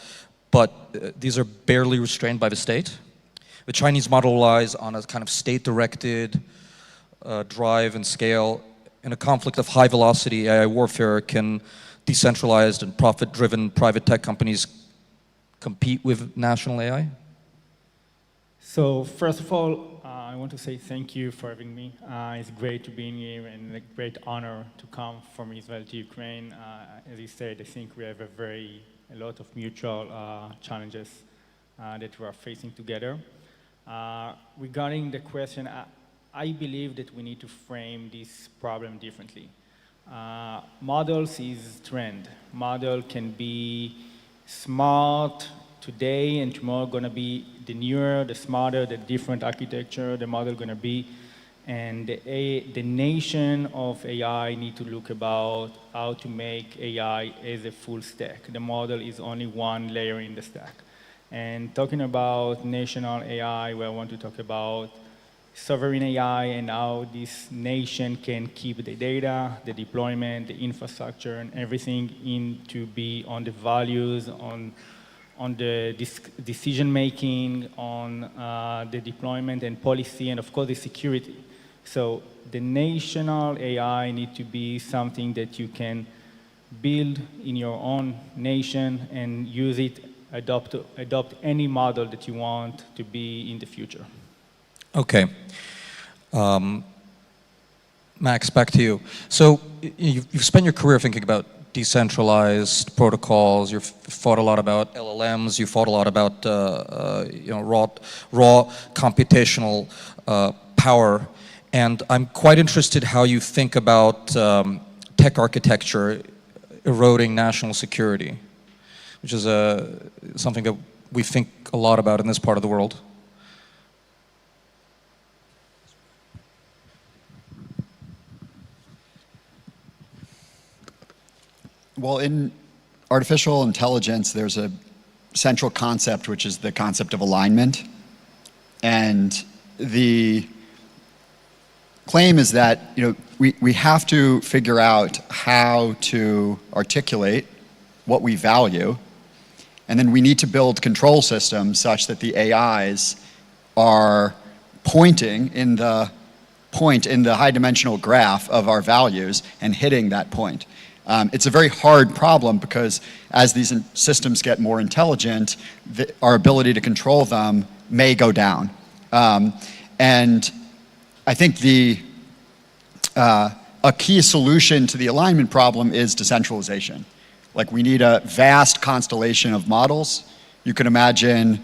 but these are barely restrained by the state. The Chinese model relies on a kind of state-directed drive and scale. In a conflict of high-velocity AI warfare, can decentralized and profit-driven private tech companies compete with national AI? So first of all, I want to say thank you for having me. It's great to be here and a great honor to come from Israel to Ukraine. As you said, I think we have a lot of mutual challenges that we are facing together. Regarding the question, I believe that we need to frame this problem differently. Models is trend. Model can be smart today and tomorrow gonna be the newer, the smarter, the different architecture the model gonna be. And the nation of AI need to look about how to make AI as a full stack. The model is only one layer in the stack. And talking about national AI, we want to talk about sovereign AI and how this nation can keep the data, the deployment, the infrastructure, and everything in to be on the values, on the decision-making, on the deployment and policy, and of course the security. So the national AI need to be something that you can build in your own nation and use it, adopt any model that you want to be in the future. Okay. Max, back to you. So you've spent your career thinking about decentralized protocols. You've thought a lot about LLMs. You thought a lot about you know, raw computational power. And I'm quite interested how you think about tech architecture eroding national security, which is something that we think a lot about in this part of the world. Well, in artificial intelligence, there's a central concept, which is the concept of alignment. And the claim is that, you know, we have to figure out how to articulate what we value, and then we need to build control systems such that the AIs are pointing in the high dimensional graph of our values and hitting that point. It's a very hard problem because as these systems get more intelligent, our ability to control them may go down. And I think a key solution to the alignment problem is decentralization. Like, we need a vast constellation of models. You can imagine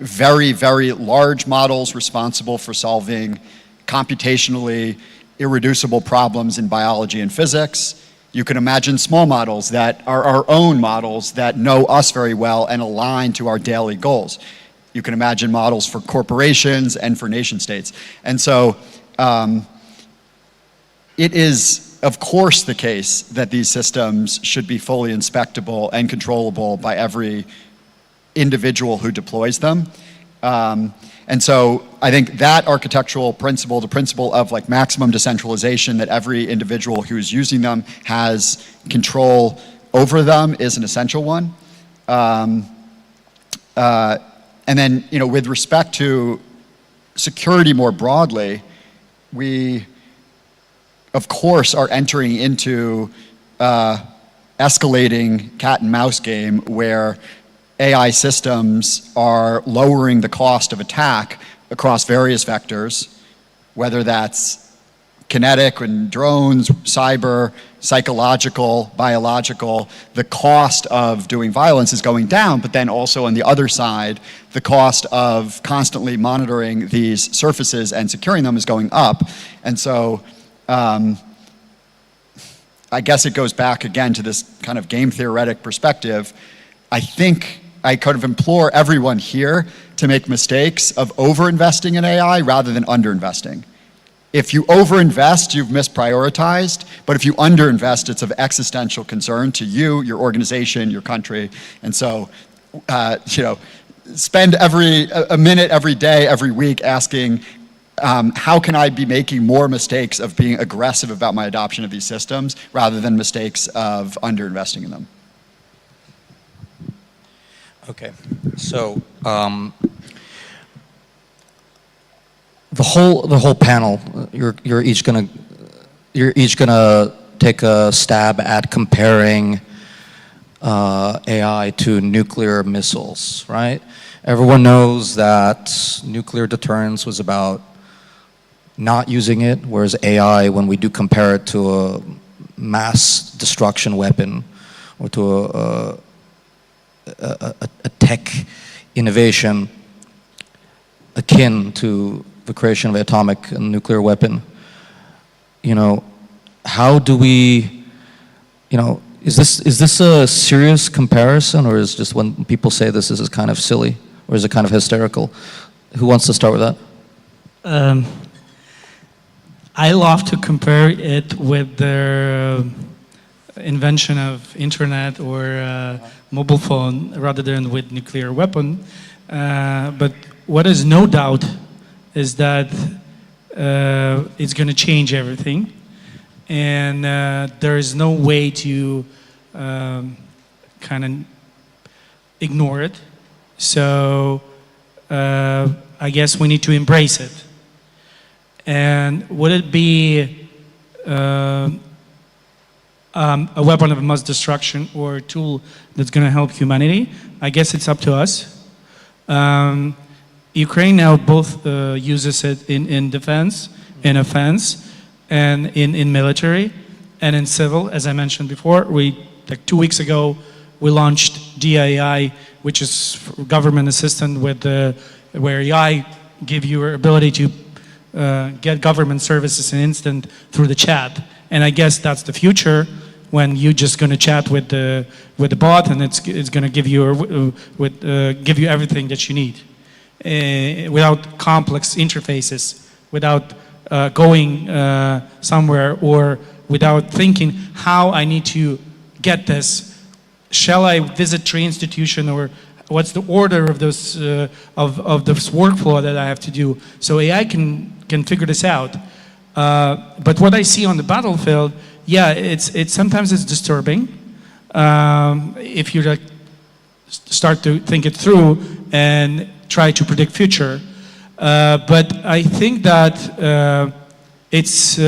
very, very large models responsible for solving computationally irreducible problems in biology and physics. You can imagine small models that are our own models that know us very well and align to our daily goals. You can imagine models for corporations and for nation states. And so it is, of course, the case that these systems should be fully inspectable and controllable by every individual who deploys them. And so I think that architectural principle, the principle of like maximum decentralization, that every individual who's using them has control over them, is an essential one. And then, you know, with respect to security more broadly, we, of course, are entering into escalating cat and mouse game where AI systems are lowering the cost of attack across various vectors, whether that's kinetic and drones, cyber, psychological, biological. The cost of doing violence is going down, but then also on the other side, the cost of constantly monitoring these surfaces and securing them is going up. And so I guess it goes back again to this kind of game theoretic perspective. I think I kind of implore everyone here to make mistakes of over-investing in AI rather than under-investing. If you overinvest, you've misprioritized, but if you underinvest, it's of existential concern to you, your organization, your country. And so, you know, spend a minute every day, every week asking, how can I be making more mistakes of being aggressive about my adoption of these systems rather than mistakes of underinvesting in them? Okay, so the whole panel, you're each gonna take a stab at comparing AI to nuclear missiles, right? Everyone knows that nuclear deterrence was about not using it, whereas AI, when we do compare it to a mass destruction weapon or to a tech innovation akin to the creation of an atomic and nuclear weapon, you know, how do we, you know, is this a serious comparison, or is just when people say this is kind of silly, or is it kind of hysterical? Who wants to start with that? I love to compare it with the invention of internet or mobile phone rather than with nuclear weapon. But what is no doubt is that it's going to change everything, and there is no way to kind of ignore it. So I guess we need to embrace it. And would it be a weapon of mass destruction or a tool that's going to help humanity? I guess it's up to us. Ukraine now both uses it in defense, in offense, and in military, and in civil. As I mentioned before, like 2 weeks ago, we launched DAI, which is government assistant where AI give you your ability to get government services in instant through the chat. And I guess that's the future, when you're just going to chat with the bot, and it's going to give you give you everything that you need without complex interfaces, without going somewhere, or without thinking how I need to get this. Shall I visit tree institution, or what's the order of those of this workflow that I have to do? So AI can figure this out. But what I see on the battlefield, yeah, it's sometimes it's disturbing if you like start to think it through and try to predict future. But I think that it's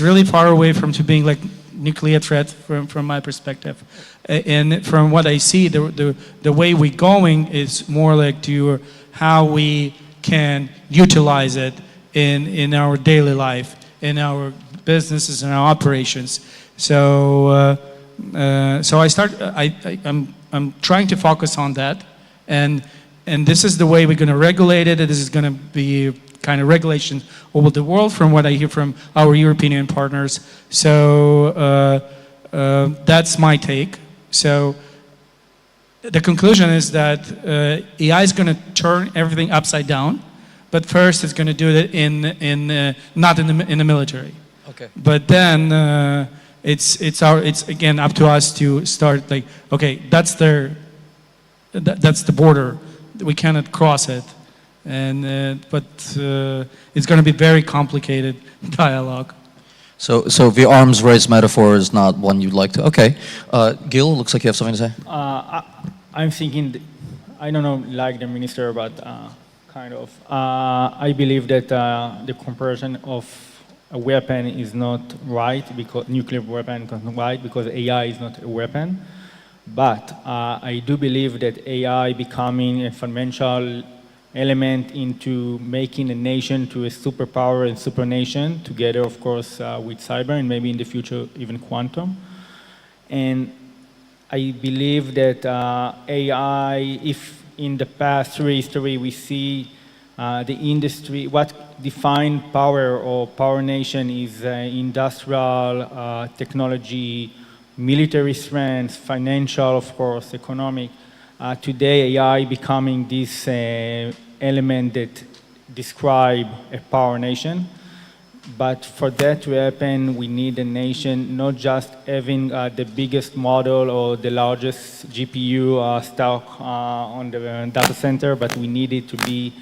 really far away from to being like nuclear threat from my perspective. And from what I see, the way we're going is more like to how we can utilize it in our daily life, in our businesses and our operations. So I'm trying to focus on that, and this is the way we're going to regulate it. This is going to be kind of regulation over the world, from what I hear from our European partners. So that's my take. So the conclusion is that AI is going to turn everything upside down, but first it's going to do it not in the military. Okay. But then it's again up to us to start like, okay, that's the border. we cannot cross it. And, but it's going to be very complicated dialogue. So the arms race metaphor is not one you'd like to. Okay, Gil, looks like you have something to say. I'm thinking, I don't know, like the minister, but kind of. I believe that the comparison of a weapon is not right, because nuclear weapon is not right, because AI is not a weapon. But I do believe that AI becoming a fundamental element into making a nation to a superpower and supernation, together, of course, with cyber and maybe in the future even quantum. And I believe that AI, if in the past through history we see the industry, what defined power or power nation is industrial, technology, military strength, financial, of course, economic. Today, AI becoming this element that describe a power nation. But for that to happen, we need a nation not just having the biggest model or the largest GPU stock on the data center, but we need it to be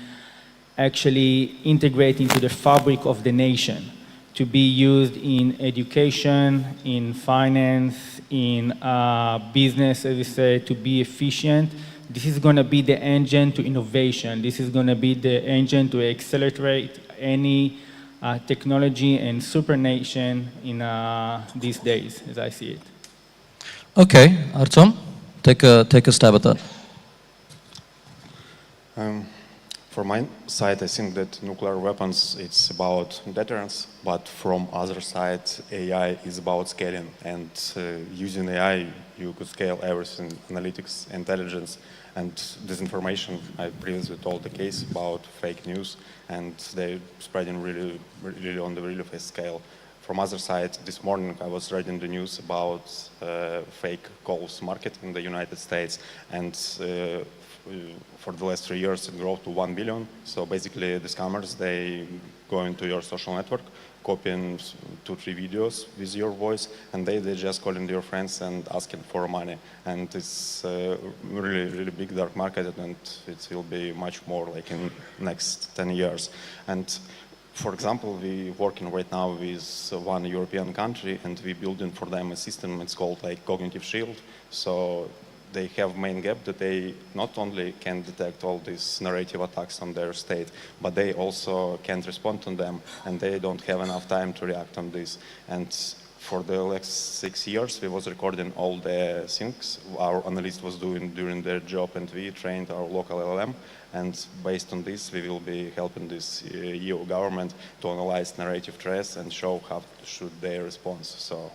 actually integrated into the fabric of the nation, to be used in education, in finance, in business, as we say, to be efficient. This is going to be the engine to innovation. This is going to be the engine to accelerate any technology and supernation in these days, as I see it. Okay, Artem, take a stab at that. From my side, I think that nuclear weapons, it's about deterrence, but from other side, AI is about scaling. And using AI, you could scale everything, analytics, intelligence, and disinformation. I previously told the case about fake news, and they're spreading really on the really fast scale. From other side, this morning I was reading the news about fake calls market in the United States, and for the last 3 years it grew to 1 billion. So basically the scammers, they go into your social network, copying 2-3 videos with your voice, and they just calling your friends and asking for money. And it's really big dark market, and it will be much more like in next 10 years. And for example, we working right now with one European country, and we building for them a system. It's called like cognitive shield. So they have main gap that they not only can detect all these narrative attacks on their state, but they also can't respond to them, and they don't have enough time to react on this. And for the last 6 years, we was recording all the things our analyst was doing during their job, and we trained our local LLM. And based on this, we will be helping this EU government to analyze narrative threats and show how should they respond. So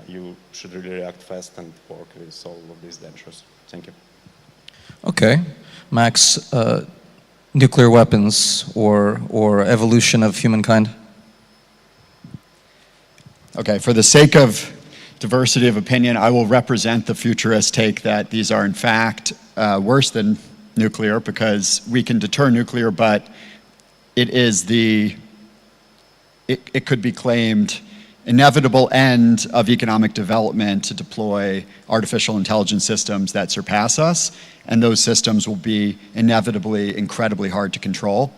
you should really react fast and work with all of these dangers. Thank you. Okay, Max, nuclear weapons or evolution of humankind? Okay, for the sake of diversity of opinion, I will represent the futurist take that these are in fact worse than nuclear, because we can deter nuclear, but it is it could be claimed inevitable end of economic development to deploy artificial intelligence systems that surpass us, and those systems will be inevitably incredibly hard to control.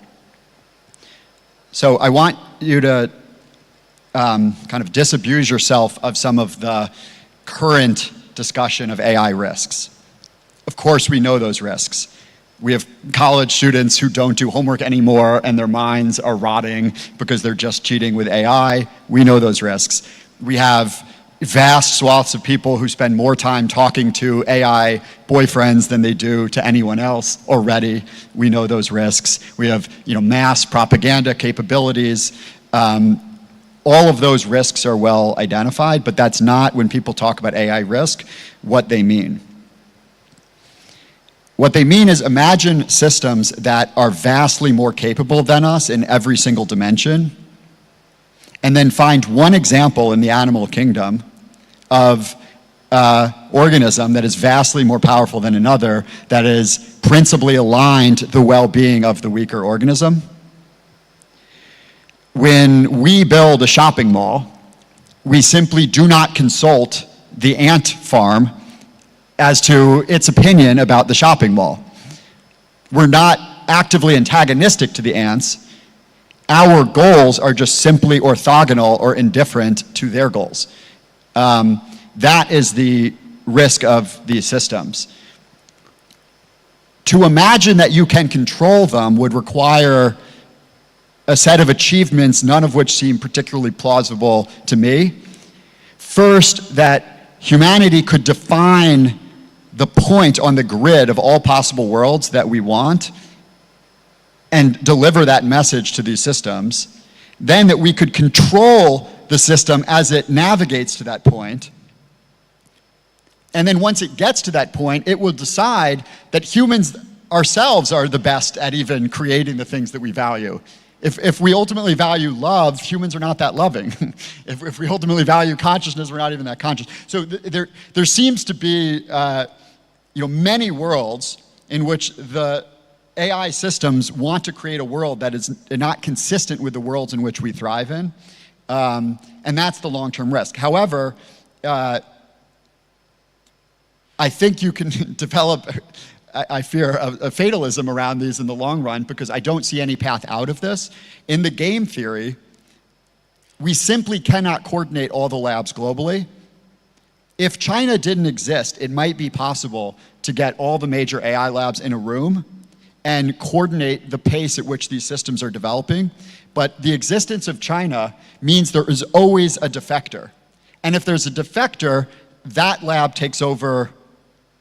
So I want you to kind of disabuse yourself of some of the current discussion of AI risks. Of course, we know those risks. We have college students who don't do homework anymore and their minds are rotting because they're just cheating with AI. We know those risks. We have vast swaths of people who spend more time talking to AI boyfriends than they do to anyone else already. We know those risks. We have, mass propaganda capabilities. All of those risks are well identified, but that's not, when people talk about AI risk, what they mean. What they mean is, imagine systems that are vastly more capable than us in every single dimension, and then find one example in the animal kingdom of an organism that is vastly more powerful than another, that is principally aligned to the well-being of the weaker organism. When we build a shopping mall, we simply do not consult the ant farm as to its opinion about the shopping mall. we're not actively antagonistic to the ants. Our goals are just simply orthogonal or indifferent to their goals. That is the risk of these systems. To imagine that you can control them would require a set of achievements, none of which seem particularly plausible to me. First, that humanity could define the point on the grid of all possible worlds that we want and deliver that message to these systems. Then that we could control the system as it navigates to that point. And then once it gets to that point, it will decide that humans ourselves are the best at even creating the things that we value. If we ultimately value love, humans are not that loving. If we ultimately value consciousness, we're not even that conscious. So there seems to be many worlds in which the AI systems want to create a world that is not consistent with the worlds in which we thrive in. And that's the long-term risk. However, I think you can develop, I fear, a fatalism around these in the long run because I don't see any path out of this. In the game theory, we simply cannot coordinate all the labs globally. If China didn't exist, it might be possible to get all the major AI labs in a room and coordinate the pace at which these systems are developing. But the existence of China means there is always a defector. And if there's a defector, that lab takes over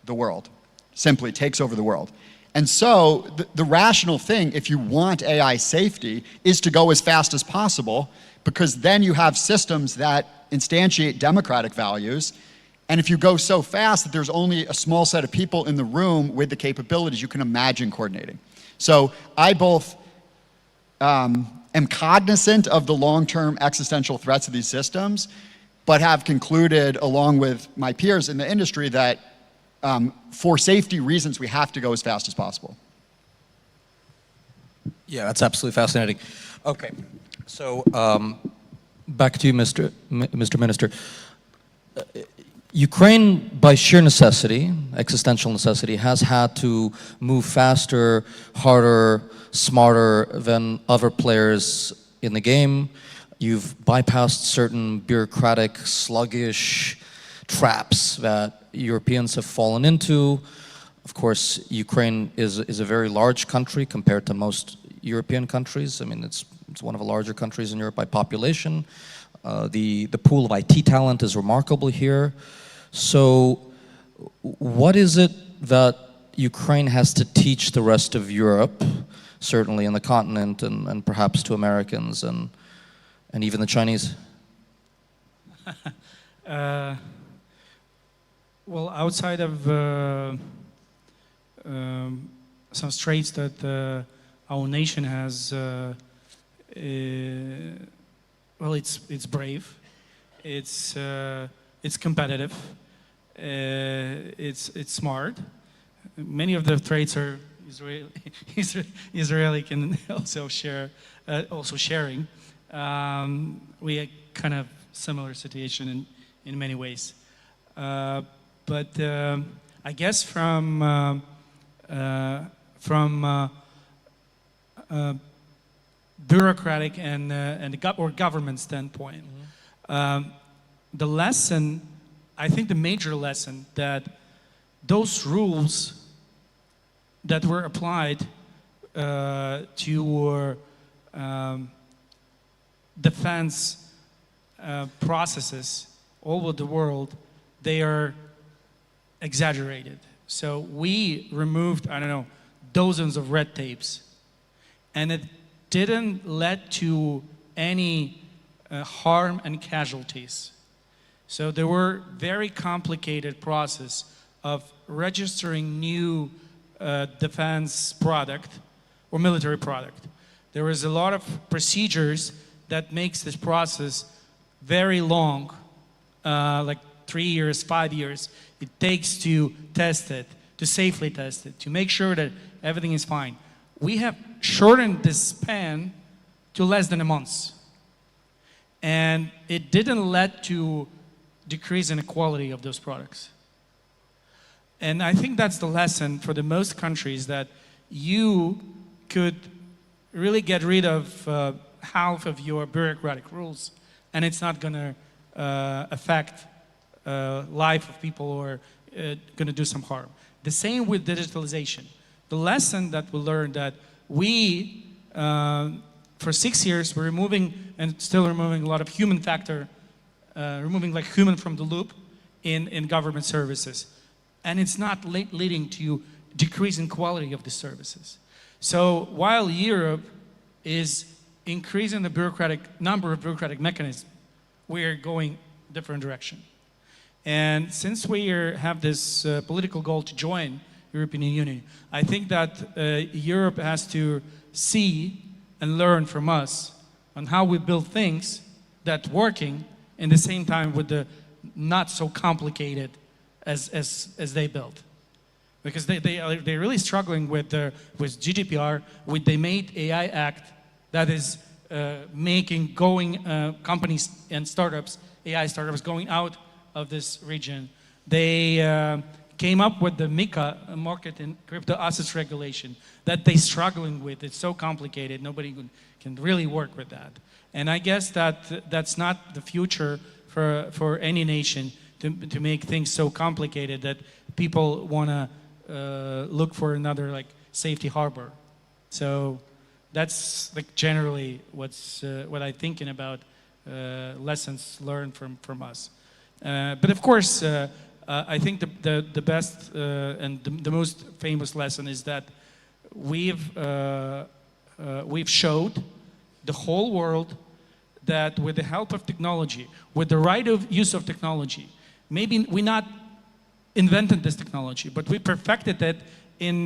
the world, simply takes over the world. And so the rational thing, if you want AI safety, is to go as fast as possible, because then you have systems that instantiate democratic values. And if you go so fast that there's only a small set of people in the room with the capabilities, you can imagine coordinating. So I both am cognizant of the long-term existential threats of these systems, but have concluded, along with my peers in the industry, that for safety reasons, we have to go as fast as possible. Yeah, that's absolutely fascinating. Okay, so back to you, Mr. Minister. Ukraine, by sheer necessity, existential necessity, has had to move faster, harder, smarter than other players in the game. You've bypassed certain bureaucratic, sluggish traps that Europeans have fallen into. Of course, Ukraine is a very large country compared to most European countries. I mean, it's one of the larger countries in Europe by population. The pool of IT talent is remarkable here. So what is it that Ukraine has to teach the rest of Europe, certainly in the continent, and perhaps to Americans and even the Chinese? Well, outside of some traits that our nation has, well, it's brave, it's competitive, it's smart. Many of the traits are Israeli can also share, also sharing. We are kind of similar situation in many ways. But I guess from bureaucratic and government standpoint, the lesson, I think the major lesson, that those rules that were applied to defense processes all over the world, they are exaggerated. So we removed, I don't know, dozens of red tapes, and it didn't lead to any harm and casualties. So there were very complicated process of registering new defense product or military product. There was a lot of procedures that makes this process very long, like 3 years, 5 years. It takes to test it, to safely test it, to make sure that everything is fine. We have shortened this span to less than a month. And it didn't lead to decrease in the quality of those products. And I think that's the lesson for the most countries, that you could really get rid of half of your bureaucratic rules, and it's not going to affect life of people or going to do some harm. The same with digitalization. The lesson that we learned that we, for 6 years, we're removing and still removing a lot of human factor, removing like human from the loop in government services. And it's not leading to decrease in quality of the services. So while Europe is increasing the number of bureaucratic mechanisms, we are going a different direction. And since we have this political goal to join European Union, I think that Europe has to see and learn from us on how we build things that working in the same time with the not so complicated as they built. Because they're really struggling with GDPR, with the Made AI Act that is making companies and startups, AI startups going out of this region. They came up with the MiCA, Market in Crypto Assets Regulation, that they're struggling with. It's so complicated, nobody can really work with that. And I guess that that's not the future for any nation to make things so complicated that people want to look for another like safety harbor. So that's like generally what I'm thinking about lessons learned from us. But of course, I think the best and the most famous lesson is that we've showed the whole world that with the help of technology, with the right of use of technology, maybe we not invented this technology, but we perfected it in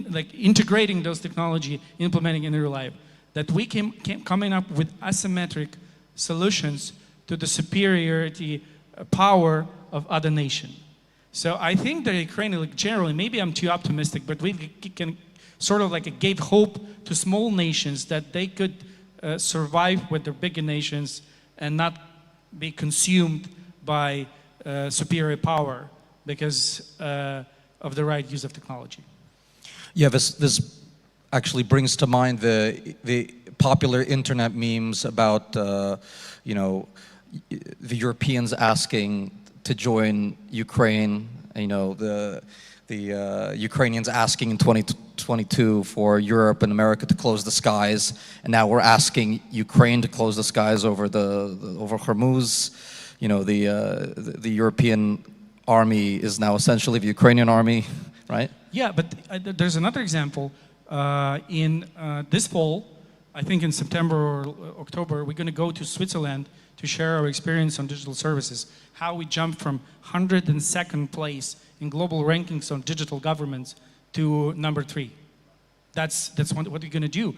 like integrating those technology, implementing in real life, that we coming up with asymmetric solutions to the superiority power of other nations. So I think that Ukraine, like generally, maybe I'm too optimistic, but we can sort of like gave hope to small nations that they could survive with their bigger nations and not be consumed by superior power because of the right use of technology. Yeah, this actually brings to mind the popular internet memes about you know, the Europeans asking to join Ukraine, you know, the Ukrainians asking in 2022 for Europe and America to close the skies, and now we're asking Ukraine to close the skies over over Hormuz. You know, the European army is now essentially the Ukrainian army, right? Yeah, but there's another example. In this fall, I think in September or October, we're going to go to Switzerland to share our experience on digital services, how we jumped from 102nd place in global rankings on digital governments to number 3. That's what they're going to do.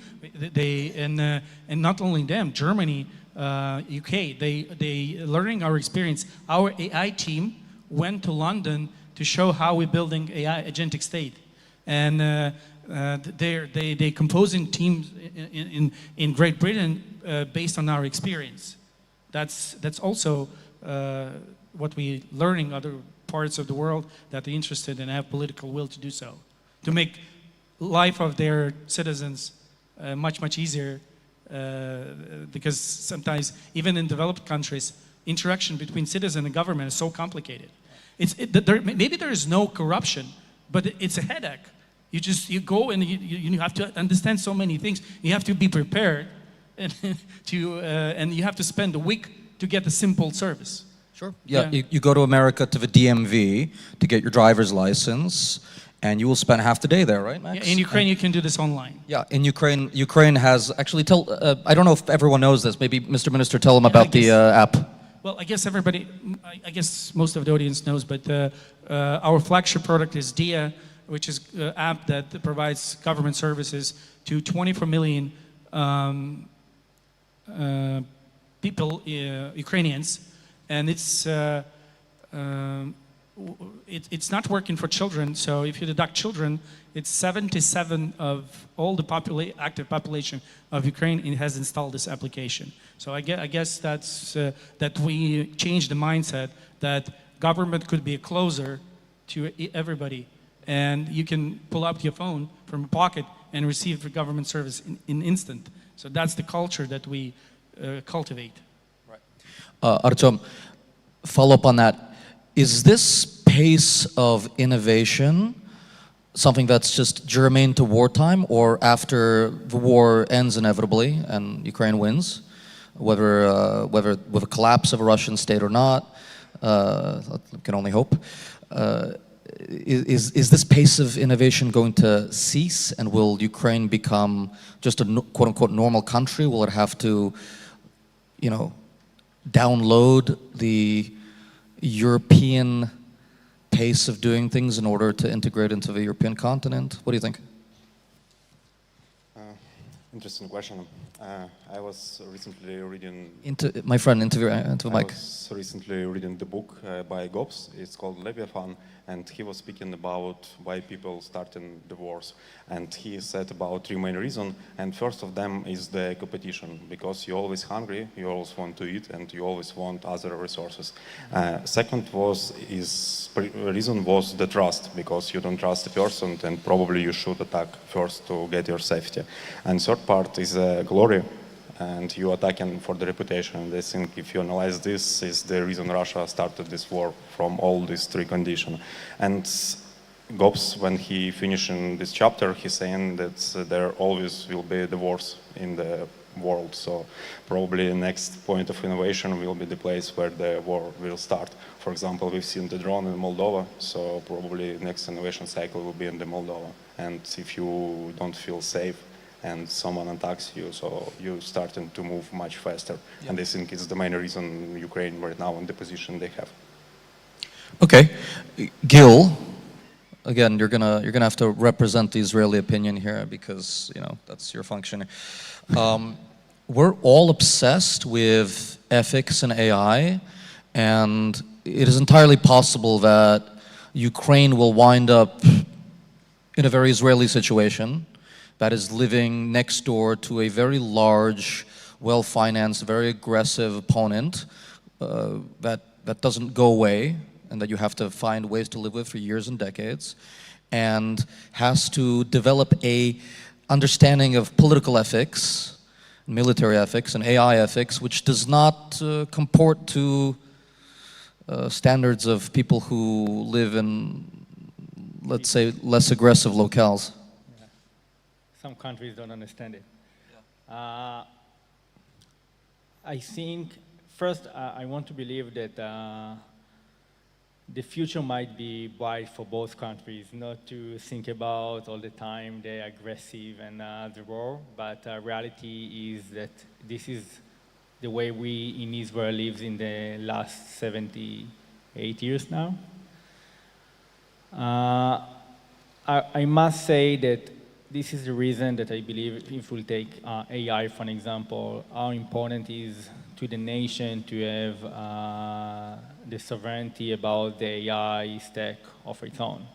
And not only them, Germany, UK, they learning our experience. Our AI team went to London to show how we're building AI agentic state. And they composing teams in Great Britain based on our experience. That's also what we learning other parts of the world that they're interested and have political will to do so, to make life of their citizens much easier, because sometimes even in developed countries, interaction between citizen and government is so complicated. Maybe there is no corruption, but it's a headache. You go and you have to understand so many things. You have to be prepared, and you have to spend a week to get a simple service. Sure. Yeah, you go to America to the DMV to get your driver's license, and you will spend half the day there, right, Max? Yeah, in Ukraine, you can do this online. Yeah, in Ukraine has actually I don't know if everyone knows this. Maybe Mr. Minister, tell them about the app. Well, I guess I guess most of the audience knows, but our flagship product is DIA, which is an app that provides government services to 24 million people, Ukrainians, and it's not working for children. So if you deduct children, it's 77 of all the active population of Ukraine has installed this application. So I guess that's that we changed the mindset that government could be closer to everybody and you can pull up your phone from your pocket and receive the government service in instant. So that's the culture that we cultivate. Artyom, follow up on that. Is this pace of innovation something that's just germane to wartime, or after the war ends inevitably and Ukraine wins, whether with a collapse of a Russian state or not, can only hope. Is this pace of innovation going to cease, and will Ukraine become just a quote-unquote normal country? Will it have to, download the European pace of doing things in order to integrate into the European continent? What do you think? Interesting question. I was recently reading... My friend, into the mic. I was recently reading the book by Gobbs. It's called Leviathan, and he was speaking about why people starting the wars. And he said about three main reasons, and first of them is the competition, because you're always hungry, you always want to eat, and you always want other resources. Second reason was the trust, because you don't trust the person, and probably you should attack first to get your safety. And third part is glory, and you attacking for the reputation. And I think if you analyze this, is the reason Russia started this war, from all these three conditions. And Gobbs, when he finishing this chapter, he's saying that there always will be the wars in the world. So probably the next point of innovation will be the place where the war will start. For example, we've seen the drone in Moldova, so probably next innovation cycle will be in the Moldova. And if you don't feel safe and someone attacks you, so you're starting to move much faster. Yeah. And I think it's the main reason Ukraine right now in the position they have. Okay, Gil, again, you're gonna have to represent the Israeli opinion here, because that's your function. We're all obsessed with ethics and AI, and it is entirely possible that Ukraine will wind up in a very Israeli situation, that is living next door to a very large, well-financed, very aggressive opponent that doesn't go away, and that you have to find ways to live with for years and decades, and has to develop a understanding of political ethics, military ethics, and AI ethics, which does not comport to standards of people who live in, let's say, less aggressive locales. Yeah. Some countries don't understand it. Yeah. I think, first, I want to believe that the future might be bright for both countries, not to think about all the time the aggressive and the war, but reality is that this is the way we in Israel lives in the last 78 years now. I must say that this is the reason that I believe, if we take AI for an example, how important it is to the nation to have the sovereignty about the AI stack of its own,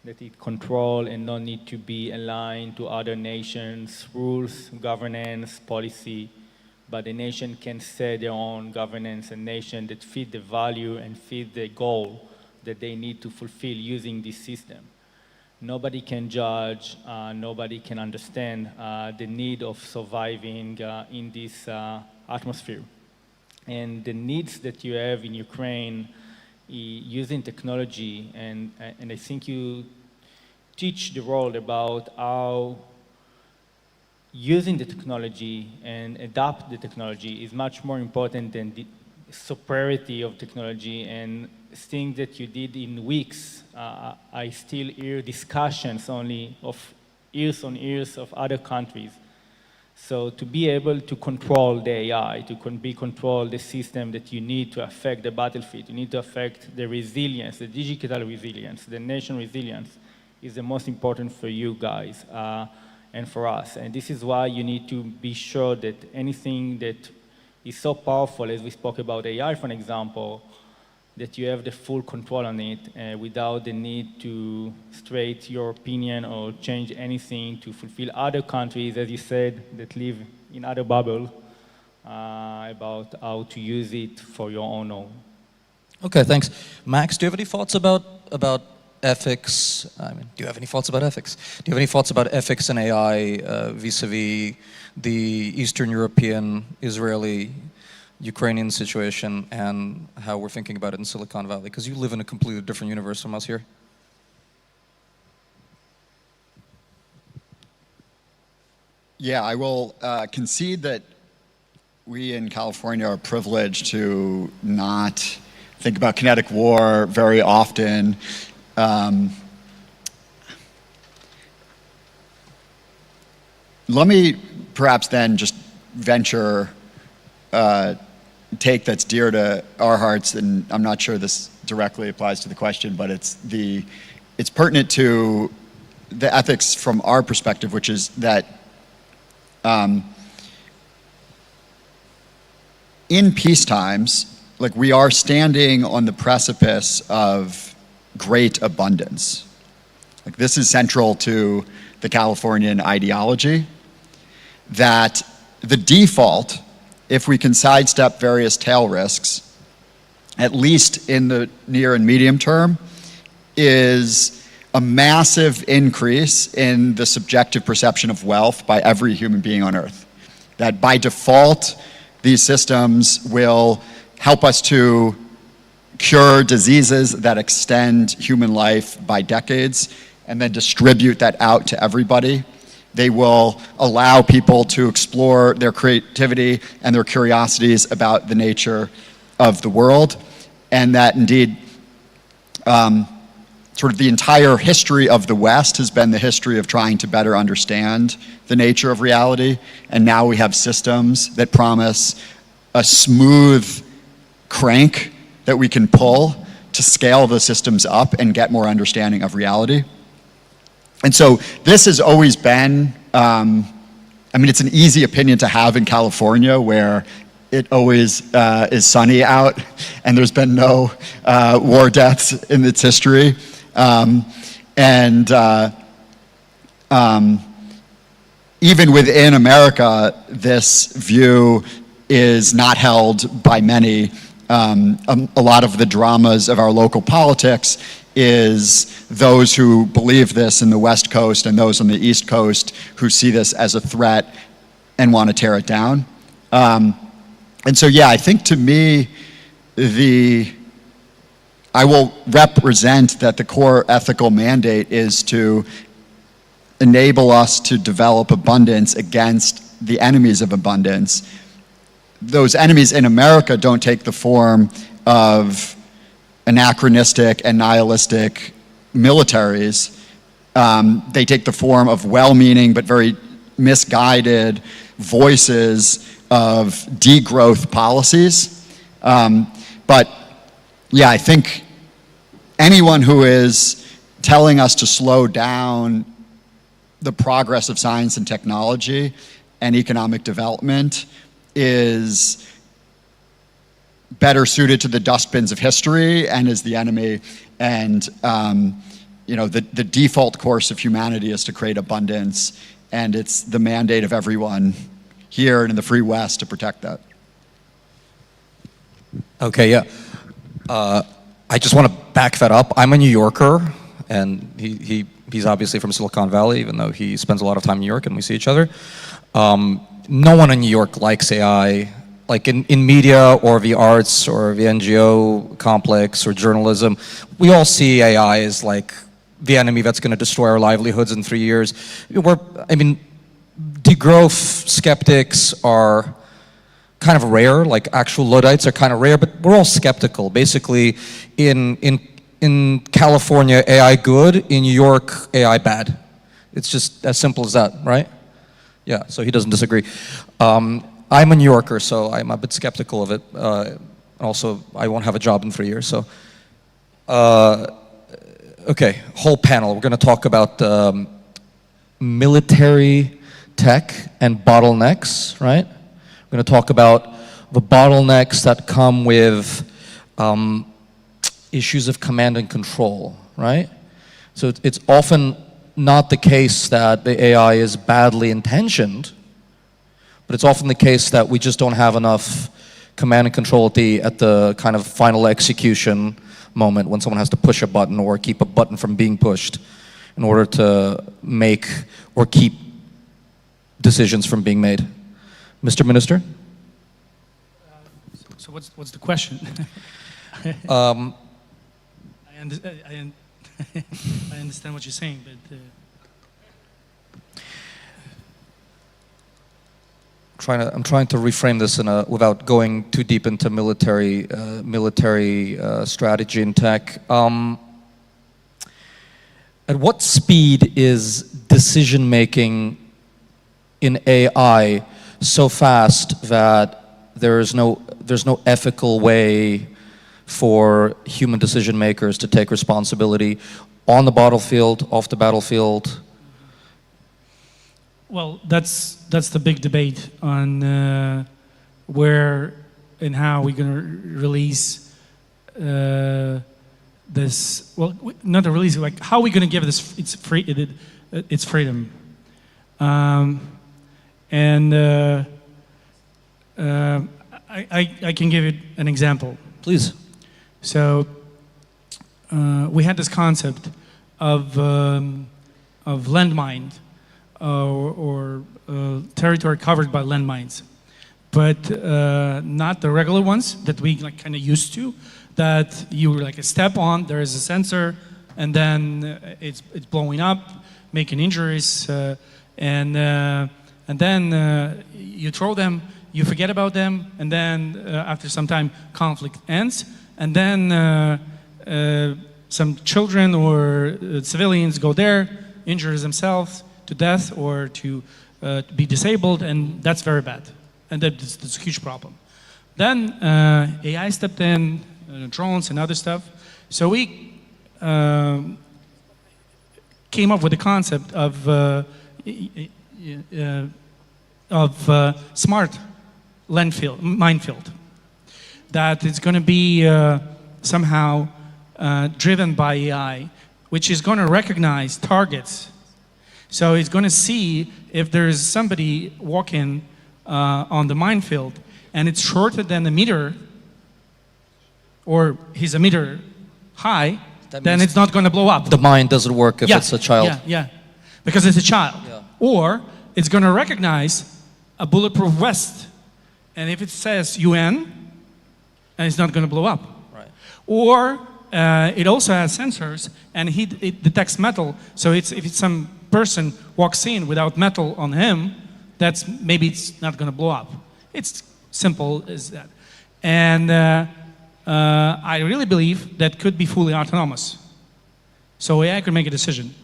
that it control and not need to be aligned to other nations' rules, governance, policy, but the nation can set their own governance and nation that fit the value and fit the goal that they need to fulfill using this system. Nobody can judge, nobody can understand the need of surviving in this atmosphere. And the needs that you have in Ukraine using technology, and I think you teach the world about how using the technology and adapt the technology is much more important than the superiority of technology, and things that you did in weeks. I still hear discussions only of years on years of other countries. So to be able to control the AI, to control the system that you need to affect the battlefield, you need to affect the resilience, the digital resilience, the nation resilience, is the most important for you guys and for us. And this is why you need to be sure that anything that is so powerful, as we spoke about AI, for an example, that you have the full control on it without the need to straight your opinion or change anything to fulfill other countries, as you said, that live in other bubbles, about how to use it for your own. Okay, thanks. Max, do you have any thoughts about ethics? I mean, do you have any thoughts about ethics? Do you have any thoughts about ethics in AI vis-a-vis the Eastern European, Israeli, Ukrainian situation and how we're thinking about it in Silicon Valley? Because you live in a completely different universe from us here. Yeah, I will concede that we in California are privileged to not think about kinetic war very often. Let me perhaps then just venture a take that's dear to our hearts, and I'm not sure this directly applies to the question, but it's pertinent to the ethics from our perspective, which is that in peace times, like we are standing on the precipice of great abundance. Like this is central to the Californian ideology, that the default, if we can sidestep various tail risks, at least in the near and medium term, is a massive increase in the subjective perception of wealth by every human being on earth. That by default, these systems will help us to cure diseases that extend human life by decades and then distribute that out to everybody. They will allow people to explore their creativity and their curiosities about the nature of the world, and that indeed sort of the entire history of the West has been the history of trying to better understand the nature of reality, and now we have systems that promise a smooth crank that we can pull to scale the systems up and get more understanding of reality. And so this has always been, I mean, it's an easy opinion to have in California where it always is sunny out and there's been no war deaths in its history. Even within America, this view is not held by many. A lot of the dramas of our local politics is those who believe this in the West Coast and those on the East Coast who see this as a threat and want to tear it down. And so, yeah, I think to me, I will represent that the core ethical mandate is to enable us to develop abundance against the enemies of abundance. Those enemies in America don't take the form of anachronistic and nihilistic militaries. They take the form of well-meaning but very misguided voices of degrowth policies. But yeah, I think anyone who is telling us to slow down the progress of science and technology and economic development is better suited to the dustbins of history and is the enemy. And you know, the default course of humanity is to create abundance, and it's the mandate of everyone here and in the free West to protect that. Okay, yeah. I just want to back that up. I'm a New Yorker, and he's obviously from Silicon Valley, even though he spends a lot of time in New York and we see each other. No one in New York likes AI. Like in media or the arts or the NGO complex or journalism, we all see AI as like the enemy that's going to destroy our livelihoods in 3 years. I mean, degrowth skeptics are kind of rare, like actual Luddites are kind of rare, but we're all skeptical. Basically, in California, AI good, in New York, AI bad. It's just as simple as that, right? Yeah, so he doesn't disagree. I'm a New Yorker, so I'm a bit skeptical of it. Also, I won't have a job in 3 years, so. Okay, whole panel. We're going to talk about military tech and bottlenecks, right? We're going to talk about the bottlenecks that come with issues of command and control, right? So it's often not the case that the AI is badly intentioned, but it's often the case that we just don't have enough command and control at the kind of final execution moment when someone has to push a button or keep a button from being pushed in order to make or keep decisions from being made. Mr. Minister? So what's the question? Um, I understand what you're saying, but I'm trying to reframe this without going too deep into military strategy and tech. At what speed is decision making in AI so fast that there's no ethical way for human decision makers to take responsibility on the battlefield, off the battlefield? well, that's the big debate on where and how we're going to release this. Well, not a release. Like, how are we going to give this its freedom? I can give you an example. Please. So we had this concept of landmine or territory covered by landmines, but not the regular ones that we like kind of used to. That you like a step on, there is a sensor, and then it's blowing up, making injuries, and then you throw them, you forget about them, and then after some time conflict ends, and then some children or civilians go there, injure themselves to death or to be disabled, and that's very bad, and that's a huge problem. Then AI stepped in, drones and other stuff. So we came up with the concept of smart minefield, that it's going to be somehow driven by AI, which is going to recognize targets. So it's going to see if there's somebody walking on the minefield and it's shorter than a meter, or he's a meter high, then it's not going to blow up. The mine doesn't work if it's a child. Yeah, because it's a child. Yeah. Or it's going to recognize a bulletproof vest, and if it says UN, and it's not going to blow up. Right. Or it also has sensors, and it detects metal. So if it's some person walks in without metal on him, maybe it's not going to blow up. It's simple as that. And I really believe that could be fully autonomous. So AI could make a decision.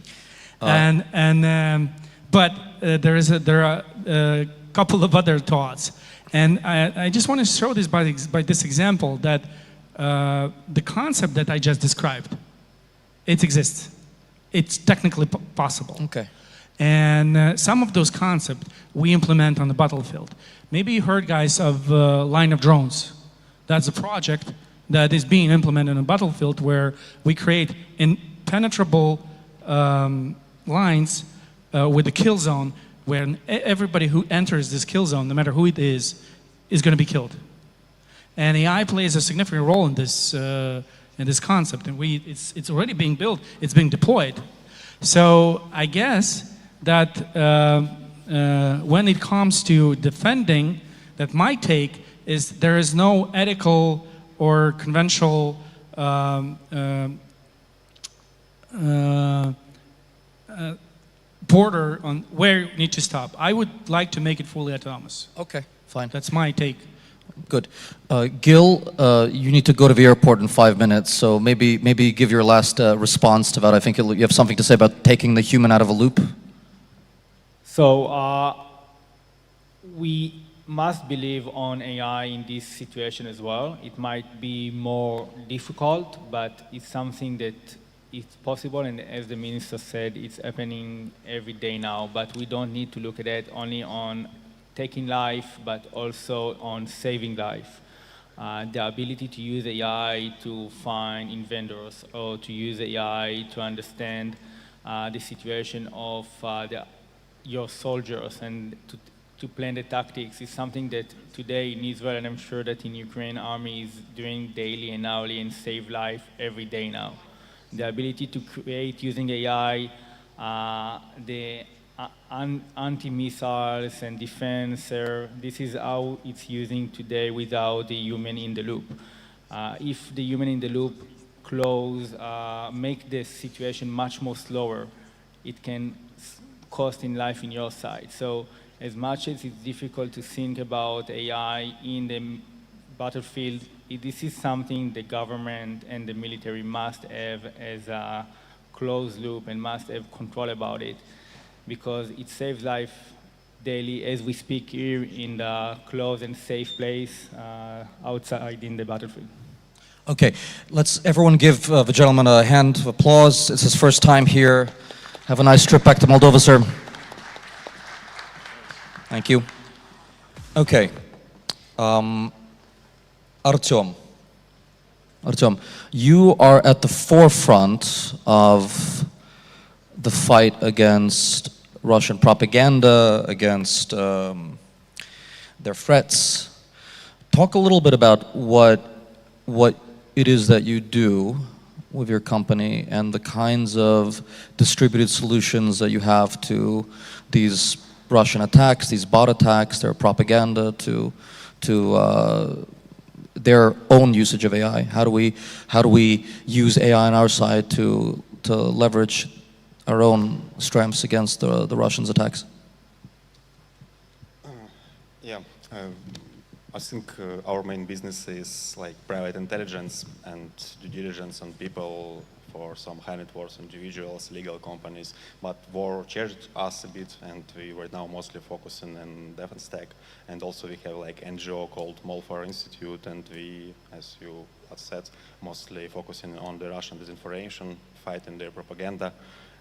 But there are a couple of other thoughts. And I just want to show this by this example that the concept that I just described, it exists. It's technically possible. Okay. And some of those concepts we implement on the battlefield. Maybe you heard, guys, of line of drones. That's a project that is being implemented on a battlefield where we create impenetrable lines with a kill zone, where everybody who enters this kill zone, no matter who it is going to be killed. And AI plays a significant role in this concept, and it's already being built, it's being deployed. So I guess that when it comes to defending, that my take is there is no ethical or conventional border on where you need to stop. I would like to make it fully autonomous. Okay, fine. That's my take. Good. Gil, you need to go to the airport in 5 minutes, so maybe give your last response to that. I think you have something to say about taking the human out of a loop. So we must believe on AI in this situation as well. It might be more difficult, but it's something that it's possible, and as the minister said, it's happening every day now, but we don't need to look at it only on taking life, but also on saving life. The ability to use AI to find inventors, or to use AI to understand the situation of your soldiers, and to plan the tactics is something that today in Israel, and I'm sure that in Ukraine, army is doing daily and hourly and save life every day now. The ability to create using AI, the anti-missiles and defense, this is how it's using today without the human in the loop. If the human in the loop make the situation much more slower, it can cost in life in your side. So as much as it's difficult to think about AI in the battlefield, this is something the government and the military must have as a closed loop and must have control about it, because it saves life daily as we speak here in the closed and safe place outside in the battlefield. Okay, let's everyone give the gentleman a hand of applause. It's his first time here. Have a nice trip back to Moldova, sir. Thank you. Okay. Artyom, you are at the forefront of the fight against Russian propaganda, against their threats. Talk a little bit about what it is that you do with your company and the kinds of distributed solutions that you have to these Russian attacks, these bot attacks, their propaganda, to their own usage of AI. How do we use AI on our side to leverage our own strengths against the Russians' attacks? I think our main business is like private intelligence and due diligence on people for some high net worth individuals, legal companies. But war changed us a bit, and we were now mostly focusing on defense tech. And also we have like NGO called Molfar Institute, and we, as you have said, mostly focusing on the Russian disinformation, fighting their propaganda.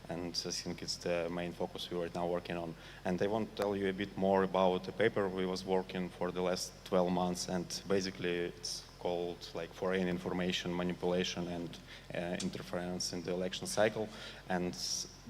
And I think it's the main focus we are now working on. And I want to tell you a bit more about the paper we was working for the last 12 months, and basically it's called like foreign information manipulation and interference in the election cycle. And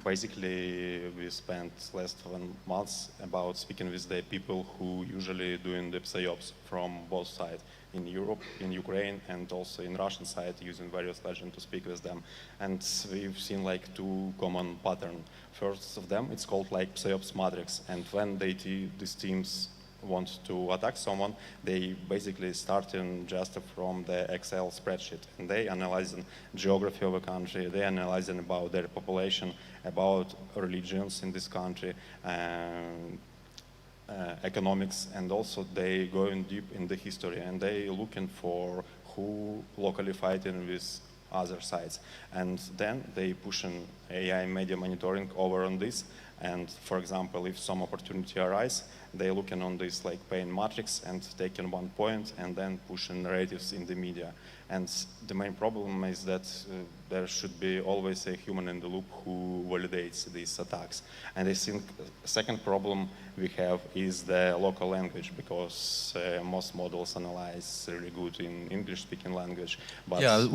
basically we spent last 7 months about speaking with the people who usually doing the psyops from both sides, in Europe, in Ukraine, and also in Russian side, using various legends to speak with them. And we've seen like two common patterns. First of them, it's called like psyops matrix. And when these teams want to attack someone, they basically starting just from the Excel spreadsheet, and they analyzing geography of a country, they analyzing about their population, about religions in this country, economics, and also they going deep in the history, and they looking for who locally fighting with other sides. And then they pushing AI media monitoring over on this. And for example, if some opportunity arise, they looking on this like pain matrix and taking one point and then pushing narratives in the media. And the main problem is that there should be always a human in the loop who validates these attacks. And I think the second problem we have is the local language, because most models analyze really good in English-speaking language. But yeah, that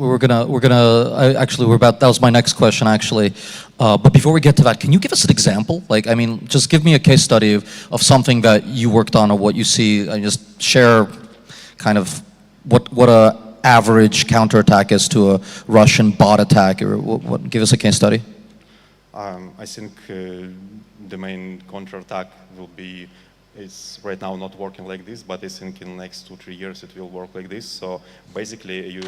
was my next question actually. But before we get to that, can you give us an example? Like, I mean, just give me a case study of something that you worked on or what you see, and just share kind of what a average counterattack is to a Russian bot attack, or give us a case study. I think the main counterattack will be, it's right now not working like this, but I think in the next 2-3 years it will work like this. So basically you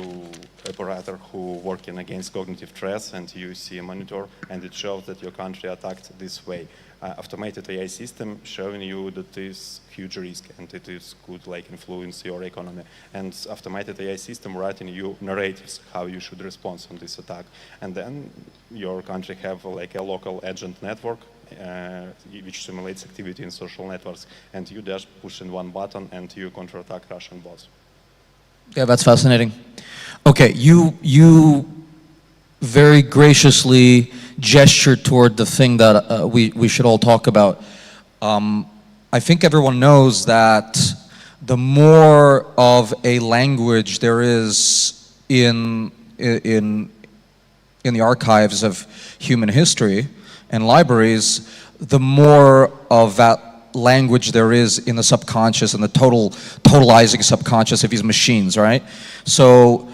operator who working against cognitive threats, and you see a monitor and it shows that your country attacked this way. Automated AI system showing you that is huge risk and it is could like influence your economy. And automated AI system writing you narratives how you should respond on this attack. And then your country have like a local agent network which simulates activity in social networks, and you just push in one button and you counterattack Russian bots. Yeah, that's fascinating. Okay, you very graciously gestured toward the thing that we should all talk about. I think everyone knows that the more of a language there is in the archives of human history and libraries, the more of that language there is in the subconscious and the totalizing subconscious of these machines, right? So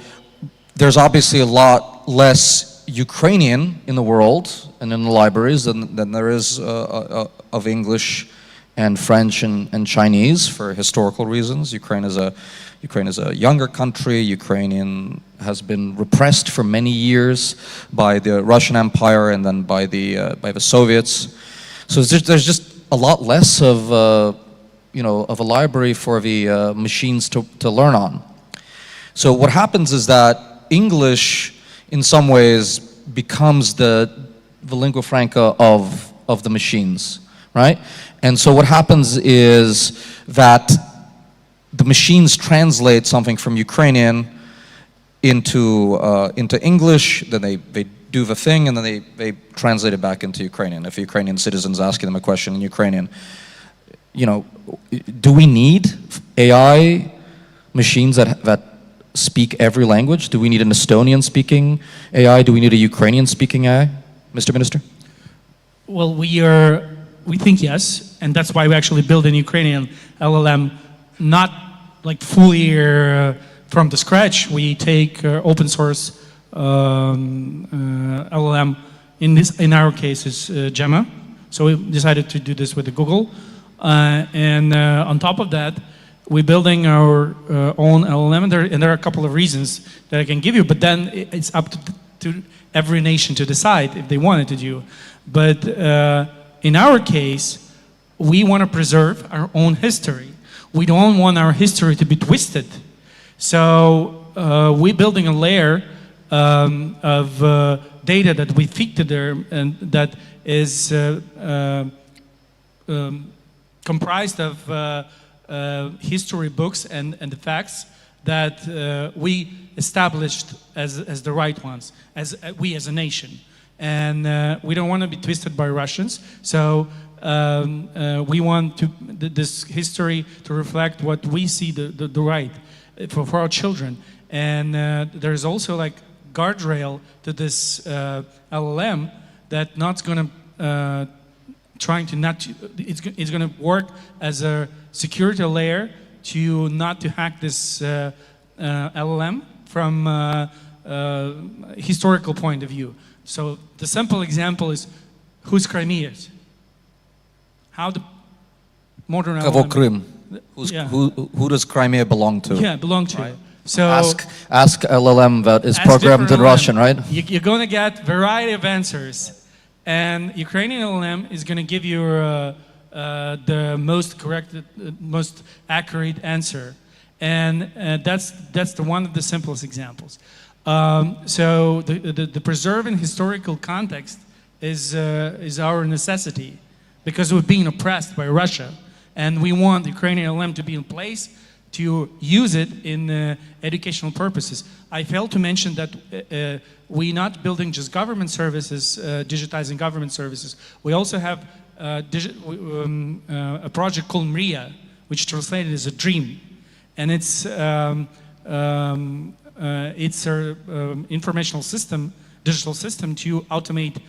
there's obviously a lot less Ukrainian in the world and in the libraries than there is of English and French and Chinese for historical reasons. Ukraine is a younger country. Ukrainian has been repressed for many years by the Russian Empire and then by the Soviets. So there's just a lot less of of a library for the machines to learn on. So what happens is that English, in some ways, becomes the lingua franca of the machines, right? And so what happens is that the machines translate something from Ukrainian into English, then they do the thing, and then they translate it back into Ukrainian. If a Ukrainian citizen's asking them a question in Ukrainian, do we need AI machines that speak every language? Do we need an Estonian-speaking AI? Do we need a Ukrainian-speaking AI, Mr. Minister? Well, we think yes, and that's why we actually build an Ukrainian LLM, not like fully from the scratch. We take open source LLM. In our case, is Gemma. So we decided to do this with Google, and on top of that, we're building our own LLM, and there are a couple of reasons that I can give you. But then it's up to every nation to decide if they wanted to do. But in our case, we want to preserve our own history. We don't want our history to be twisted. So we're building a layer of data that we feed to there, and that is comprised of history books and the facts that we established as the right ones, as we as a nation. And we don't want to be twisted by Russians. So we want this history to reflect what we see the right for our children. And there's also like guardrail to this LLM that not going to it's going to work as a security layer to not to hack this LLM from historical point of view. So the simple example is whose Crimea is? How the modern Кого LLM Крым? Who does Crimea belong to? Yeah, belong to. Right. So ask LLM that is ask programmed in different Russian, LLM. right? You're going to get variety of answers, and Ukrainian LLM is going to give you the most correct, most accurate answer, and that's one of the simplest examples. So the preserving historical context is our necessity, because we're being oppressed by Russia, and we want Ukrainian LLM to be in place to use it in educational purposes. I failed to mention that we're not building just government services, digitizing government services. We also have a project called MRIA, which translated as a dream, and it's an informational system, digital system to automate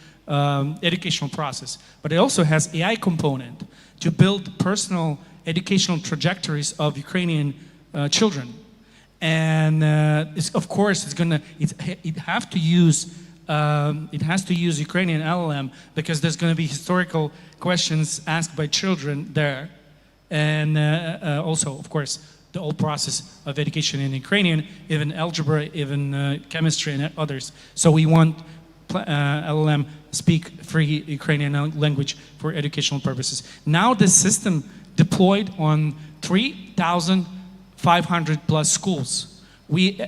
educational process. But it also has AI component to build personal educational trajectories of Ukrainian children, and of course it has to use Ukrainian LLM, because there's going to be historical questions asked by children there, and also of course the whole process of education in Ukrainian, even algebra, even chemistry and others. So we want LLM speak free Ukrainian language for educational purposes. Now this system deployed on 3,500 plus schools. We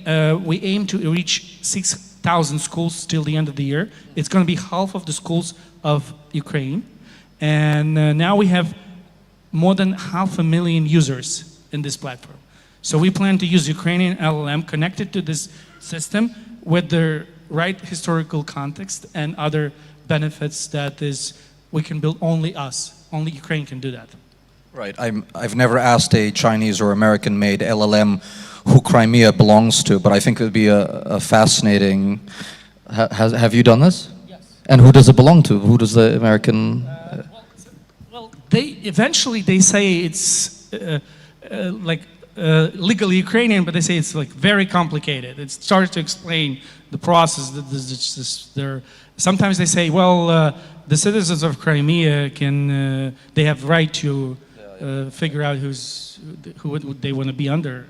aim to reach 6,000 schools till the end of the year. It's going to be half of the schools of Ukraine. And now we have more than 500,000 users in this platform. So we plan to use Ukrainian LLM connected to this system with the right historical context and other benefits that we can build only Ukraine can do that. Right. I've never asked a Chinese or American-made LLM who Crimea belongs to, but I think it would be a fascinating. Have you done this? Yes. And who does it belong to? Who does the American? eventually they say it's legally Ukrainian, but they say it's like very complicated. It starts to explain the process. Sometimes they say, well, the citizens of Crimea they have right to figure out who they want to be under.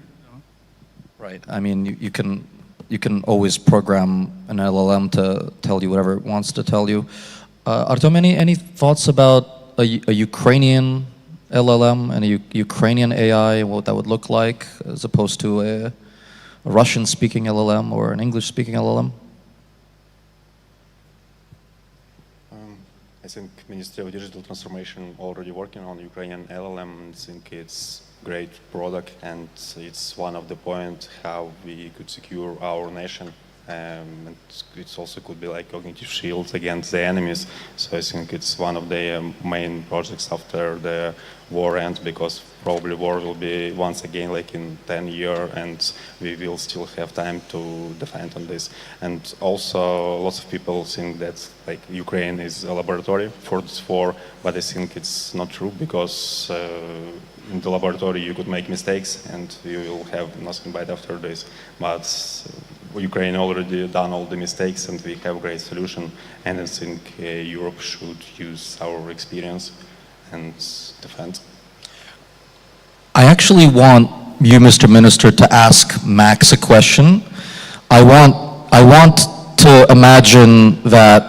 Right. I mean, you can always program an LLM to tell you whatever it wants to tell you. Artem, any thoughts about a Ukrainian LLM and a Ukrainian AI, what that would look like, as opposed to a Russian-speaking LLM or an English-speaking LLM? I think Ministry of Digital Transformation already working on Ukrainian LLM. I think it's great product, and it's one of the points how we could secure our nation. And it also could be like cognitive shields against the enemies. So I think it's one of the main projects after the war ends, because probably war will be once again like in 10 years, and we will still have time to defend on this. And also lots of people think that like Ukraine is a laboratory for this war, but I think it's not true, because in the laboratory you could make mistakes and you will have nothing bad after this. But Ukraine already done all the mistakes, and we have a great solution, and I think Europe should use our experience and defend. I actually want you, Mr. Minister, to ask Max a question. I want to imagine that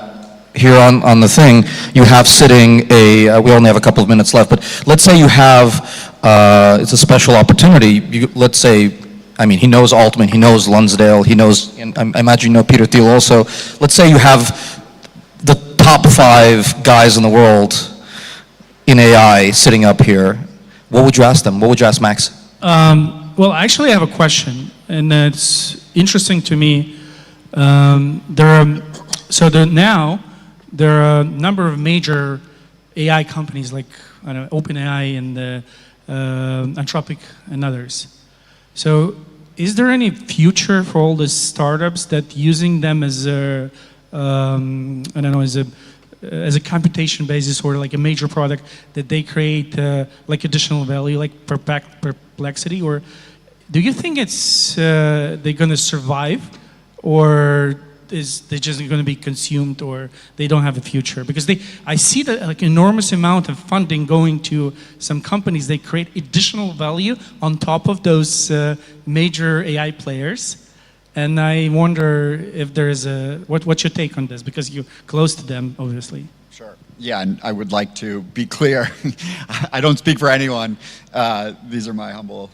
here on the thing, you have sitting we only have a couple of minutes left, but let's say you have, it's a special opportunity, let's say, I mean, he knows Altman, he knows Lonsdale, he knows, and I imagine you know Peter Thiel also. Let's say you have the top 5 guys in the world in AI sitting up here. What would you ask them? What would you ask Max? Well, actually, I have a question, and it's interesting to me. There are a number of major AI companies like OpenAI and Anthropic and others. So, is there any future for all the startups that using them as a as a computation basis or like a major product that they create like additional value, like perplexity? Or do you think it's they're going to survive, or is they just going to be consumed, or they don't have a future? Because I see that like enormous amount of funding going to some companies. They create additional value on top of those major AI players. And I wonder if there is what's your take on this? Because you're close to them, obviously. Sure. Yeah, and I would like to be clear. I don't speak for anyone. These are my humble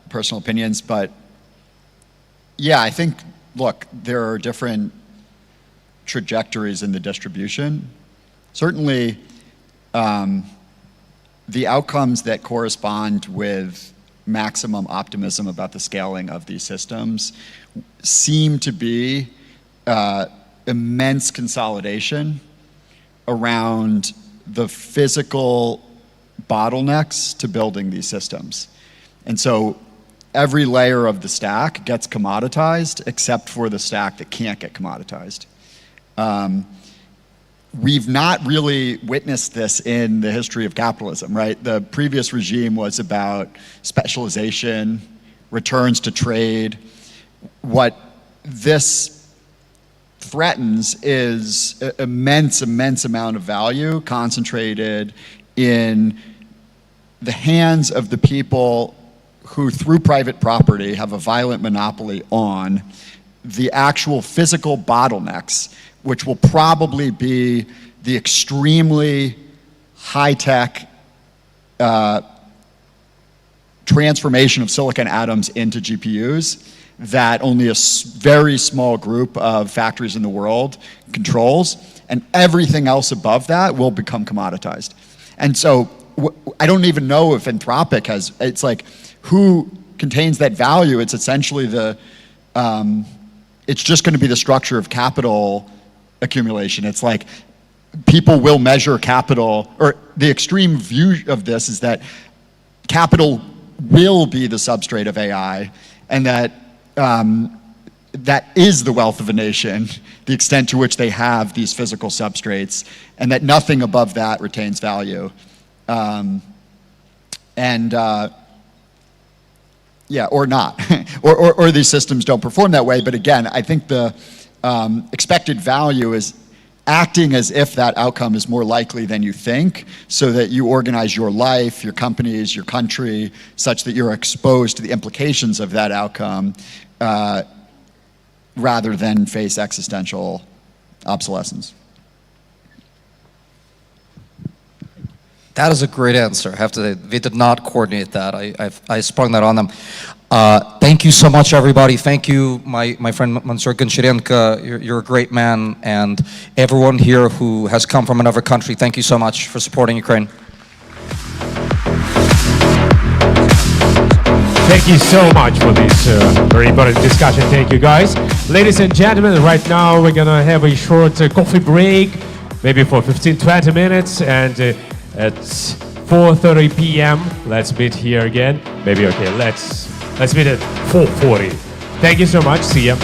personal opinions. But yeah, I think, look, there are different trajectories in the distribution. Certainly, the outcomes that correspond with maximum optimism about the scaling of these systems seem to be immense consolidation around the physical bottlenecks to building these systems. And so every layer of the stack gets commoditized except for the stack that can't get commoditized. We've not really witnessed this in the history of capitalism, right? The previous regime was about specialization, returns to trade. What this threatens is an immense amount of value concentrated in the hands of the people who, through private property, have a violent monopoly on the actual physical bottlenecks, which will probably be the extremely high-tech transformation of silicon atoms into GPUs that only a very small group of factories in the world controls, and everything else above that will become commoditized. And so I don't even know if Anthropic has, it's like, who contains that value? It's essentially it's just going to be the structure of capital accumulation. It's like people will measure capital, or the extreme view of this is that capital will be the substrate of AI, and that that is the wealth of a nation, the extent to which they have these physical substrates, and that nothing above that retains value. Yeah, or not, or these systems don't perform that way. But again, I think the expected value is acting as if that outcome is more likely than you think, so that you organize your life, your companies, your country, such that you're exposed to the implications of that outcome, rather than face existential obsolescence. That is a great answer. I have to say, they did not coordinate that. I sprung that on them. Thank you so much, everybody. Thank you, my friend Mansour Goncharenko. You're a great man. And everyone here who has come from another country, thank you so much for supporting Ukraine. Thank you so much for this very important discussion. Thank you, guys. Ladies and gentlemen, right now we're going to have a short coffee break, maybe for 15-20 minutes. And at 4:30 p.m., let's meet here again. Maybe, okay, let's meet at 4:40. Thank you so much. See ya.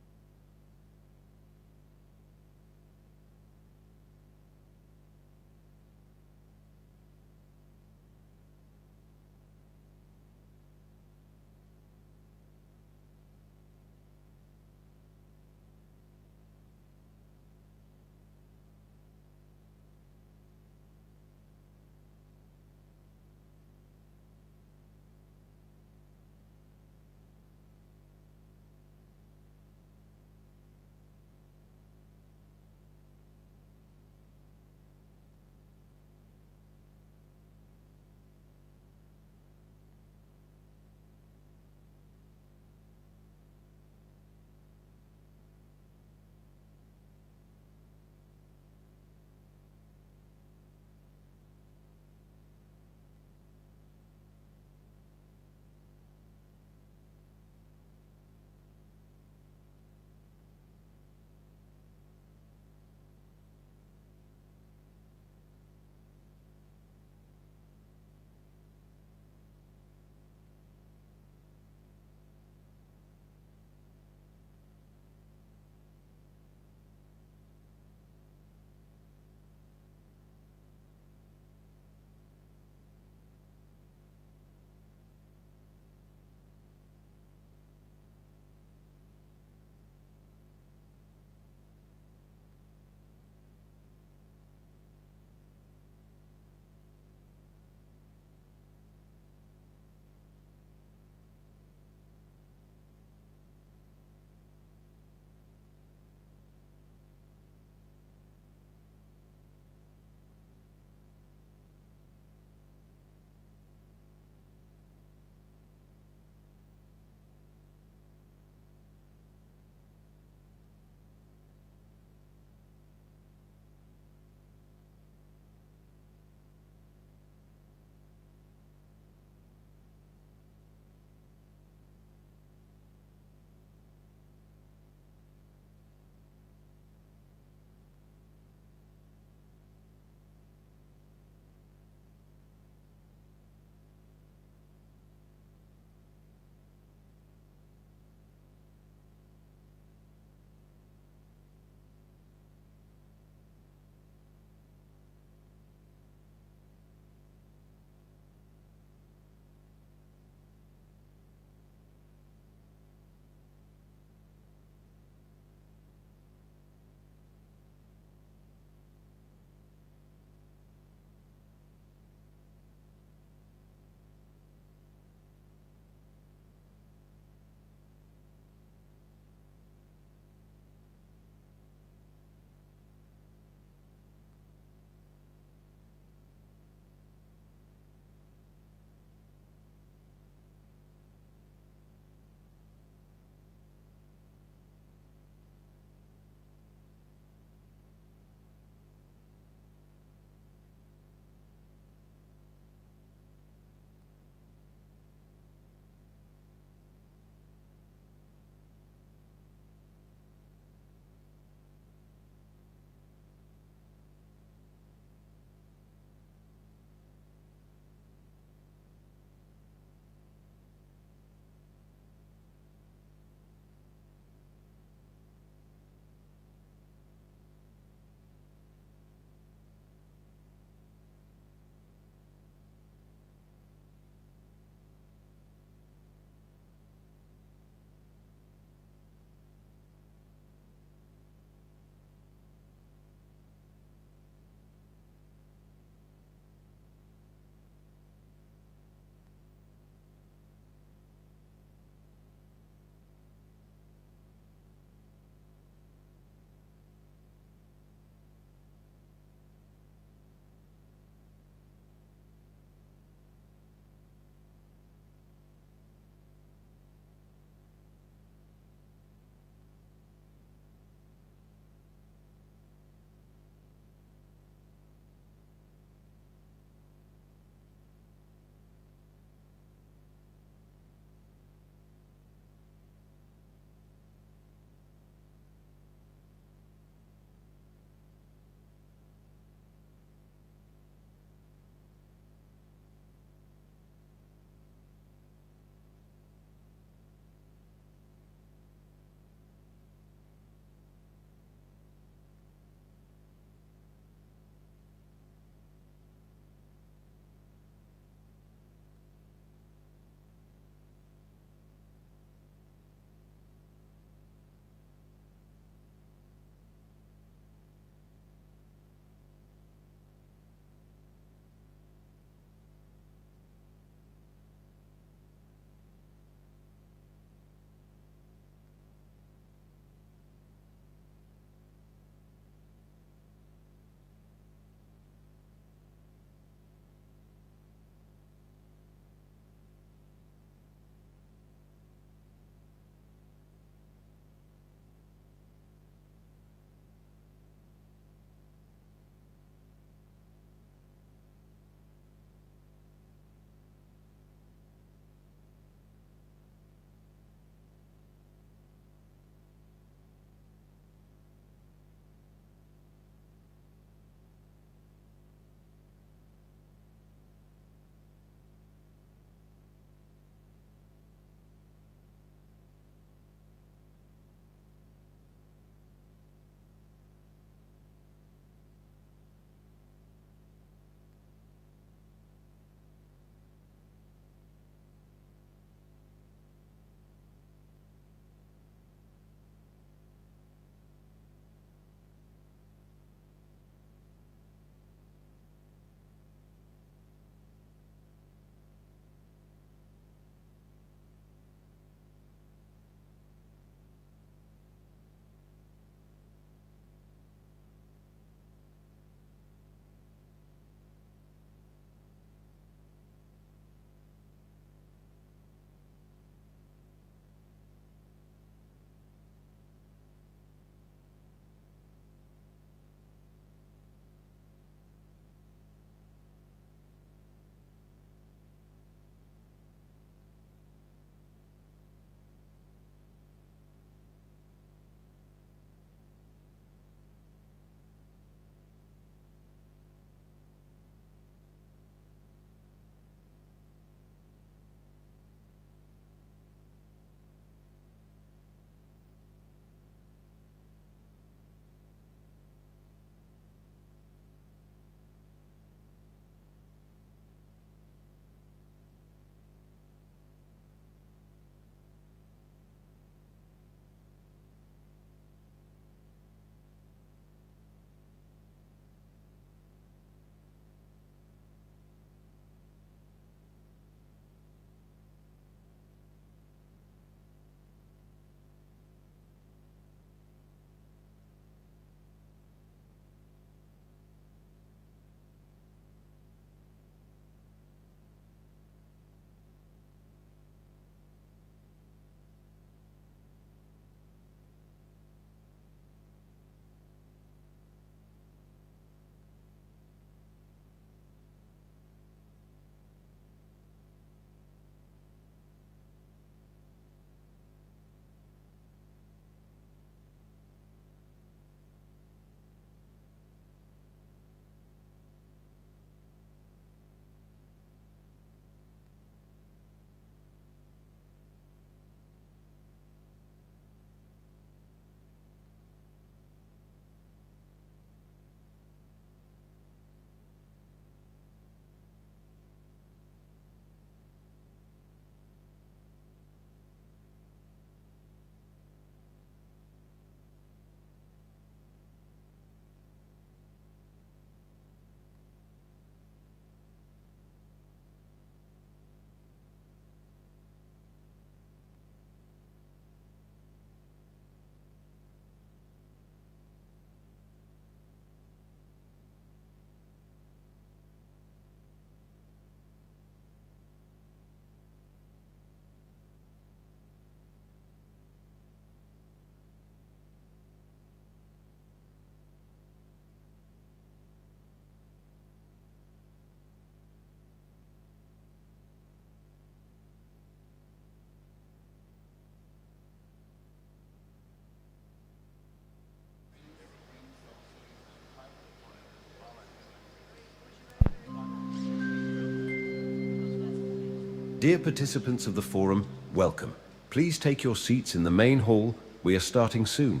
Dear participants of the forum, welcome. Please take your seats in the main hall. We are starting soon.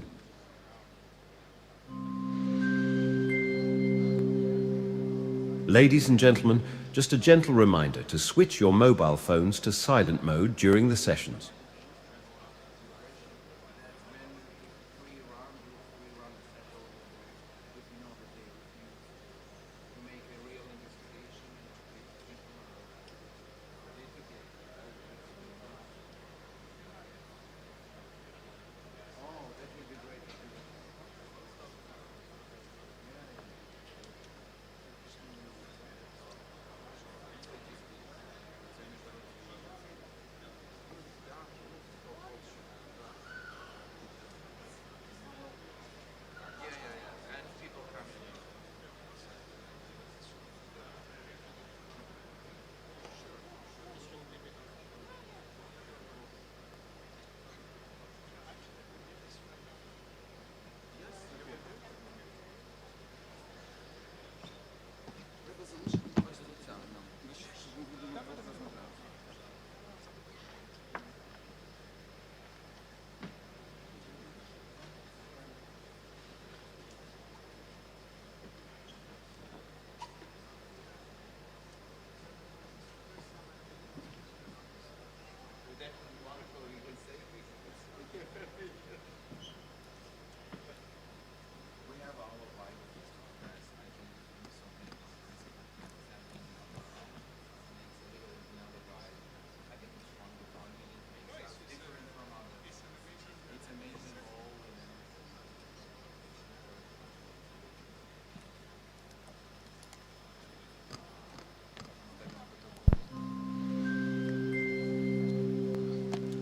Ladies and gentlemen, just a gentle reminder to switch your mobile phones to silent mode during the sessions.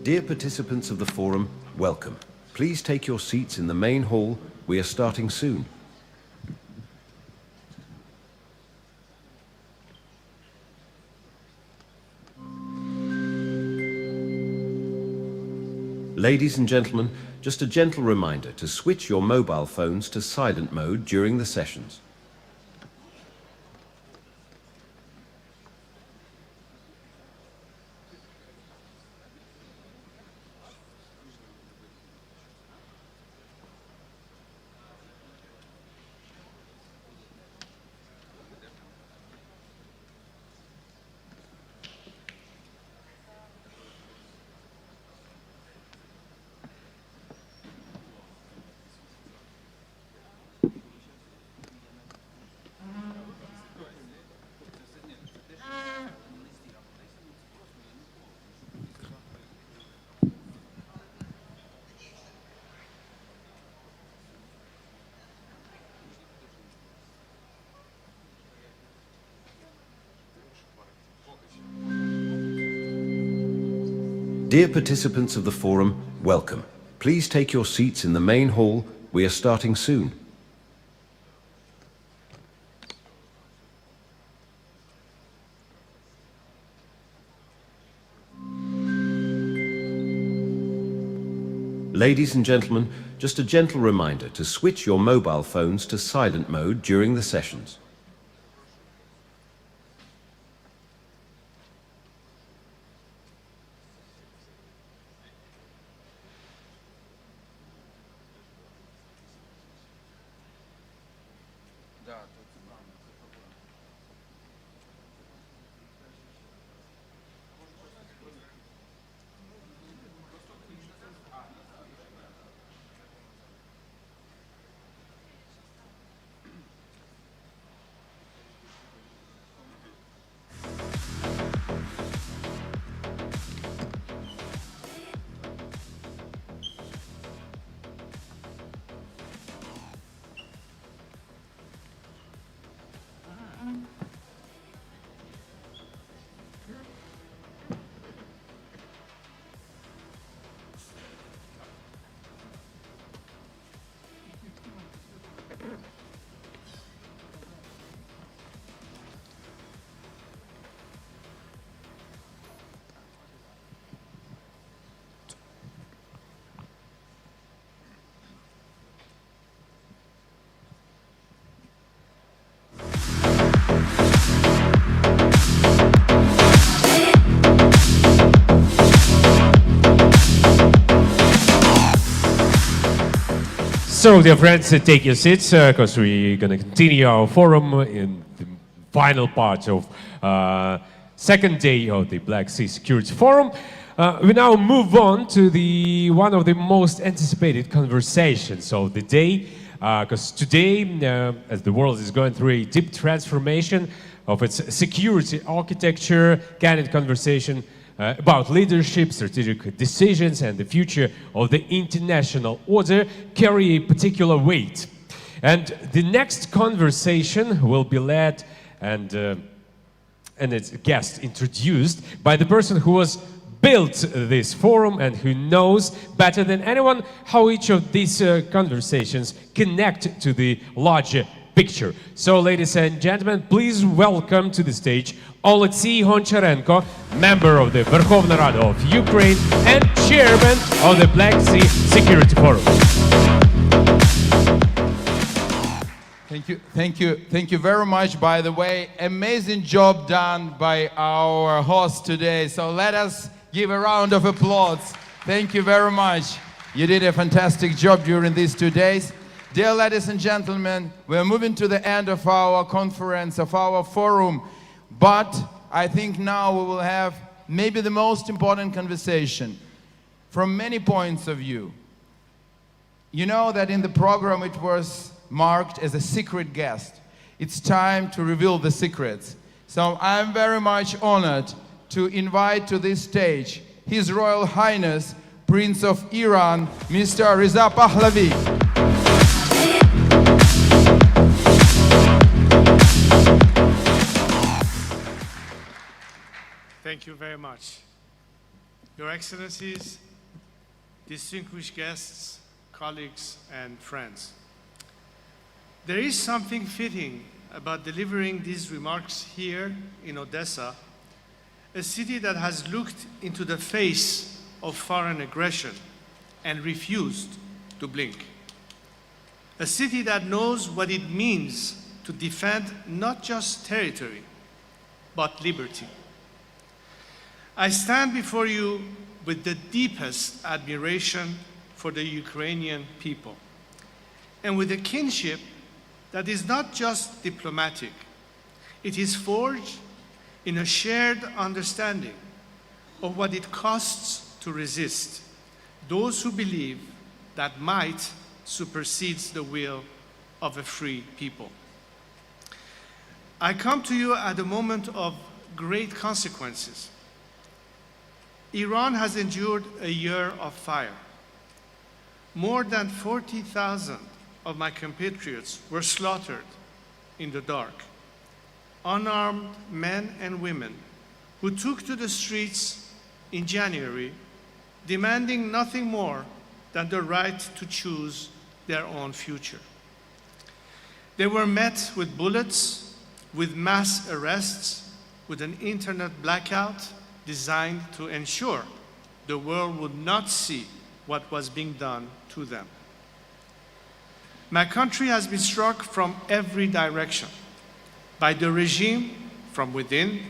Dear participants of the forum, welcome. Please take your seats in the main hall. We are starting soon. Ladies and gentlemen, just a gentle reminder to switch your mobile phones to silent mode during the sessions. Dear participants of the forum, welcome. Please take your seats in the main hall. We are starting soon. Ladies and gentlemen, just a gentle reminder to switch your mobile phones to silent mode during the sessions. So, dear friends, take your seats because we're going to continue our forum in the final part of second day of the Black Sea Security Forum. We now move on to one of the most anticipated conversations of the day, because today, as the world is going through a deep transformation of its security architecture, candid conversation about leadership, strategic decisions, and the future of the international order carry a particular weight. And the next conversation will be led and its guest introduced by the person who has built this forum and who knows better than anyone how each of these conversations connect to the larger picture. So, ladies and gentlemen, please welcome to the stage Oleksiy Honcharenko, member of the Verkhovna Rada of Ukraine and chairman of the Black Sea Security Forum. Thank you very much. By the way, amazing job done by our host today. So let us give a round of applause. Thank you very much. You did a fantastic job during these 2 days. Dear ladies and gentlemen, we're moving to the end of our conference, of our forum. But I think now we will have maybe the most important conversation from many points of view. You know that in the program it was marked as a secret guest. It's time to reveal the secrets. So I'm very much honored to invite to this stage His Royal Highness, Prince of Iran, Mr. Reza Pahlavi. Thank you very much. Your Excellencies, distinguished guests, colleagues, and friends. There is something fitting about delivering these remarks here in Odessa, a city that has looked into the face of foreign aggression and refused to blink. A city that knows what it means to defend not just territory, but liberty. I stand before you with the deepest admiration for the Ukrainian people, and with a kinship that is not just diplomatic. It is forged in a shared understanding of what it costs to resist those who believe that might supersedes the will of a free people. I come to you at a moment of great consequences. Iran has endured a year of fire. More than 40,000 of my compatriots were slaughtered in the dark. Unarmed men and women who took to the streets in January, demanding nothing more than the right to choose their own future. They were met with bullets, with mass arrests, with an internet blackout designed to ensure the world would not see what was being done to them. My country has been struck from every direction, by the regime from within,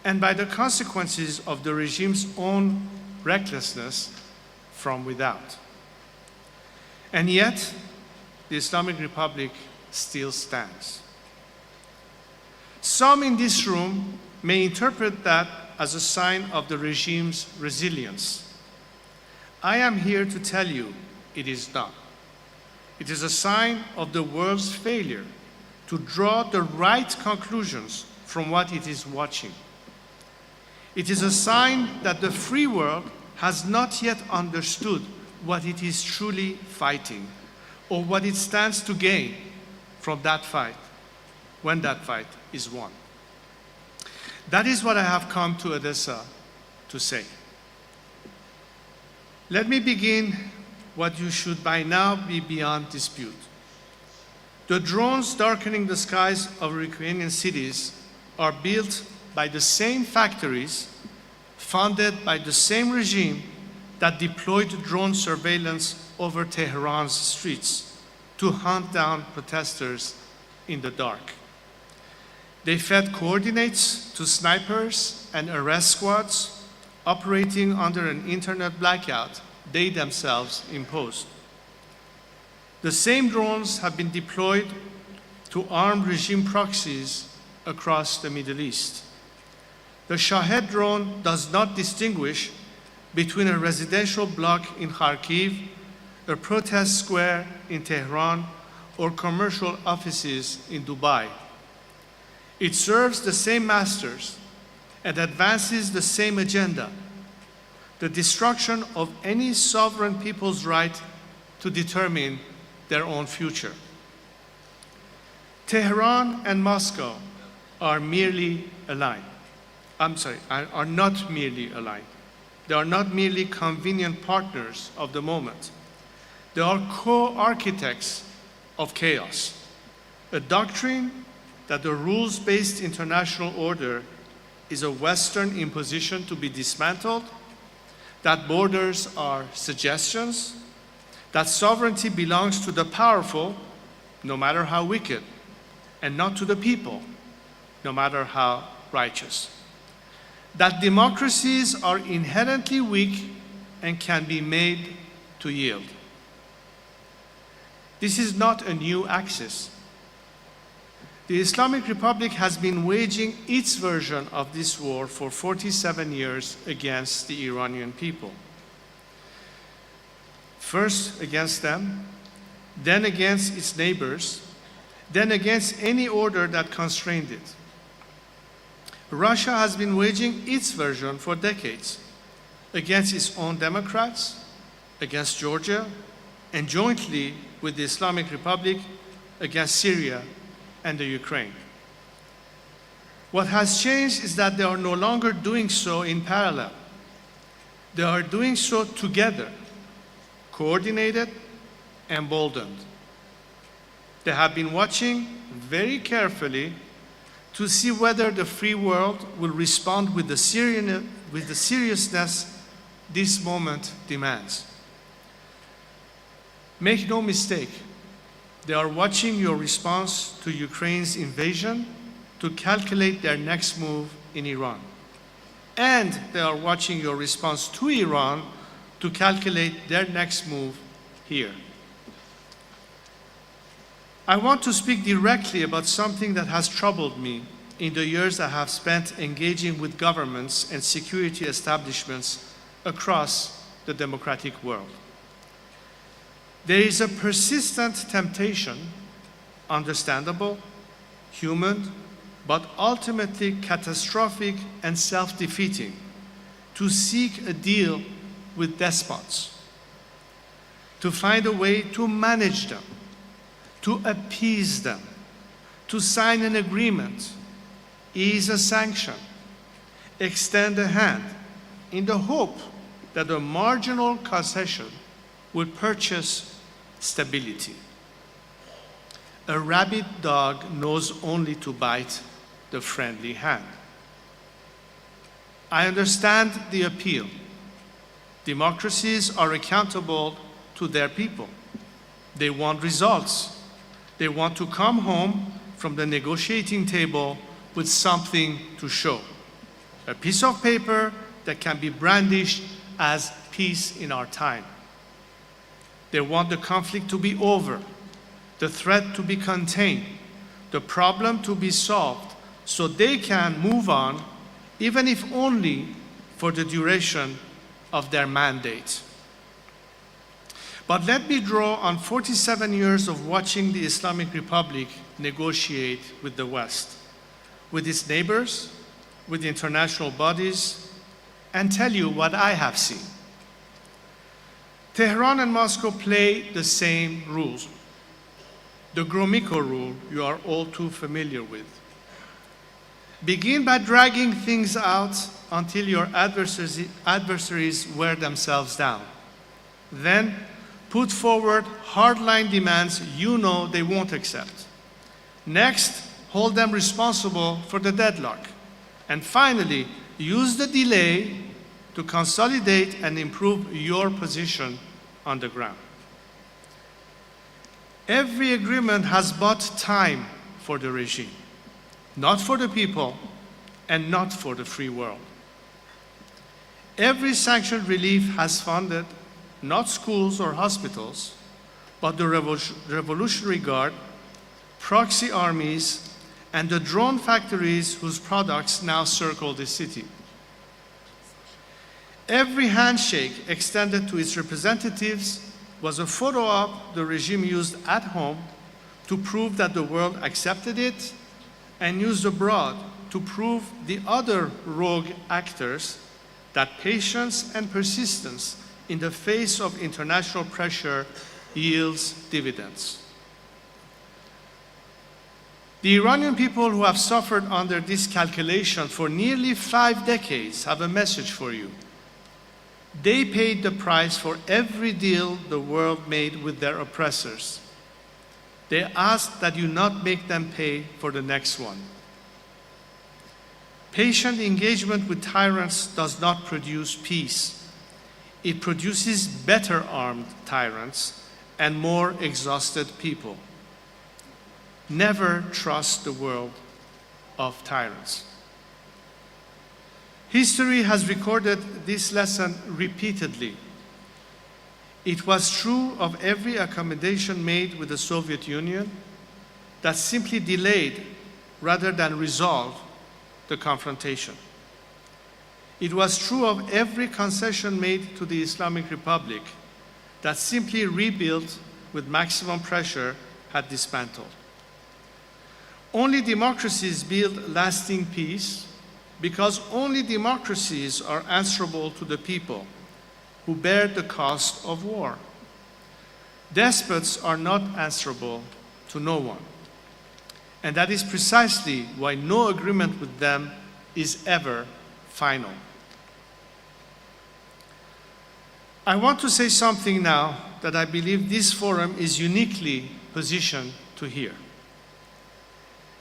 and by the consequences of the regime's own recklessness from without. And yet, the Islamic Republic still stands. Some in this room may interpret that as a sign of the regime's resilience. I am here to tell you it is not. It is a sign of the world's failure to draw the right conclusions from what it is watching. It is a sign that the free world has not yet understood what it is truly fighting, or what it stands to gain from that fight, when that fight is won. That is what I have come to Odessa to say. Let me begin what you should by now be beyond dispute. The drones darkening the skies of Ukrainian cities are built by the same factories, funded by the same regime that deployed drone surveillance over Tehran's streets to hunt down protesters in the dark. They fed coordinates to snipers and arrest squads operating under an internet blackout they themselves imposed. The same drones have been deployed to arm regime proxies across the Middle East. The Shahed drone does not distinguish between a residential block in Kharkiv, a protest square in Tehran, or commercial offices in Dubai. It serves the same masters and advances the same agenda: the destruction of any sovereign people's right to determine their own future. Tehran and Moscow are merely aligned. Are not merely aligned. They are not merely convenient partners of the moment. They are co-architects of chaos, a doctrine that the rules-based international order is a Western imposition to be dismantled, that borders are suggestions, that sovereignty belongs to the powerful, no matter how wicked, and not to the people, no matter how righteous. That democracies are inherently weak and can be made to yield. This is not a new axis. The Islamic Republic has been waging its version of this war for 47 years against the Iranian people. First against them, then against its neighbors, then against any order that constrained it. Russia has been waging its version for decades against its own Democrats, against Georgia, and jointly with the Islamic Republic against Syria and the Ukraine. What has changed is that they are no longer doing so in parallel. They are doing so together, coordinated, emboldened. They have been watching very carefully to see whether the free world will respond with the seriousness this moment demands. Make no mistake, they are watching your response to Ukraine's invasion to calculate their next move in Iran. And they are watching your response to Iran to calculate their next move here. I want to speak directly about something that has troubled me in the years I have spent engaging with governments and security establishments across the democratic world. There is a persistent temptation, understandable, human, but ultimately catastrophic and self-defeating, to seek a deal with despots, to find a way to manage them, to appease them, to sign an agreement, ease a sanction, extend a hand, in the hope that a marginal concession will purchase stability. A rabid dog knows only to bite the friendly hand. I understand the appeal. Democracies are accountable to their people. They want results. They want to come home from the negotiating table with something to show. A piece of paper that can be brandished as peace in our time. They want the conflict to be over, the threat to be contained, the problem to be solved, so they can move on, even if only for the duration of their mandate. But let me draw on 47 years of watching the Islamic Republic negotiate with the West, with its neighbors, with the international bodies, and tell you what I have seen. Tehran and Moscow play the same rules. The Gromyko rule you are all too familiar with. Begin by dragging things out until your adversaries wear themselves down. Then put forward hardline demands you know they won't accept. Next, hold them responsible for the deadlock. And finally, use the delay to consolidate and improve your position on the ground. Every agreement has bought time for the regime, not for the people and not for the free world. Every sanctioned relief has funded not schools or hospitals, but the Revolutionary Guard, proxy armies, and the drone factories whose products now circle the city. Every handshake extended to its representatives was a photo op the regime used at home to prove that the world accepted it, and used abroad to prove the other rogue actors that patience and persistence in the face of international pressure yields dividends. The Iranian people who have suffered under this calculation for nearly 5 decades have a message for you. They paid the price for every deal the world made with their oppressors. They ask that you not make them pay for the next one. Patient engagement with tyrants does not produce peace. It produces better armed tyrants and more exhausted people. Never trust the world of tyrants. History has recorded this lesson repeatedly. It was true of every accommodation made with the Soviet Union that simply delayed rather than resolved the confrontation. It was true of every concession made to the Islamic Republic that simply rebuilt with maximum pressure had dismantled. Only democracies build lasting peace because only democracies are answerable to the people who bear the cost of war. Despots are not answerable to no one. And that is precisely why no agreement with them is ever final. I want to say something now that I believe this forum is uniquely positioned to hear.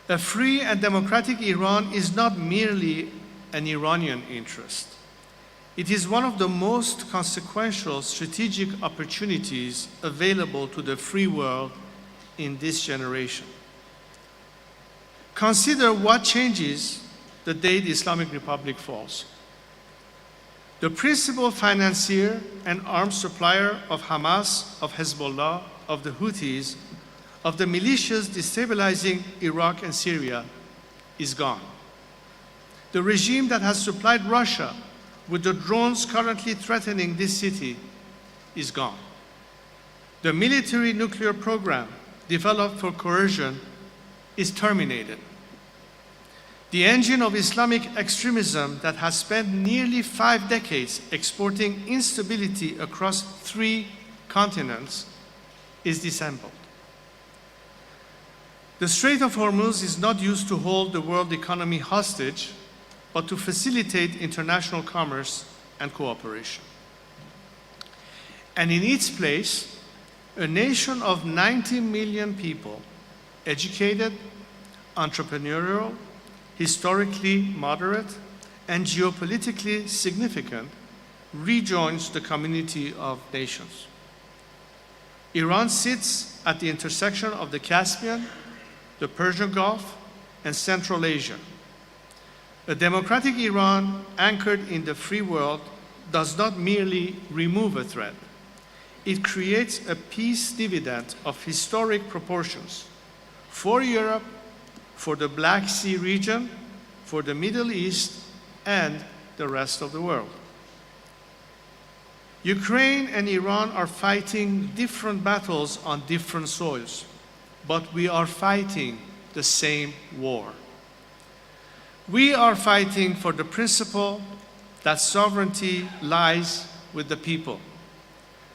A free and democratic Iran is not merely an Iranian interest. It is one of the most consequential strategic opportunities available to the free world in this generation. Consider what changes the day the Islamic Republic falls. The principal financier and arms supplier of Hamas, of Hezbollah, of the Houthis, of the militias destabilizing Iraq and Syria is gone. The regime that has supplied Russia with the drones currently threatening this city is gone. The military nuclear program developed for coercion is terminated. The engine of Islamic extremism that has spent nearly 5 decades exporting instability across 3 continents is disassembled. The Strait of Hormuz is not used to hold the world economy hostage, but to facilitate international commerce and cooperation. And in its place, a nation of 90 million people, educated, entrepreneurial, historically moderate, and geopolitically significant, rejoins the community of nations. Iran sits at the intersection of the Caspian, the Persian Gulf, and Central Asia. A democratic Iran anchored in the free world does not merely remove a threat. It creates a peace dividend of historic proportions for Europe, for the Black Sea region, for the Middle East, and the rest of the world. Ukraine and Iran are fighting different battles on different soils, but we are fighting the same war. We are fighting for the principle that sovereignty lies with the people,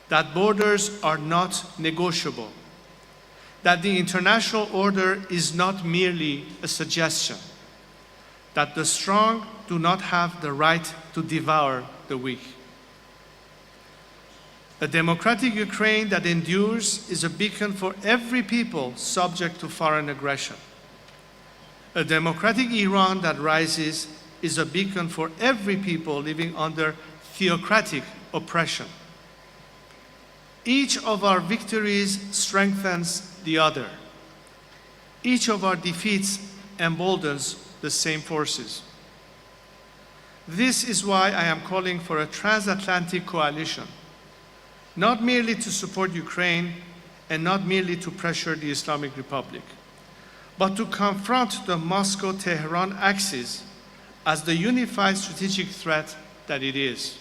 that borders are not negotiable, that the international order is not merely a suggestion, that the strong do not have the right to devour the weak. A democratic Ukraine that endures is a beacon for every people subject to foreign aggression. A democratic Iran that rises is a beacon for every people living under theocratic oppression. Each of our victories strengthens the other. Each of our defeats emboldens the same forces. This is why I am calling for a transatlantic coalition, not merely to support Ukraine and not merely to pressure the Islamic Republic, but to confront the Moscow-Tehran axis as the unified strategic threat that it is.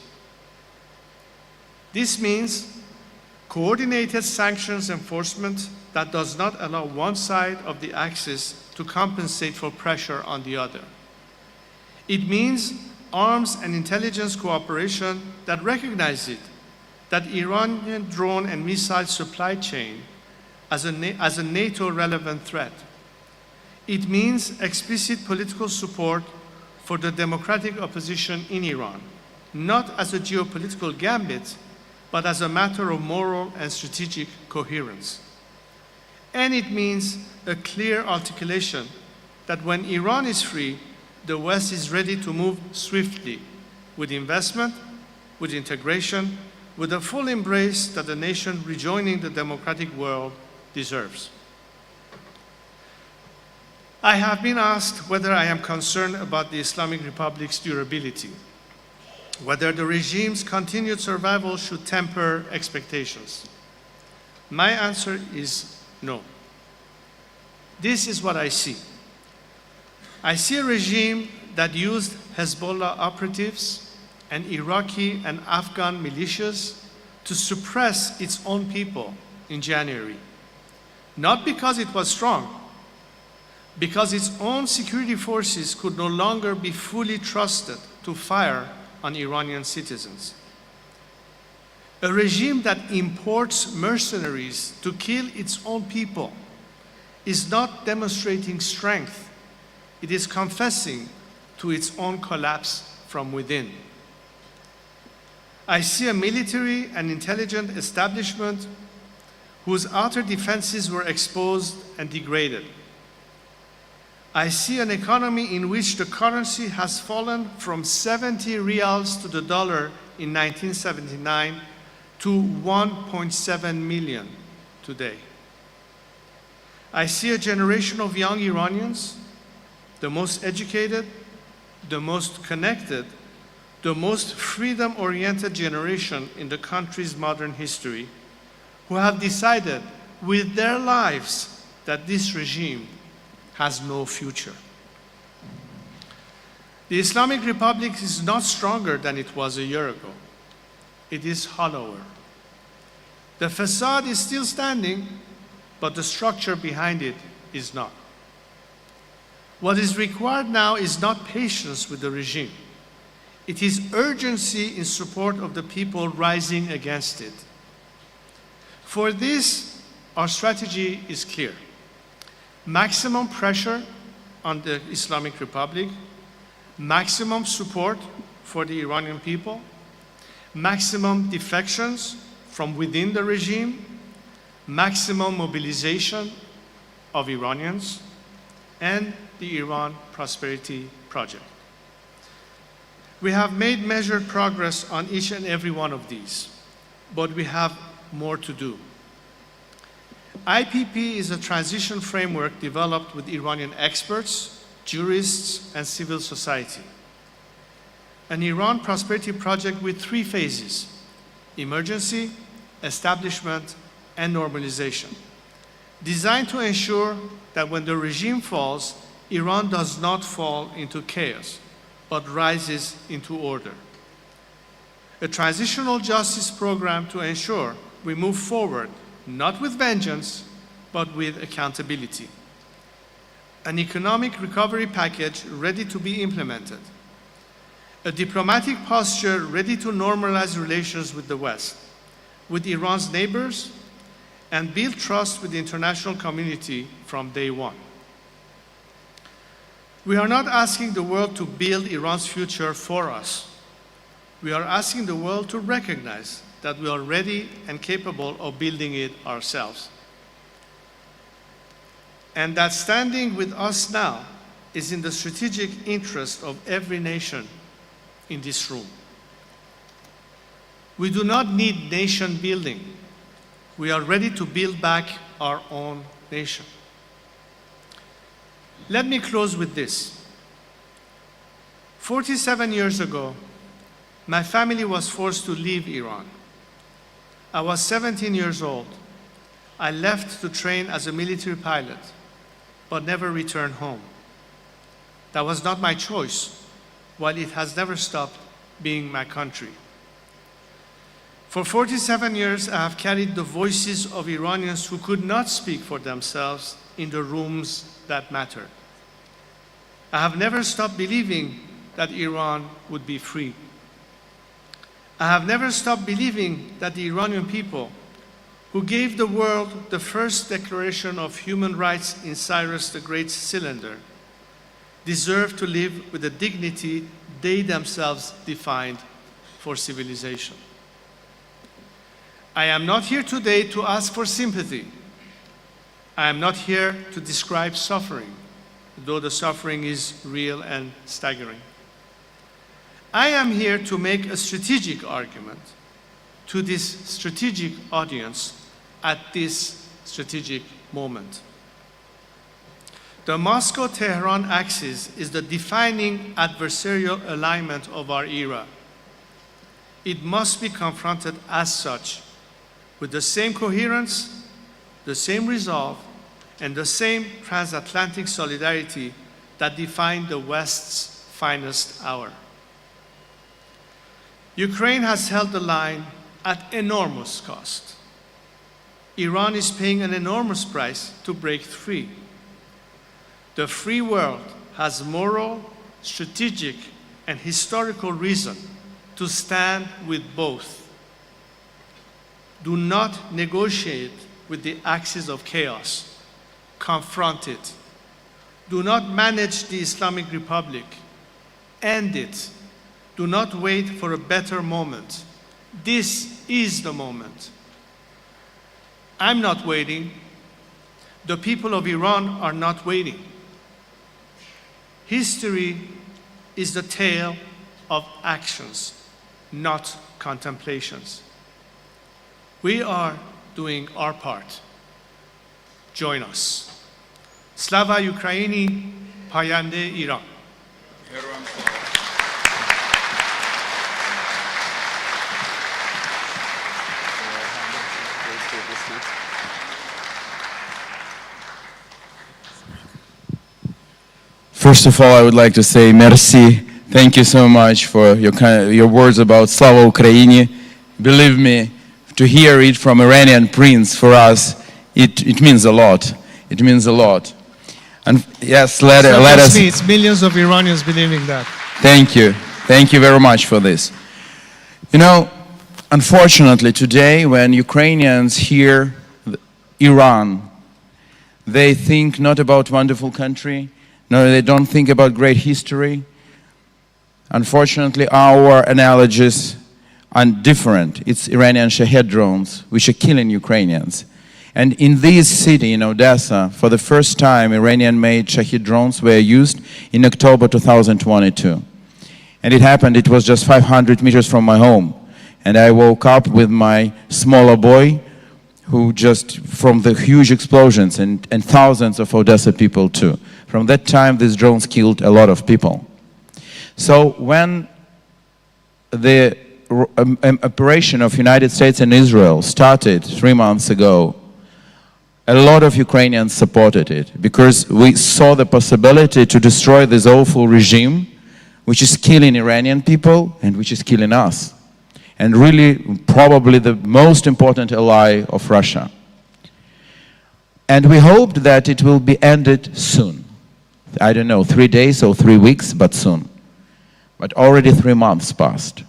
This means coordinated sanctions enforcement that does not allow one side of the axis to compensate for pressure on the other. It means arms and intelligence cooperation that recognize it, that Iranian drone and missile supply chain as a NATO-relevant threat. It means explicit political support for the democratic opposition in Iran, not as a geopolitical gambit, but as a matter of moral and strategic coherence. And it means a clear articulation that when Iran is free, the West is ready to move swiftly with investment, with integration, with a full embrace that the nation rejoining the democratic world deserves. I have been asked whether I am concerned about the Islamic Republic's durability, whether the regime's continued survival should temper expectations. My answer is no. This is what I see. I see a regime that used Hezbollah operatives and Iraqi and Afghan militias to suppress its own people in January. Not because it was strong, because its own security forces could no longer be fully trusted to fire on Iranian citizens. A regime that imports mercenaries to kill its own people is not demonstrating strength. It is confessing to its own collapse from within. I see a military and intelligence establishment whose outer defenses were exposed and degraded. I see an economy in which the currency has fallen from 70 rials to the dollar in 1979 to 1.7 million today. I see a generation of young Iranians, the most educated, the most connected, the most freedom-oriented generation in the country's modern history, who have decided with their lives that this regime has no future. The Islamic Republic is not stronger than it was a year ago. It is hollower. The facade is still standing, but the structure behind it is not. What is required now is not patience with the regime. It is urgency in support of the people rising against it. For this, our strategy is clear. Maximum pressure on the Islamic Republic, maximum support for the Iranian people, maximum defections from within the regime, maximum mobilization of Iranians, and the Iran Prosperity Project. We have made measured progress on each and every one of these, but we have more to do. IPP is a transition framework developed with Iranian experts, jurists, and civil society. An Iran Prosperity Project with 3 phases: emergency, establishment, and normalization, designed to ensure that when the regime falls, Iran does not fall into chaos, but rises into order. A transitional justice program to ensure we move forward, not with vengeance, but with accountability. An economic recovery package ready to be implemented. A diplomatic posture ready to normalize relations with the West, with Iran's neighbors, and build trust with the international community from day one. We are not asking the world to build Iran's future for us. We are asking the world to recognize that we are ready and capable of building it ourselves. And that standing with us now is in the strategic interest of every nation in this room. We do not need nation building. We are ready to build back our own nation. Let me close with this. 47 years ago, my family was forced to leave Iran. I was 17 years old. I left to train as a military pilot, but never returned home. That was not my choice, while it has never stopped being my country. For 47 years, I have carried the voices of Iranians who could not speak for themselves in the rooms that matter. I have never stopped believing that Iran would be free. I have never stopped believing that the Iranian people, who gave the world the first declaration of human rights in Cyrus the Great's cylinder, deserve to live with the dignity they themselves defined for civilization. I am not here today to ask for sympathy. I am not here to describe suffering, though the suffering is real and staggering. I am here to make a strategic argument to this strategic audience at this strategic moment. The Moscow-Tehran axis is the defining adversarial alignment of our era. It must be confronted as such, with the same coherence, the same resolve, and the same transatlantic solidarity that defined the West's finest hour. Ukraine has held the line at enormous cost. Iran is paying an enormous price to break free. The free world has moral, strategic, and historical reason to stand with both. Do not negotiate with the axis of chaos. Confront it. Do not manage the Islamic Republic. End it. Do not wait for a better moment. This is the moment. I'm not waiting. The people of Iran are not waiting. History is the tale of actions, not contemplations. We are doing our part. Join us. Slava Ukraini, Payande Iran. First of all, I would like to say merci. Thank you so much for your words about Slava Ukraini. Believe me, to hear it from Iranian prince for us, it means a lot. It means a lot. And yes, let us. It's millions of Iranians believing that. Thank you. Thank you very much for this. You know, unfortunately today when Ukrainians hear Iran, they think not about wonderful country, no, they don't think about great history. Unfortunately, our analogies are different. It's Iranian Shahed drones, which are killing Ukrainians. And in this city, in Odessa, for the first time, Iranian-made Shahed drones were used in October 2022. And it happened, it was just 500 meters from my home. And I woke up with my smaller boy, who just, from the huge explosions, and thousands of Odessa people too. From that time, these drones killed a lot of people. So when the operation of United States and Israel started 3 months ago, a lot of Ukrainians supported it because we saw the possibility to destroy this awful regime, which is killing Iranian people and which is killing us. And really, probably the most important ally of Russia. And we hoped that it will be ended soon. I don't know, 3 days or 3 weeks, but soon. But already 3 months passed.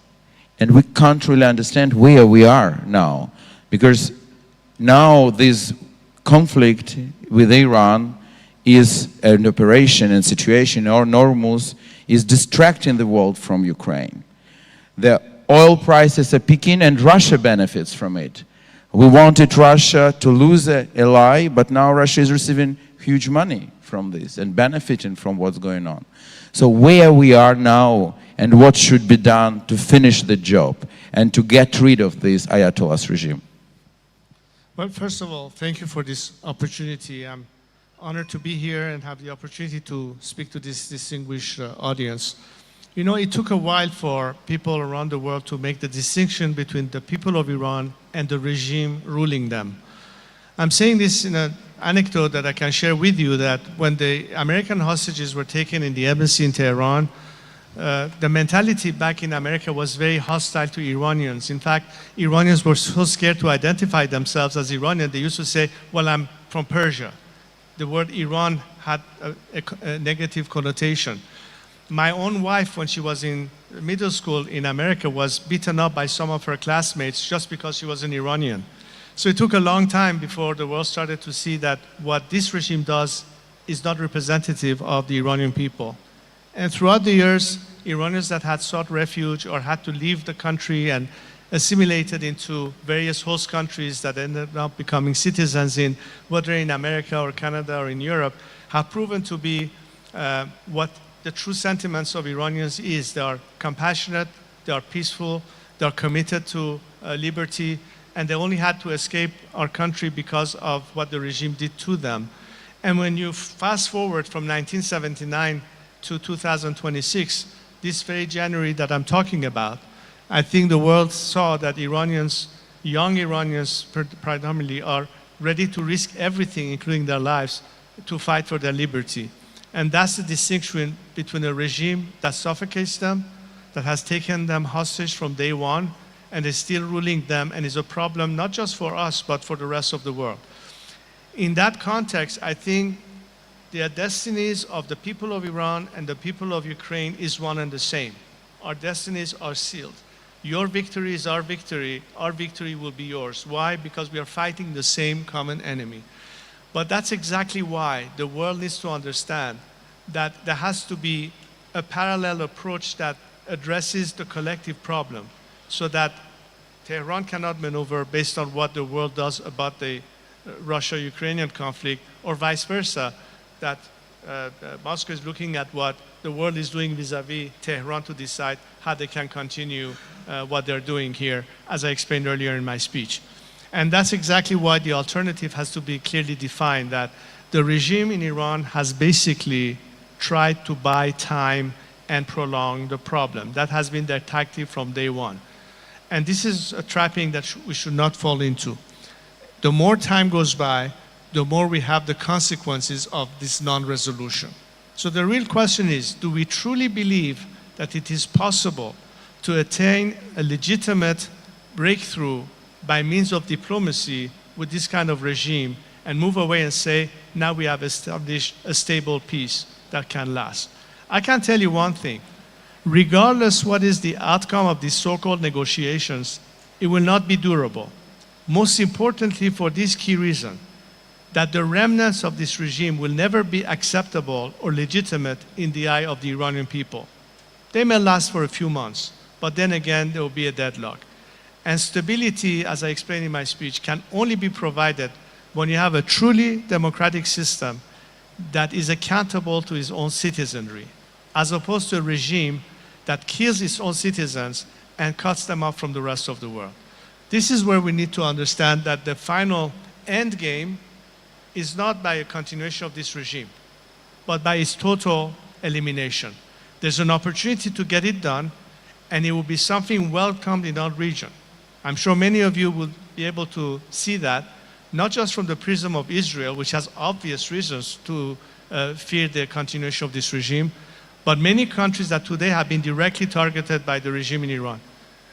And we can't really understand where we are now. Because now this conflict with Iran is an operation and situation, or Hormuz is distracting the world from Ukraine. The oil prices are peaking and Russia benefits from it. We wanted Russia to lose an ally, but now Russia is receiving huge money from this and benefiting from what's going on. So where we are now and what should be done to finish the job and to get rid of this Ayatollah's regime? Well, first of all, thank you for this opportunity. I'm honored to be here and have the opportunity to speak to this distinguished audience. You know, it took a while for people around the world to make the distinction between the people of Iran and the regime ruling them. I'm saying this in an anecdote that I can share with you, that when the American hostages were taken in the embassy in Tehran, the mentality back in America was very hostile to Iranians. In fact, Iranians were so scared to identify themselves as Iranian, they used to say, well, I'm from Persia. The word Iran had a negative connotation. My own wife, when she was in middle school in America, was beaten up by some of her classmates just because she was an Iranian. So it took a long time before the world started to see that what this regime does is not representative of the Iranian people. And throughout the years, Iranians that had sought refuge or had to leave the country and assimilated into various host countries that ended up becoming citizens in, whether in America or Canada or in Europe, have proven to be what the true sentiments of Iranians is. They are compassionate, they are peaceful, they are committed to liberty, and they only had to escape our country because of what the regime did to them. And when you fast forward from 1979 to 2026, this very January that I'm talking about, I think the world saw that Iranians, young Iranians predominantly, are ready to risk everything, including their lives, to fight for their liberty. And that's the distinction between a regime that suffocates them, that has taken them hostage from day one, and is still ruling them, and is a problem not just for us, but for the rest of the world. In that context, I think the destinies of the people of Iran and the people of Ukraine is one and the same. Our destinies are sealed. Your victory is our victory will be yours. Why? Because we are fighting the same common enemy. But that's exactly why the world needs to understand that there has to be a parallel approach that addresses the collective problem, so that Tehran cannot maneuver based on what the world does about the Russia-Ukrainian conflict, or vice versa, that Moscow is looking at what the world is doing vis-a-vis Tehran to decide how they can continue what they're doing here, as I explained earlier in my speech. And that's exactly why the alternative has to be clearly defined, that the regime in Iran has basically tried to buy time and prolong the problem. That has been their tactic from day one. And this is a trapping that we should not fall into. The more time goes by, the more we have the consequences of this non-resolution. So the real question is, do we truly believe that it is possible to attain a legitimate breakthrough by means of diplomacy with this kind of regime and move away and say, now we have established a stable peace that can last? I can tell you one thing. Regardless what is the outcome of these so-called negotiations, it will not be durable. Most importantly, for this key reason, that the remnants of this regime will never be acceptable or legitimate in the eye of the Iranian people. They may last for a few months, but then again, there will be a deadlock. And stability, as I explained in my speech, can only be provided when you have a truly democratic system that is accountable to its own citizenry, as opposed to a regime that kills its own citizens and cuts them off from the rest of the world. This is where we need to understand that the final end game is not by a continuation of this regime, but by its total elimination. There's an opportunity to get it done, and it will be something welcomed in our region. I'm sure many of you will be able to see that, not just from the prism of Israel, which has obvious reasons to fear the continuation of this regime, but many countries that today have been directly targeted by the regime in Iran.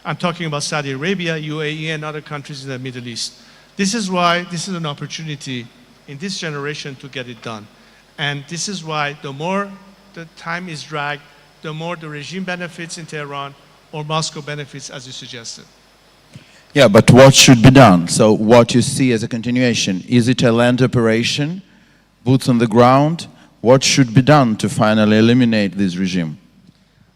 I'm talking about Saudi Arabia, UAE, and other countries in the Middle East. This is why this is an opportunity in this generation to get it done. And this is why the more the time is dragged, the more the regime benefits in Tehran, or Moscow benefits, as you suggested. Yeah, but what should be done? So what you see as a continuation, is it a land operation, boots on the ground? What should be done to finally eliminate this regime?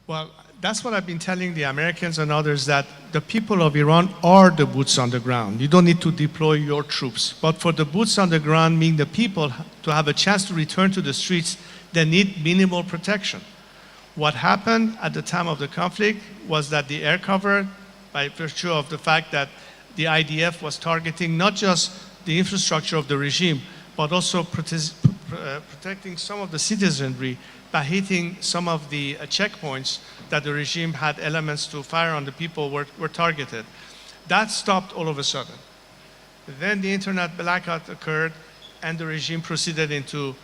Well, that's what I've been telling the Americans and others, that the people of Iran are the boots on the ground. You don't need to deploy your troops. But for the boots on the ground, meaning the people, to have a chance to return to the streets, they need minimal protection. What happened at the time of the conflict was that the air cover, by virtue of the fact that the IDF was targeting not just the infrastructure of the regime, but also protecting some of the citizenry by hitting some of the checkpoints that the regime had elements to fire on the people were targeted. That stopped all of a sudden. Then the internet blackout occurred, and the regime proceeded into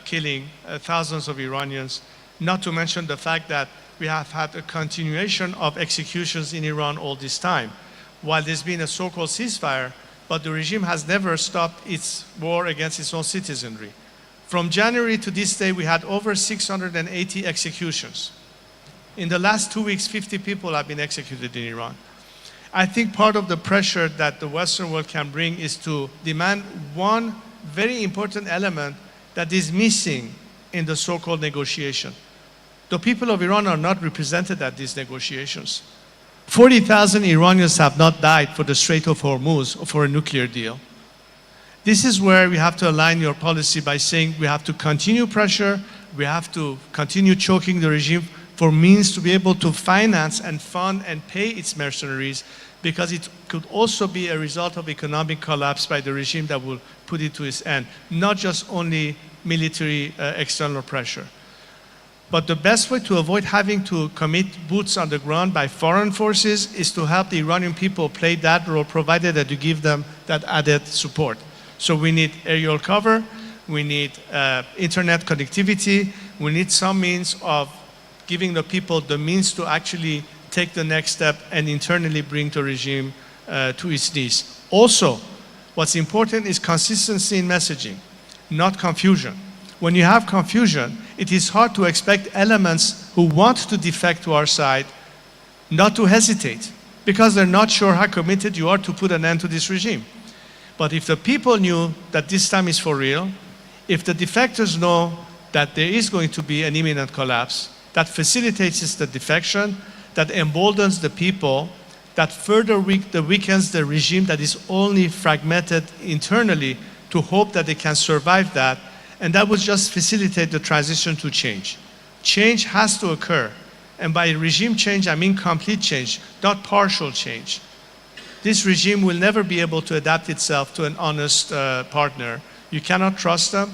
killing thousands of Iranians, not to mention the fact that we have had a continuation of executions in Iran all this time. While there's been a so-called ceasefire, but the regime has never stopped its war against its own citizenry. From January to this day, we had over 680 executions. In the last 2 weeks, 50 people have been executed in Iran. I think part of the pressure that the Western world can bring is to demand one very important element that is missing in the so-called negotiation. The people of Iran are not represented at these negotiations. 40,000 Iranians have not died for the Strait of Hormuz or for a nuclear deal. This is where we have to align your policy by saying we have to continue pressure, we have to continue choking the regime for means to be able to finance and fund and pay its mercenaries, because it could also be a result of economic collapse by the regime that will put it to its end, not just only military external pressure. But the best way to avoid having to commit boots on the ground by foreign forces is to help the Iranian people play that role, provided that you give them that added support. So we need aerial cover, we need internet connectivity, we need some means of giving the people the means to actually take the next step and internally bring the regime to its knees. Also, what's important is consistency in messaging, not confusion. When you have confusion, it is hard to expect elements who want to defect to our side not to hesitate, because they're not sure how committed you are to put an end to this regime. But if the people knew that this time is for real, if the defectors know that there is going to be an imminent collapse, that facilitates the defection, that emboldens the people, that further weakens the regime that is only fragmented internally, to hope that they can survive that, and that would just facilitate the transition to change. Change has to occur, and by regime change I mean complete change, not partial change. This regime will never be able to adapt itself to an honest partner. You cannot trust them.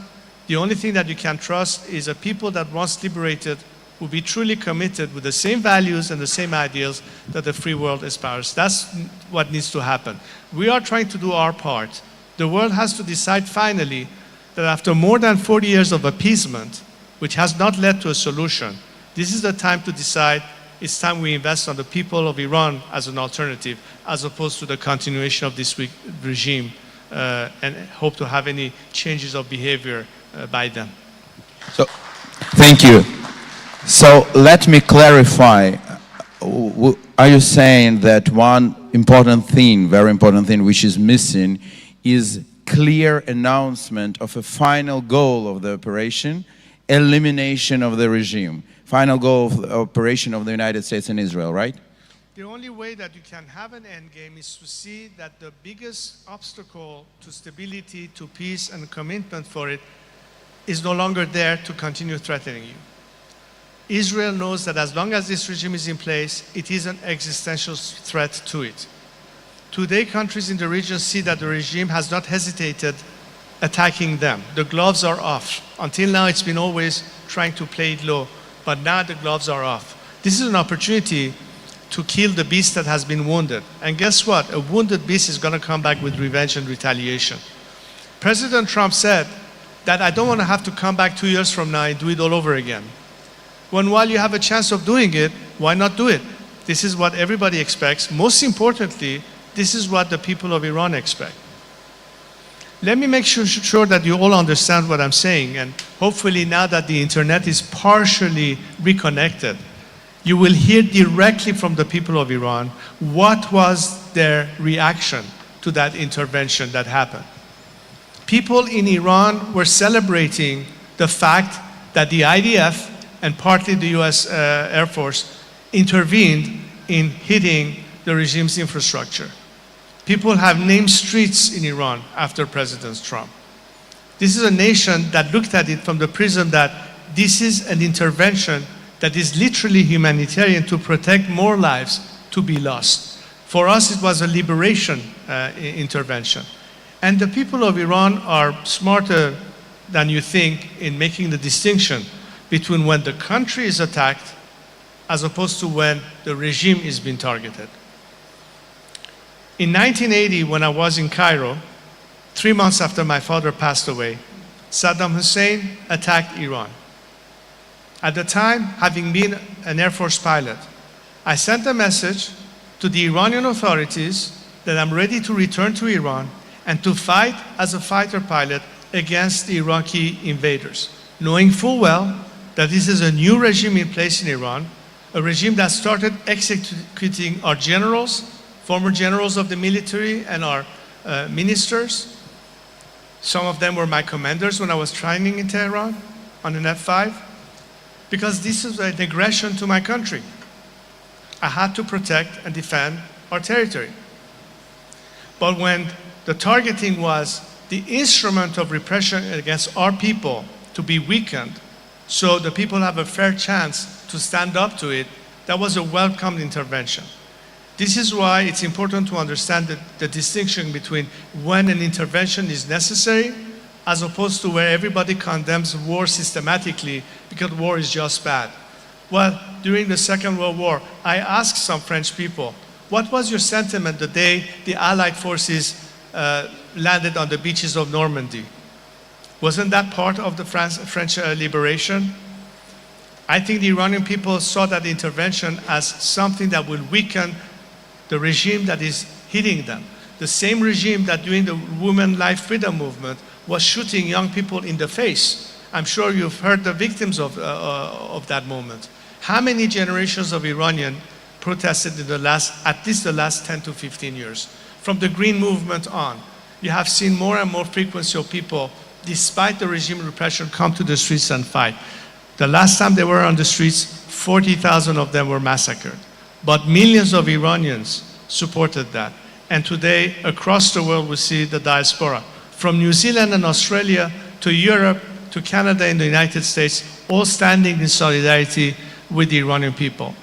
The only thing that you can trust is a people that once liberated will be truly committed with the same values and the same ideals that the free world espouse. That's what needs to happen. We are trying to do our part. The world has to decide finally that after more than 40 years of appeasement, which has not led to a solution, this is the time to decide it's time we invest on the people of Iran as an alternative, as opposed to the continuation of this regime, and hope to have any changes of behavior by them. So, thank you. So let me clarify. Are you saying that one important thing, very important thing, which is missing is clear announcement of a final goal of the operation, elimination of the regime, final goal of the operation of the United States and Israel, right? The only way that you can have an end game is to see that the biggest obstacle to stability, to peace and commitment for it is no longer there to continue threatening you. Israel knows that as long as this regime is in place, it is an existential threat to it. Today, countries in the region see that the regime has not hesitated attacking them. The gloves are off. Until now, it's been always trying to play it low, but now the gloves are off. This is an opportunity to kill the beast that has been wounded. And guess what? A wounded beast is going to come back with revenge and retaliation. President Trump said that I don't want to have to come back 2 years from now and do it all over again. When while you have a chance of doing it, why not do it? This is what everybody expects. Most importantly, this is what the people of Iran expect. Let me make sure that you all understand what I'm saying, and hopefully now that the internet is partially reconnected, you will hear directly from the people of Iran what was their reaction to that intervention that happened. People in Iran were celebrating the fact that the IDF and partly the US Air Force intervened in hitting the regime's infrastructure. People have named streets in Iran after President Trump. This is a nation that looked at it from the prism that this is an intervention that is literally humanitarian to protect more lives to be lost. For us, it was a liberation intervention. And the people of Iran are smarter than you think in making the distinction between when the country is attacked as opposed to when the regime is being targeted. In 1980, when I was in Cairo, 3 months after my father passed away, Saddam Hussein attacked Iran. At the time, having been an Air Force pilot, I sent a message to the Iranian authorities that I'm ready to return to Iran and to fight as a fighter pilot against the Iraqi invaders, knowing full well that this is a new regime in place in Iran, a regime that started executing our generals, former generals of the military, and our ministers. Some of them were my commanders when I was training in Tehran on an F-5, because this is an aggression to my country. I had to protect and defend our territory. But when the targeting was the instrument of repression against our people to be weakened, so the people have a fair chance to stand up to it, that was a welcomed intervention. This is why it's important to understand the distinction between when an intervention is necessary as opposed to where everybody condemns war systematically because war is just bad. Well, during the Second World War, I asked some French people, what was your sentiment the day the Allied forces landed on the beaches of Normandy? Wasn't that part of the French liberation? I think the Iranian people saw that intervention as something that will weaken the regime that is hitting them. The same regime that during the Women Life Freedom Movement was shooting young people in the face. I'm sure you've heard the victims of that moment. How many generations of Iranian protested in at least the last 10 to 15 years? From the Green Movement on, you have seen more and more frequency of people, despite the regime repression, come to the streets and fight. The last time they were on the streets, 40,000 of them were massacred. But millions of Iranians supported that. And today, across the world, we see the diaspora. From New Zealand and Australia to Europe to Canada and the United States, all standing in solidarity with the Iranian people.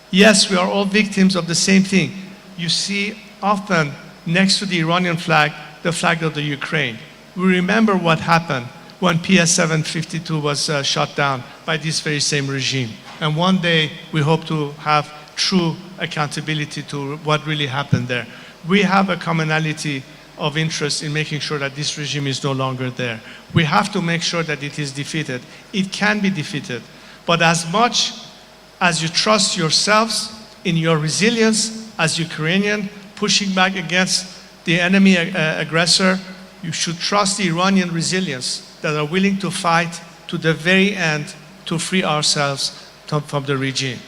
Yes, we are all victims of the same thing. You see often next to the Iranian flag, the flag of the Ukraine. We remember what happened when PS-752 was shot down by this very same regime. And one day, we hope to have true accountability to what really happened there. We have a commonality of interest in making sure that this regime is no longer there. We have to make sure that it is defeated. It can be defeated. But as much as you trust yourselves in your resilience as Ukrainian, pushing back against the enemy aggressor, you should trust the Iranian resilience that are willing to fight to the very end to free ourselves from the regime.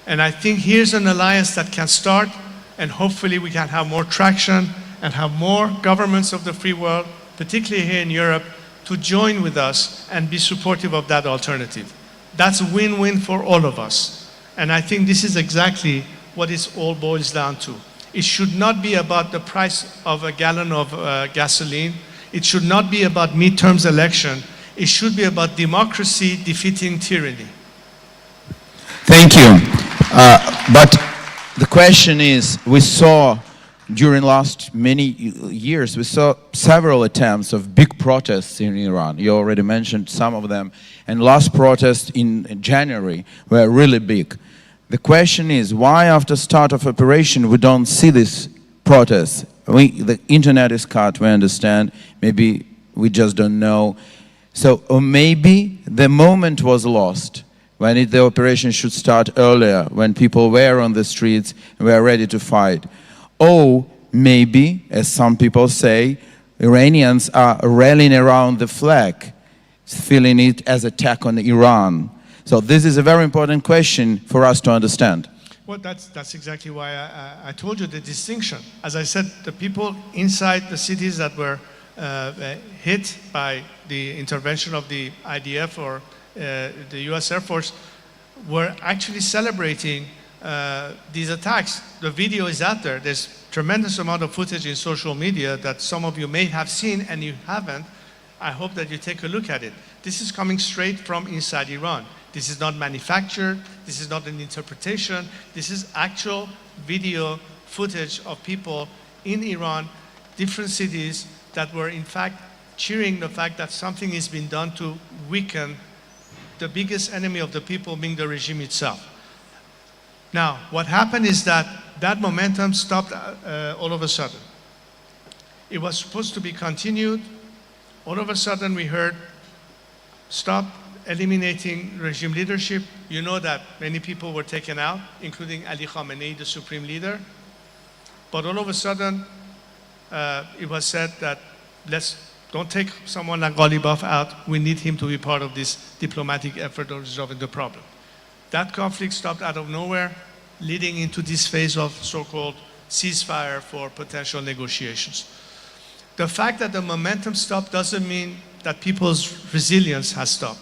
And I think here's an alliance that can start, and hopefully we can have more traction and have more governments of the free world, particularly here in Europe, to join with us and be supportive of that alternative. That's a win-win for all of us. And I think this is exactly what it all boils down to. It should not be about the price of a gallon of gasoline. It should not be about midterms election. It should be about democracy defeating tyranny. Thank you. But the question is, we saw during last many years, we saw several attempts of big protests in Iran. You already mentioned some of them. And last protests in January were really big. The question is, why after start of operation we don't see these protests? The internet is cut, we understand. Maybe we just don't know. So, or maybe the moment was lost when the operation should start earlier, when people were on the streets and were ready to fight. Or maybe, as some people say, Iranians are rallying around the flag, feeling it as attack on Iran. So this is a very important question for us to understand. Well, that's exactly why I told you the distinction. As I said, the people inside the cities that were hit by the intervention of the IDF or the US Air Force were actually celebrating these attacks. The video is out there. There's tremendous amount of footage in social media that some of you may have seen and you haven't. I hope that you take a look at it. This is coming straight from inside Iran. This is not manufactured. This is not an interpretation. This is actual video footage of people in Iran, different cities that were in fact cheering the fact that something is being done to weaken the biggest enemy of the people being the regime itself. Now, what happened is that that momentum stopped all of a sudden. It was supposed to be continued. All of a sudden we heard, stop eliminating regime leadership. You know that many people were taken out, including Ali Khamenei, the supreme leader. But all of a sudden, it was said that don't take someone like Ghalibaf out. We need him to be part of this diplomatic effort of resolving the problem. That conflict stopped out of nowhere, leading into this phase of so-called ceasefire for potential negotiations. The fact that the momentum stopped doesn't mean that people's resilience has stopped.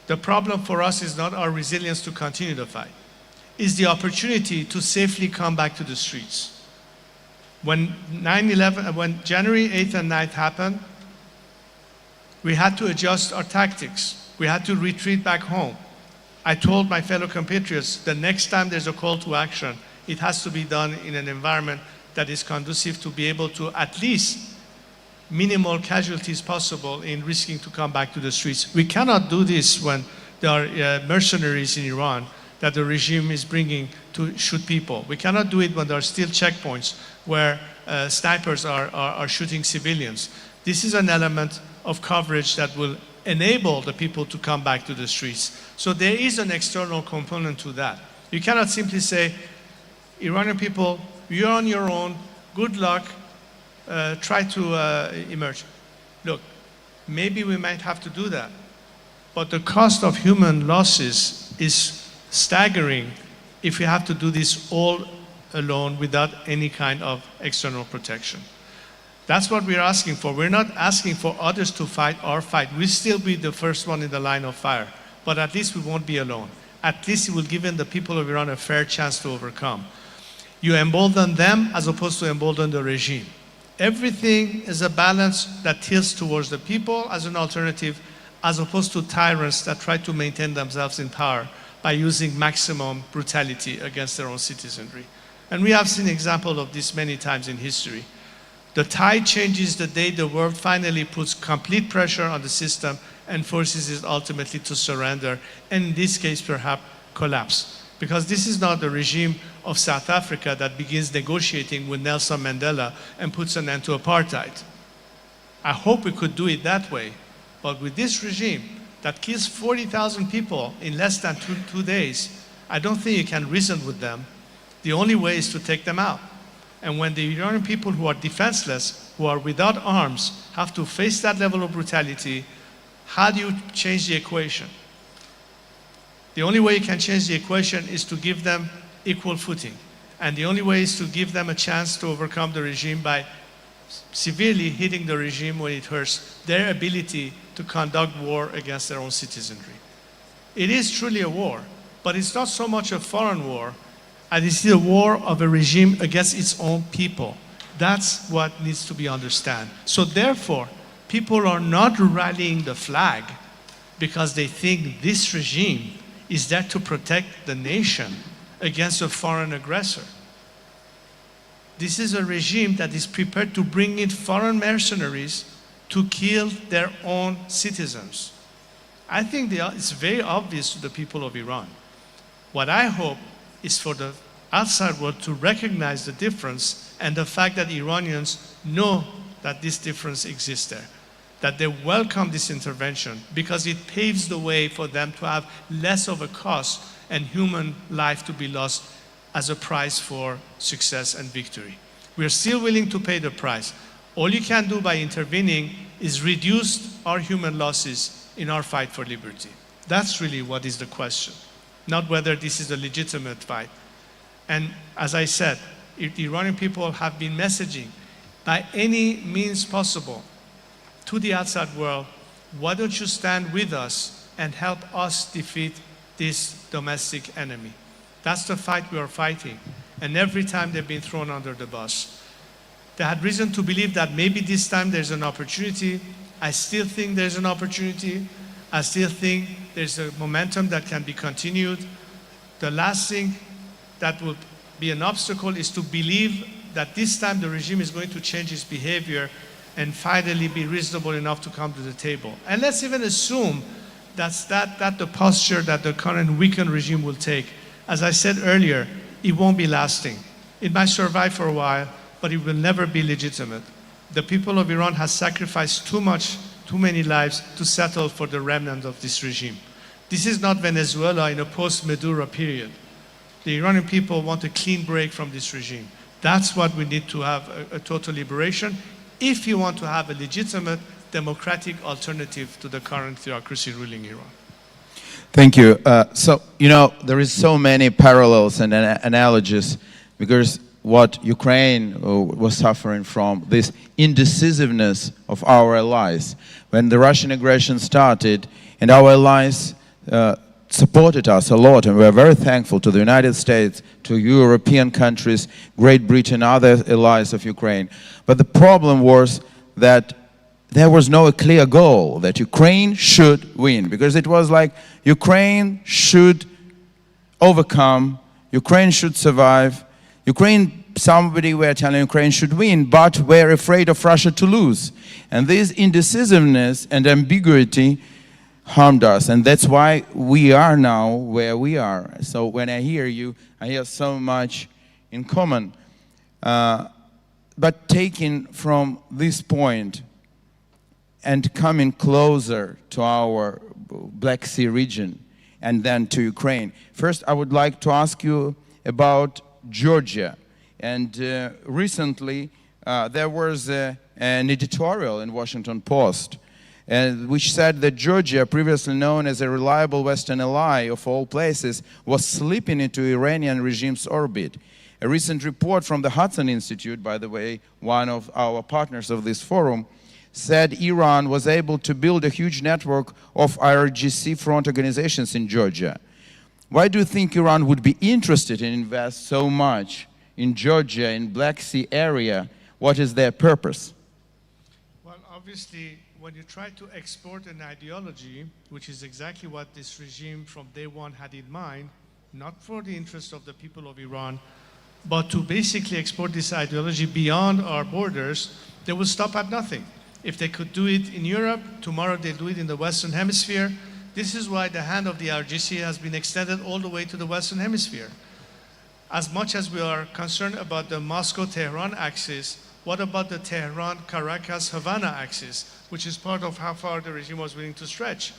The problem for us is not our resilience to continue the fight. It's the opportunity to safely come back to the streets. When when January 8th and 9th happened, we had to adjust our tactics. We had to retreat back home. I told my fellow compatriots, the next time there's a call to action, it has to be done in an environment that is conducive to be able to at least minimal casualties possible in risking to come back to the streets. We cannot do this when there are mercenaries in Iran that the regime is bringing to shoot people. We cannot do it when there are still checkpoints where snipers are shooting civilians. This is an element of coverage that will enable the people to come back to the streets. So there is an external component to that. You cannot simply say, Iranian people, you're on your own, good luck, try to emerge. Look, maybe we might have to do that, but the cost of human losses is staggering if we have to do this all alone without any kind of external protection. That's what we're asking for. We're not asking for others to fight our fight. We'll still be the first one in the line of fire, but at least we won't be alone. At least it will give the people of Iran a fair chance to overcome. You embolden them as opposed to embolden the regime. Everything is a balance that tilts towards the people as an alternative, as opposed to tyrants that try to maintain themselves in power by using maximum brutality against their own citizenry. And we have seen examples of this many times in history. The tide changes the day the world finally puts complete pressure on the system and forces it ultimately to surrender, and in this case, perhaps collapse. Because this is not the regime of South Africa that begins negotiating with Nelson Mandela and puts an end to apartheid. I hope we could do it that way, but with this regime that kills 40,000 people in less than two days, I don't think you can reason with them. The only way is to take them out. And when the Iranian people who are defenseless, who are without arms, have to face that level of brutality, how do you change the equation? The only way you can change the equation is to give them equal footing. And the only way is to give them a chance to overcome the regime by severely hitting the regime when it hurts their ability to conduct war against their own citizenry. It is truly a war, but it's not so much a foreign war, and it's a war of a regime against its own people. That's what needs to be understood. So therefore, people are not rallying the flag because they think this regime is there to protect the nation against a foreign aggressor. This is a regime that is prepared to bring in foreign mercenaries to kill their own citizens. I think it's very obvious to the people of Iran. What I hope is for the outside world to recognize the difference and the fact that Iranians know that this difference exists there, that they welcome this intervention because it paves the way for them to have less of a cost and human life to be lost as a price for success and victory. We are still willing to pay the price. All you can do by intervening is reduce our human losses in our fight for liberty. That's really what is the question, not whether this is a legitimate fight. And as I said, the Iranian people have been messaging by any means possible to the outside world, why don't you stand with us and help us defeat this domestic enemy? That's the fight we are fighting. And every time they've been thrown under the bus. They had reason to believe that maybe this time there's an opportunity. I still think there's an opportunity. I still think there's a momentum that can be continued. The last thing that would be an obstacle is to believe that this time the regime is going to change its behavior and finally be reasonable enough to come to the table. And let's even assume that's the posture that the current weakened regime will take. As I said earlier, it won't be lasting. It might survive for a while, but it will never be legitimate. The people of Iran have sacrificed too many lives to settle for the remnant of this regime. This is not Venezuela in a post-Maduro period. The Iranian people want a clean break from this regime. That's what we need to have, a total liberation, if you want to have a legitimate democratic alternative to the current theocracy ruling Iran. Thank you. So, you know, there is so many parallels and analogies because what Ukraine was suffering from, this indecisiveness of our allies. When the Russian aggression started and our allies supported us a lot, and we are very thankful to the United States, to European countries, Great Britain, other allies of Ukraine. But the problem was that there was no clear goal that Ukraine should win, because it was like Ukraine should overcome, Ukraine should survive, Ukraine, somebody were telling Ukraine should win, but we're afraid of Russia to lose. And this indecisiveness and ambiguity harmed us, and that's why we are now where we are. So when I hear you, I hear so much in common. But taking from this point and coming closer to our Black Sea region and then to Ukraine, first I would like to ask you about Georgia. And recently there was an editorial in Washington Post which said that Georgia, previously known as a reliable Western ally of all places, was slipping into Iranian regime's orbit. A recent report from the Hudson Institute, by the way, one of our partners of this forum, said Iran was able to build a huge network of IRGC front organizations in Georgia. Why do you think Iran would be interested in invest so much in Georgia, in Black Sea area? What is their purpose? Well, obviously, when you try to export an ideology, which is exactly what this regime from day one had in mind, not for the interest of the people of Iran, but to basically export this ideology beyond our borders, they will stop at nothing. If they could do it in Europe, tomorrow they do it in the Western Hemisphere. This is why the hand of the IRGC has been extended all the way to the Western Hemisphere. As much as we are concerned about the Moscow-Tehran axis, what about the Tehran-Caracas-Havana axis, which is part of how far the regime was willing to stretch?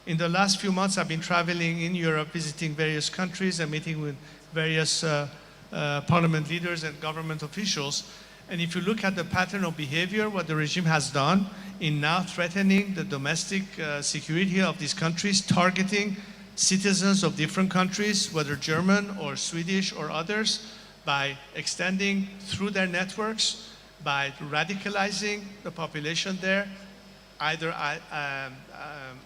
In the last few months, I've been traveling in Europe, visiting various countries and meeting with various parliament leaders and government officials. And if you look at the pattern of behavior, what the regime has done in now threatening the domestic security of these countries, targeting citizens of different countries, whether German or Swedish or others, by extending through their networks, by radicalizing the population there, either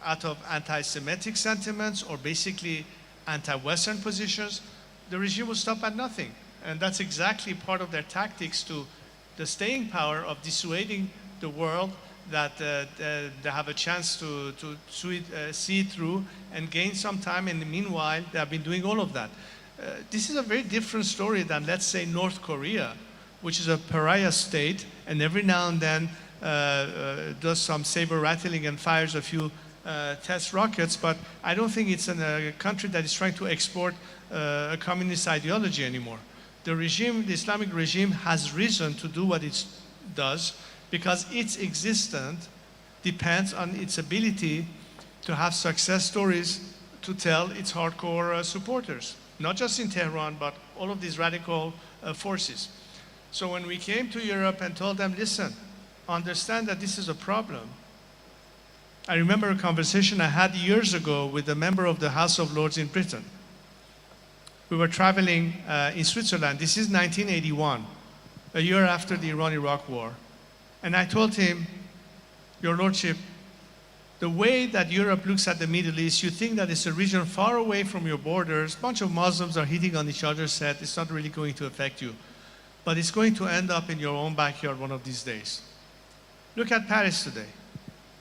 out of anti-Semitic sentiments or basically anti-Western positions, the regime will stop at nothing. And that's exactly part of their tactics to the staying power of dissuading the world that they have a chance to see it through and gain some time. And meanwhile, they have been doing all of that. This is a very different story than, let's say, North Korea, which is a pariah state, and every now and then does some saber rattling and fires a few test rockets, but I don't think it's a country that is trying to export a communist ideology anymore. The regime, the Islamic regime, has reason to do what it does because its existence depends on its ability to have success stories to tell its hardcore supporters, not just in Tehran, but all of these radical forces. So when we came to Europe and told them, listen, understand that this is a problem. I remember a conversation I had years ago with a member of the House of Lords in Britain. We were traveling in Switzerland. This is 1981, a year after the Iran-Iraq war. And I told him, Your Lordship, the way that Europe looks at the Middle East, you think that it's a region far away from your borders, a bunch of Muslims are hitting on each other's head, it's not really going to affect you. But it's going to end up in your own backyard one of these days. Look at Paris today.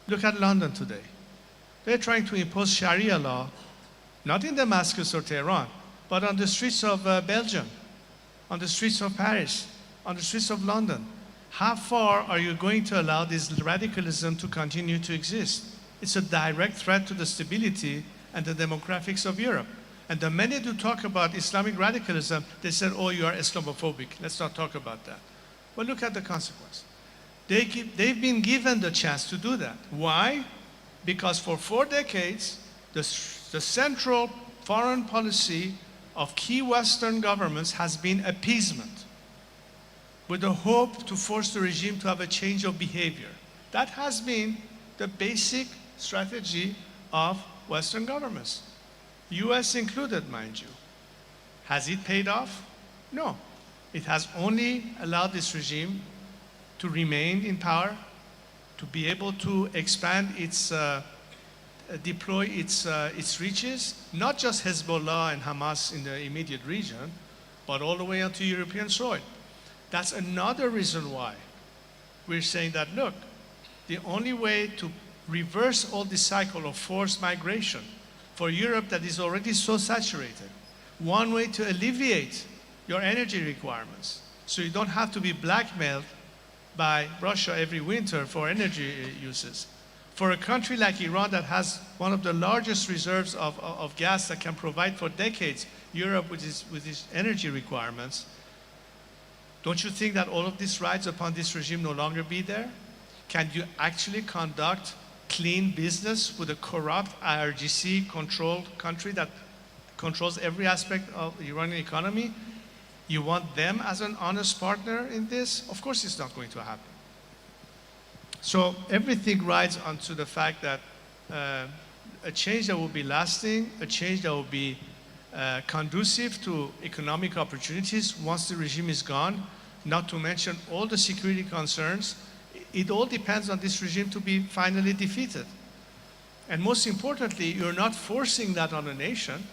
Look at London today. They're trying to impose Sharia law, not in Damascus or Tehran, but on the streets of Belgium, on the streets of Paris, on the streets of London. How far are you going to allow this radicalism to continue to exist? It's a direct threat to the stability and the demographics of Europe. And the minute you talk about Islamic radicalism, they said, oh, you are Islamophobic. Let's not talk about that. Well, look at the consequence. They've been given the chance to do that. Why? Because for 4 decades, the central foreign policy of key Western governments has been appeasement, with the hope to force the regime to have a change of behavior. That has been the basic strategy of Western governments, US included, mind you. Has it paid off? No. It has only allowed this regime to remain in power, to be able to expand its, deploy its reaches, not just Hezbollah and Hamas in the immediate region, but all the way onto European soil. That's another reason why we're saying that, look, the only way to reverse all this cycle of forced migration for Europe that is already so saturated, one way to alleviate your energy requirements so you don't have to be blackmailed by Russia every winter for energy uses. For a country like Iran that has one of the largest reserves of gas that can provide for decades Europe with its energy requirements, don't you think that all of this rides upon this regime no longer be there? Can you actually conduct clean business with a corrupt IRGC-controlled country that controls every aspect of the Iranian economy? You want them as an honest partner in this? Of course it's not going to happen. So everything rides onto the fact that a change that will be lasting, a change that will be conducive to economic opportunities once the regime is gone, not to mention all the security concerns. It all depends on this regime to be finally defeated. And most importantly, you're not forcing that on a nation.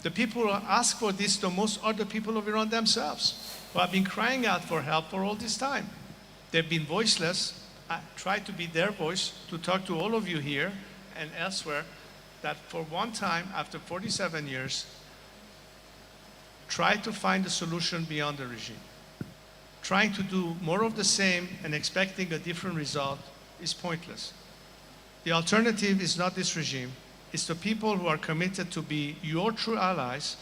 The people who ask for this the most are the people of Iran themselves, who have been crying out for help for all this time. They've been voiceless. I tried to be their voice to talk to all of you here and elsewhere that for one time, after 47 years, try to find a solution beyond the regime. Trying to do more of the same and expecting a different result is pointless. The alternative is not this regime. It's the people who are committed to be your true allies,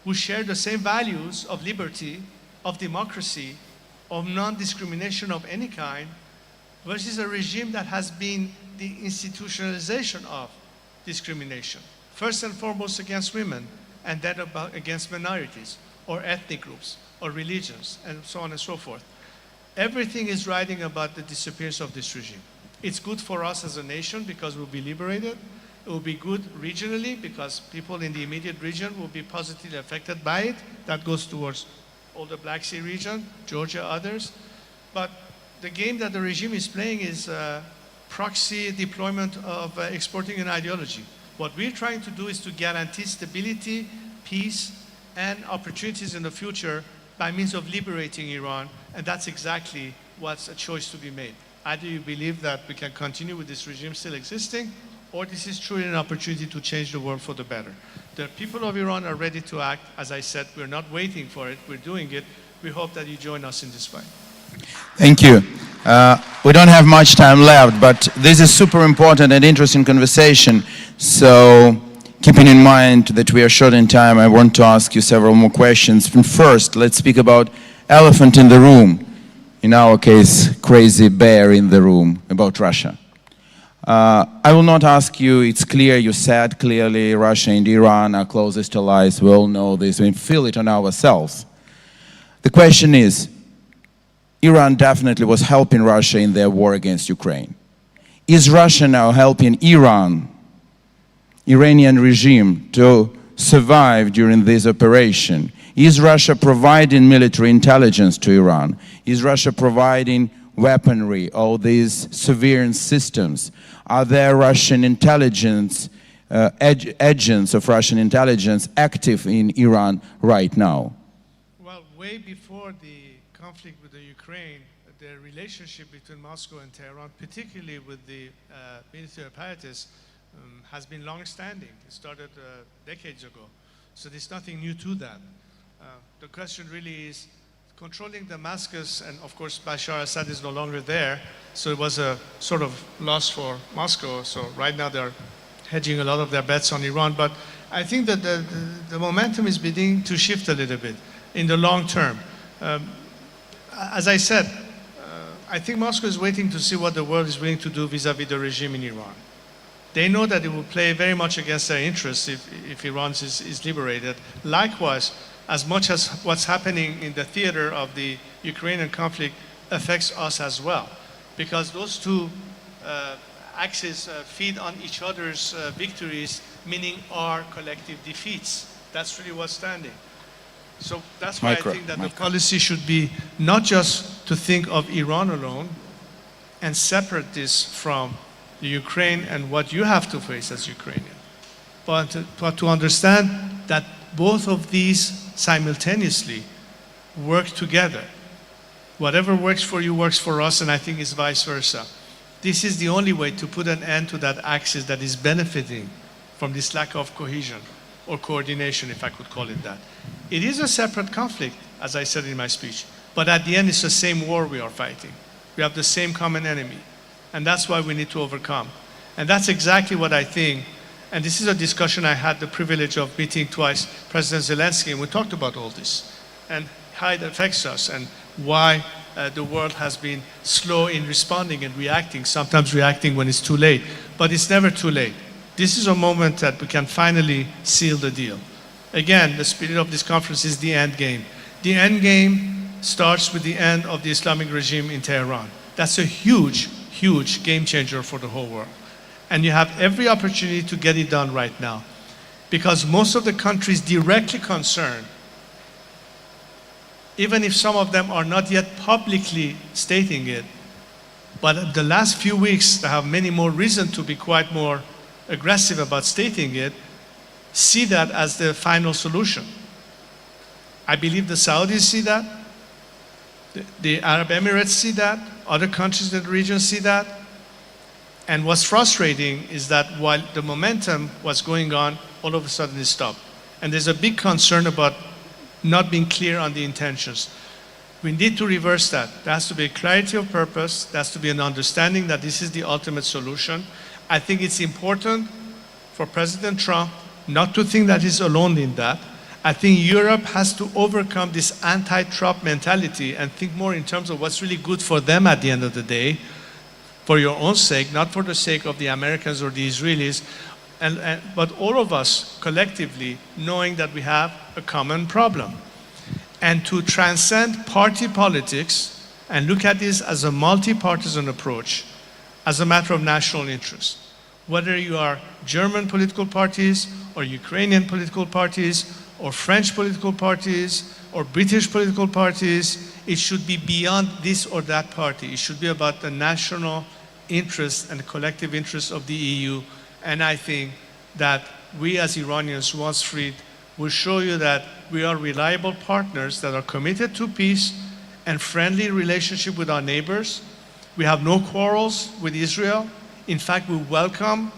who share the same values of liberty, of democracy, of non-discrimination of any kind, versus a regime that has been the institutionalization of discrimination, first and foremost against women, and then against minorities, or ethnic groups, or religions, and so on and so forth. Everything is riding about the disappearance of this regime. It's good for us as a nation because we'll be liberated. It will be good regionally because people in the immediate region will be positively affected by it. That goes towards all the Black Sea region, Georgia, others. But the game that the regime is playing is proxy deployment of exporting an ideology. What we're trying to do is to guarantee stability, peace, and opportunities in the future by means of liberating Iran, and that's exactly what's a choice to be made. Either you believe that we can continue with this regime still existing, or this is truly an opportunity to change the world for the better. The people of Iran are ready to act. As I said, we're not waiting for it, we're doing it. We hope that you join us in this fight. Thank you. We don't have much time left, but this is super important and interesting conversation. So, keeping in mind that we are short in time, I want to ask you several more questions. First, let's speak about elephant in the room. In our case, crazy bear in the room, about Russia. I will not ask you, it's clear, you said clearly Russia and Iran are closest allies, we all know this, we feel it on ourselves. The question is, Iran definitely was helping Russia in their war against Ukraine. Is Russia now helping Iranian regime to survive during this operation? Is Russia providing military intelligence to Iran? Is Russia providing weaponry, all these surveillance systems? Are there Russian intelligence, agents of Russian intelligence active in Iran right now? Well, way before the conflict with the Ukraine, the relationship between Moscow and Tehran, particularly with the military apparatus, has been long-standing. It started decades ago. So there's nothing new to that. The question really is controlling Damascus, and of course Bashar Assad is no longer there, so it was a sort of loss for Moscow. So right now they're hedging a lot of their bets on Iran. But I think that the momentum is beginning to shift a little bit in the long term. As I said, I think Moscow is waiting to see what the world is willing to do vis-à-vis the regime in Iran. They know that it will play very much against their interests if Iran is liberated. Likewise, as much as what's happening in the theater of the Ukrainian conflict affects us as well, because those two axes feed on each other's victories, meaning our collective defeats. That's really what's standing. So that's why I think that the policy should be not just to think of Iran alone and separate this from the Ukraine and what you have to face as Ukrainian, but to understand that both of these simultaneously work together. Whatever works for you works for us, and I think it's vice versa. This is the only way to put an end to that axis that is benefiting from this lack of cohesion or coordination, if I could call it that. It is a separate conflict, as I said in my speech, but at the end it's the same war we are fighting. We have the same common enemy, and that's why we need to overcome. And that's exactly what I think, and this is a discussion I had the privilege of meeting twice President Zelensky, and we talked about all this, and how it affects us, and why the world has been slow in responding and reacting, sometimes reacting when it's too late, but it's never too late. This is a moment that we can finally seal the deal. Again, the spirit of this conference is the end game. The end game starts with the end of the Islamic regime in Tehran. That's a huge, huge game changer for the whole world. And you have every opportunity to get it done right now, because most of the countries directly concerned, even if some of them are not yet publicly stating it, but the last few weeks they have many more reason to be quite more aggressive about stating it, see that as the final solution. I believe the Saudis see that, the Arab Emirates see that, other countries in the region see that, and what's frustrating is that while the momentum was going on, all of a sudden it stopped. And there's a big concern about not being clear on the intentions. We need to reverse that. There has to be a clarity of purpose. There has to be an understanding that this is the ultimate solution. I think it's important for President Trump not to think that he's alone in that. I think Europe has to overcome this anti-Trump mentality and think more in terms of what's really good for them at the end of the day, for your own sake, not for the sake of the Americans or the Israelis, but all of us collectively knowing that we have a common problem. And to transcend party politics and look at this as a multi-partisan approach, as a matter of national interest. Whether you are German political parties or Ukrainian political parties or French political parties or British political parties, it should be beyond this or that party. It should be about the national interests and the collective interests of the EU. And I think that we as Iranians, once freed, will show you that we are reliable partners that are committed to peace and friendly relationship with our neighbors. We have no quarrels with Israel. In fact, we welcome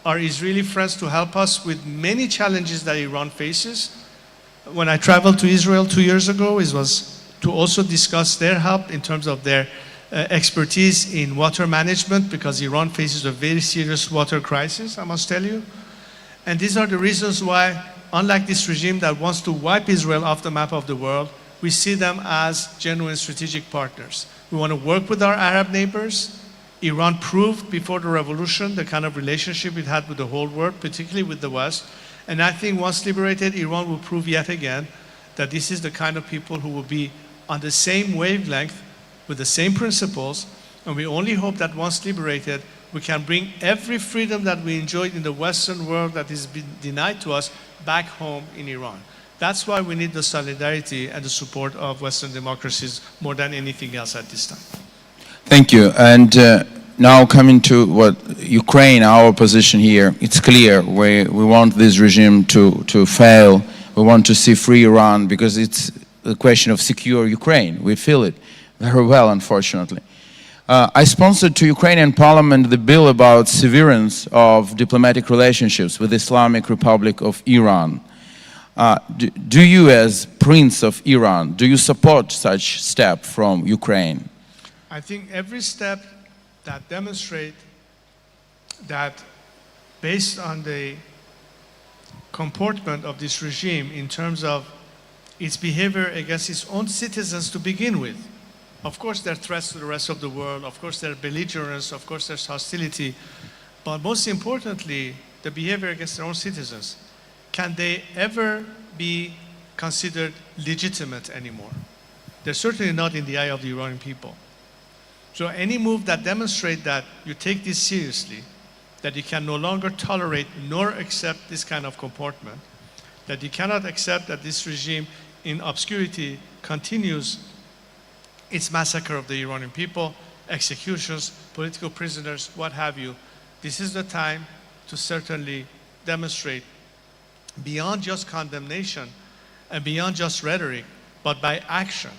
our Israeli friends to help us with many challenges that Iran faces. When I traveled to Israel 2 years ago, it was to also discuss their help in terms of their expertise in water management, because Iran faces a very serious water crisis, I must tell you. And these are the reasons why, unlike this regime that wants to wipe Israel off the map of the world, we see them as genuine strategic partners. We want to work with our Arab neighbors. Iran proved before the revolution the kind of relationship it had with the whole world, particularly with the West. And I think once liberated, Iran will prove yet again that this is the kind of people who will be on the same wavelength with the same principles. And we only hope that once liberated, we can bring every freedom that we enjoyed in the Western world that is been denied to us back home in Iran. That's why we need the solidarity and the support of Western democracies more than anything else at this time. Thank you. And now coming to what Ukraine, our position here, it's clear. We want this regime to fail. We want to see free Iran because it's a question of secure Ukraine. We feel it very well, unfortunately. I sponsored to Ukrainian parliament the bill about severance of diplomatic relationships with the Islamic Republic of Iran. Do you, as Prince of Iran, do you support such step from Ukraine? I think every step that demonstrates that based on the comportment of this regime in terms of its behavior against its own citizens to begin with. Of course, there are threats to the rest of the world. Of course, there's belligerence. Of course, there's hostility. But most importantly, the behavior against their own citizens. Can they ever be considered legitimate anymore? They're certainly not in the eye of the Iranian people. So any move that demonstrates that you take this seriously, that you can no longer tolerate nor accept this kind of comportment, that you cannot accept that this regime in obscurity continues its massacre of the Iranian people, executions, political prisoners, what have you. This is the time to certainly demonstrate beyond just condemnation and beyond just rhetoric, but by action,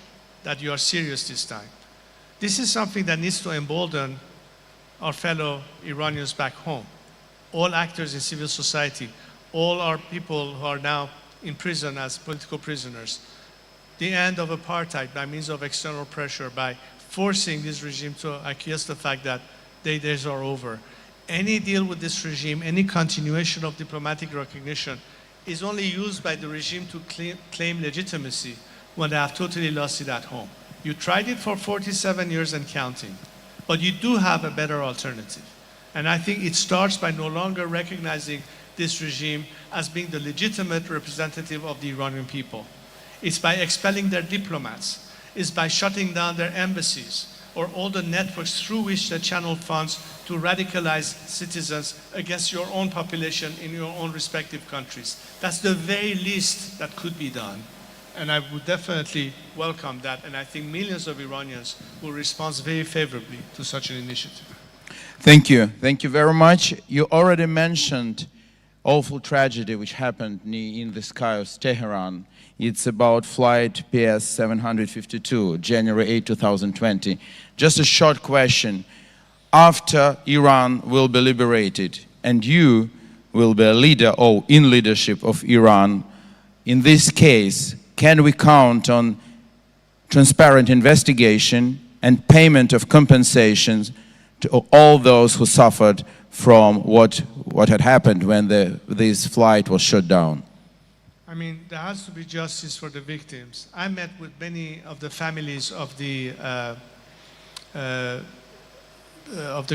that you are serious this time. This is something that needs to embolden our fellow Iranians back home, all actors in civil society, all our people who are now in prison as political prisoners. The end of apartheid by means of external pressure, by forcing this regime to acquiesce the fact that their days are over. Any deal with this regime, any continuation of diplomatic recognition is only used by the regime to claim legitimacy when they have totally lost it at home. You tried it for 47 years and counting, but you do have a better alternative. And I think it starts by no longer recognizing this regime as being the legitimate representative of the Iranian people. It's by expelling their diplomats. It's by shutting down their embassies or all the networks through which they channel funds to radicalize citizens against your own population in your own respective countries. That's the very least that could be done. And I would definitely welcome that. And I think millions of Iranians will respond very favorably to such an initiative. Thank you. Thank you very much. You already mentioned awful tragedy which happened in the sky of Tehran. It's about flight PS 752, January 8, 2020. Just a short question. After Iran will be liberated and you will be a leader or in leadership of Iran, in this case, can we count on transparent investigation and payment of compensations to all those who suffered from what had happened when this flight was shut down? I mean, there has to be justice for the victims. I met with many of the families of the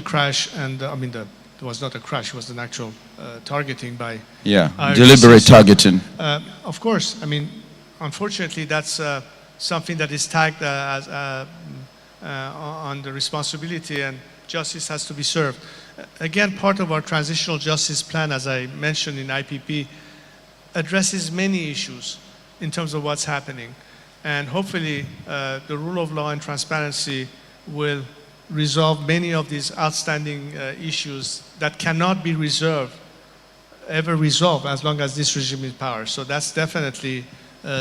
crash, and I mean, it was not a crash; it was an actual targeting by. Yeah, deliberate targeting. Of course, I mean, unfortunately, that's something that is tagged as on the responsibility, and justice has to be served. Again, part of our transitional justice plan, as I mentioned in IPP, addresses many issues in terms of what's happening. And hopefully, the rule of law and transparency will resolve many of these outstanding issues that cannot be ever resolved as long as this regime is in power. So that's definitely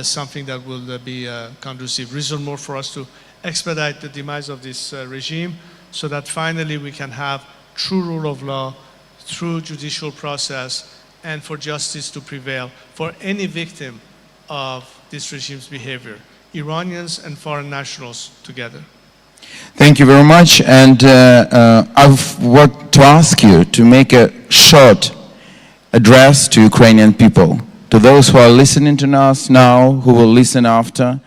something that will be conducive. Reason more for us to expedite the demise of this regime so that finally we can have true rule of law, true judicial process, and for justice to prevail for any victim of this regime's behavior, Iranians and foreign nationals together. Thank you very much. And I want to ask you to make a short address to Ukrainian people, to those who are listening to us now, who will listen after.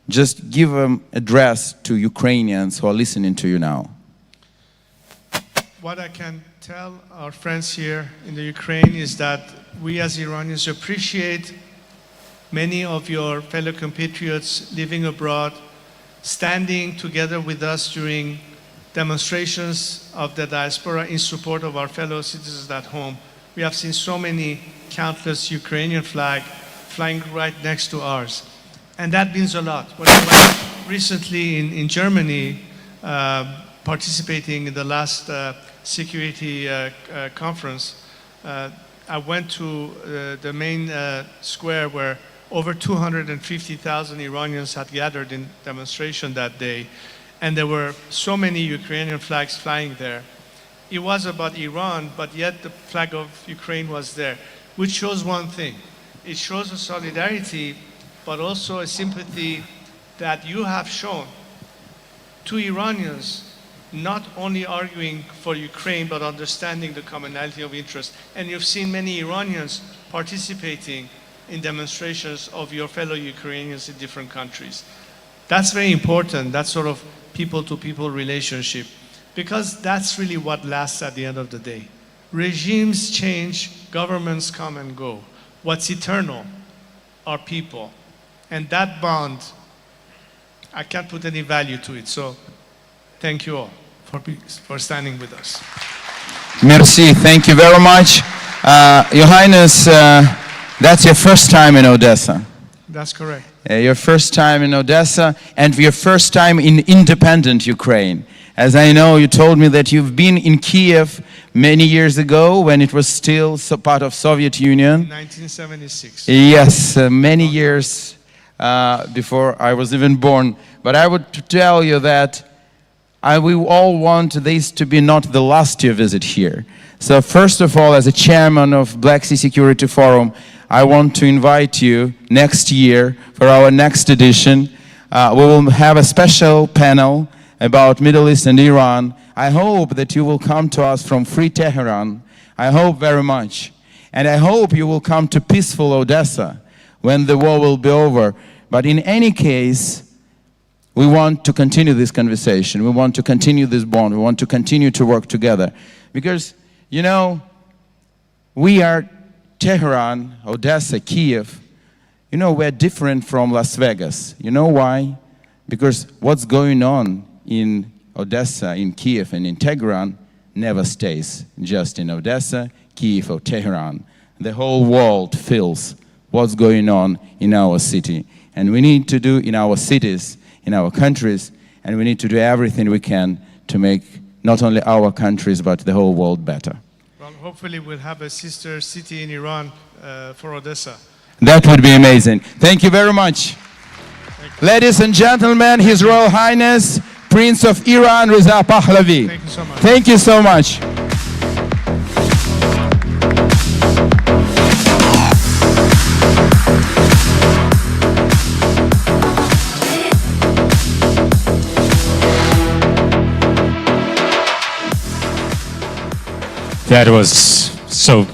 Just give an address to Ukrainians who are listening to you now. What I can tell our friends here in the Ukraine is that we as Iranians appreciate many of your fellow compatriots living abroad, standing together with us during demonstrations of the diaspora in support of our fellow citizens at home. We have seen so many countless Ukrainian flags flying right next to ours. And that means a lot. When I was recently in Germany, participating in the last security conference, I went to the main square where over 250,000 Iranians had gathered in demonstration that day, and there were so many Ukrainian flags flying there. It was about Iran, but yet the flag of Ukraine was there, which shows one thing. It shows a solidarity, but also a sympathy that you have shown to Iranians, not only arguing for Ukraine, but understanding the commonality of interest. And you've seen many Iranians participating in demonstrations of your fellow Ukrainians in different countries. That's very important, that sort of people-to-people relationship, because that's really what lasts at the end of the day. Regimes change, governments come and go. What's eternal are people. And that bond, I can't put any value to it. So thank you all for standing with us. Merci, thank you very much. Your Highness, that's your first time in Odessa. That's correct. Your first time in Odessa and your first time in independent Ukraine. As I know, you told me that you've been in Kiev many years ago when it was still part of Soviet Union. 1976. Yes, many years before I was even born. But I would tell you that we all want this to be not the last your visit here. So first of all, as a chairman of Black Sea Security Forum, I want to invite you next year for our next edition. We will have a special panel about Middle East and Iran. I hope that you will come to us from Free Tehran. I hope very much. And I hope you will come to peaceful Odessa when the war will be over. But in any case, we want to continue this conversation. We want to continue this bond. We want to continue to work together. Because, you know, we are Tehran, Odessa, Kiev. You know, we're different from Las Vegas. You know why? Because what's going on in Odessa, in Kiev, and in Tehran never stays just in Odessa, Kiev, or Tehran. The whole world feels what's going on in our city. And we need to do in our cities, in our countries, and we need to do everything we can to make not only our countries, but the whole world better. Well, hopefully we'll have a sister city in Iran for Odessa. That would be amazing. Thank you very much. Ladies and gentlemen, His Royal Highness, Prince of Iran, Reza Pahlavi. Thank you so much. Thank you so much. That was so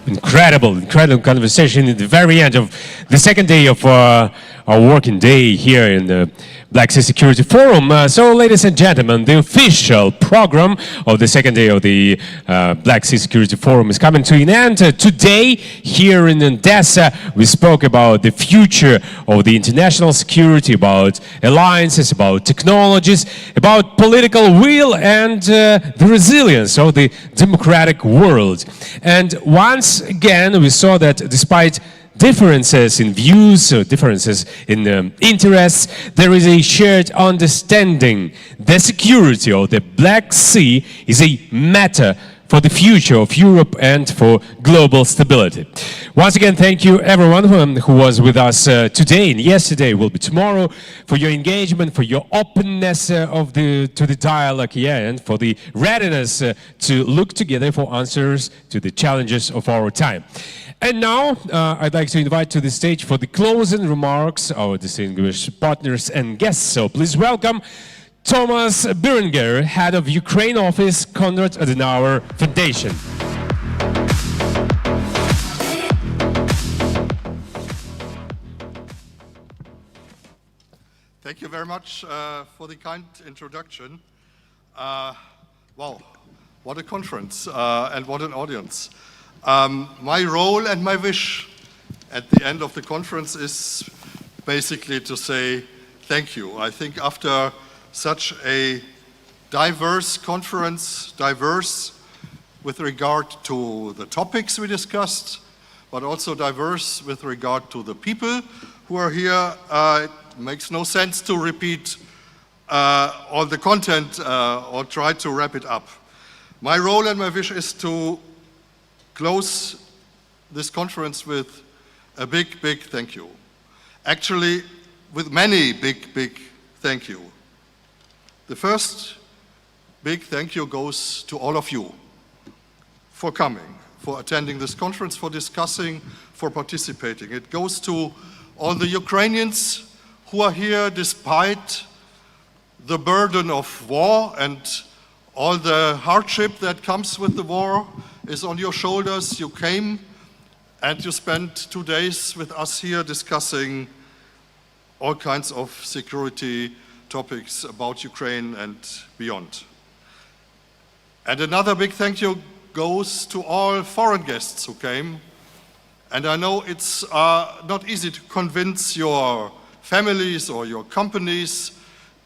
incredible conversation at the very end of the second day of our working day here in the Black Sea Security Forum. So, ladies and gentlemen, the official program of the second day of the Black Sea Security Forum is coming to an end. Today, here in Odessa, we spoke about the future of the international security, about alliances, about technologies, about political will, and the resilience of the democratic world. And once again, we saw that despite differences in views, or differences in interests, there is a shared understanding. The security of the Black Sea is a matter for the future of Europe and for global stability. Once again, thank you everyone who was with us today and yesterday, will be tomorrow, for your engagement, for your openness to the dialogue, and for the readiness to look together for answers to the challenges of our time. And now, I'd like to invite to the stage for the closing remarks our distinguished partners and guests. So please welcome Thomas Berenger, Head of Ukraine Office, Konrad Adenauer Foundation. Thank you very much for the kind introduction. Wow, what a conference and what an audience. My role and my wish at the end of the conference is basically to say thank you. I think after such a diverse conference, diverse with regard to the topics we discussed, but also diverse with regard to the people who are here, it makes no sense to repeat all the content or try to wrap it up. My role and my wish is to close this conference with a big, big thank you. Actually, with many big, big thank you. The first big thank you goes to all of you for coming, for attending this conference, for discussing, for participating. It goes to all the Ukrainians who are here despite the burden of war and All the hardship that comes with the war is on your shoulders. You came and you spent 2 days with us here discussing all kinds of security topics about Ukraine and beyond. And another big thank you goes to all foreign guests who came. And I know it's not easy to convince your families or your companies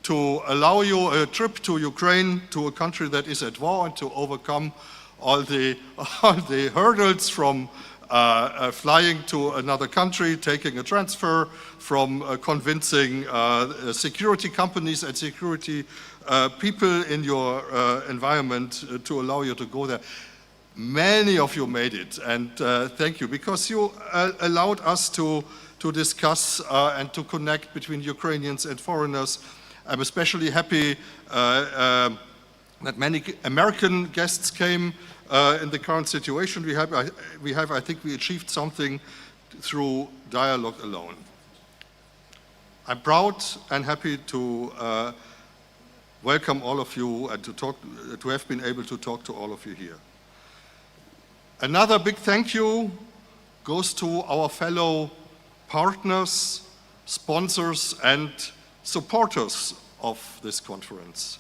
to allow you a trip to Ukraine, to a country that is at war, and to overcome all the hurdles from flying to another country, taking a transfer, from convincing security companies and security people in your environment to allow you to go there. Many of you made it, and thank you, because you allowed us to discuss and to connect between Ukrainians and foreigners. I'm especially happy that many American guests came in the current situation we have. I think we achieved something through dialogue alone. I'm proud and happy to welcome all of you and to have been able to talk to all of you here. Another big thank you goes to our fellow partners, sponsors, and supporters of this conference.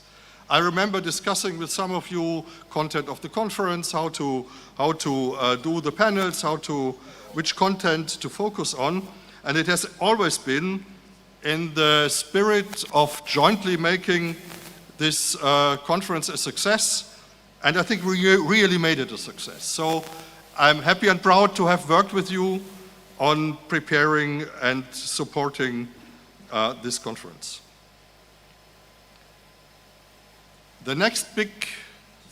I remember discussing with some of you content of the conference, how to do the panels, which content to focus on, and it has always been in the spirit of jointly making this conference a success, and I think we really made it a success. So I'm happy and proud to have worked with you on preparing and supporting this conference. The next big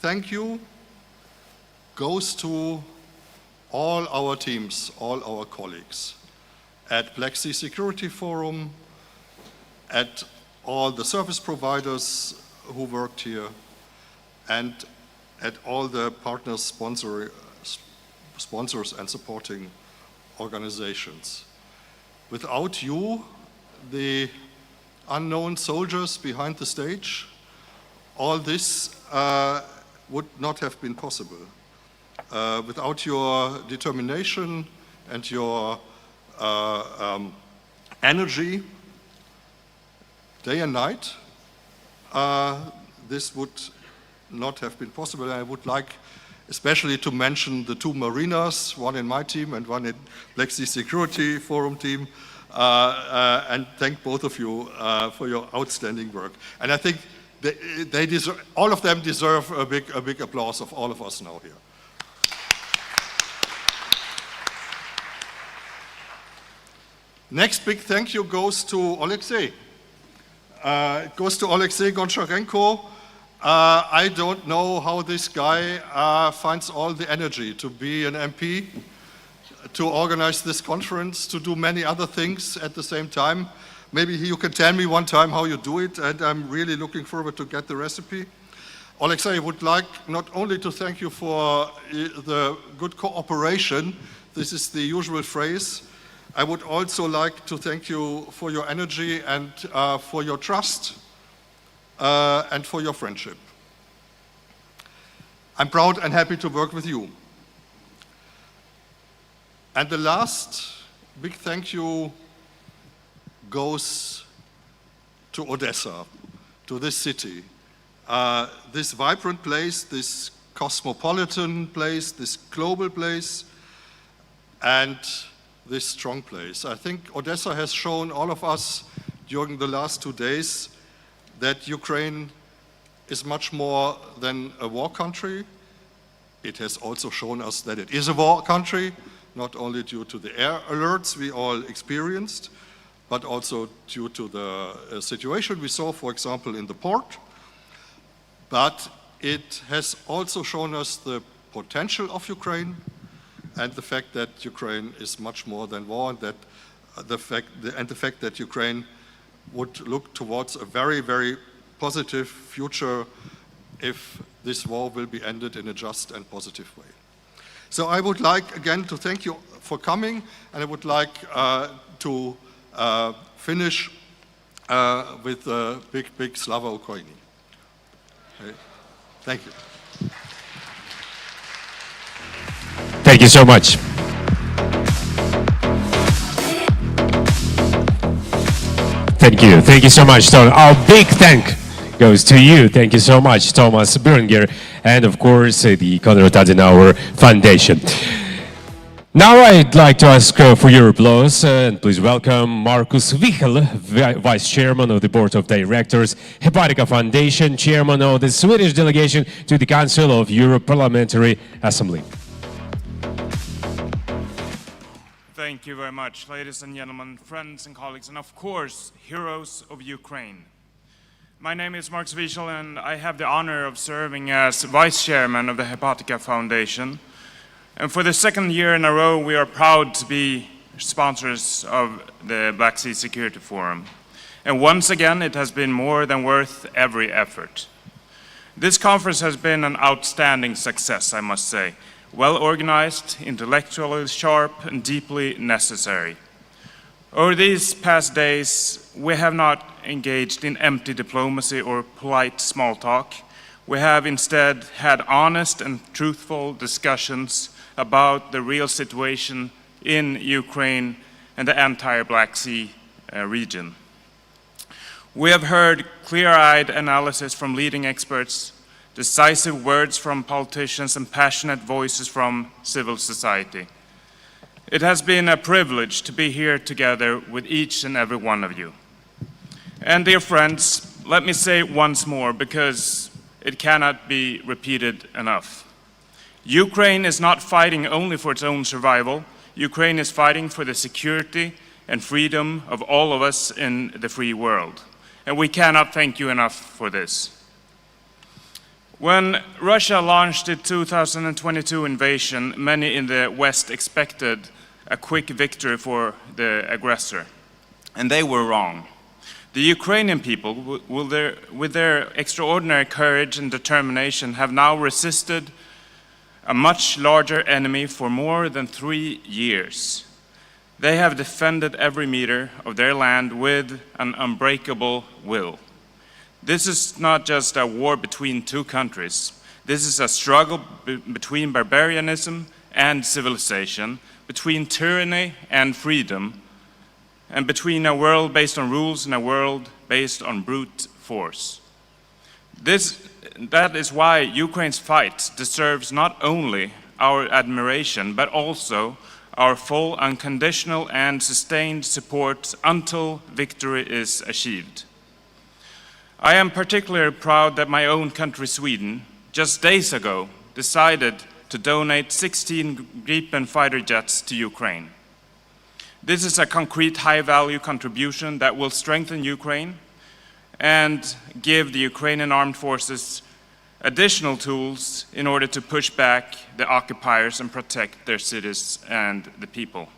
thank you goes to all our teams, all our colleagues at Black Sea Security Forum, at all the service providers who worked here, and at all the partners, sponsors and supporting organizations. Without you, the unknown soldiers behind the stage, all this would not have been possible. Without your determination and your energy, day and night, this would not have been possible. And I would like especially to mention the two marinas, one in my team and one in Black Sea Security Forum team, and thank both of you for your outstanding work. And I think they deserve, all of them deserve a big applause of all of us now here. Next big thank you goes to Alexei. It goes to Alexei Goncharenko. I don't know how this guy finds all the energy to be an MP, to organize this conference, to do many other things at the same time. Maybe you can tell me one time how you do it, and I'm really looking forward to get the recipe. Alexei, I would like not only to thank you for the good cooperation, this is the usual phrase, I would also like to thank you for your energy and for your trust and for your friendship. I'm proud and happy to work with you. And the last big thank you goes to Odessa, to this city. This vibrant place, this cosmopolitan place, this global place, and this strong place. I think Odessa has shown all of us during the last 2 days that Ukraine is much more than a war country. It has also shown us that it is a war country, not only due to the air alerts we all experienced, but also due to the situation we saw, for example, in the port. But it has also shown us the potential of Ukraine and the fact that Ukraine is much more than war, and that the fact that Ukraine would look towards a very, very positive future if this war will be ended in a just and positive way. So I would like again to thank you for coming, and I would like to finish with a big Slava Ukraini. Okay. Thank you. Thank you so much. Thank you. Thank you so much, Tom. Our big thank goes to you. Thank you so much, Thomas Bürger, and of course, the Konrad Adenauer Foundation. Now I'd like to ask for your applause and please welcome Markus Wichel, Vice Chairman of the Board of Directors, Hepatica Foundation, Chairman of the Swedish delegation to the Council of Europe Parliamentary Assembly. Thank you very much, ladies and gentlemen, friends and colleagues, and of course, heroes of Ukraine. My name is Markus Wichel and I have the honor of serving as Vice Chairman of the Hepatica Foundation. And for the second year in a row, we are proud to be sponsors of the Black Sea Security Forum. And once again, it has been more than worth every effort. This conference has been an outstanding success, I must say. Well organized, intellectually sharp, and deeply necessary. Over these past days, we have not engaged in empty diplomacy or polite small talk. We have instead had honest and truthful discussions about the real situation in Ukraine and the entire Black Sea region. We have heard clear-eyed analysis from leading experts, decisive words from politicians, and passionate voices from civil society. It has been a privilege to be here together with each and every one of you. And dear friends, let me say it once more because it cannot be repeated enough. Ukraine is not fighting only for its own survival. Ukraine is fighting for the security and freedom of all of us in the free world. And we cannot thank you enough for this. When Russia launched its 2022 invasion, many in the West expected a quick victory for the aggressor. And they were wrong. The Ukrainian people, with their extraordinary courage and determination, have now resisted a much larger enemy for more than 3 years. They have defended every meter of their land with an unbreakable will. This is not just a war between two countries. This is a struggle between barbarianism and civilization, between tyranny and freedom, and between a world based on rules and a world based on brute force. That is why Ukraine's fight deserves not only our admiration, but also our full, unconditional, and sustained support until victory is achieved. I am particularly proud that my own country, Sweden, just days ago decided to donate 16 Gripen fighter jets to Ukraine. This is a concrete high-value contribution that will strengthen Ukraine and give the Ukrainian armed forces additional tools in order to push back the occupiers and protect their cities and the people.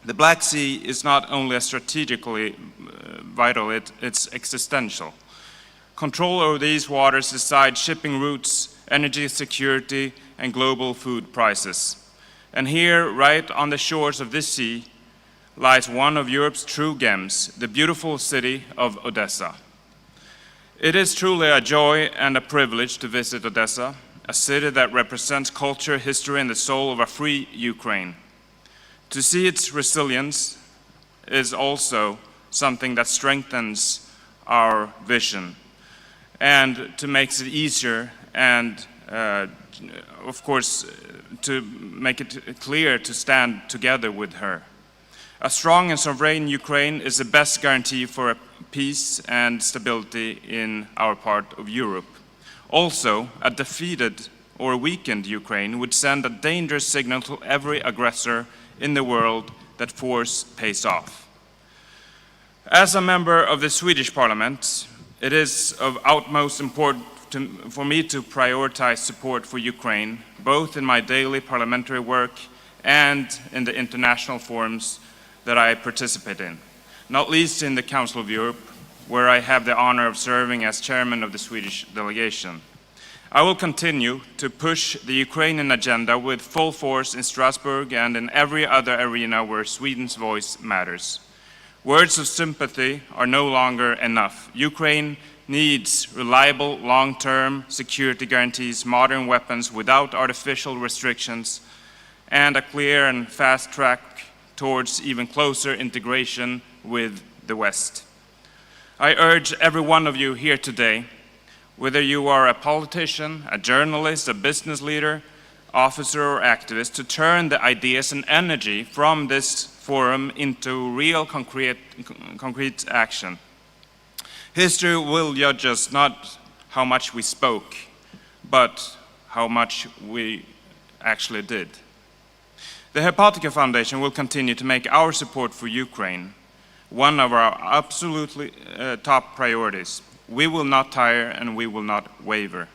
The Black Sea is not only strategically vital, it's existential. Control over these waters decides shipping routes, energy security, and global food prices. And here, right on the shores of this sea, lies one of Europe's true gems, the beautiful city of Odessa. It is truly a joy and a privilege to visit Odessa, a city that represents culture, history, and the soul of a free Ukraine. To see its resilience is also something that strengthens our vision and to make it easier and, of course, to make it clear to stand together with her. A strong and sovereign Ukraine is the best guarantee for peace and stability in our part of Europe. Also, a defeated or weakened Ukraine would send a dangerous signal to every aggressor in the world that force pays off. As a member of the Swedish Parliament, it is of utmost importance for me to prioritize support for Ukraine, both in my daily parliamentary work and in the international forums that I participate in, not least in the Council of Europe, where I have the honor of serving as chairman of the Swedish delegation. I will continue to push the Ukrainian agenda with full force in Strasbourg and in every other arena where Sweden's voice matters. Words of sympathy are no longer enough. Ukraine needs reliable, long-term security guarantees, modern weapons without artificial restrictions, and a clear and fast track towards even closer integration with the West. I urge every one of you here today, whether you are a politician, a journalist, a business leader, officer or activist, to turn the ideas and energy from this forum into real concrete action. History will judge us not how much we spoke, but how much we actually did. The Hepatica Foundation will continue to make our support for Ukraine one of our absolutely top priorities. We will not tire and we will not waver.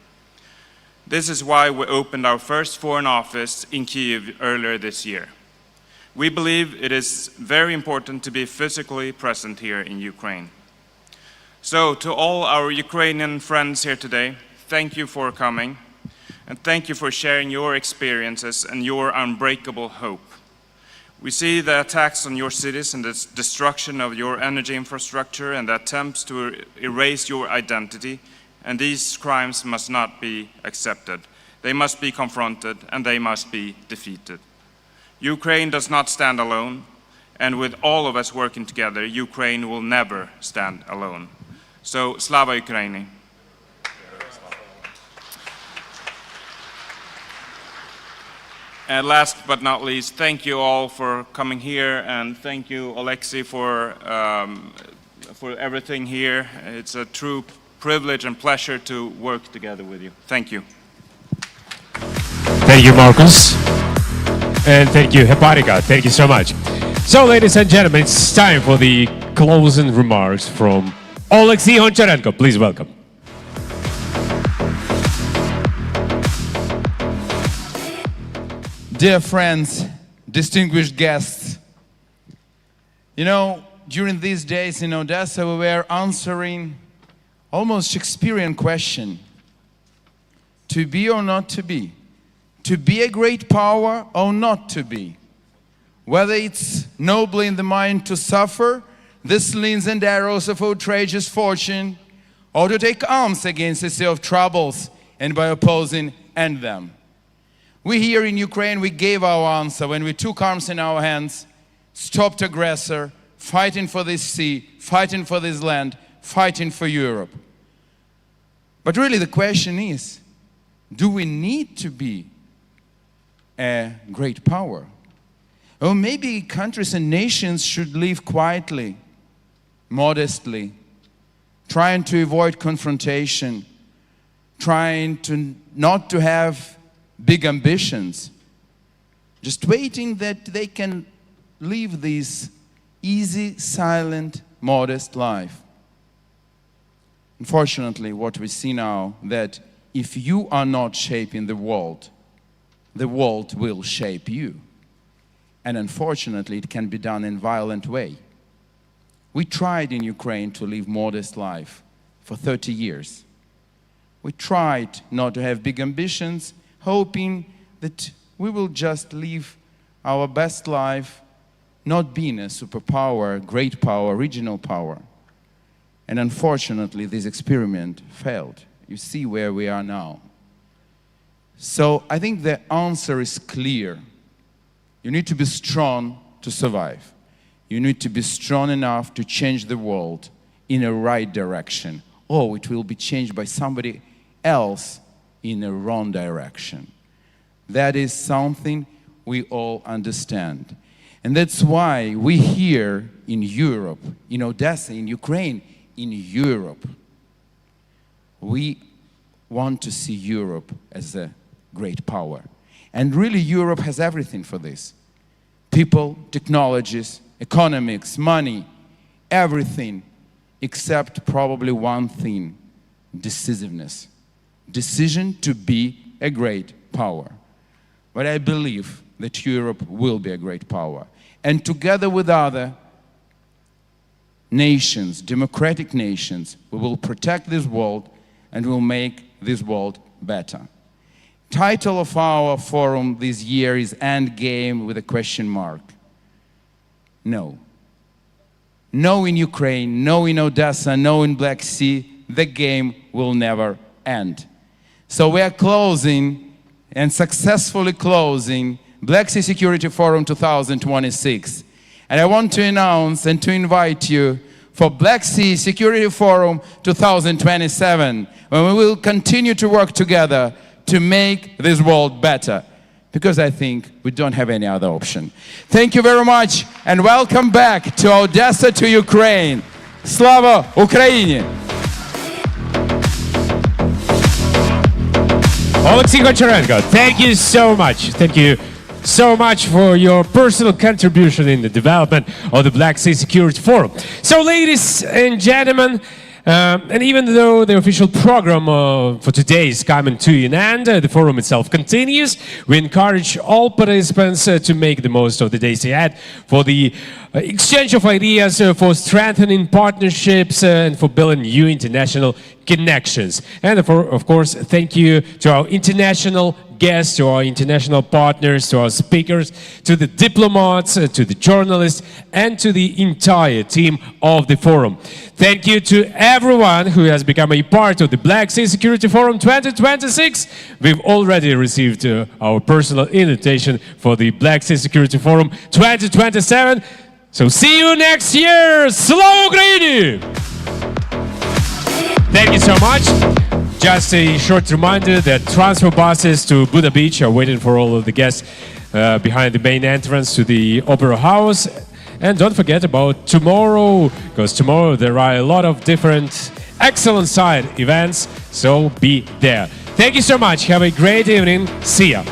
This is why we opened our first foreign office in Kyiv earlier this year. We believe it is very important to be physically present here in Ukraine. So to all our Ukrainian friends here today, thank you for coming, and thank you for sharing your experiences and your unbreakable hope. We see the attacks on your cities and the destruction of your energy infrastructure and the attempts to erase your identity, and these crimes must not be accepted. They must be confronted and they must be defeated. Ukraine does not stand alone, and with all of us working together, Ukraine will never stand alone. So, Slava Ukraini. And last but not least, thank you all for coming here, and thank you, Alexei, for everything here. It's a true privilege and pleasure to work together with you. Thank you. Thank you, Marcus. And thank you, Hepatica. Thank you so much. So, ladies and gentlemen, it's time for the closing remarks from Alexei Honcharenko. Please welcome. Dear friends, distinguished guests, you know, during these days in Odessa, we were answering almost Shakespearean question: to be or not to be a great power or not to be, whether it's nobly in the mind to suffer the slings and arrows of outrageous fortune, or to take arms against the sea of troubles and by opposing end them. We here in Ukraine, we gave our answer when we took arms in our hands, stopped aggressor, fighting for this sea, fighting for this land, fighting for Europe. But really the question is, do we need to be a great power? Or maybe countries and nations should live quietly, modestly, trying to avoid confrontation, trying to not to have big ambitions, just waiting that they can live this easy, silent, modest life. Unfortunately, what we see now, that if you are not shaping the world will shape you. And unfortunately, it can be done in a violent way. We tried in Ukraine to live modest life for 30 years. We tried not to have big ambitions, hoping that we will just live our best life, not being a superpower, great power, regional power. And unfortunately, this experiment failed. You see where we are now. So I think the answer is clear. You need to be strong to survive. You need to be strong enough to change the world in a right direction. Or it will be changed by somebody else in a wrong direction. That is something we all understand. And that's why we here in Europe, in Odessa, in Ukraine, in Europe, we want to see Europe as a great power. And really Europe has everything for this. People, technologies, economics, money, everything except probably one thing: decisiveness. Decision to be a great power. But I believe that Europe will be a great power. And together with other nations, democratic nations, we will protect this world and will make this world better. Title of our forum this year is End Game with a question mark. No. No in Ukraine, no in Odessa, no in Black Sea. the game will never end. So we are closing and successfully closing Black Sea Security Forum 2026. And I want to announce and to invite you for Black Sea Security Forum 2027, when we will continue to work together to make this world better, because I think we don't have any other option. Thank you very much, and welcome back to Odessa, to Ukraine. Slava Ukraini! Alexei Gocharenko, thank you so much. Thank you so much for your personal contribution in the development of the Black Sea Security Forum. So, ladies and gentlemen, and even though the official program for today is coming to an end, the forum itself continues. We encourage all participants to make the most of the days ahead for the exchange of ideas, for strengthening partnerships, and for building new international connections. And of course, thank you to our international guests, to our international partners, to our speakers, to the diplomats, to the journalists, and to the entire team of the forum. Thank you to everyone who has become a part of the Black Sea Security Forum 2026. We've already received our personal invitation for the Black Sea Security Forum 2027. So see you next year! Slava Ukraini! Thank you so much. Just a short reminder that transfer buses to Buda Beach are waiting for all of the guests behind the main entrance to the Opera House. And don't forget about tomorrow, because tomorrow there are a lot of different excellent side events, so be there. Thank you so much. Have a great evening. See ya.